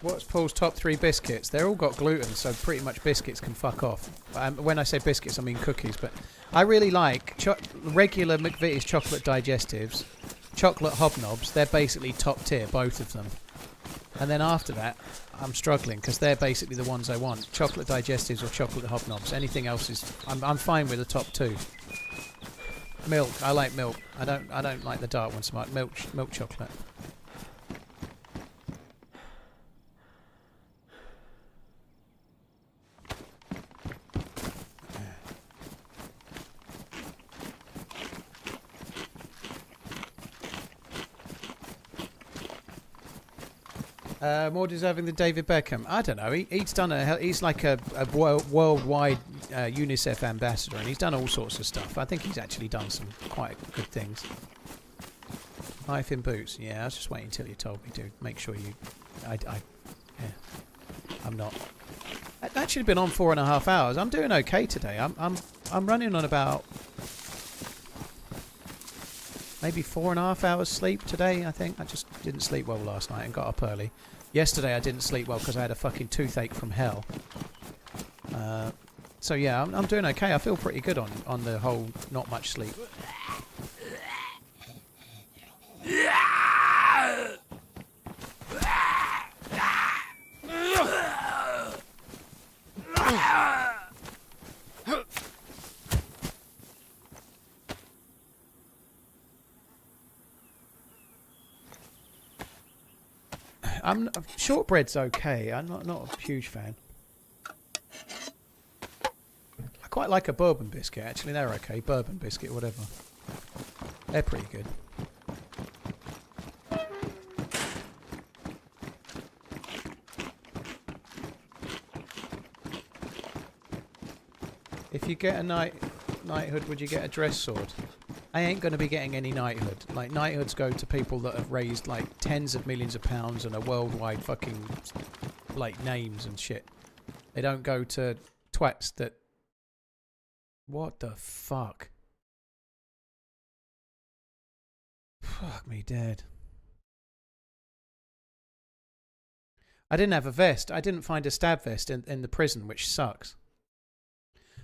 What's Paul's top 3 biscuits? They're all got gluten, so pretty much biscuits can fuck off. When I say biscuits, I mean cookies. But I really like regular McVitie's chocolate digestives, chocolate hobnobs. They're basically top tier, both of them. And then after that, I'm struggling because they're basically the ones I want: chocolate digestives or chocolate hobnobs. Anything else is I'm fine with the top 2. Milk, I like milk. I don't like the dark ones so much. Milk chocolate. More deserving than David Beckham. I don't know. He's done he's like a worldwide UNICEF ambassador, and he's done all sorts of stuff. I think he's actually done some quite good things. Knife in boots. Yeah, I was just waiting until you told me to make sure you. Yeah. I'm not. That should have been on 4.5 hours. I'm doing okay today. I'm running on about maybe 4.5 hours sleep today. I think I just didn't sleep well last night and got up early. Yesterday I didn't sleep well because I had a fucking toothache from hell. So yeah, I'm doing okay. I feel pretty good on the whole not much sleep. Shortbread's okay. I'm not a huge fan. I quite like a bourbon biscuit, actually. They're okay. Bourbon biscuit, whatever. They're pretty good. If you get a night... knighthood would you get a dress sword? I ain't going to be getting any knighthood. Like, knighthoods go to people that have raised, like, tens of millions of pounds and are worldwide fucking, like, names and shit. They don't go to twats that... What the fuck? Fuck me dead. I didn't have a vest. I didn't find a stab vest in the prison, which sucks.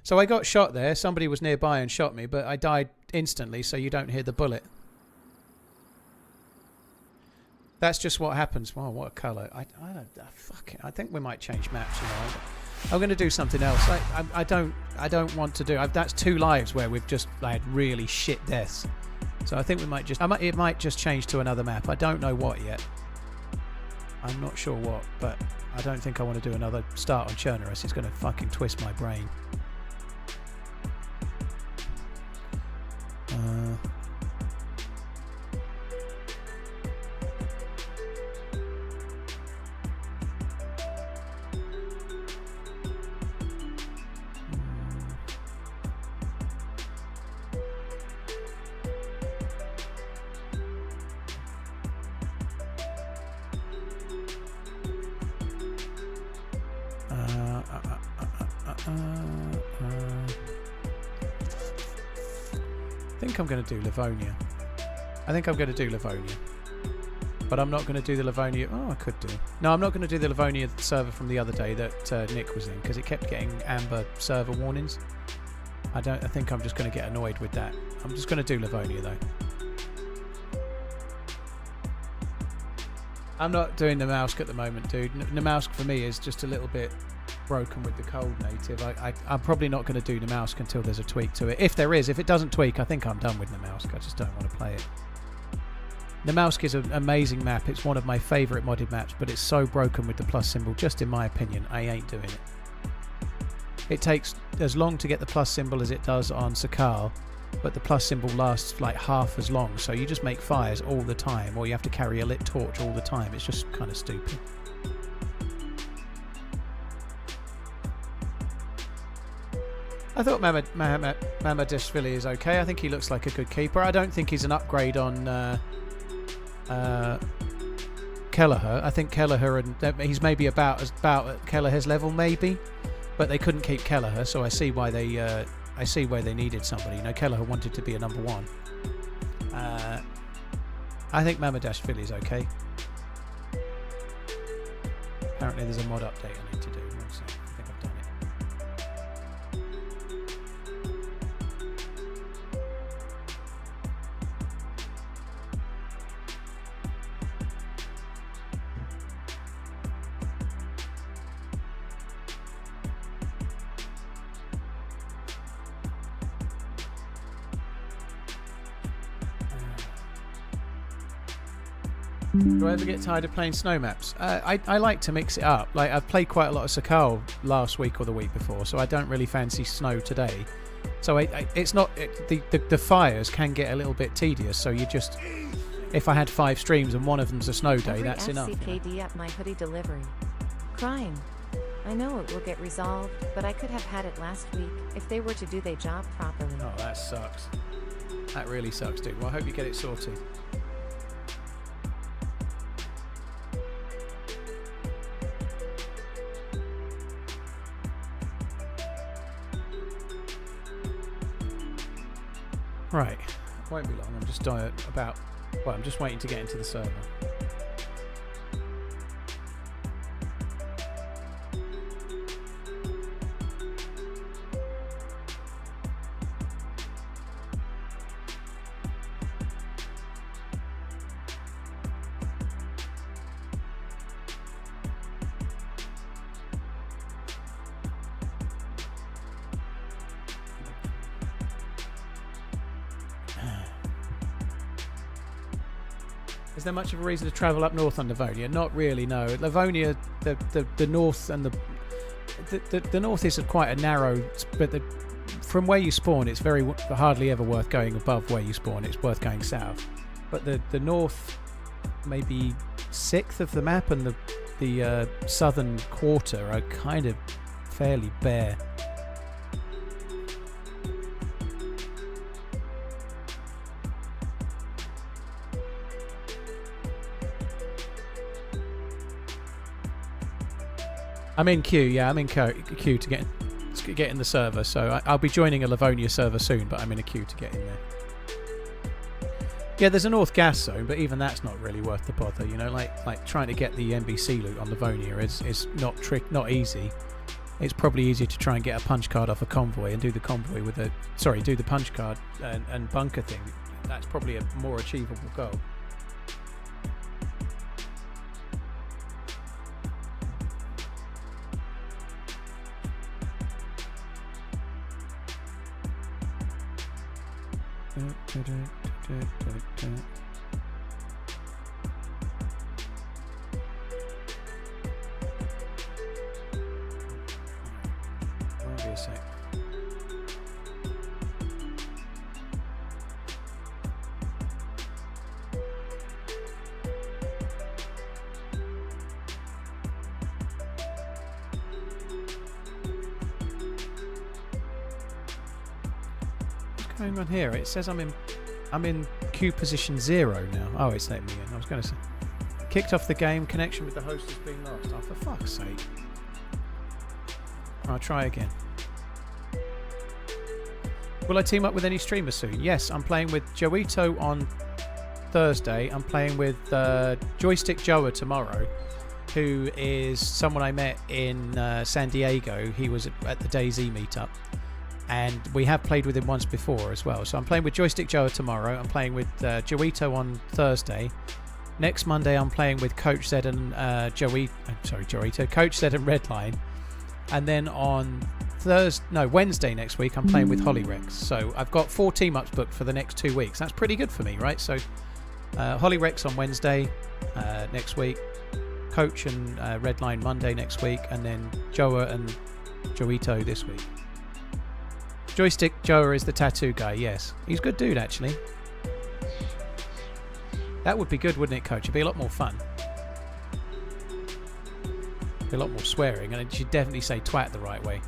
So I got shot there. Somebody was nearby and shot me, but I died instantly, so you don't hear the bullet. That's just what happens. Wow, what a colour. I think we might change maps, you know. I'm going to do something else. I don't want to do... that's 2 lives where we've just had really shit deaths. So I think we might just... it might just change to another map. I don't know what yet. I'm not sure what, but I don't think I want to do another start on Chernarus. It's going to fucking twist my brain. I think I'm going to do Livonia. I think I'm going to do Livonia. But I'm not going to do the Livonia... Oh, I could do. No, I'm not going to do the Livonia server from the other day that Nick was in, because it kept getting amber server warnings. I think I'm just going to get annoyed with that. I'm just going to do Livonia, though. I'm not doing Namalsk at the moment, dude. Namalsk for me is just a little bit broken with the cold native. I'm probably not going to do Namalsk until there's a tweak to it. If there is, if it doesn't tweak, I think I'm done with Namalsk. I just don't want to play it. Namalsk is an amazing map. It's one of my favourite modded maps, but it's so broken with the plus symbol, just in my opinion. I ain't doing it. It takes as long to get the plus symbol as it does on Sakal, but the plus symbol lasts like half as long, so you just make fires all the time, or you have to carry a lit torch all the time. It's just kind of stupid. I thought Mamadashvili is okay. I think he looks like a good keeper. I don't think he's an upgrade on Kelleher. I think Kelleher, and he's maybe about at Kelleher's level, maybe, but they couldn't keep Kelleher, so I see why they I see where they needed somebody. You know, Kelleher wanted to be a number 1. I think Mamadashvili is okay. Apparently, there's a mod update I need to do. One sec. I think I've done it. Do I ever get tired of playing snow maps? I like to mix it up. Like, I've played quite a lot of Sakal last week or the week before, so I don't really fancy snow today. So it's not... the fires can get a little bit tedious, so you just... If I had 5 streams and one of them's a snow day, that's enough. FCKD at my hoodie delivery. Crying. I know it will get resolved, but I could have had it last week if they were to do their job properly. Oh, that sucks. That really sucks, dude. Well, I hope you get it sorted. Right, won't be long. I'm just I'm just waiting to get into the server. Is there much of a reason to travel up north on Livonia? Not really, no. Livonia, the north and the north is quite a narrow, but from where you spawn, it's hardly ever worth going above where you spawn. It's worth going south. But the north, maybe 1/6 of the map, and the southern quarter are kind of fairly bare. I'm in queue, yeah, I'm in queue to get in the server, so I'll be joining a Livonia server soon, but I'm in a queue to get in there. Yeah, there's a North Gas Zone, but even that's not really worth the bother, you know, like trying to get the NBC loot on Livonia is not easy. It's probably easier to try and get a punch card off a convoy and do the convoy with do the punch card and bunker thing. That's probably a more achievable goal. Won't be a sec. What's going on here? It says I'm in queue position 0 now. Oh, it's letting me in. I was going to say. Kicked off the game. Connection with the host has been lost. Oh, for fuck's sake. I'll try again. Will I team up with any streamers soon? Yes, I'm playing with Joito on Thursday. I'm playing with Joystick Joa tomorrow, who is someone I met in San Diego. He was at the DayZ meetup. And we have played with him once before as well. So I'm playing with Joystick Joa tomorrow. I'm playing with Joito on Thursday. Next Monday I'm playing with Coach Z and Joito, Coach Z and Redline. And then on Wednesday next week I'm playing with Holyrex. So I've got 4 team ups booked for the next 2 weeks. That's pretty good for me, right? So Holyrex on Wednesday next week, Coach and Redline Monday next week, and then Joa and Joito this week. Joystick Joa is the tattoo guy, yes. He's a good dude, actually. That would be good, wouldn't it, Coach? It'd be a lot more fun. Be a lot more swearing, and you should definitely say twat the right way.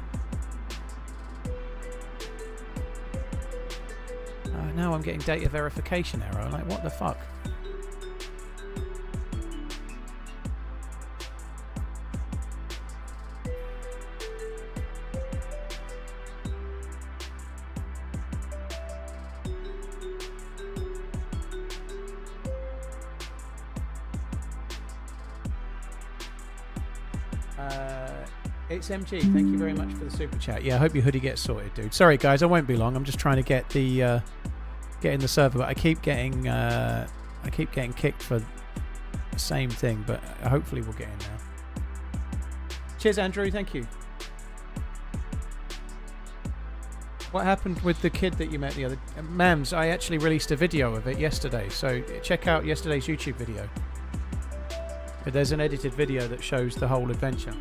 Now I'm getting data verification error. I'm like, what the fuck? It's MG. Thank you very much for the super chat. Yeah, I hope your hoodie gets sorted, dude. Sorry, guys, I won't be long. I'm just trying to get the get in the server, but I keep getting kicked for the same thing. But hopefully we'll get in now. Cheers, Andrew. Thank you. What happened with the kid that you met the other? Mams, I actually released a video of it yesterday, so check out yesterday's YouTube video. There's an edited video that shows the whole adventure.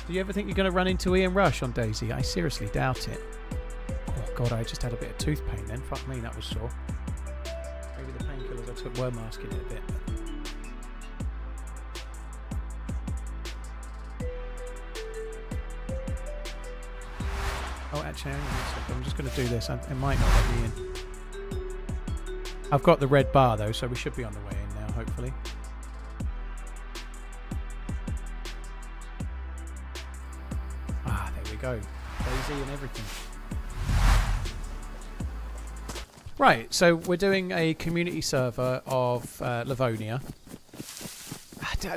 Do you ever think you're going to run into Ian Rush on DayZ? I seriously doubt it. Oh god, I just had a bit of tooth pain then. Fuck me, that was sore. Maybe the painkillers I took were masking it a bit. Oh, actually, hang on a second. I'm just going to do this. It might not let me in. I've got the red bar though, so we should be on the way in now, hopefully. Go. DayZ and everything. Right, so we're doing a community server of Livonia. I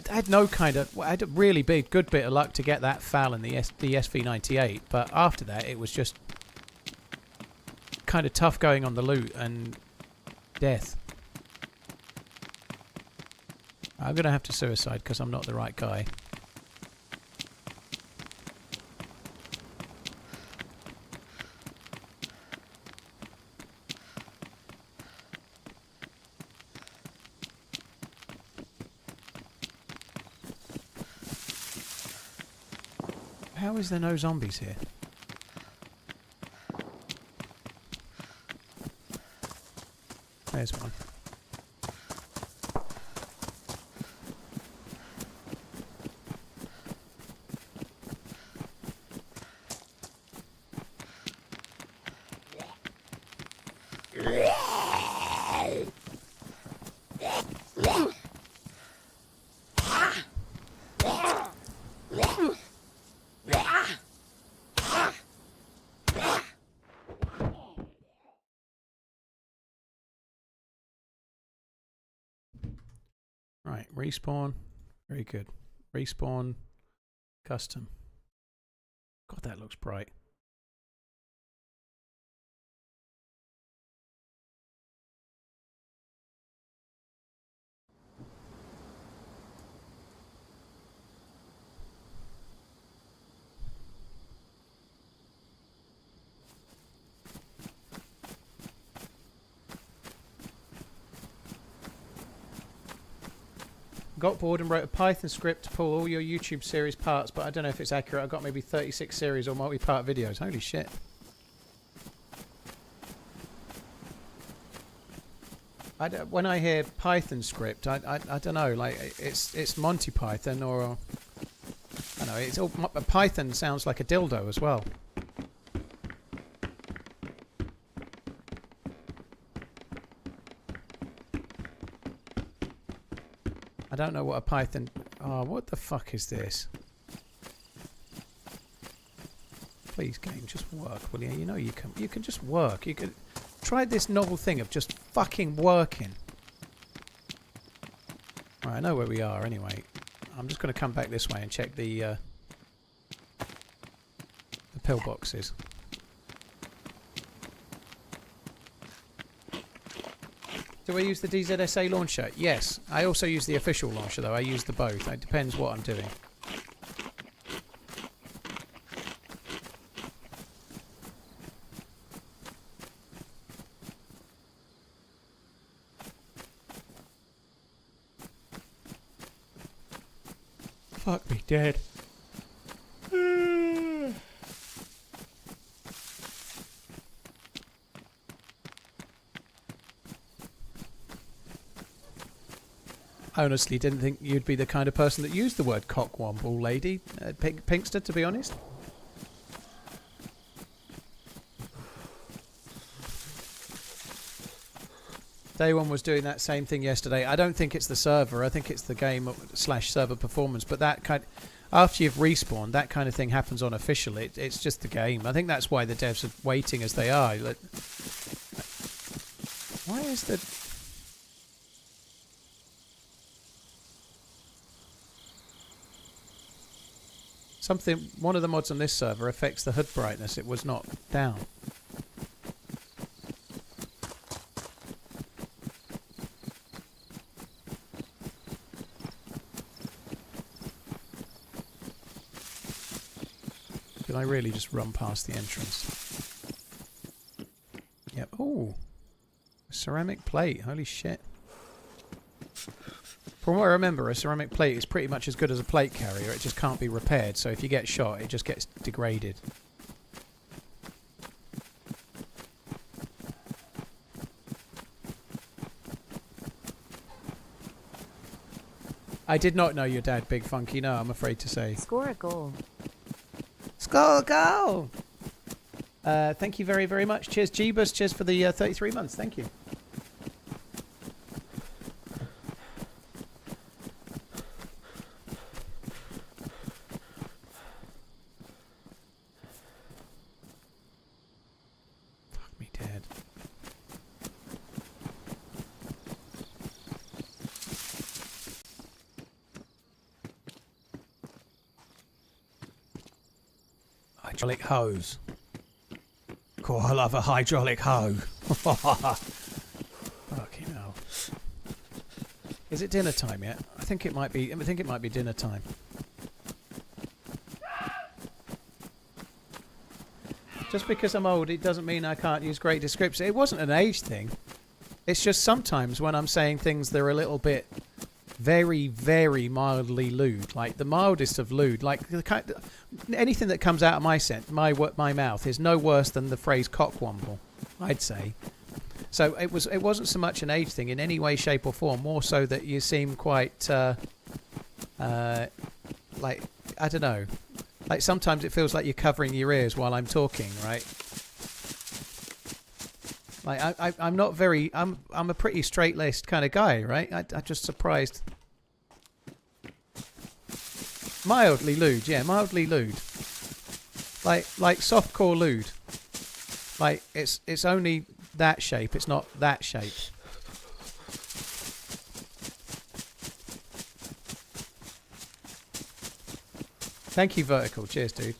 had a really good bit of luck to get that FAL in the SV98, but after that it was just kind of tough going on the loot and death. I'm going to have to suicide because I'm not the right guy. How is there no zombies here? There's one. Right, respawn. Very good. Respawn. Custom. God, that looks bright. Got bored and wrote a Python script to pull all your YouTube series parts, but I don't know if it's accurate. I've got maybe 36 series or multi-part videos. Holy shit. When I hear Python script, I don't know, like it's Monty Python or I don't know. It's all Python sounds like a dildo as well. I don't know what a Python. Oh, what the fuck is this? Please, game, just work, will you? You know you can. You can just work. You can try this novel thing of just fucking working. Right, I know where we are anyway. I'm just going to come back this way and check the pillboxes. Do I use the DZSA launcher? Yes. I also use the official launcher though. I use the both. It depends what I'm doing. Fuck me dead. I honestly didn't think you'd be the kind of person that used the word cockwomble, lady. Pinkster, to be honest. Day one was doing that same thing yesterday. I don't think it's the server. I think it's the game / server performance. But that kind, after you've respawned, that kind of thing happens on official. It's just the game. I think that's why the devs are waiting as they are. Like, why is the... One of the mods on this server affects the HUD brightness. It was not down. Did I really just run past the entrance? Yep. Oh, ceramic plate. Holy shit. From what I remember, a ceramic plate is pretty much as good as a plate carrier. It just can't be repaired, so if you get shot, it just gets degraded. I did not know your dad, Big Funky. No, I'm afraid to say. Score a goal. Score a goal! Thank you very, very much. Cheers, Jeebus. Cheers for the 33 months. Thank you. Hydraulic hose. Cool, I love a hydraulic hoe. Fucking hell. Is it dinner time yet? I think it might be. I think it might be dinner time. Just because I'm old, it doesn't mean I can't use great description. It wasn't an age thing. It's just sometimes when I'm saying things, they're a little bit very, very mildly lewd, like the mildest of lewd. Like anything that comes out of my mouth is no worse than the phrase cockwomble, I'd say. So it wasn't so much an age thing in any way, shape, or form. More so that you seem quite like, I don't know. Like sometimes it feels like you're covering your ears while I'm talking, right? Like I'm not very. I'm a pretty straight-laced kind of guy, right? I'm just surprised. Mildly lewd, yeah, mildly lewd. Like softcore lewd. Like it's only that shape. It's not that shape. Thank you, Vertical. Cheers, dude.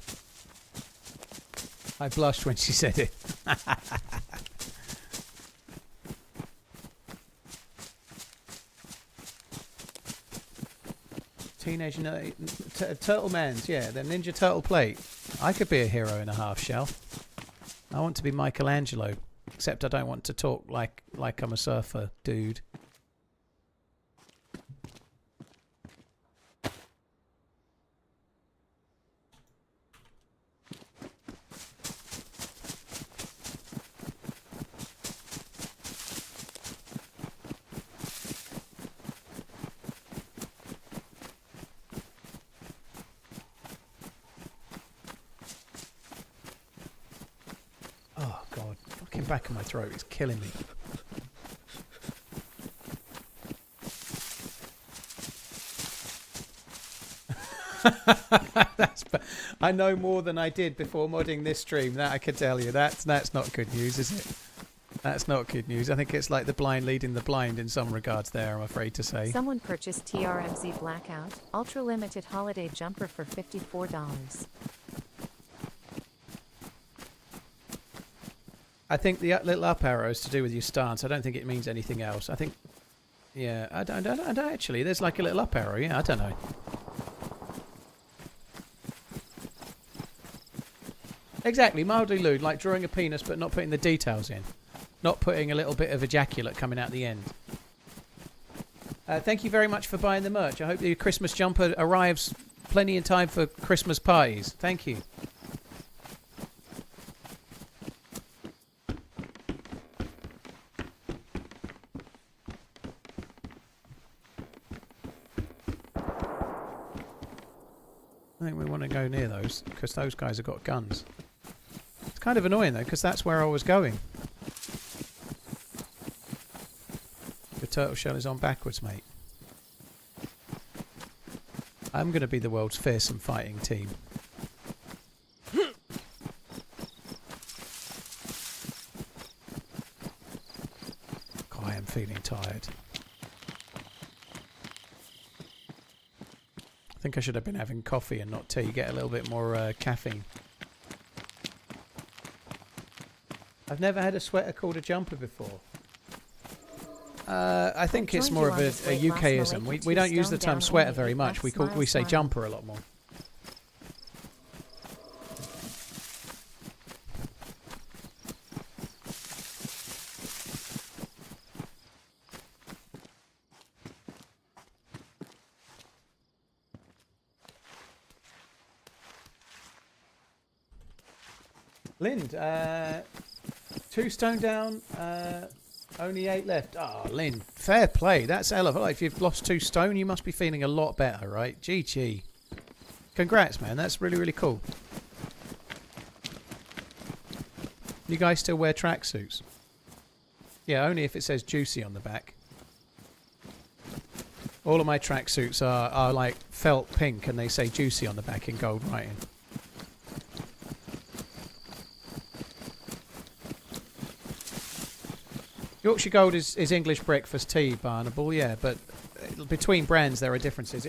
I blushed when she said it. Teenage TurtleManZ, yeah, the Ninja Turtle plate. I could be a hero and a half, Shell. I want to be Michelangelo, except I don't want to talk like I'm a surfer, dude. Back of my throat is killing me. I know more than I did before modding this stream. That I can tell you. That's not good news, is it? That's not good news. I think it's like the blind leading the blind in some regards there, I'm afraid to say. Someone purchased TRMZ Blackout Ultra Limited Holiday Jumper for $54. I think the little up arrow is to do with your stance. I don't think it means anything else. I think, yeah, I don't actually. There's like a little up arrow. Yeah, I don't know. Exactly, mildly lewd, like drawing a penis but not putting the details in. Not putting a little bit of ejaculate coming out the end. Thank you very much for buying the merch. I hope your Christmas jumper arrives plenty in time for Christmas parties. Thank you. I think we want to go near those, because those guys have got guns. It's kind of annoying, though, because that's where I was going. The turtle shell is on backwards, mate. I'm going to be the world's fearsome fighting team. God, I am feeling tired. I think I should have been having coffee and not tea. Get a little bit more caffeine. I've never had a sweater called a jumper before. I think it's more of a UKism. We don't use the term sweater very much. We say jumper a lot more. Lind, 2 stone down, only 8 left. Oh, Lind, fair play. That's hell of a lot. If you've lost 2 stone, you must be feeling a lot better, right? GG. Congrats, man. That's really, really cool. You guys still wear tracksuits? Yeah, only if it says juicy on the back. All of my tracksuits are like felt pink and they say juicy on the back in gold writing. Yorkshire Gold is English breakfast tea, Barnable, yeah, but between brands there are differences.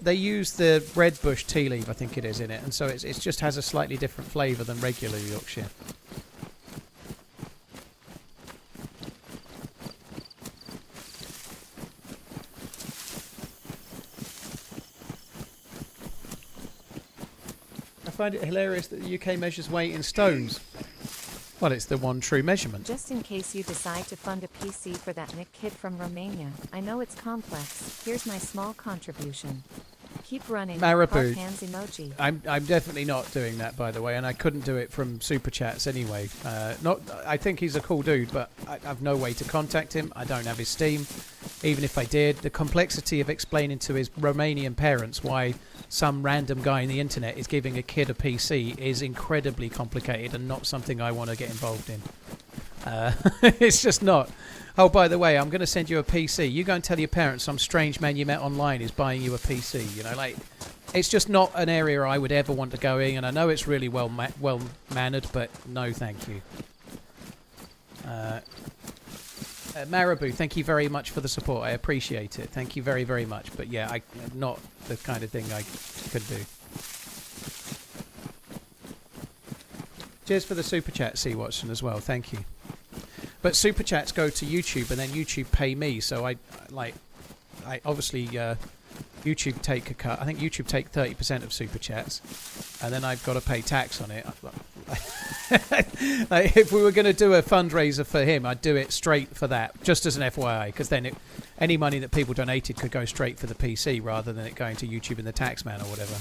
They use the red bush tea leaf, I think it is, in it, and so it just has a slightly different flavour than regular Yorkshire. I find it hilarious that the UK measures weight in stones. Well, it's the one true measurement. Just in case you decide to fund a PC for that Nick kid from Romania, I know it's complex. Here's my small contribution. Keep running. Marabou. Hands emoji. I'm definitely not doing that, by the way, and I couldn't do it from super chats anyway. I think he's a cool dude, but I've no way to contact him. I don't have his Steam. Even if I did, the complexity of explaining to his Romanian parents why some random guy on the internet is giving a kid a PC is incredibly complicated and not something I want to get involved in. It's just not. Oh, by the way, I'm going to send you a PC. You go and tell your parents some strange man you met online is buying you a PC. You know, like, it's just not an area I would ever want to go in. And I know it's really well mannered, but no, thank you. Marabou, thank you very much for the support. I appreciate it. Thank you very, very much. But yeah, not the kind of thing I could do. Cheers for the super chat, C. Watson, as well. Thank you. But super chats go to YouTube, and then YouTube pay me. So I obviously YouTube take a cut. I think YouTube take 30% of super chats, and then I've got to pay tax on it. Like, if we were going to do a fundraiser for him, I'd do it straight for that, just as an FYI, because then any money that people donated could go straight for the PC rather than it going to YouTube and the tax man or whatever.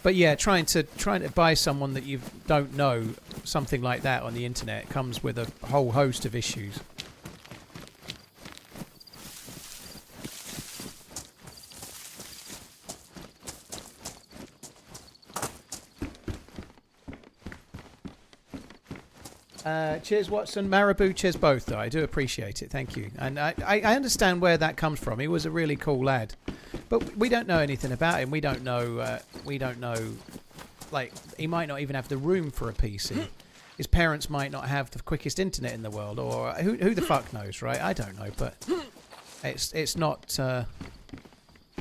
But yeah, trying to buy someone that you don't know something like that on the internet comes with a whole host of issues. Cheers, Watson. Marabou, cheers both, though. I do appreciate it. Thank you. And I understand where that comes from. He was a really cool lad. But we don't know anything about him. We don't know, like, he might not even have the room for a PC. His parents might not have the quickest internet in the world, or who the fuck knows, right? I don't know, but it's not,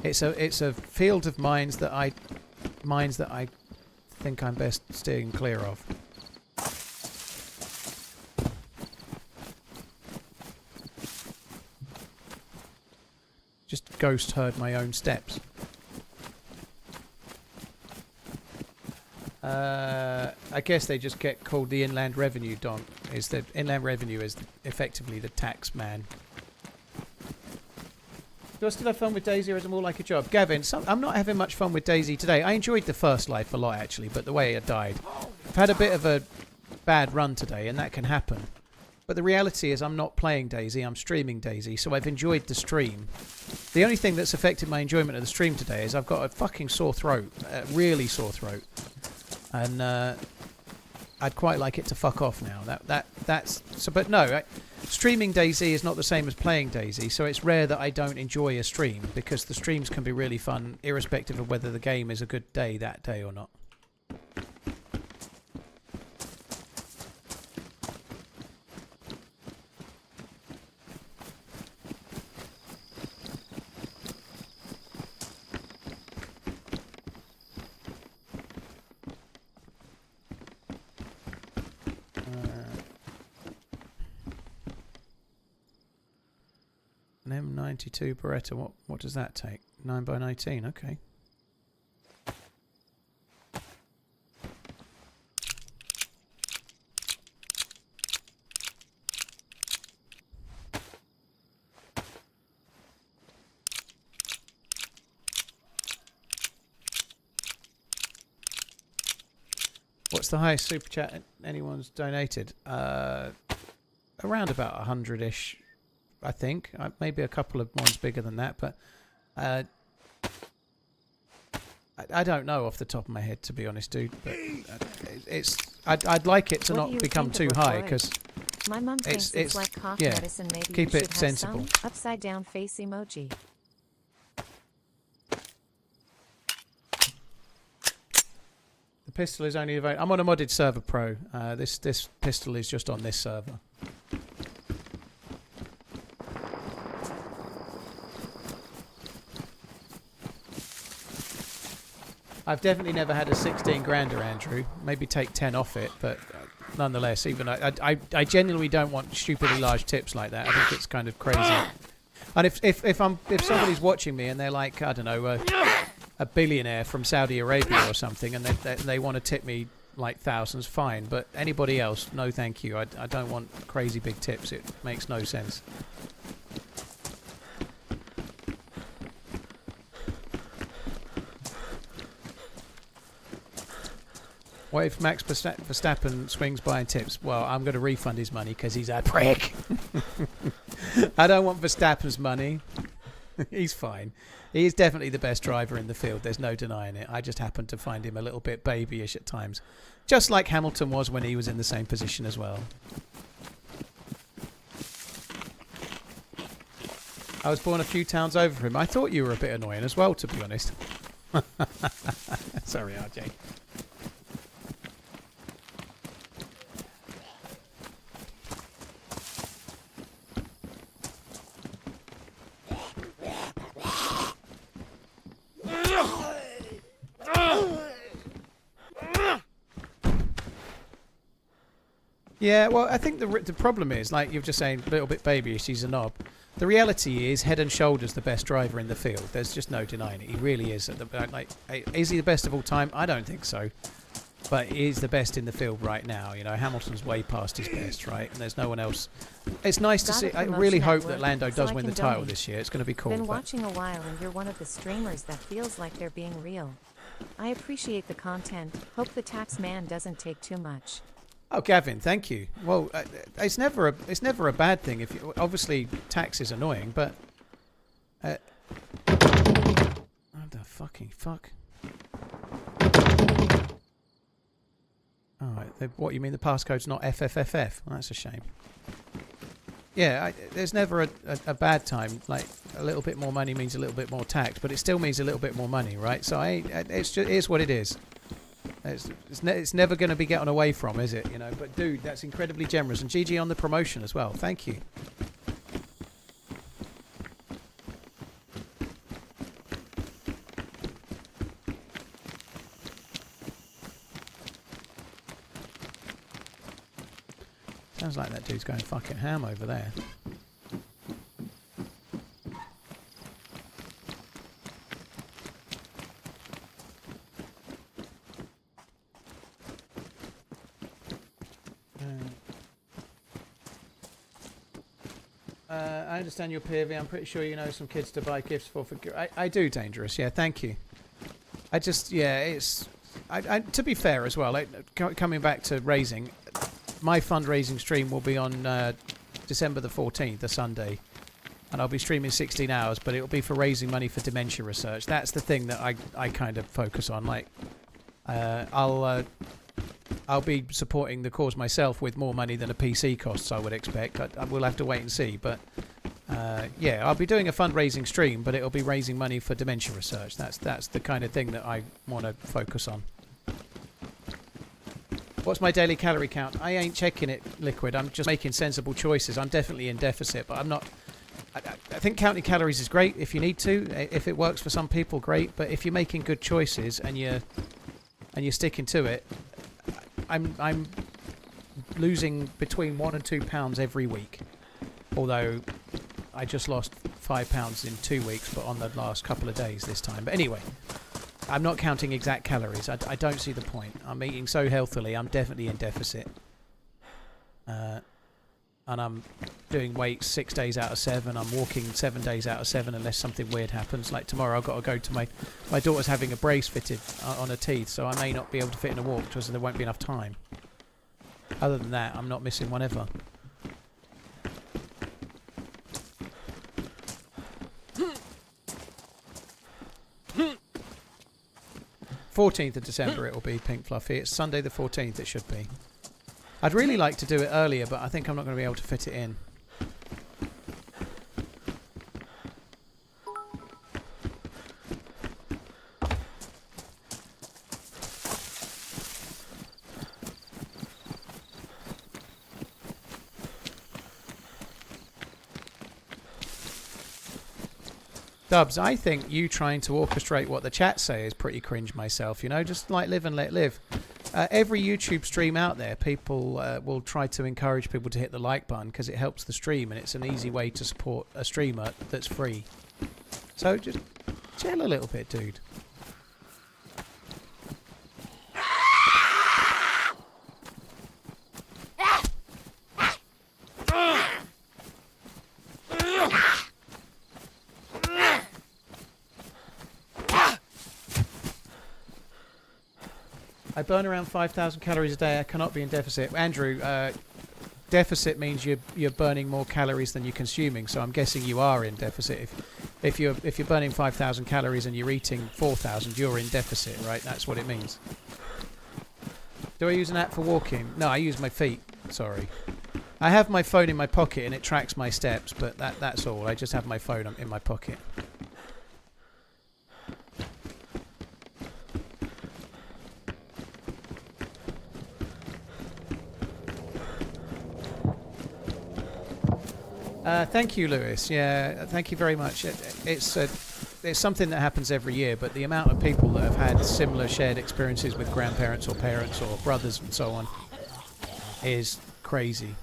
it's a field of mines that I think I'm best steering clear of. Just ghost heard my own steps. I guess they just get called the Inland Revenue Don. Is the Inland Revenue is effectively the tax man. Do I still have fun with DayZ, or is it more like a job? Gavin, I'm not having much fun with DayZ today. I enjoyed the first life a lot, actually, but the way it died. I've had a bit of a bad run today, and that can happen. But the reality is I'm not playing DayZ, I'm streaming DayZ, so I've enjoyed the stream. The only thing that's affected my enjoyment of the stream today is I've got a fucking sore throat, really sore throat. And I'd quite like it to fuck off now. That's so. But no, streaming DayZ is not the same as playing DayZ, so it's rare that I don't enjoy a stream, because the streams can be really fun, irrespective of whether the game is a good day that day or not. An M92 Beretta, what does that take? 9x19, okay. What's the highest super chat anyone's donated? Around about 100-ish. I think maybe a couple of ones bigger than that, but I don't know off the top of my head, to be honest, dude. But I'd like it to not become too high, because my mom thinks it's like cough medicine. Maybe keep you it should sensible. Have some upside down face emoji. The pistol is only available. I'm on a modded server, Pro. This pistol is just on this server. I've definitely never had a 16 grander, Andrew. Maybe take 10 off it, but nonetheless, even I genuinely don't want stupidly large tips like that. I think it's kind of crazy. And if somebody's watching me and they're like, I don't know, a billionaire from Saudi Arabia or something, and they want to tip me like thousands, fine. But anybody else, no, thank you. I don't want crazy big tips. It makes no sense. What if Max Verstappen swings by and tips? Well, I'm going to refund his money because he's a prick. I don't want Verstappen's money. He's fine. He is definitely the best driver in the field. There's no denying it. I just happen to find him a little bit babyish at times. Just like Hamilton was when he was in the same position as well. I was born a few towns over him. I thought you were a bit annoying as well, to be honest. Sorry, RJ. Yeah, well, I think the problem is, like you're just saying, little bit babyish, he's a knob. The reality is, head and shoulders the best driver in the field. There's just no denying it. He really is. Is he the best of all time? I don't think so. But he is the best in the field right now. You know, Hamilton's way past his best, right? And there's no one else. It's nice to see. I really hope that Lando does win the title this year. It's going to be cool. Been watching a while, and you're one of the streamers that feels like they're being real. I appreciate the content. Hope the tax man doesn't take too much. Oh, Gavin, thank you. Well, it's never a bad thing. If you, obviously tax is annoying, but what the fucking fuck? Oh, what you mean? The passcode's not FFFF? Well, that's a shame. Yeah, there's never a bad time. Like a little bit more money means a little bit more tax, but it still means a little bit more money, right? So it is what it is. It's never going to be gotten away from, is it? You know. But dude, that's incredibly generous, and GG on the promotion as well. Thank you. Sounds like that dude's going fucking ham over there. I understand your POV. I'm pretty sure you know some kids to buy gifts for. I do, Dangerous. Yeah, thank you. I just, yeah, it's... to be fair as well, coming back to raising... My fundraising stream will be on December the 14th, the Sunday, and I'll be streaming 16 hours, but it'll be for raising money for dementia research. That's the thing that I kind of focus on. Like, I'll be supporting the cause myself with more money than a PC costs, I would expect. I will have to wait and see, but yeah, I'll be doing a fundraising stream, but it'll be raising money for dementia research. That's the kind of thing that I want to focus on. What's my daily calorie count? I ain't checking it, Liquid. I'm just making sensible choices. I'm definitely in deficit, but I'm not... I think counting calories is great if you need to. If it works for some people, great. But if you're making good choices and you're sticking to it, I'm losing between 1 and 2 pounds every week. Although I just lost 5 pounds in 2 weeks, but on the last couple of days this time. But anyway... I'm not counting exact calories. I don't see the point. I'm eating so healthily. I'm definitely in deficit. And I'm doing weights 6 days out of 7. I'm walking 7 days out of 7 unless something weird happens. Like tomorrow I've got to go to my daughter's having a brace fitted on her teeth, so I may not be able to fit in a walk because there won't be enough time. Other than that, I'm not missing one ever. 14th of December it will be, Pink Fluffy. It's Sunday the 14th it should be. I'd really like to do it earlier, but I think I'm not going to be able to fit it in. Dubs, I think you trying to orchestrate what the chat say is pretty cringe myself, you know, just like live and let live. Every YouTube stream out there, people will try to encourage people to hit the like button because it helps the stream and it's an easy way to support a streamer that's free. So just chill a little bit, dude. I burn around 5,000 calories a day. I cannot be in deficit. Andrew, deficit means you're burning more calories than you're consuming. So I'm guessing you are in deficit. If you're burning 5,000 calories and you're eating 4,000, you're in deficit, right? That's what it means. Do I use an app for walking? No, I use my feet. Sorry. I have my phone in my pocket and it tracks my steps, but that's all. I just have my phone in my pocket. Thank you, Lewis. Yeah, thank you very much. It's something that happens every year, but the amount of people that have had similar shared experiences with grandparents or parents or brothers and so on is crazy.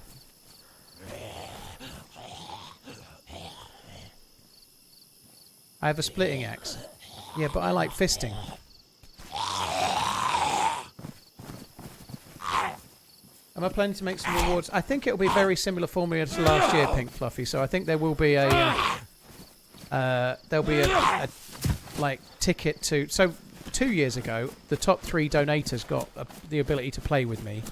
I have a splitting axe. Yeah, but I like fisting. Am I planning to make some rewards? I think it'll be very similar formula to last year, Pink Fluffy. So I think there will be a there'll be a like ticket to. So 2 years ago, the top 3 donators got the ability to play with me.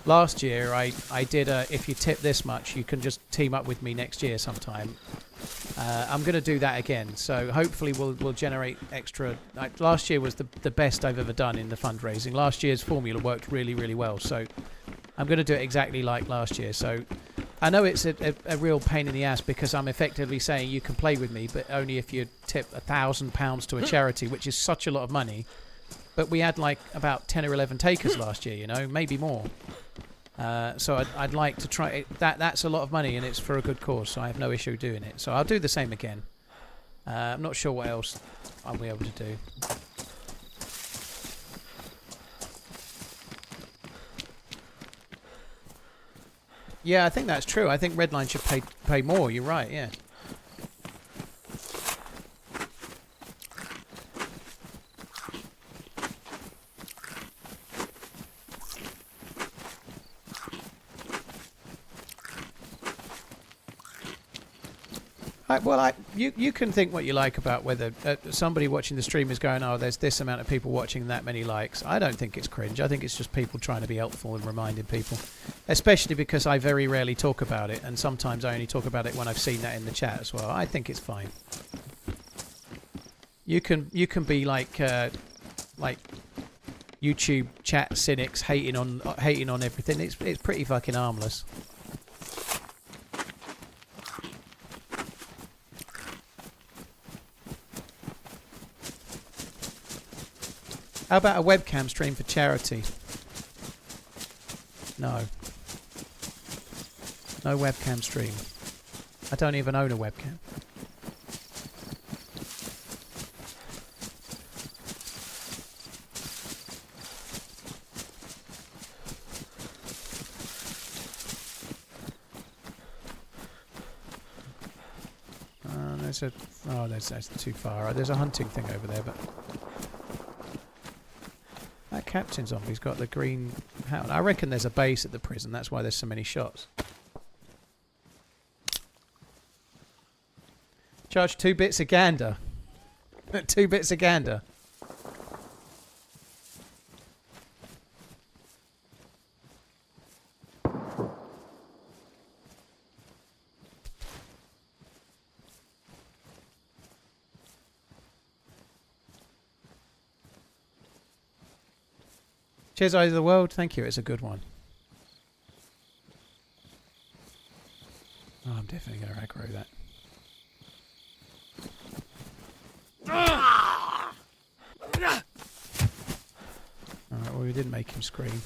Last year, I did a if you tip this much, you can just team up with me next year sometime. I'm going to do that again, so hopefully we'll generate extra. Last year was the best I've ever done in the fundraising. Last year's formula worked really, really well, so I'm going to do it exactly like last year. So I know it's a real pain in the ass because I'm effectively saying you can play with me, but only if you tip £1,000 to a charity, which is such a lot of money. But we had like about 10 or 11 takers last year, you know, maybe more. So I'd like to try it. That's a lot of money and it's for a good cause, so I have no issue doing it. So I'll do the same again. I'm not sure what else I'll be able to do. Yeah, I think that's true. I think Redline should pay more. You're right, yeah. You can think what you like about whether somebody watching the stream is going, oh, there's this amount of people watching and that many likes. I don't think it's cringe. I think it's just people trying to be helpful and reminding people. Especially because I very rarely talk about it, and sometimes I only talk about it when I've seen that in the chat as well. I think it's fine. You can be like YouTube chat cynics hating on everything. It's pretty fucking harmless. How about a webcam stream for charity? No. No webcam stream. I don't even own a webcam. That's too far. There's a hunting thing over there, but... That captain zombie's got the green hat on. I reckon there's a base at the prison. That's why there's so many shots. Charge 2 bits a gander. 2 bits a gander. Cheers, Eyes of the World. Thank you. It's a good one. Oh, I'm definitely going to aggro that. Alright, well, we didn't make him scream.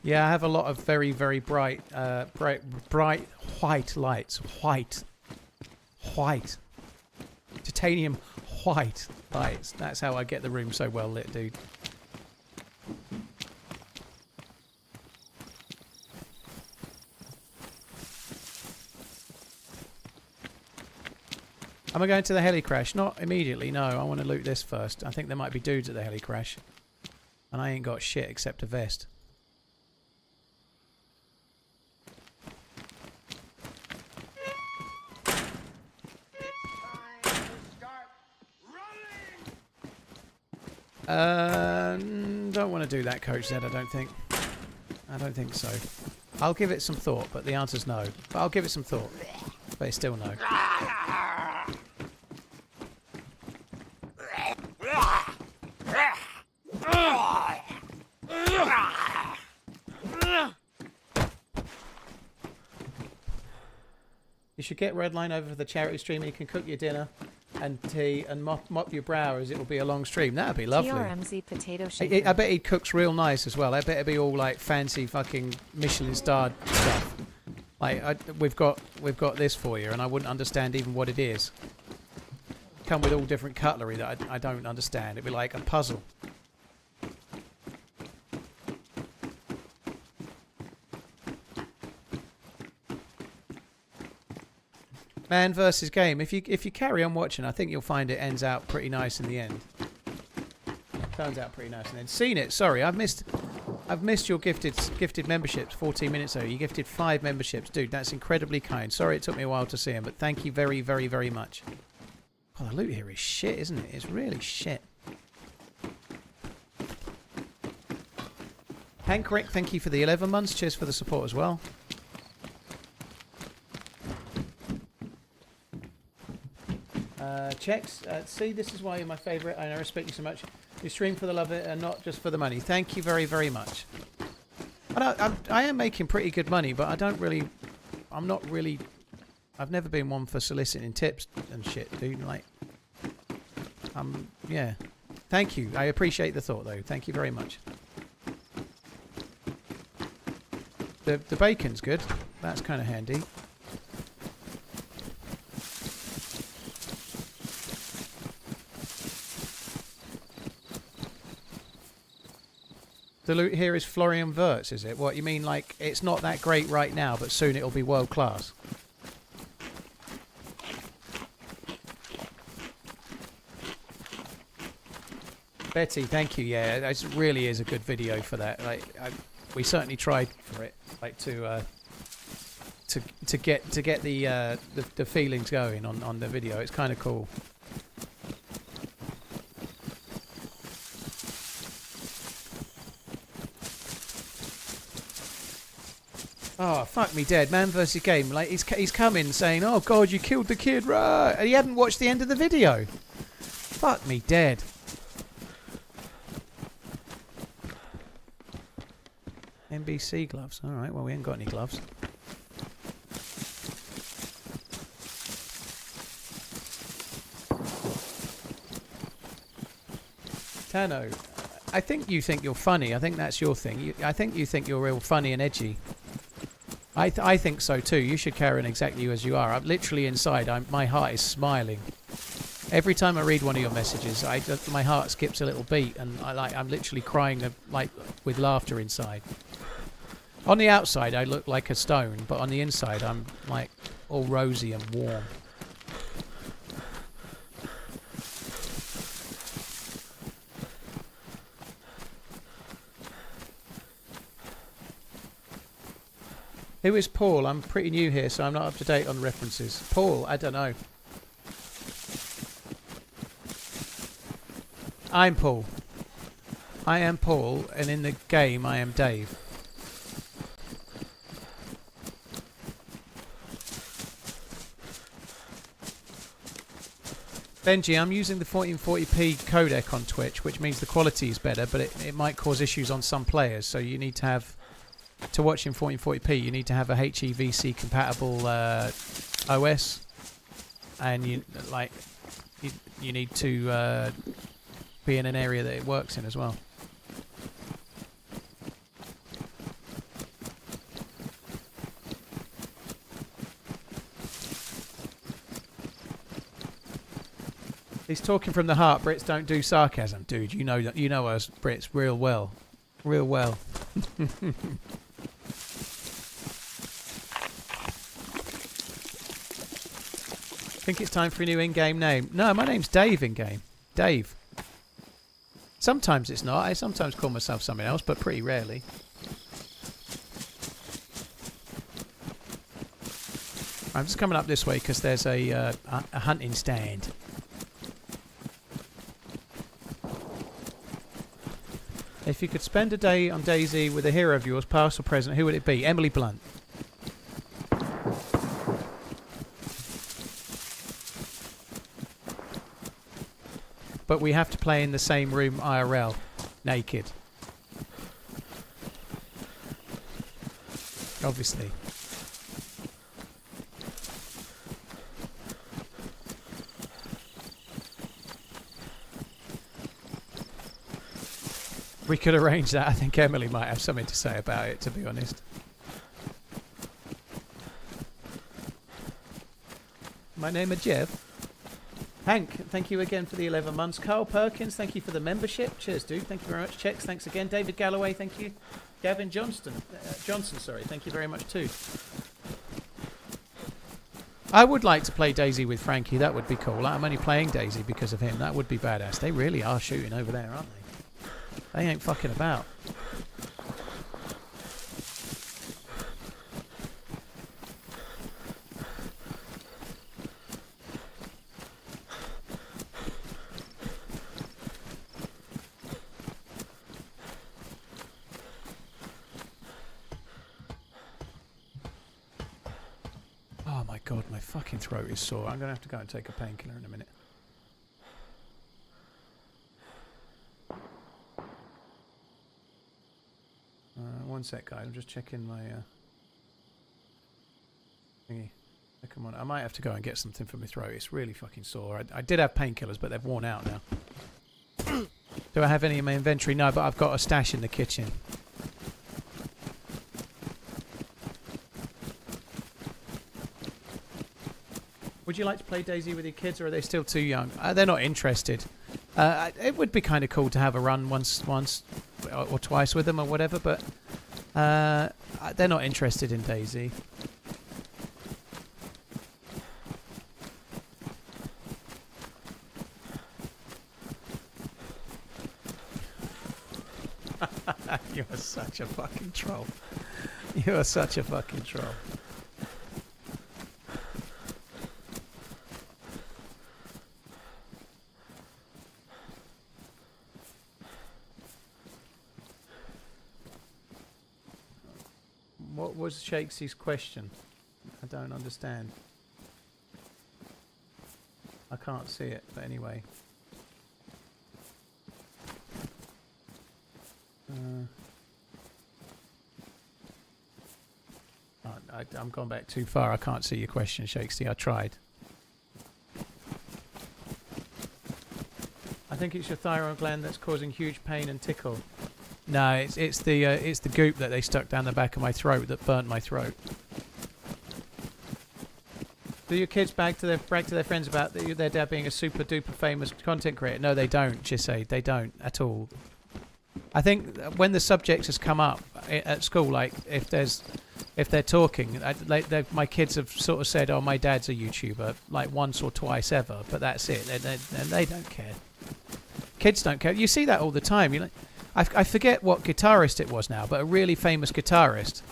Yeah, I have a lot of very, very bright white lights. White. Titanium white lights. That's how I get the room so well lit, dude. Am I going to the heli crash? Not immediately, no. I want to loot this first. I think there might be dudes at the heli crash. And I ain't got shit except a vest. Don't want to do that, Coach Z, I don't think. I don't think so. I'll give it some thought, but the answer's no. But I'll give it some thought. But it's still no. You should get Redline over for the charity stream and you can cook your dinner and tea and mop your brow as it will be a long stream. That'd be lovely. TRMZ potato shaker. I bet he cooks real nice as well. I bet it'd be all like fancy fucking Michelin starred stuff. Like we've got this for you, and I wouldn't understand even what it is. come with all different cutlery that I don't understand. It'd be like a puzzle. Man versus game. If you carry on watching, I think you'll find it ends out pretty nice in the end. Turns out pretty nice in the end. Seen it. Sorry, I've missed your gifted memberships 14 minutes ago. You gifted 5 memberships. Dude, that's incredibly kind. Sorry it took me a while to see them, but thank you very, very, very much. Oh, the loot here is shit, isn't it? It's really shit. Hank Rick, thank you for the 11 months. Cheers for the support as well. Checks. See, this is why you're my favourite, and I respect you so much. You stream for the love of it and not just for the money. Thank you very, very much. I am making pretty good money, but I'm not really... I've never been one for soliciting tips and shit, dude. Like, yeah. Thank you. I appreciate the thought, though. Thank you very much. The bacon's good. That's kind of handy. The loot here is Florian Wirtz, is it? What, you mean like it's not that great right now, but soon it'll be world class? Betty, thank you. Yeah, it really is a good video for that. Like, we certainly tried for it, like to get the feelings going on the video. It's kind of cool. Oh, fuck me dead. Man versus game. Like, he's coming saying, oh, God, you killed the kid, right? And he hadn't watched the end of the video. Fuck me dead. NBC gloves. Alright, well, we ain't got any gloves. Tano, I think you think you're funny. I think that's your thing. I think you think you're real funny and edgy. I think so too. You should carry on exactly as you are. I'm literally inside. My heart is smiling. Every time I read one of your messages, my heart skips a little beat, and I'm literally crying like with laughter inside. On the outside, I look like a stone, but on the inside, I'm like all rosy and warm. Who is Paul? I'm pretty new here, so I'm not up to date on references. Paul, I don't know. I'm Paul. I am Paul, and in the game, I am Dave. Benji, I'm using the 1440p codec on Twitch, which means the quality is better, but it might cause issues on some players, so you need to have... To watch in 1440p, you need to have a HEVC compatible OS, and you need to be in an area that it works in as well. He's talking from the heart. Brits don't do sarcasm, dude. You know that. You know us Brits real well, real well. I think it's time for a new in-game name. No, my name's Dave in-game. Dave. Sometimes it's not. I sometimes call myself something else, but pretty rarely. I'm just coming up this way because there's a hunting stand. If you could spend a day on DayZ with a hero of yours, past or present, who would it be? Emily Blunt. But we have to play in the same room IRL, naked. Obviously. We could arrange that. I think Emily might have something to say about it, to be honest. My name is Jeff. Hank, thank you again for the 11 months. Carl Perkins, thank you for the membership. Cheers, dude. Thank you very much. Chex, thanks again. David Galloway, thank you. Gavin Johnson, sorry, thank you very much too. I would like to play DayZ with Frankie. That would be cool. I'm only playing DayZ because of him. That would be badass. They really are shooting over there, aren't they? They ain't fucking about. Oh my god, my fucking throat is sore. I'm going to have to go and take a painkiller in a minute. One sec, guys. I'm just checking my thingy. Come on. I might have to go and get something for my throat. It's really fucking sore. I did have painkillers, but they've worn out now. Do I have any in my inventory? No, but I've got a stash in the kitchen. Would you like to play DayZ with your kids, or are they still too young? They're not interested. It would be kind of cool to have a run once or twice with them or whatever, but they're not interested in DayZ. You are such a fucking troll. You are such a fucking troll. What was Shakesy's question? I don't understand. I can't see it, but anyway. I'm gone back too far. I can't see your question, Shakesy. I tried. I think it's your thyroid gland that's causing huge pain and tickle. No, it's the goop that they stuck down the back of my throat that burnt my throat. Do your kids brag to their friends about their dad being a super duper famous content creator? No, they don't, Jisay. They don't at all. I think when the subject has come up at school, like if they're talking, my kids have sort of said, "Oh, my dad's a YouTuber," like once or twice ever, but that's it. They don't care. Kids don't care. You see that all the time. You know, I forget what guitarist it was now, but a really famous guitarist,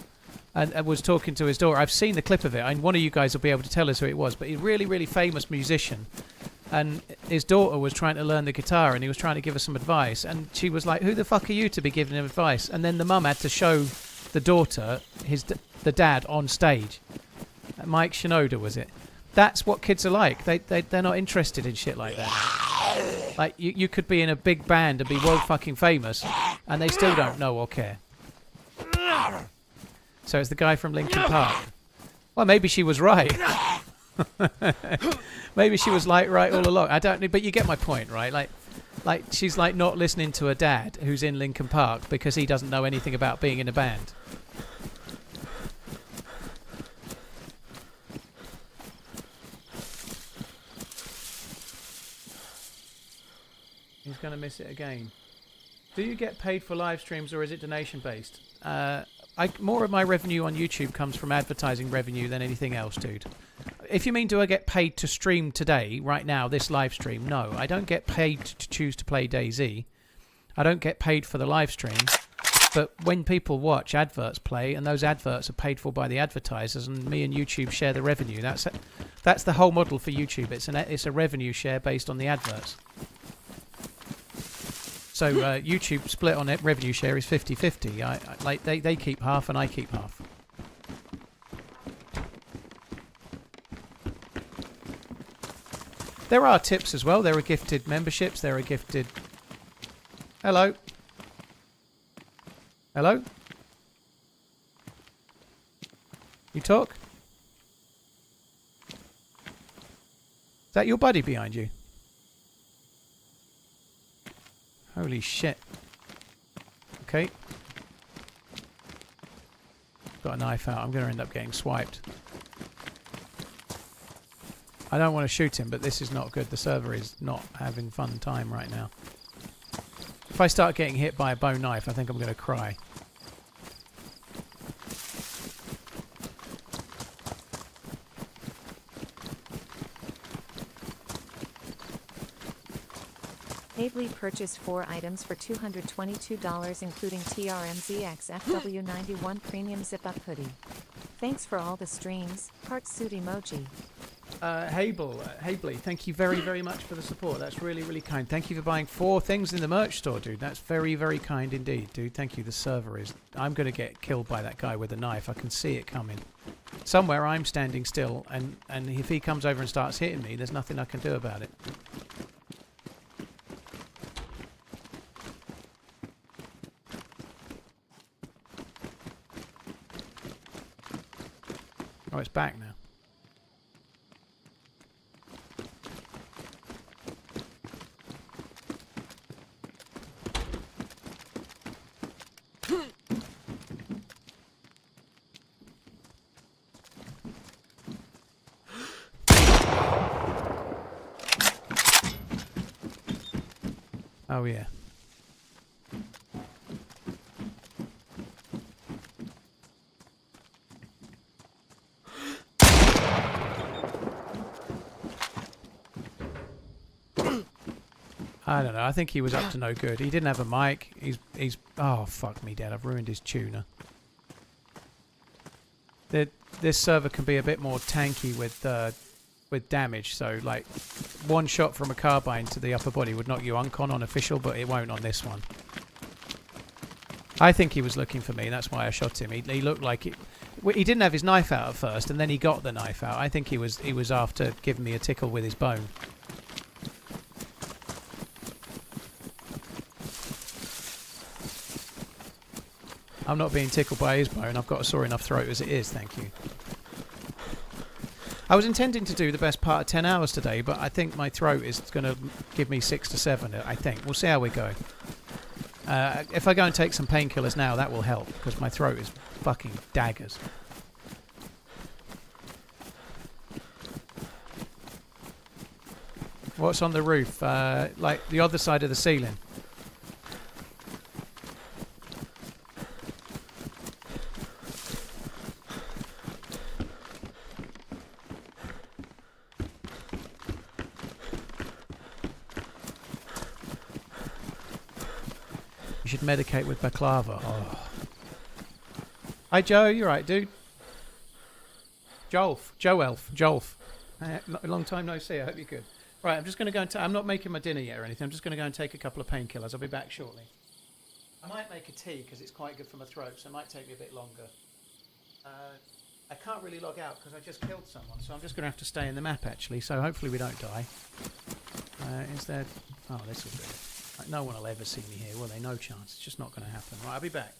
and was talking to his daughter. I've seen the clip of it, and one of you guys will be able to tell us who it was. But he's a really, really famous musician, and his daughter was trying to learn the guitar, and he was trying to give her some advice, and she was like, "Who the fuck are you to be giving him advice?" And then the mum had to show the daughter the dad on stage. Mike Shinoda was it? That's what kids are like. They're not interested in shit like that. Like you could be in a big band and be world fucking famous, and they still don't know or care. So it's the guy from Linkin Park. Well, maybe she was right. Maybe she was like right all along. I don't know, but you get my point, right? Like she's like not listening to her dad who's in Linkin Park because he doesn't know anything about being in a band. He's going to miss it again. Do you get paid for live streams, or is it donation based? More of my revenue on YouTube comes from advertising revenue than anything else, dude. If you mean do I get paid to stream today, right now, this live stream? No, I don't get paid to choose to play DayZ. I don't get paid for the live stream. But when people watch, adverts play, and those adverts are paid for by the advertisers, and me and YouTube share the revenue. That's the whole model for YouTube. It's a revenue share based on the adverts. So YouTube split on it, revenue share is 50-50. Like they keep half and I keep half. There are tips as well. There are gifted memberships. There are gifted... Hello? Hello? You talk? Is that your buddy behind you? Holy shit. Okay. Got a knife out. I'm going to end up getting swiped. I don't want to shoot him, but this is not good. The server is not having fun time right now. If I start getting hit by a bone knife, I think I'm going to cry. Habley purchased 4 items for $222, including TRMZ XFW91 Premium Zip-Up Hoodie. Thanks for all the streams. Heart suit emoji. Habley, thank you very, very much for the support. That's really, really kind. Thank you for buying 4 things in the merch store, dude. That's very, very kind indeed, dude. Thank you. The server is... I'm going to get killed by that guy with a knife. I can see it coming. Somewhere I'm standing still, and if he comes over and starts hitting me, there's nothing I can do about it. Oh, it's back now. Oh, yeah. I don't know. I think he was up to no good. He didn't have a mic. He's oh, fuck me, Dad. I've ruined his tuner. This server can be a bit more tanky with damage. So, like, one shot from a carbine to the upper body would knock you uncon on official, but it won't on this one. I think he was looking for me. That's why I shot him. He looked like it. He didn't have his knife out at first, and then he got the knife out. I think he was after giving me a tickle with his bone. I'm not being tickled by his bone. I've got a sore enough throat as it is, thank you. I was intending to do the best part of 10 hours today, but I think my throat is going to give me 6 to 7, I think. We'll see how we go. If I go and take some painkillers now, that will help, because my throat is fucking daggers. What's on the roof? Like the other side of the ceiling. You should medicate with baklava. Oh. Hi Joe, you right, dude? Jolf. A long time no see, I hope you're good. Right, I'm just going to go and... I'm not making my dinner yet or anything. I'm just going to go and take a couple of painkillers. I'll be back shortly. I might make a tea because it's quite good for my throat, so it might take me a bit longer. I can't really log out because I just killed someone, so I'm just going to have to stay in the map, actually, so hopefully we don't die. Is there... Oh, this will do it. Like, no one will ever see me here, will they? No chance. It's just not going to happen. Right, I'll be back.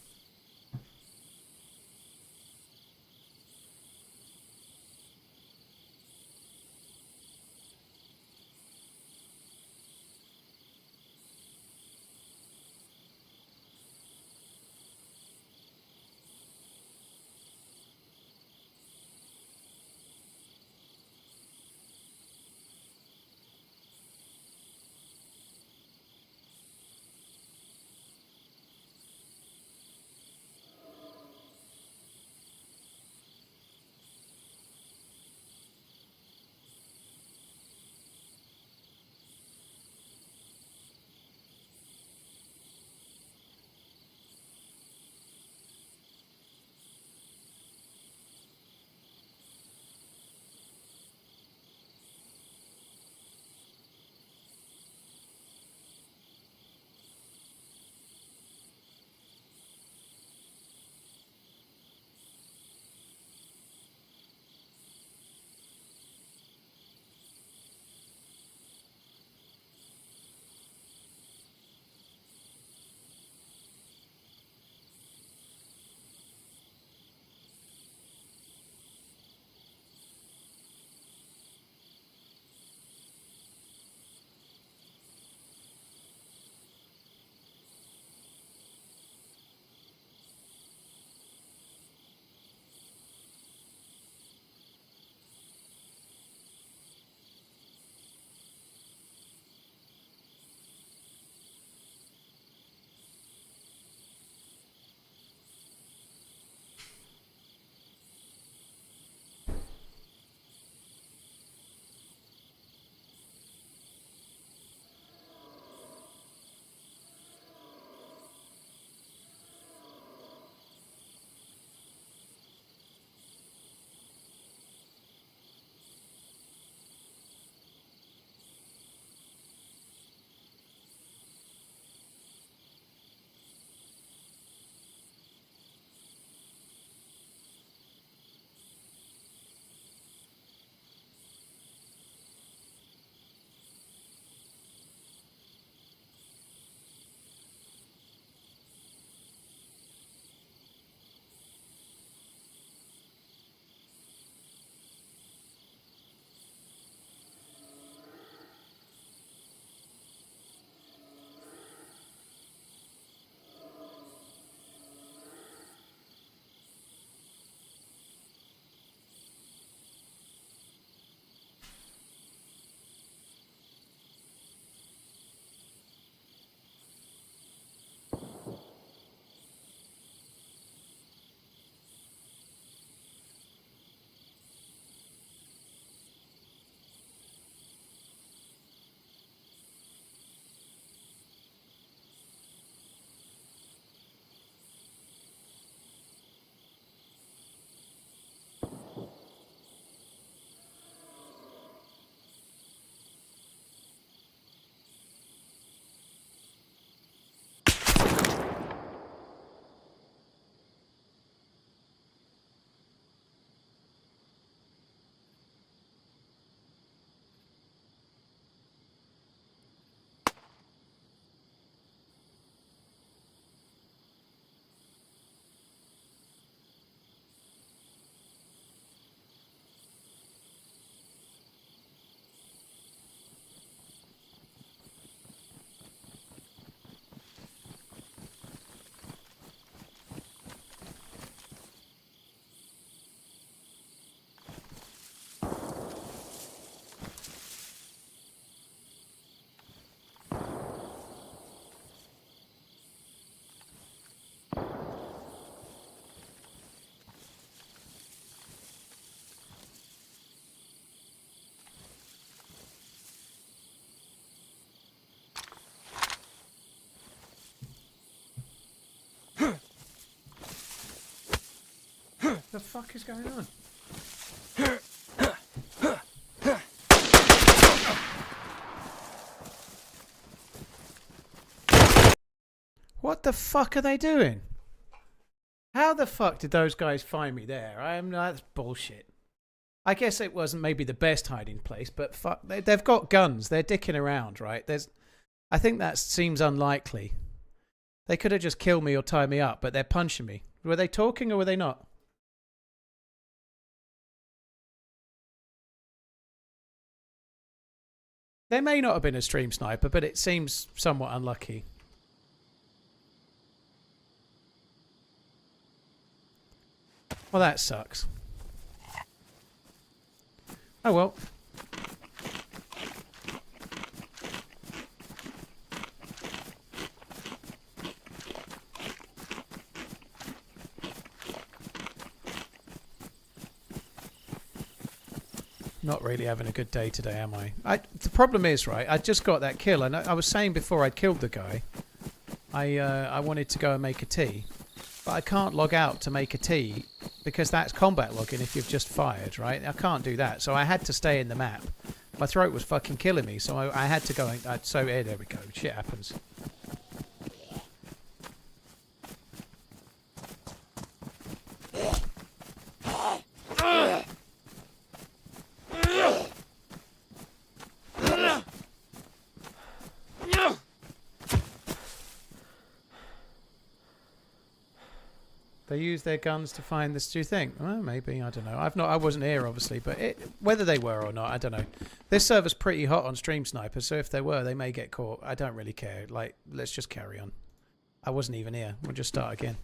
fuck is going on? What the fuck are they doing? How the fuck did those guys find me there? That's bullshit. I guess it wasn't maybe the best hiding place, but fuck, they've got guns. They're dicking around, right? I think that seems unlikely. They could have just killed me or tied me up, but they're punching me. Were they talking or were they not? There may not have been a stream sniper, but it seems somewhat unlucky. Well, that sucks. Oh well. Not really having a good day today, am I? The problem is, right, I just got that kill, and I was saying before I'd killed the guy, I wanted to go and make a tea, but I can't log out to make a tea because that's combat logging if you've just fired, right? I can't do that, so I had to stay in the map. My throat was fucking killing me, so I had to go and... so there we go, shit happens. They use their guns to find this. Do you think? Well, maybe. I don't know. I wasn't here, obviously, but whether they were or not, I don't know. This server's pretty hot on Stream Sniper, so if they were, they may get caught. I don't really care. Like, let's just carry on. I wasn't even here. We'll just start again.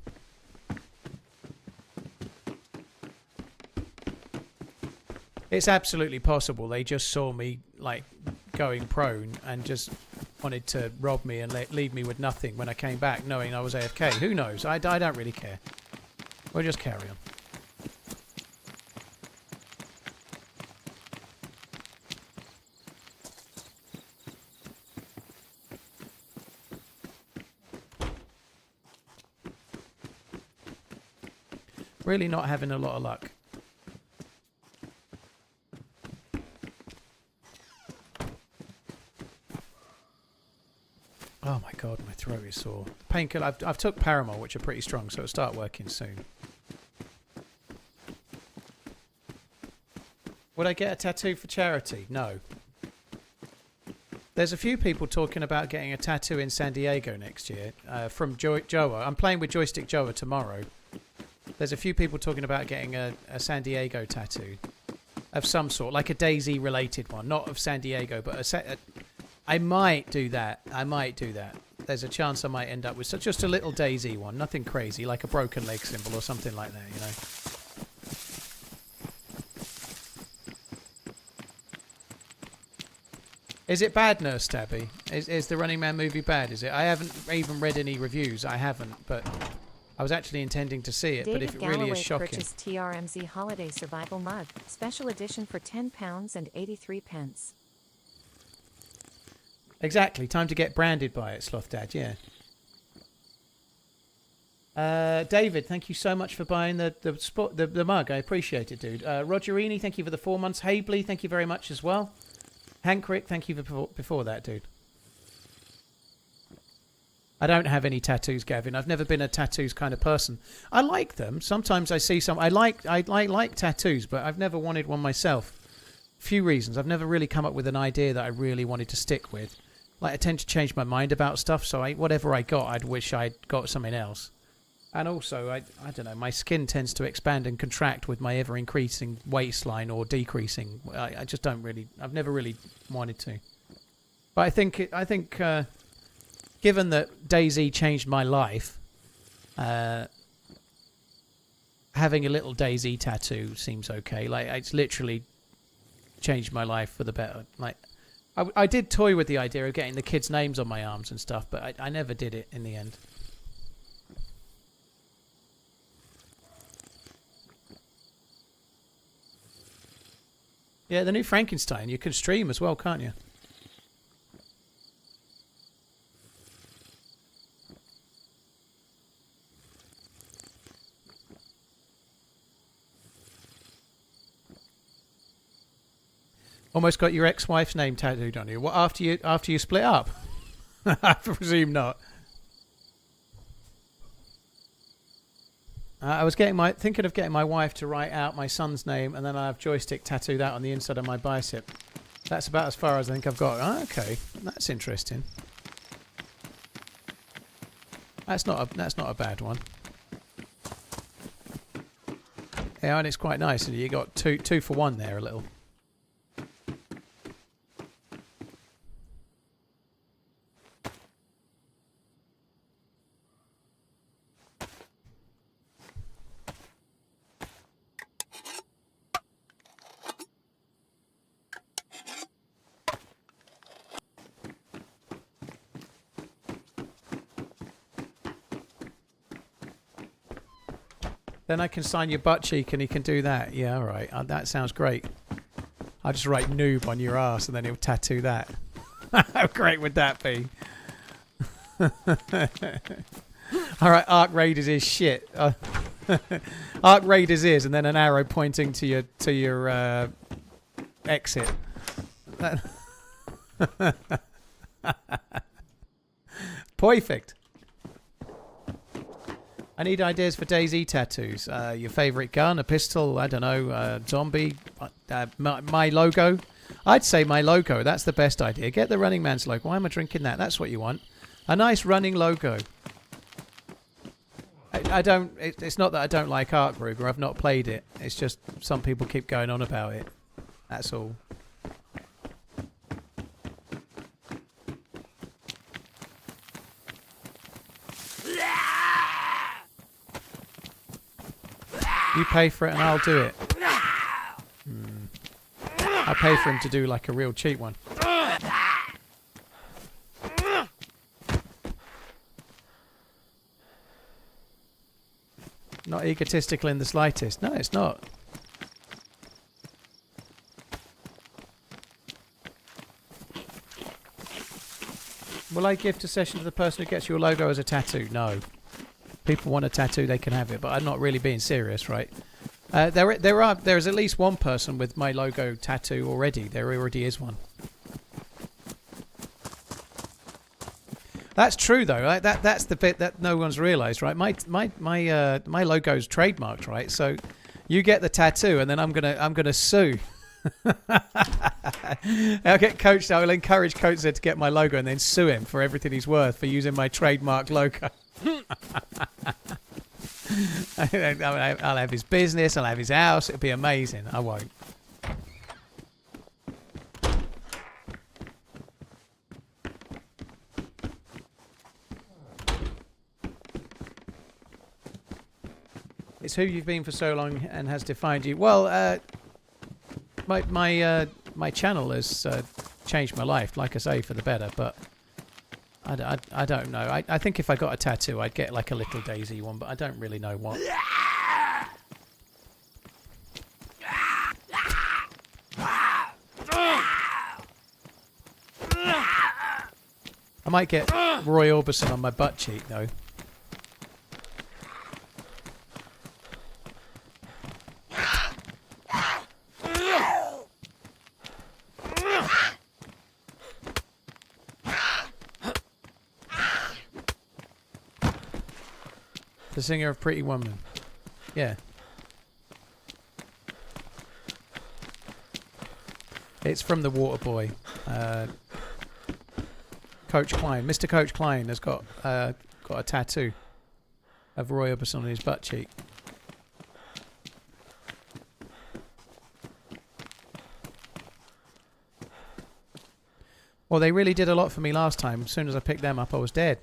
It's absolutely possible they just saw me, like, going prone and just wanted to rob me and leave me with nothing when I came back, knowing I was AFK. Who knows? I don't really care. We'll just carry on. Really not having a lot of luck. Oh my god, my throat is sore. Painkiller. I've took Paramol, which are pretty strong, so it'll start working soon. Would I get a tattoo for charity? No. There's a few people talking about getting a tattoo in San Diego next year from Joa. I'm playing with Joystick Joa tomorrow. There's a few people talking about getting a San Diego tattoo of some sort, like a DayZ related one, not of San Diego, but I might do that. I might do that. There's a chance I might end up with just a little DayZ one, nothing crazy, like a broken leg symbol or something like that, you know. Is it bad, Nurse Stabby? Is the Running Man movie bad? Is it? I haven't even read any reviews. I haven't, but I was actually intending to see it. David but if it really is shocking, purchased TRMZ Holiday Survival Mug, special edition for £10 and 83 pence. Exactly. Time to get branded by it, Sloth Dad. Yeah. David, thank you so much for buying the mug. I appreciate it, dude. Rogerini, thank you for the 4 months. Habley, thank you very much as well. Hank Rick, thank you for before that, dude. I don't have any tattoos, Gavin. I've never been a tattoos kind of person. I like them. Sometimes I see some. I like tattoos, but I've never wanted one myself. Few reasons. I've never really come up with an idea that I really wanted to stick with. Like, I tend to change my mind about stuff, so whatever I got, I'd wish I'd got something else. And also, I don't know, my skin tends to expand and contract with my ever-increasing waistline or decreasing. I just don't really... I've never really wanted to. But I think given that DayZ changed my life, having a little DayZ tattoo seems okay. Like, it's literally changed my life for the better. Like, I did toy with the idea of getting the kids' names on my arms and stuff, but I never did it in the end. Yeah, the new Frankenstein. You can stream as well, can't you? Almost got your ex-wife's name tattooed on you. What, after you split up? I presume not. I was thinking of getting my wife to write out my son's name, and then I have joystick tattooed out on the inside of my bicep. That's about as far as I think I've got. Oh, okay, that's interesting. That's not a bad one. Yeah, and it's quite nice. And you got two for one there, a little. Then I can sign your butt cheek and he can do that. Yeah, all right. That sounds great. I'll just write noob on your ass and then he'll tattoo that. How great would that be? All right, Arc Raiders is shit. Arc Raiders is, and then an arrow pointing to your exit. Perfect. I need ideas for DayZ tattoos. Your favourite gun, a pistol, I don't know, zombie, my logo. I'd say my logo. That's the best idea. Get the TheRunningManZ logo. Why am I drinking that? That's what you want. A nice running logo. I don't. It's not that I don't like Arc Ruger. I've not played it. It's just some people keep going on about it. That's all. You pay for it and I'll do it. I pay for him to do like a real cheap one. Not egotistical in the slightest. No, it's not. Will I gift a session to the person who gets your logo as a tattoo? No. People want a tattoo, they can have it, but I'm not really being serious, right? There's at least one person with my logo tattoo already. There already is one. That's true though. Right? That's the bit that no one's realised, right? My logo's trademarked, right? So you get the tattoo, and then I'm gonna sue. I'll get Coach. I will encourage Coach to get my logo, and then sue him for everything he's worth for using my trademark logo. I'll have his business, I'll have his house, it'll be amazing. I won't. It's who you've been for so long and has defined you. Well, my channel has changed my life, like I say, for the better, but I don't know. I think if I got a tattoo, I'd get like a little DayZ one, but I don't really know what. I might get Roy Orbison on my butt cheek, though. The singer of Pretty Woman. Yeah. It's from The Waterboy. Coach Klein. Mr. Coach Klein has got a tattoo of Roy Orbison on his butt cheek. Well, they really did a lot for me last time. As soon as I picked them up, I was dead.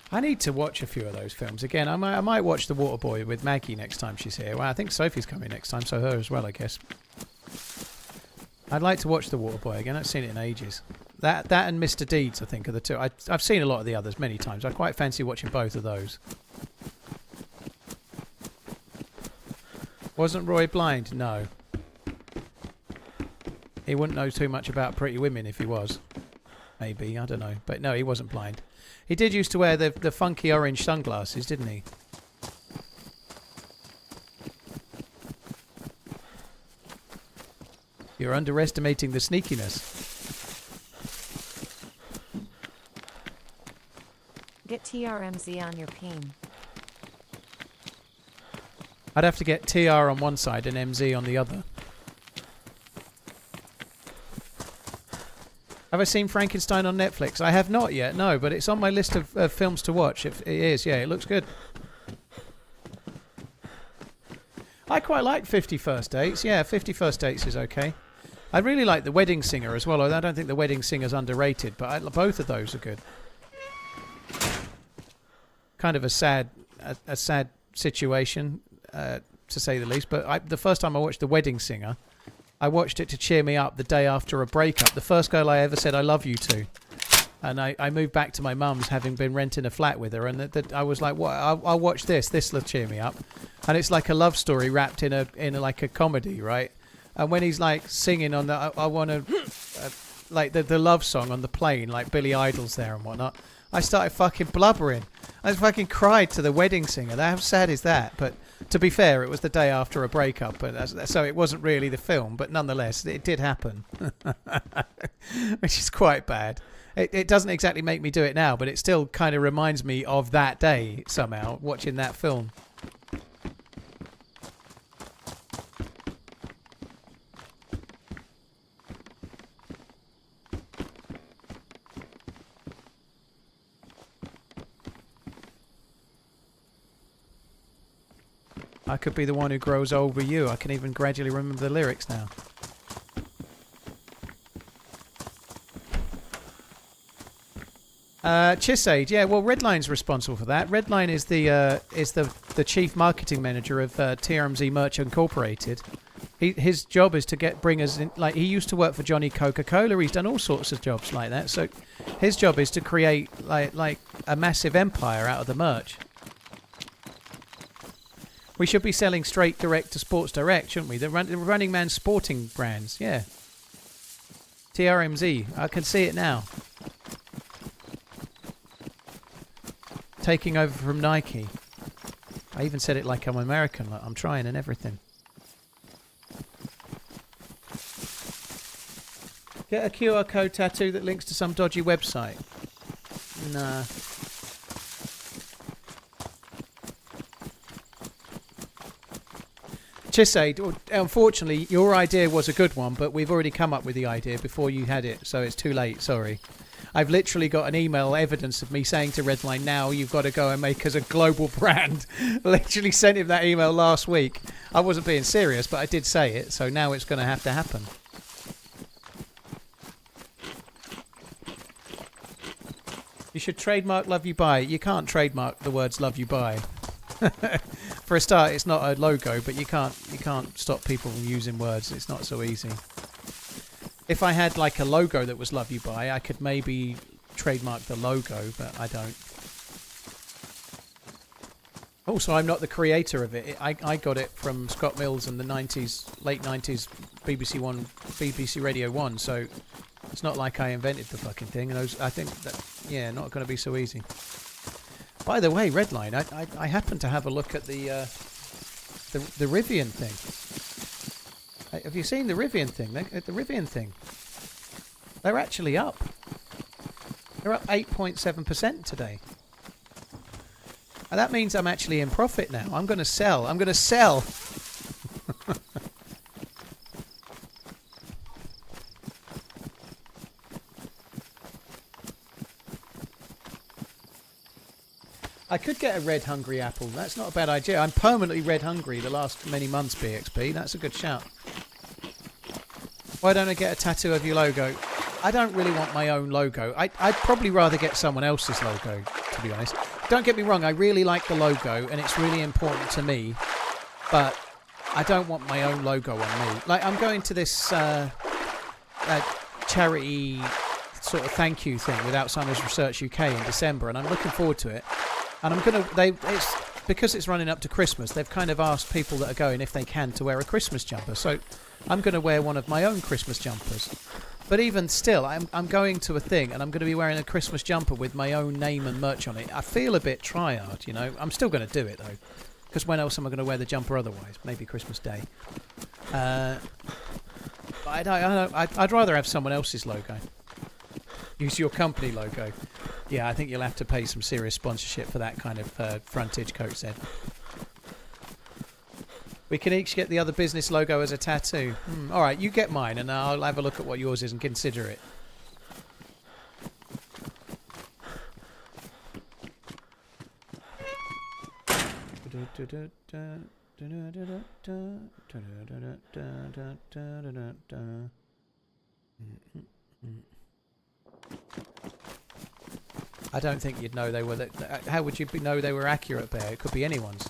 I need to watch a few of those films again. I might watch The Waterboy with Maggie next time she's here. Well, I think Sophie's coming next time, so her as well, I guess. I'd like to watch The Waterboy again. I've seen it in ages. That and Mr. Deeds, I think, are the two. I've seen a lot of the others many times. I quite fancy watching both of those. Wasn't Roy blind? No. He wouldn't know too much about Pretty Women if he was. Maybe, I don't know. But no, he wasn't blind. He did used to wear the funky orange sunglasses, didn't he? You're underestimating the sneakiness. Get TRMZ on your ping. I'd have to get TR on one side and MZ on the other. Have I seen Frankenstein on Netflix? I have not yet, no, but it's on my list of films to watch. If it is, yeah, it looks good. I quite like 50 First Dates. Yeah, 50 First Dates is okay. I really like The Wedding Singer as well. I don't think The Wedding Singer's underrated, but both of those are good. Kind of a sad situation, to say the least. But the first time I watched The Wedding Singer, I watched it to cheer me up the day after a breakup. The first girl I ever said I love you to. And I moved back to my mum's, having been renting a flat with her. And I was like, "What? I'll watch this. This will cheer me up." And it's like a love story wrapped in a like a comedy, right? And when he's like singing on the, I want to, like the love song on the plane, like Billy Idol's there and whatnot, I started fucking blubbering. I fucking cried to The Wedding Singer. How sad is that? But to be fair, it was the day after a breakup, so it wasn't really the film. But nonetheless, it did happen, which is quite bad. It doesn't exactly make me do it now, but it still kind of reminds me of that day somehow, watching that film. I could be the one who grows old with you. I can even gradually remember the lyrics now. Chisaid, yeah. Well, Redline's responsible for that. Redline is the chief marketing manager of TRMZ Merch Incorporated. His job is to bring us in. Like, he used to work for Johnny Coca-Cola. He's done all sorts of jobs like that. So his job is to create like a massive empire out of the merch. We should be selling straight direct to Sports Direct, shouldn't we? The Running Man sporting brands, yeah. TRMZ, I can see it now. Taking over from Nike. I even said it like I'm American, like I'm trying and everything. Get a QR code tattoo that links to some dodgy website. Nah. Chisaid, unfortunately, your idea was a good one, but we've already come up with the idea before you had it, so it's too late, sorry. I've literally got an email evidence of me saying to Redline, now you've got to go and make us a global brand. Literally sent him that email last week. I wasn't being serious, but I did say it, so now it's going to have to happen. You should trademark Love You Buy. You can't trademark the words Love You Buy. For a start, it's not a logo, but you can't stop people from using words. It's not so easy. If I had like a logo that was Love You Buy, I could maybe trademark the logo, but I don't. Also, I'm not the creator of it. I got it from Scott Mills in the 90s, late 90s, BBC Radio 1, so it's not like I invented the fucking thing. And I think that, yeah, not going to be so easy. By the way, Redline, I happened to have a look at the Rivian thing. Have you seen the Rivian thing? The Rivian thing. They're actually up. They're up 8.7% today. And that means I'm actually in profit now. I'm going to sell. I'm going to sell. I could get a red hungry apple. That's not a bad idea. I'm permanently red hungry the last many months, BXB. That's a good shout. Why don't I get a tattoo of your logo? I don't really want my own logo. I'd probably rather get someone else's logo, to be honest. Don't get me wrong, I really like the logo and it's really important to me, but I don't want my own logo on me. Like, I'm going to this charity sort of thank you thing with Alzheimer's Research UK in December, and I'm looking forward to it. And I'm gonna because it's running up to Christmas, they've kind of asked people that are going if they can to wear a Christmas jumper. So I'm gonna wear one of my own Christmas jumpers. But even still, I'm going to a thing and I'm going to be wearing a Christmas jumper with my own name and merch on it. I feel a bit tryhard, you know. I'm still going to do it though, because when else am I going to wear the jumper otherwise? Maybe Christmas Day. But I'd rather have someone else's logo. Use your company logo. Yeah, I think you'll have to pay some serious sponsorship for that kind of frontage, Coach said. We can each get the other business logo as a tattoo. Alright, you get mine and I'll have a look at what yours is and consider it. I don't think you'd know they were... how would you know they were accurate, Bear? It could be anyone's.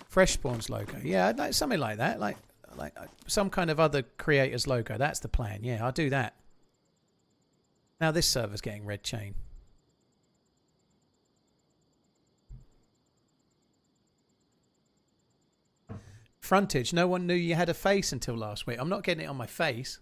Fresh Spawn's logo. Yeah, I'd like something like that. Like some kind of other creator's logo. That's the plan. Yeah, I'll do that. Now this server's getting red chain. Frontage. No one knew you had a face until last week. I'm not getting it on my face.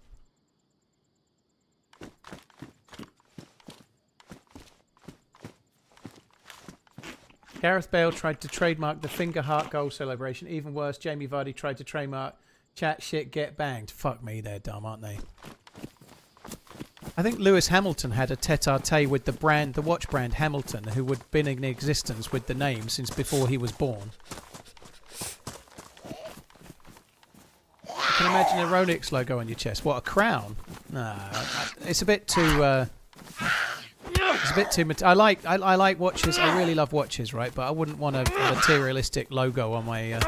Gareth Bale tried to trademark the finger heart goal celebration. Even worse, Jamie Vardy tried to trademark chat shit get banged. Fuck me, they're dumb, aren't they? I think Lewis Hamilton had a tete-a-tete with the watch brand Hamilton, who had been in existence with the name since before he was born. I can imagine a Rolex logo on your chest. What, a crown? Nah, it's a bit too... it's a bit too... I like watches. I really love watches, right? But I wouldn't want a materialistic logo on my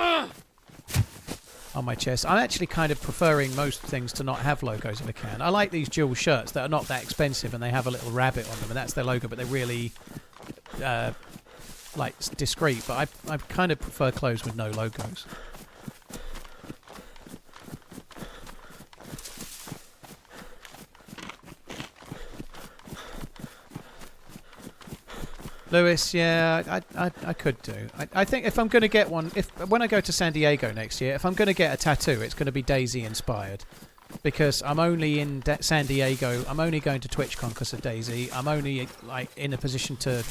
chest. I'm actually kind of preferring most things to not have logos if I can. I like these dual shirts that are not that expensive and they have a little rabbit on them and that's their logo, but they're really like discreet. But I kind of prefer clothes with no logos. Lewis, yeah, I could do. I think if I'm going to get one, when I go to San Diego next year, if I'm going to get a tattoo, it's going to be DayZ inspired, because I'm only in San Diego. I'm only going to TwitchCon because of DayZ. I'm only like in a position to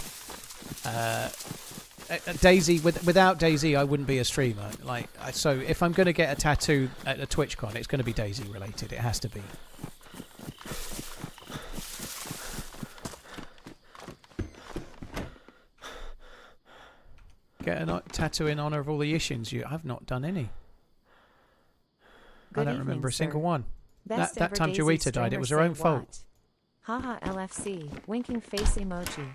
DayZ. Without DayZ, I wouldn't be a streamer. Like, so if I'm going to get a tattoo at a TwitchCon, it's going to be DayZ related. It has to be. Get a tattoo in honour of all the Ishins. I've not done any. Good I don't evening, remember a sir. single one. Best That time ever Joita DayZ died, it was her streamer own say fault. what? Haha LFC, winking face emoji.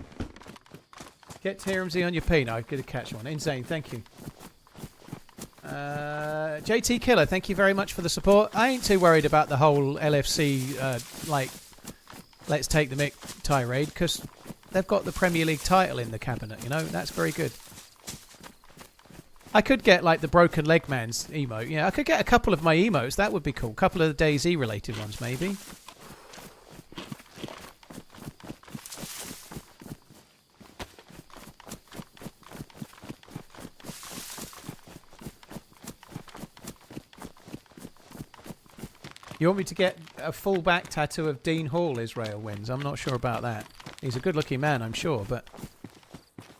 Get TRMZ on your P. No, get a catch one. Insane, thank you. JT Killer, thank you very much for the support. I ain't too worried about the whole LFC, like, let's take the mick tirade, because they've got the Premier League title in the cabinet, you know? That's very good. I could get, like, the Broken Leg Man's emote. Yeah, I could get a couple of my emotes. That would be cool. A couple of the DayZ related ones, maybe. You want me to get a full back tattoo of Dean Hall, Israel wins? I'm not sure about that. He's a good-looking man, I'm sure, but...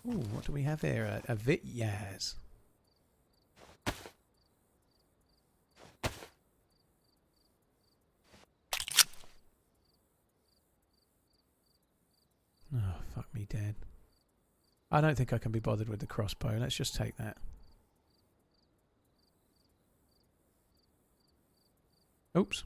Ooh, what do we have here? A Vityaz. Oh, fuck me dead. I don't think I can be bothered with the crossbow. Let's just take that. Oops.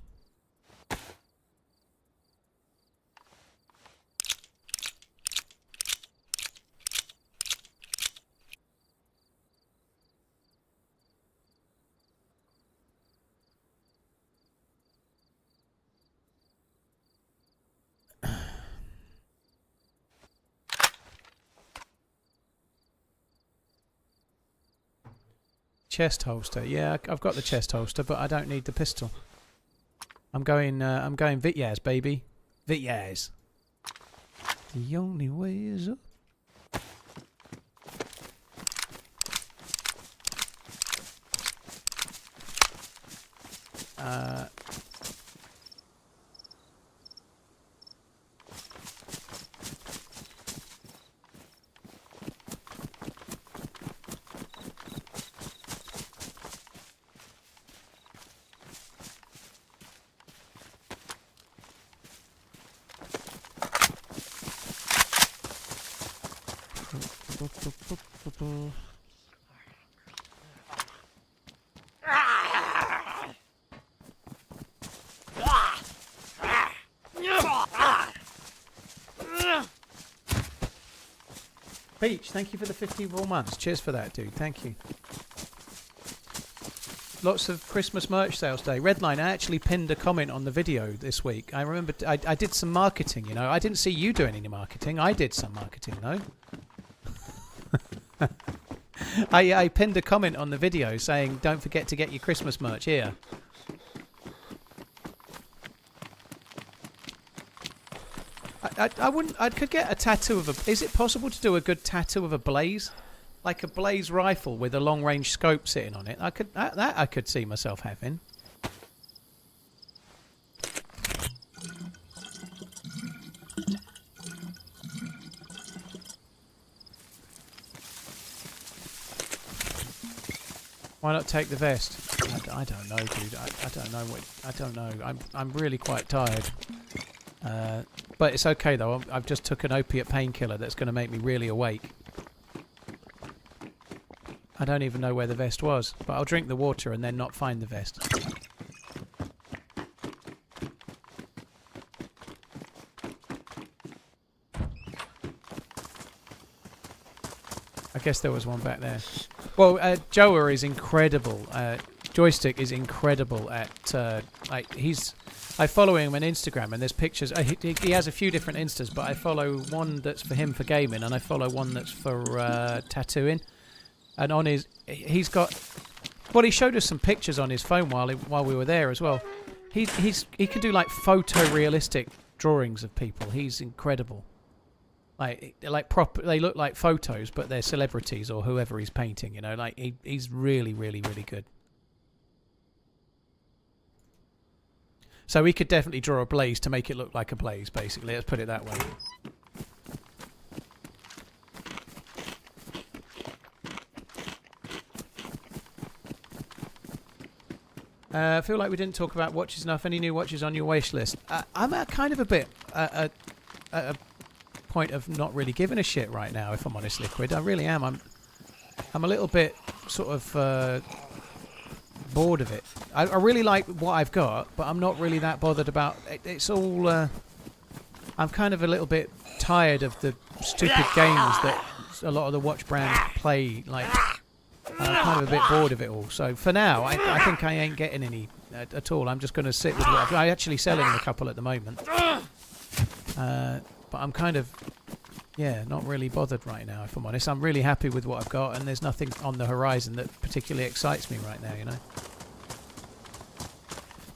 Chest holster. Yeah, I've got the chest holster, but I don't need the pistol. I'm going Vityaz, baby. Vityaz. The only way is up. Peach, thank you for the 54 months. Cheers for that, dude. Thank you. Lots of Christmas merch sales day. Redline, I actually pinned a comment on the video this week. I remember I did some marketing, you know. I didn't see you doing any marketing. I did some marketing, though. I pinned a comment on the video saying, don't forget to get your Christmas merch here. I could get a tattoo of a... Is it possible to do a good tattoo of a blaze? Like a blaze rifle with a long-range scope sitting on it. That I could see myself having. Why not take the vest? I don't know, dude. I don't know what... I don't know. I'm really quite tired. But it's okay though. I've just took an opiate painkiller that's going to make me really awake. I don't even know where the vest was, but I'll drink the water and then not find the vest. I guess there was one back there. Well, Joa is incredible. Joystick is incredible at like I follow him on Instagram and there's pictures. He has a few different Instas, but I follow one that's for him for gaming and I follow one that's for tattooing. And on he's got. Well, he showed us some pictures on his phone while we were there as well. He can do like photorealistic drawings of people. He's incredible. Like proper. They look like photos, but they're celebrities or whoever he's painting. You know, like he's really, really, really good. So we could definitely draw a blaze to make it look like a blaze, basically. Let's put it that way. I feel like we didn't talk about watches enough. Any new watches on your wish list? I'm at kind of a bit at a point of not really giving a shit right now, if I'm honest, Liquid. I really am. I'm a little bit sort of bored of it. I really like what I've got, but I'm not really that bothered about it. It's all... I'm kind of a little bit tired of the stupid games that a lot of the watch brands play. Like, I'm kind of a bit bored of it all. So for now, I think I ain't getting any at all. I'm just going to sit with what I've got. I'm actually selling a couple at the moment. But I'm kind of... Yeah, not really bothered right now, if I'm honest. I'm really happy with what I've got, and there's nothing on the horizon that particularly excites me right now, you know?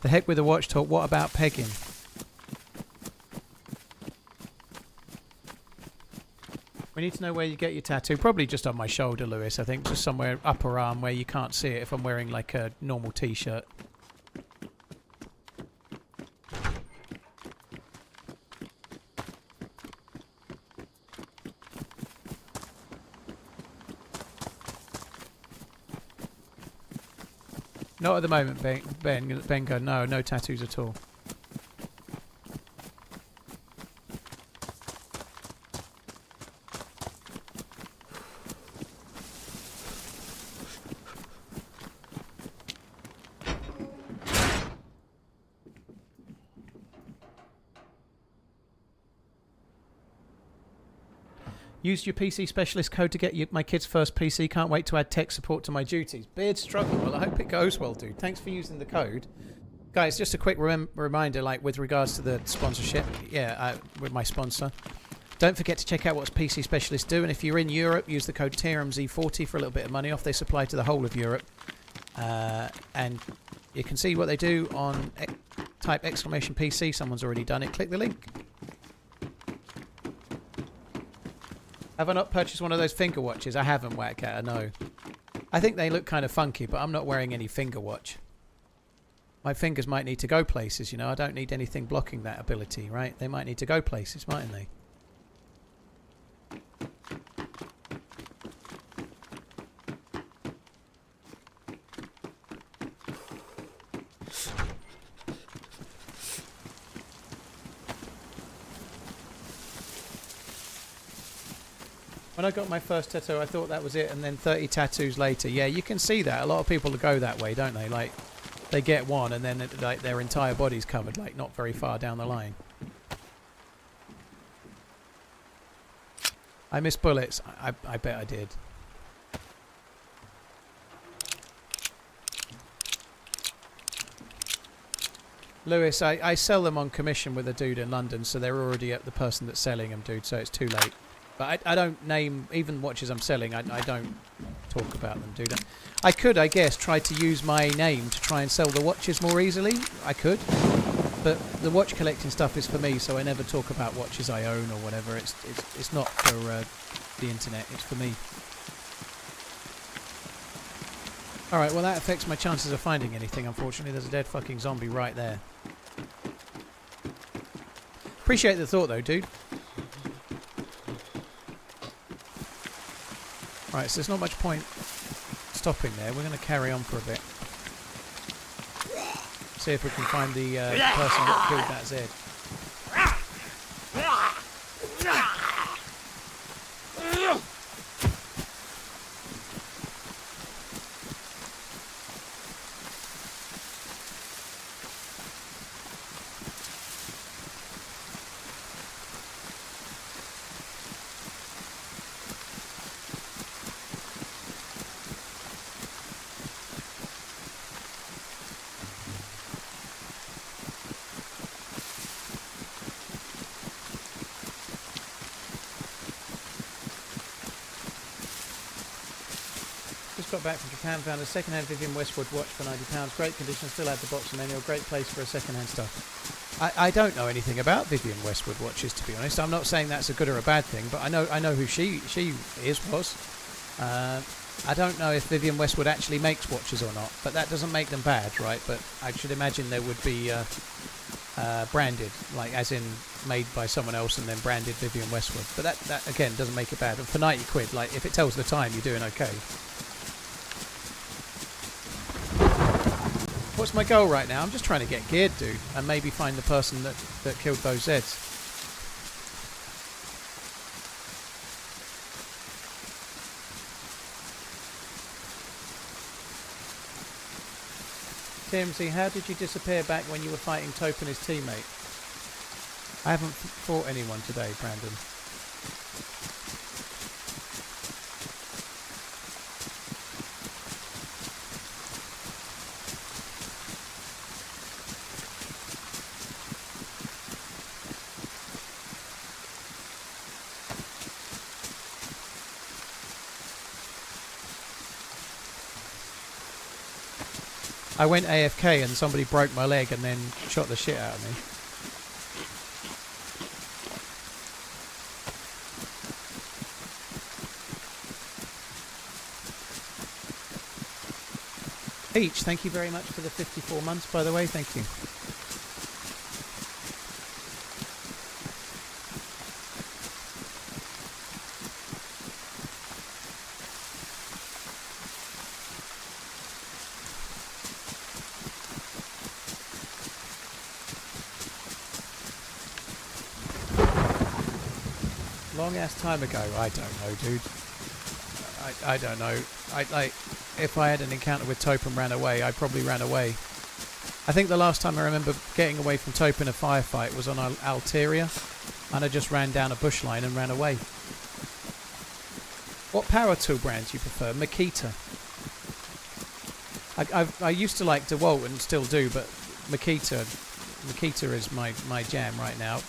The heck with the watch talk. What about pegging? We need to know where you get your tattoo. Probably just on my shoulder, Lewis, I think. Just somewhere upper arm where you can't see it if I'm wearing like a normal t-shirt. Not at the moment, Benga. No tattoos at all. Used your PC specialist code to get my kid's first PC. Can't wait to add tech support to my duties. Beard struggle. Well, I hope it goes well, dude. Thanks for using the code. Guys, just a quick reminder, like with regards to the sponsorship. Yeah, with my sponsor. Don't forget to check out what PC specialists do. And if you're in Europe, use the code TRMZ40 for a little bit of money off. They supply to the whole of Europe. And you can see what they do on type !PC. Someone's already done it. Click the link. Have I not purchased one of those finger watches? I haven't, Whackcat, no. I think they look kind of funky, but I'm not wearing any finger watch. My fingers might need to go places, you know. I don't need anything blocking that ability, right? They might need to go places, mightn't they? When I got my first tattoo, I thought that was it, and then 30 tattoos later. Yeah, you can see that. A lot of people go that way, don't they? Like, they get one, and then like their entire body's covered, like not very far down the line. I miss bullets. I bet I did. Lewis, I sell them on commission with a dude in London, so they're already at the person that's selling them, dude, so it's too late. But I don't name, even watches I'm selling, I don't talk about them, dude. I could, I guess, try to use my name to try and sell the watches more easily. I could. But the watch collecting stuff is for me, so I never talk about watches I own or whatever. It's not for the internet, it's for me. Alright, well that affects my chances of finding anything, unfortunately. There's a dead fucking zombie right there. Appreciate the thought though, dude. Right, so there's not much point stopping there. We're going to carry on for a bit. See if we can find the person that killed that Zed. Got back from Japan, found a second-hand Vivienne Westwood watch for £90. Great condition, still had the box and manual. Great place for a second-hand stuff. I don't know anything about Vivienne Westwood watches, to be honest. I'm not saying that's a good or a bad thing, but I know who she was. I don't know if Vivienne Westwood actually makes watches or not, but that doesn't make them bad, right? But I should imagine they would be branded, like as in made by someone else and then branded Vivienne Westwood. But that again doesn't make it bad. And for £90, like if it tells the time, you're doing okay. What's my goal right now? I'm just trying to get geared, dude, and maybe find the person that killed those Zeds. TRMZ, how did you disappear back when you were fighting Tope and his teammate? I haven't fought anyone today, Brandon. I went AFK and somebody broke my leg and then shot the shit out of me. Peach, thank you very much for the 54 months, by the way. Thank you. Long ass time ago, I don't know, dude. I don't know. If I had an encounter with Tope and ran away, I probably ran away. I think the last time I remember getting away from Tope in a firefight was on Alteria, and I just ran down a bush line and ran away. What power tool brands do you prefer? Makita. I used to like DeWalt and still do, but Makita is my jam right now.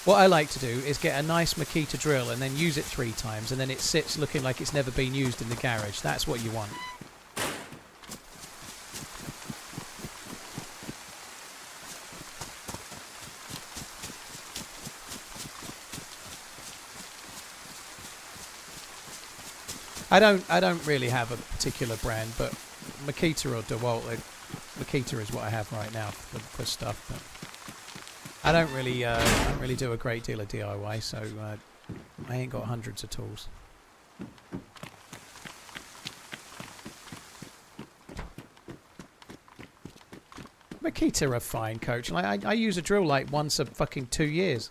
What I like to do is get a nice Makita drill and then use it 3 times, and then it sits looking like it's never been used in the garage. That's what you want. I don't really have a particular brand, but Makita or DeWalt, Makita is what I have right now for stuff. But I don't really do a great deal of DIY, so I ain't got hundreds of tools. Makita are fine, Coach. Like I use a drill like once a fucking 2 years.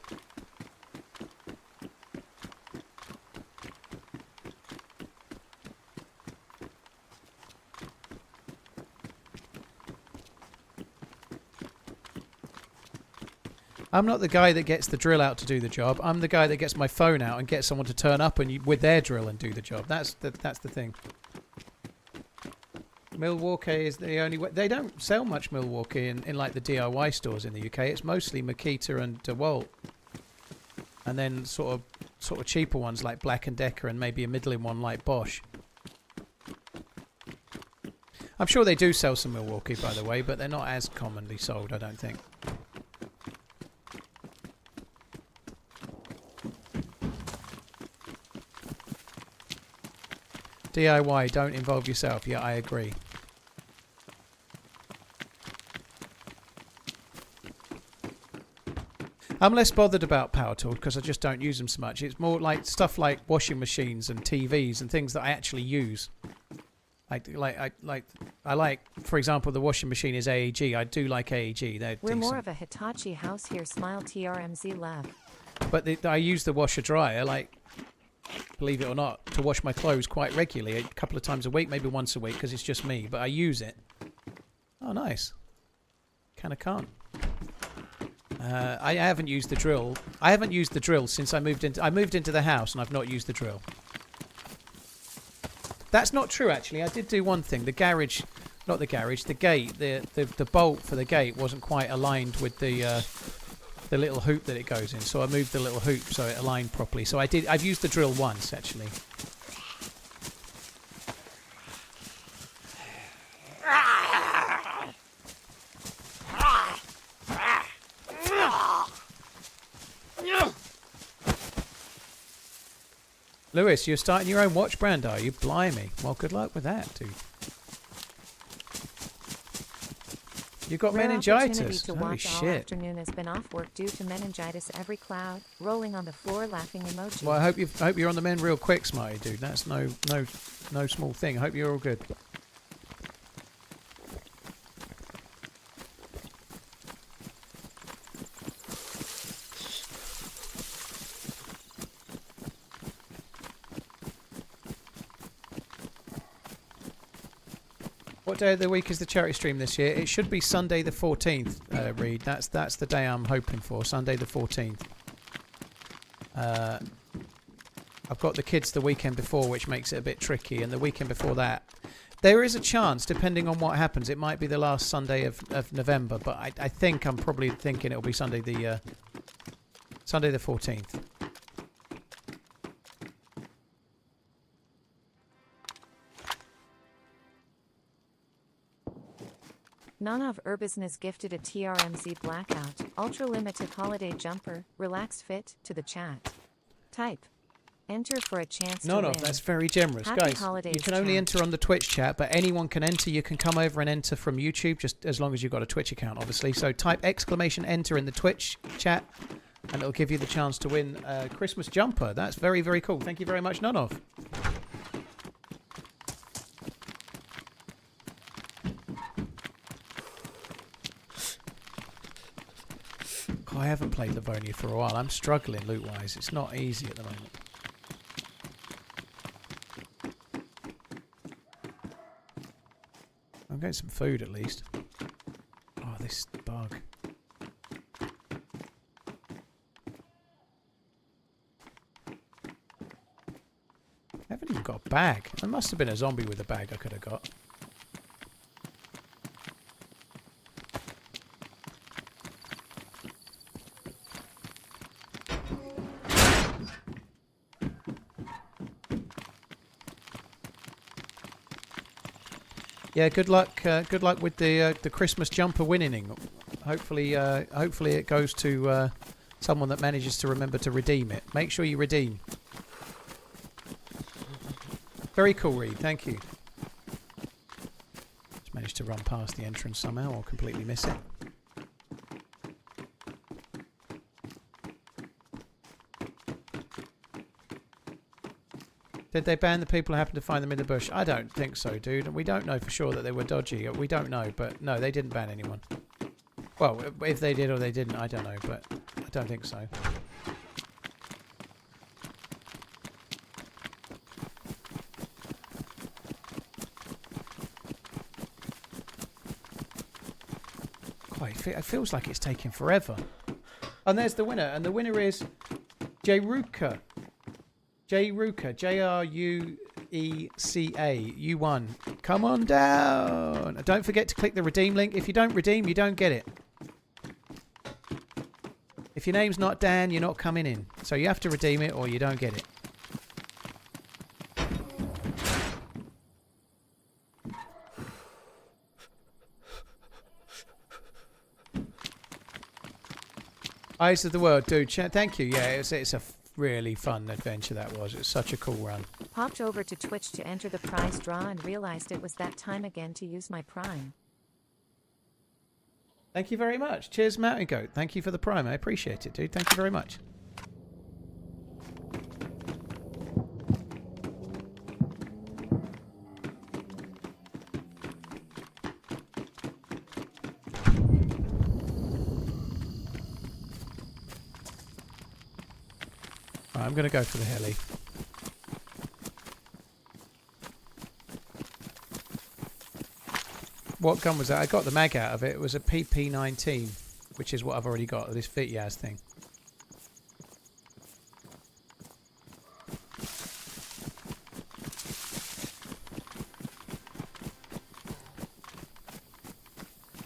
I'm not the guy that gets the drill out to do the job. I'm the guy that gets my phone out and gets someone to turn up and with their drill and do the job. That's the thing. Milwaukee is the only way. They don't sell much Milwaukee in like the DIY stores in the UK. It's mostly Makita and DeWalt, and then sort of cheaper ones like Black & Decker and maybe a middling one like Bosch. I'm sure they do sell some Milwaukee, by the way, but they're not as commonly sold, I don't think. DIY, don't involve yourself. Yeah, I agree. I'm less bothered about power tools because I just don't use them so much. It's more like stuff like washing machines and TVs and things that I actually use. I like, for example, the washing machine is AEG. I do like AEG. They're We're decent. more of a Hitachi house here. Smile TRMZ laugh. But I use the washer dryer, like, believe it or not, to wash my clothes quite regularly, a couple of times a week, maybe once a week, because it's just me. But I use it. Oh, nice. Kinda can't. I haven't used the drill. I haven't used the drill since I moved into the house, and I've not used the drill. That's not true, actually. I did do one thing. The garage, not the garage, the gate, the bolt for the gate wasn't quite aligned with the little hoop that it goes in. So I moved the little hoop so it aligned properly. So I've used the drill once, actually. Lewis, you're starting your own watch brand, are you? Blimey. Well, good luck with that, dude. You've got meningitis. To Holy watch all shit. afternoon has been off work due to meningitis. Every cloud rolling on the floor, laughing emoji. Well, I hope you're on the mend real quick, Smarty dude. That's no small thing. I hope you're all good. What day of the week is the charity stream this year? It should be Sunday the 14th, Reed. That's the day I'm hoping for, Sunday the 14th. I've got the kids the weekend before, which makes it a bit tricky, and the weekend before that. There is a chance, depending on what happens, it might be the last Sunday of November, but I think I'm probably thinking it'll be Sunday the 14th. None of Urbisness gifted a TRMZ blackout, ultra limited holiday jumper, relaxed fit, to the chat. Type. Enter for a chance to win. That's very generous. Happy Guys, holidays, you can only chat. enter on the Twitch chat, but anyone can enter. You can come over and enter from YouTube, just as long as you've got a Twitch account, obviously. So type !enter in the Twitch chat, and it'll give you the chance to win a Christmas jumper. That's very, very cool. Thank you very much, Nonov. I haven't played Livonia for a while. I'm struggling loot-wise. It's not easy at the moment. I'm getting some food at least. Oh, this bug. I haven't even got a bag. There must have been a zombie with a bag I could have got. Yeah, good luck. Good luck with the Christmas jumper winning. Hopefully it goes to someone that manages to remember to redeem it. Make sure you redeem. Very cool, Reed. Thank you. Just managed managed to run past the entrance somehow or completely miss it. Did they ban the people who happened to find them in the bush? I don't think so, dude. And we don't know for sure that they were dodgy. We don't know, but no, they didn't ban anyone. Well, if they did or they didn't, I don't know, but I don't think so. Quite, it feels like it's taking forever. And there's the winner, and the winner is Jruka. Jruka, J-R-U-E-C-A. You won. Come on down. And don't forget to click the redeem link. If you don't redeem, you don't get it. If your name's not Dan, you're not coming in. So you have to redeem it or you don't get it. Eyes of the World, dude. Thank you. Yeah, it's a really fun adventure that was. It's such a cool run. Popped over to Twitch to enter the prize draw and realized it was that time again to use my Prime. Thank you very much. Cheers, Mountain Goat. Thank you for the Prime. I appreciate it, dude. Thank you very much. Right, I'm going to go for the heli. What gun was that? I got the mag out of it. It was a PP-19, which is what I've already got, this Fit-Yaz thing.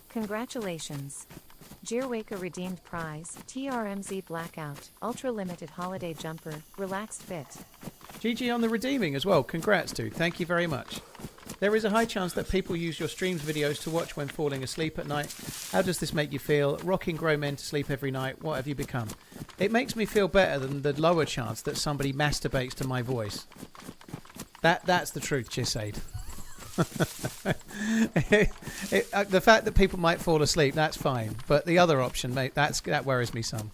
Congratulations. Jeerwaker redeemed prize, TRMZ Blackout, Ultra Limited Holiday Jumper, Relaxed Fit. GG on the redeeming as well. Congrats, dude. Thank you very much. There is a high chance that people use your streams videos to watch when falling asleep at night. How does this make you feel? Rocking grown men to sleep every night. What have you become? It makes me feel better than the lower chance that somebody masturbates to my voice. That's the truth, Chisaid. The fact that people might fall asleep, that's fine. But the other option, mate, that worries me some.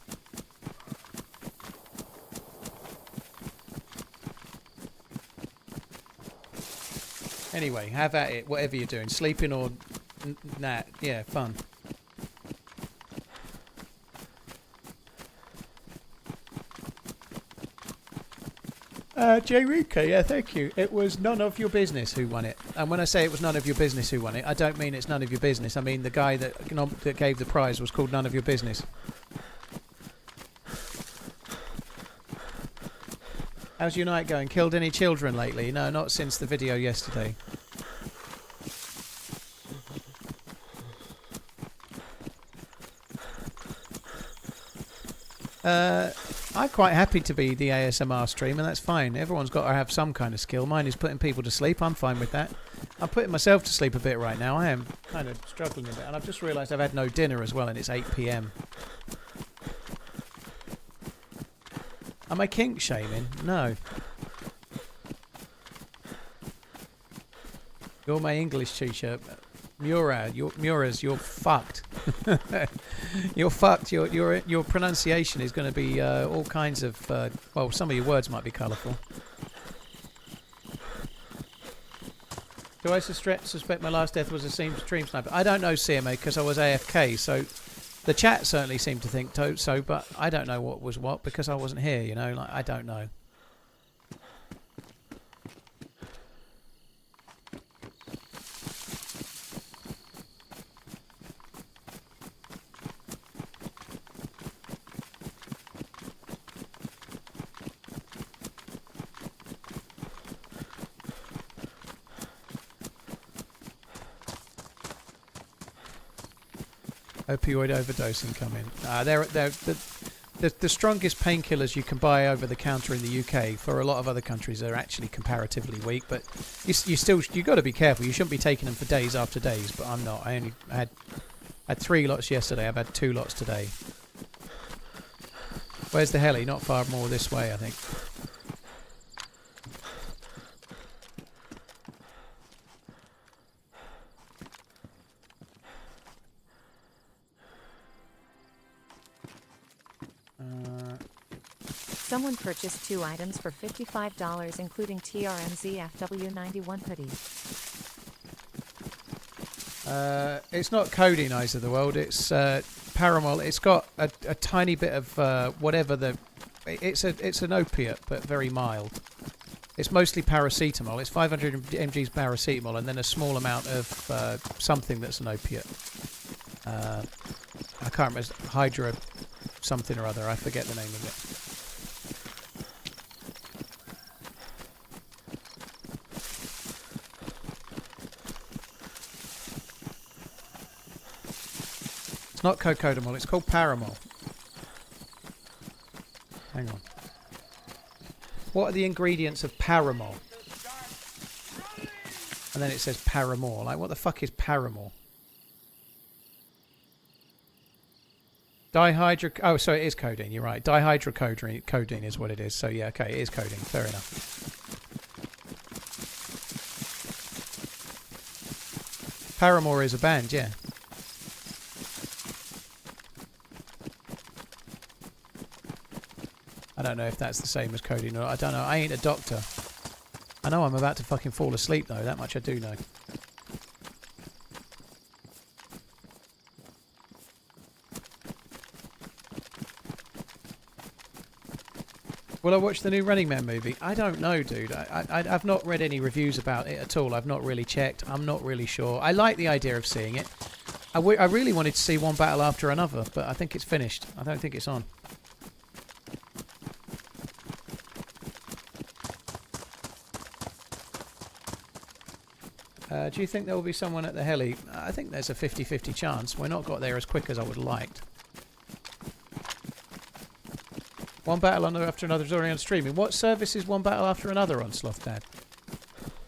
Anyway, have at it, whatever you're doing. Sleeping or... nah, yeah, fun. Jruka, yeah, thank you. It was none of your business who won it. And when I say it was none of your business who won it, I don't mean it's none of your business. I mean the guy that gave the prize was called None of Your Business. How's your night going? Killed any children lately? No, not since the video yesterday. I'm quite happy to be the ASMR stream, and that's fine. Everyone's got to have some kind of skill. Mine is putting people to sleep. I'm fine with that. I'm putting myself to sleep a bit right now. I am kind of struggling a bit, and I've just realised I've had no dinner as well, and it's 8 PM. Am I kink shaming? No. You're my English teacher. Mura's, you're fucked. You're fucked. Your pronunciation is going to be all kinds of... well, some of your words might be colourful. Do I suspect my last death was a stream sniper? I don't know, CMA, because I was AFK, so... The chat certainly seemed to think so, but I don't know what was what because I wasn't here, you know, like I don't know. Opioid overdosing coming. They're the strongest painkillers you can buy over the counter in the UK. For a lot of other countries, they're actually comparatively weak. But you got to be careful. You shouldn't be taking them for days after days. But I'm not. I only had 3 lots yesterday. I've had 2 lots today. Where's the heli? Not far more this way, I think. Someone purchased 2 items for $55, including TRMZ FW91 hoodie. It's not codeine, Eyes of the World. It's Paramol. It's got a tiny bit of whatever the... It's an opiate, but very mild. It's mostly paracetamol. It's 500 mg's paracetamol and then a small amount of something that's an opiate. I can't remember. Hydra something or other. I forget the name of it. It's not cocodamol. It's called Paramol. Hang on. What are the ingredients of Paramol? And then it says Paramore. Like, what the fuck is Paramore? Dihydro... Oh, so it is codeine. You're right. Dihydrocodeine is what it is. So, yeah, okay, it is codeine. Fair enough. Paramore is a band, yeah. I don't know if that's the same as codeine or not. I don't know. I ain't a doctor. I know I'm about to fucking fall asleep, though. That much I do know. Will I watch the new Running Man movie? I don't know, dude. I've not read any reviews about it at all. I've not really checked. I'm not really sure. I like the idea of seeing it. I really wanted to see one battle after another, but I think it's finished. I don't think it's on. Do you think there will be someone at the heli? I think there's a 50-50 chance. We're not got there as quick as I would have liked. One battle after another is already on streaming. What service is one battle after another on, Sloth Dad?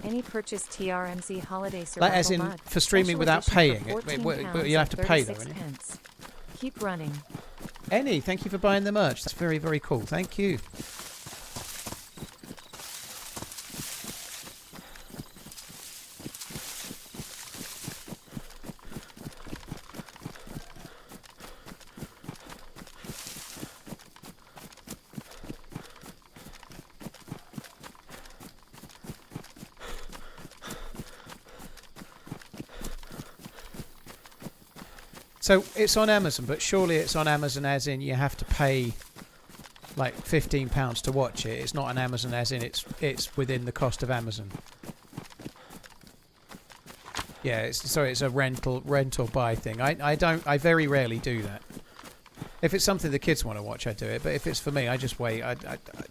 Any purchase TRMZ holiday survival Like as in mod, for streaming without paying. But you have to pay though, £14. Keep running. Any, thank you for buying the merch. That's very, very cool. Thank you. So it's on Amazon, but surely it's on Amazon as in you have to pay like £15 to watch it. It's not on Amazon as in it's within the cost of Amazon. Yeah, it's a rental buy thing. I very rarely do that. If it's something the kids want to watch, I do it. But if it's for me, I just wait.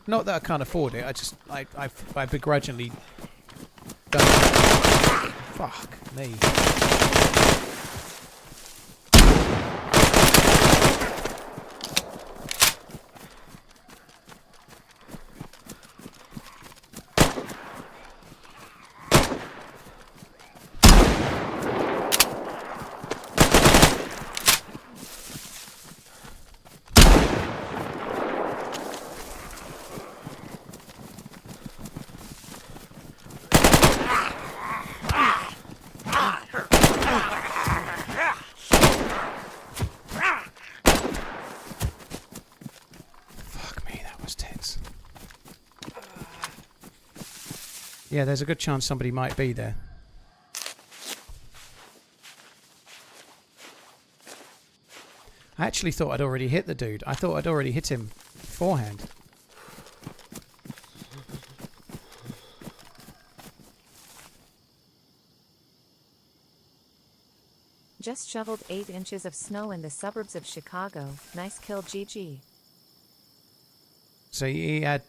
Not that I can't afford it. I begrudgingly don't. Fuck me. Yeah, there's a good chance somebody might be there. I actually thought I'd already hit the dude. I thought I'd already hit him beforehand. Just shoveled 8 inches of snow in the suburbs of Chicago. Nice kill, GG. So he had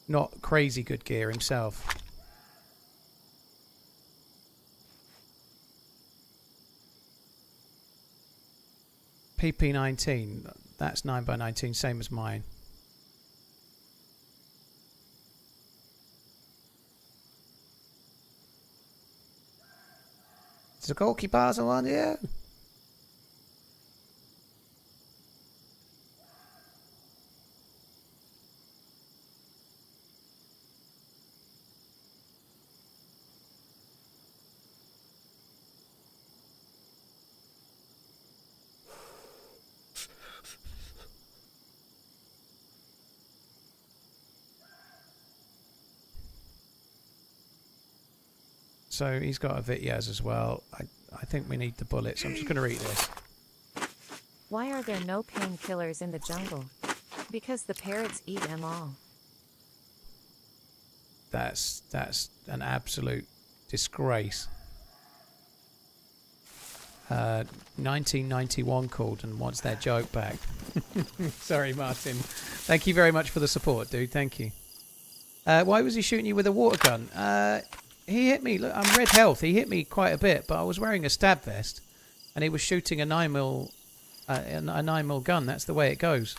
not crazy good gear himself. PP19, that's 9x19, same as mine. Is the goalkeeper on you? so he's got a Vityaz as well. I think we need the bullets. I'm just going to read this. Why are there no painkillers in the jungle? Because the parrots eat them all. That's an absolute disgrace. 1991 called and wants their joke back. Sorry, Martin. Thank you very much for the support, dude. Thank you. Why was he shooting you with a water gun? He hit me. Look, I'm red health. He hit me quite a bit, but I was wearing a stab vest, and he was shooting a 9mm a 9mm gun. That's the way it goes.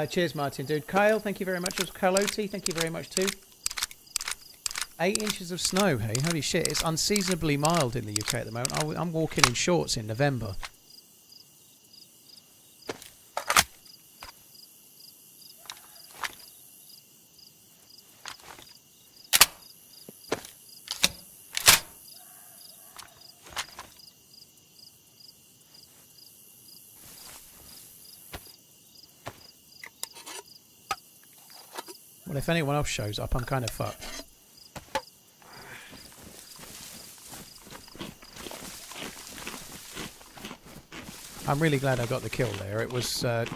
Cheers, Martin, dude. Kyle, thank you very much. Carlotti, thank you very much too. 8 inches of snow, hey? Holy shit, it's unseasonably mild in the UK at the moment. I'm walking in shorts in November. Well, if anyone else shows up, I'm kind of fucked. I'm really glad I got the kill there. It was... I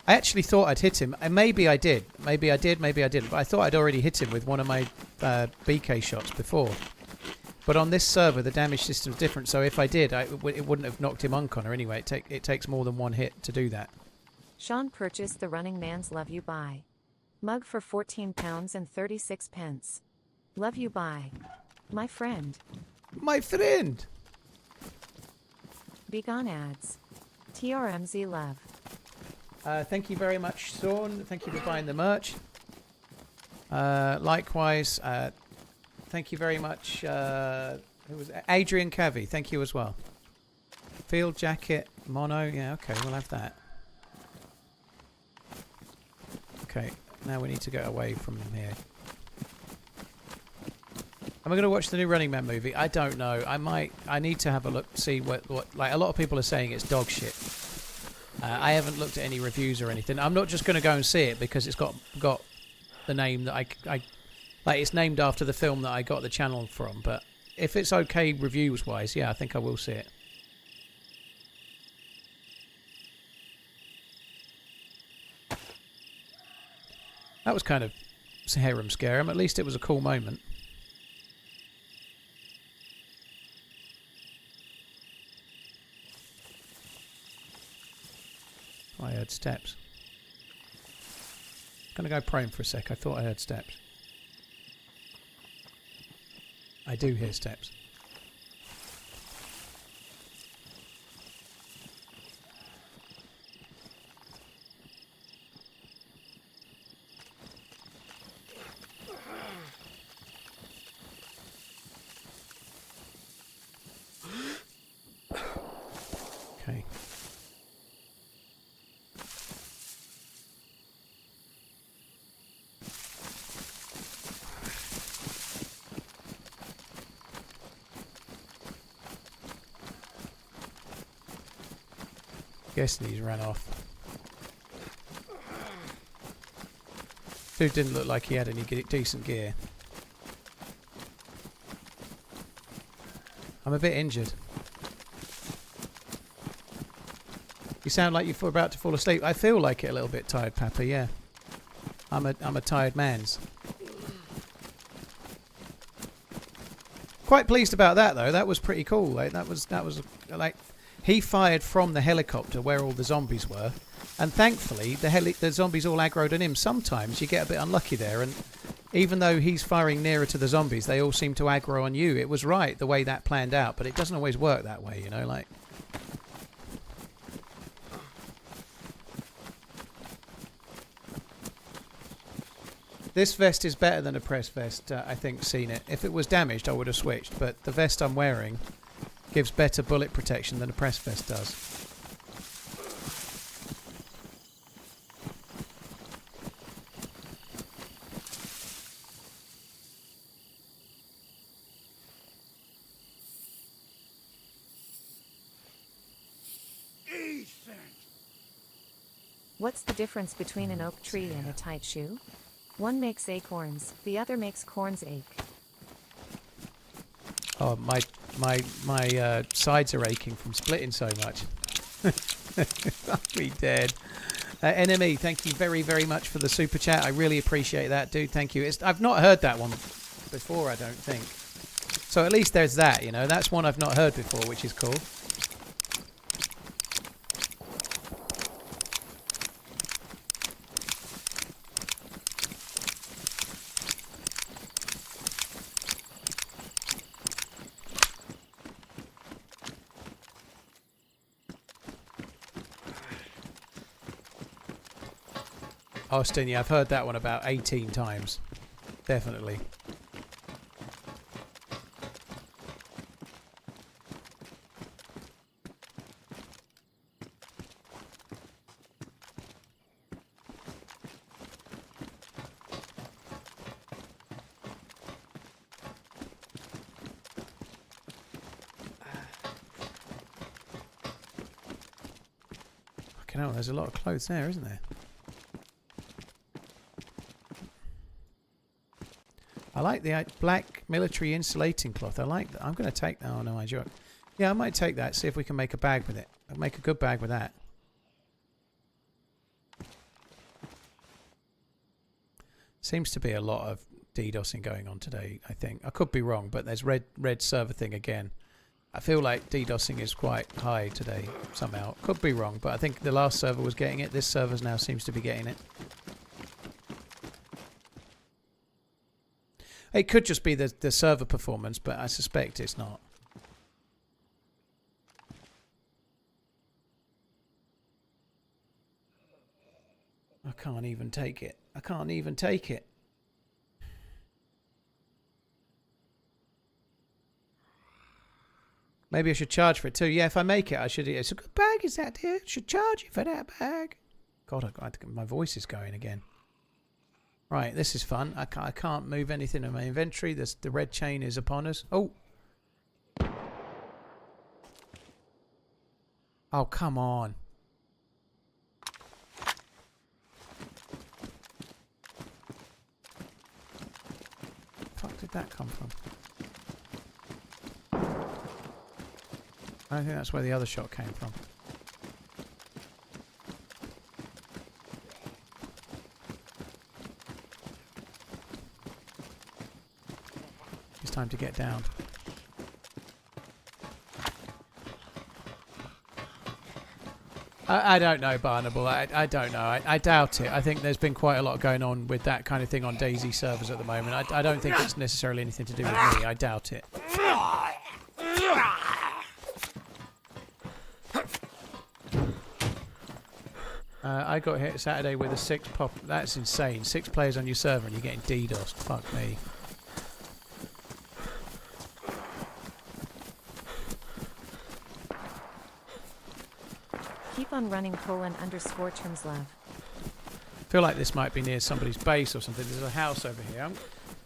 actually thought I'd hit him. And maybe I did. Maybe I did, maybe I didn't. But I thought I'd already hit him with one of my BK shots before. But on this server, the damage system's different. So if I did, it wouldn't have knocked him unconnor anyway. It takes more than one hit to do that. Sean purchased the Running Man's Love You Buy mug for £14 and 36 pence. Love you bye. My friend. My friend! Begone ads. TRMZ love. Thank you very much, Sean. Thank you for buying the merch. Likewise, thank you very much. Who was Adrian Cavey? Thank you as well. Field jacket, mono. Yeah, okay, we'll have that. Okay, now we need to get away from here. Am I going to watch the new Running Man movie? I don't know. I need to have a look, see what like a lot of people are saying it's dog shit. I haven't looked at any reviews or anything. I'm not just going to go and see it because it's got the name that I like. It's named after the film that I got the channel from. But if it's okay reviews wise, yeah, I think I will see it. That was kind of harem scarum. At least it was a cool moment. I heard steps. I'm gonna go prone for a sec. I thought I heard steps. I do hear steps. Okay. Guessing he's ran off. Dude didn't look like he had any decent gear. I'm a bit injured. You sound like you're about to fall asleep. I feel like it a little bit tired, Papa, yeah. I'm a tired man's. Quite pleased about that though. That was pretty cool. Like that was like he fired from the helicopter where all the zombies were, and thankfully the zombies all aggroed on him. Sometimes you get a bit unlucky there, and even though he's firing nearer to the zombies, they all seem to aggro on you. It was right the way that planned out, but it doesn't always work that way, you know, like. This vest is better than a press vest, I think, seen it. If it was damaged, I would have switched, but the vest I'm wearing gives better bullet protection than a press vest does. What's the difference between an oak tree and a tight shoe? One makes acorns, the other makes corns ache. Oh, my sides are aching from splitting so much. I'll be dead. NME, thank you very, very much for the super chat. I really appreciate that, dude. Thank you. I've not heard that one before, I don't think. So at least there's that, you know. That's one I've not heard before, which is cool. Austin, yeah, I've heard that one about 18 times. Definitely. Fucking hell, there's a lot of clothes there, isn't there? I like the black military insulating cloth. I like that. I'm going to take that. Oh, no, I joke. Yeah, I might take that. See if we can make a bag with it. I'll make a good bag with that. Seems to be a lot of DDoSing going on today, I think. I could be wrong, but there's red server thing again. I feel like DDoSing is quite high today somehow. Could be wrong, but I think the last server was getting it. This server now seems to be getting it. It could just be the server performance, but I suspect it's not. I can't even take it. I can't even take it. Maybe I should charge for it too. Yeah, if I make it, I should. It's a good bag, is that, dear? I should charge you for that bag. God, my voice is going again. Right, this is fun. I can't move anything in my inventory. The red chain is upon us. Oh. Oh, come on. Where the fuck did that come from? I don't think that's where the other shot came from. Time to get down. I don't know, Barnable. I don't know. I doubt it. I think there's been quite a lot going on with that kind of thing on DayZ servers at the moment. I don't think it's necessarily anything to do with me. I doubt it. I got hit Saturday with a 6 pop. That's insane. 6 players on your server and you're getting DDoSed. Fuck me. Keep on running _termslav. I feel like this might be near somebody's base or something. There's a house over here.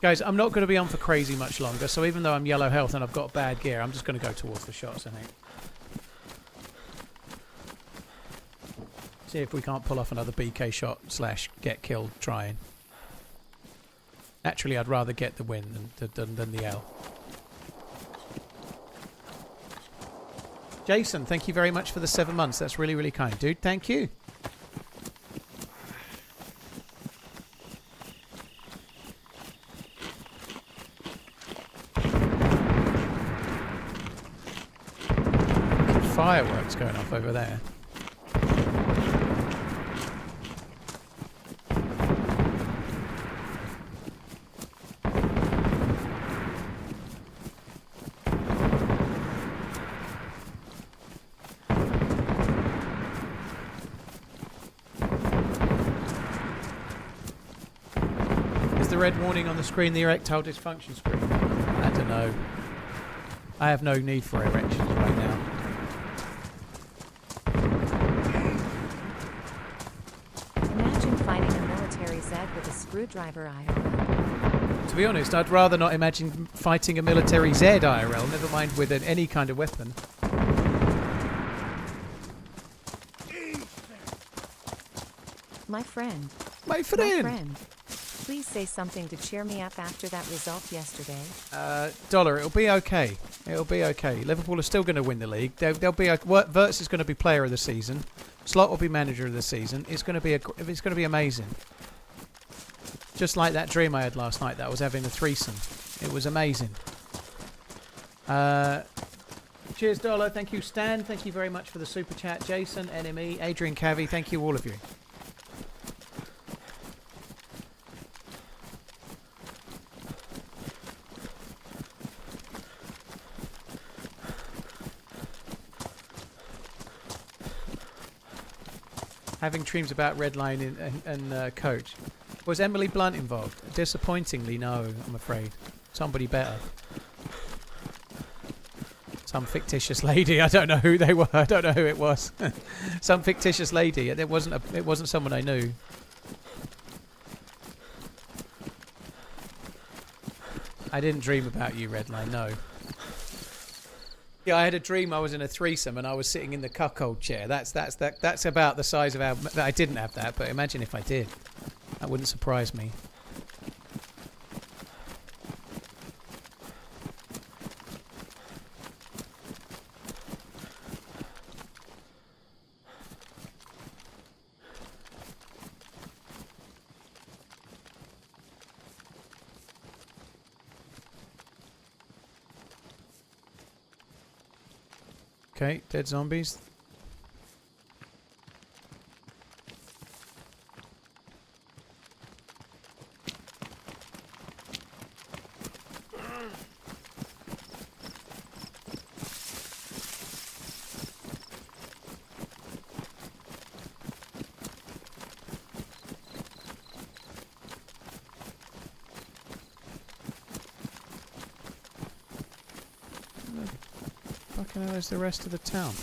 Guys, I'm not going to be on for crazy much longer, so even though I'm yellow health and I've got bad gear, I'm just going to go towards the shots, I think. See if we can't pull off another BK shot / get killed trying. Naturally, I'd rather get the win than the L. Jason, thank you very much for the 7 months. That's really, really kind, dude. Thank you. Fireworks going off over there. Red warning on the screen, the erectile dysfunction screen. I don't know. I have no need for erections right now. Imagine fighting a military Z with a screwdriver IRL. To be honest, I'd rather not imagine fighting a military Z IRL, never mind with any kind of weapon. My friend. My friend! My friend. Please say something to cheer me up after that result yesterday. Dollar, it'll be okay. It'll be okay. Liverpool are still going to win the league. They'll be. Wirtz is going to be player of the season. Slot will be manager of the season. It's going to be amazing. Just like that dream I had last night that I was having a threesome. It was amazing. Cheers, Dollar. Thank you, Stan. Thank you very much for the super chat. Jason, NME, Adrian Cavi. Thank you, all of you. Having dreams about Redline and coach. Was Emily Blunt involved? Disappointingly, no, I'm afraid. Somebody better. Some fictitious lady. I don't know who they were. I don't know who it was. Some fictitious lady. It wasn't someone I knew. I didn't dream about you, Redline, no. Yeah, I had a dream I was in a threesome and I was sitting in the cuckold chair. That's about the size of our... I didn't have that, but imagine if I did. That wouldn't surprise me. Okay, dead zombies. Fucking hell is the rest of the town?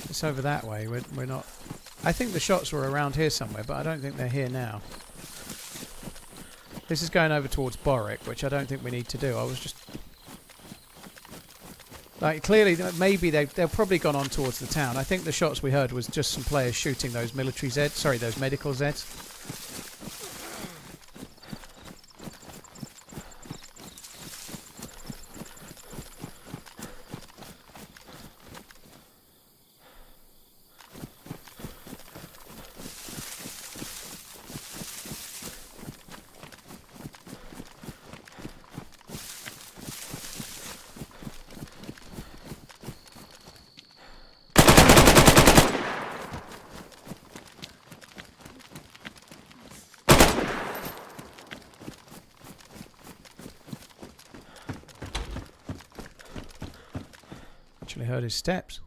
It's over that way. We're not... I think the shots were around here somewhere, but I don't think they're here now. This is going over towards Boric, which I don't think we need to do. I was just... Like, clearly, maybe they've probably gone on towards the town. I think the shots we heard was just some players shooting those military Zeds. Sorry, those medical Zeds. Actually heard his steps.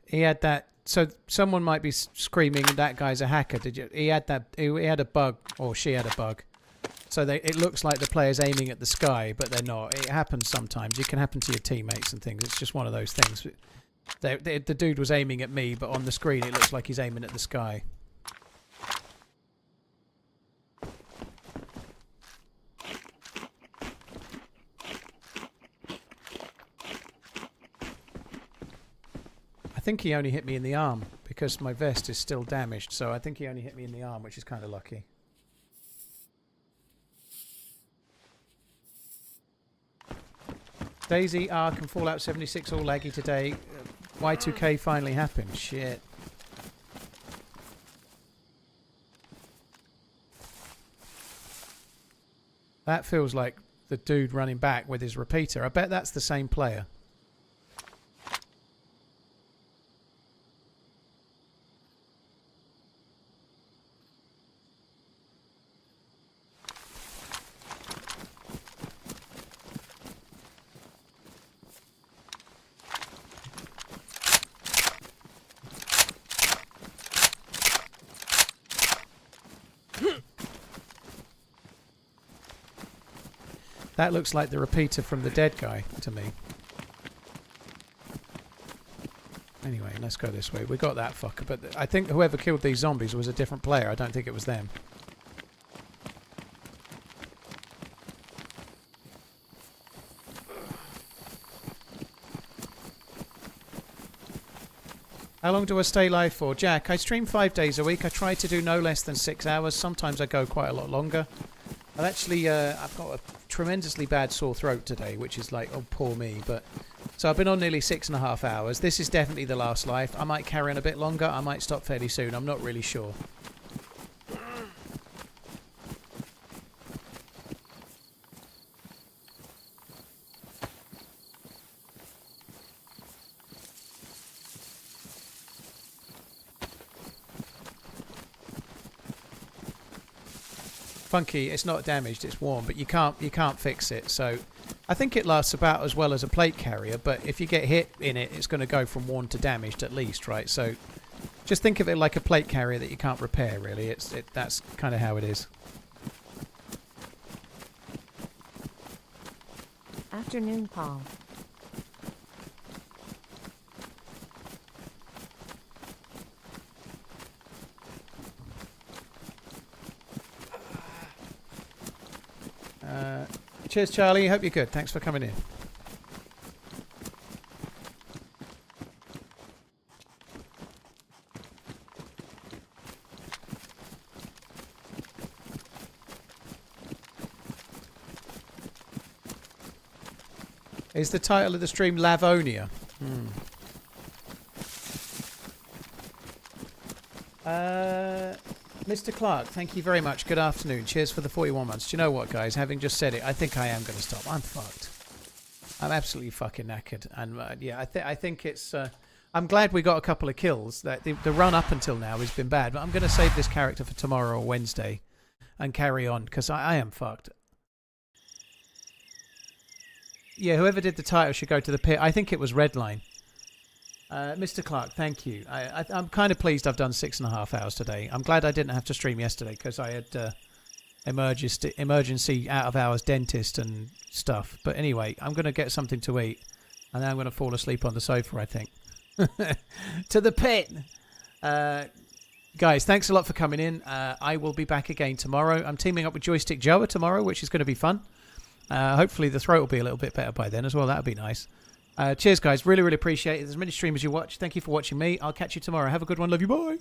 He had that. So someone might be screaming that guy's a hacker. Did you? He had that. He had a bug, or she had a bug. So it looks like the player's aiming at the sky, but they're not. It happens sometimes. It can happen to your teammates and things. It's just one of those things. The dude was aiming at me, but on the screen it looks like he's aiming at the sky. I think he only hit me in the arm because my vest is still damaged. So I think he only hit me in the arm, which is kind of lucky. DayZ, Ark and Fallout 76 all laggy today. Y2K finally happened. Shit. That feels like the dude running back with his repeater. I bet that's the same player. That looks like the repeater from the dead guy to me. Anyway, let's go this way. We got that fucker, but I think whoever killed these zombies was a different player. I don't think it was them. How long do I stay live for? Jack, I stream 5 days a week. I try to do no less than 6 hours. Sometimes I go quite a lot longer. I've actually, I've got a tremendously bad sore throat today, which is like, oh, poor me. But so I've been on nearly 6.5 hours. This is definitely the last live. I might carry on a bit longer. I might stop fairly soon. I'm not really sure. Funky, it's not damaged, it's warm, but you can't fix it. So I think it lasts about as well as a plate carrier, but if you get hit in it, it's going to go from worn to damaged at least, right? So just think of it like a plate carrier that you can't repair, really. That's kind of how it is. Afternoon, Paul. Cheers, Charlie. Hope you're good. Thanks for coming in. Is the title of the stream Livonia? Mr. Clark, thank you very much. Good afternoon. Cheers for the 41 months. Do you know what, guys? Having just said it, I think I am going to stop. I'm fucked. I'm absolutely fucking knackered. And yeah, I think it's... I'm glad we got a couple of kills. The run up until now has been bad, but I'm going to save this character for tomorrow or Wednesday and carry on, because I am fucked. Yeah, whoever did the title should go to the pit. I think it was Redline. Mr. Clark, thank you. I'm kind of pleased I've done 6.5 hours today. I'm glad I didn't have to stream yesterday because I had emergency out-of-hours dentist and stuff. But anyway, I'm going to get something to eat and then I'm going to fall asleep on the sofa, I think. To the pit! Guys, thanks a lot for coming in. I will be back again tomorrow. I'm teaming up with Joystick Joa tomorrow, which is going to be fun. Hopefully the throat will be a little bit better by then as well. That would be nice. Cheers, guys. Really, really appreciate it. As many streamers you watch, thank you for watching me. I'll catch you tomorrow. Have a good one. Love you. Bye.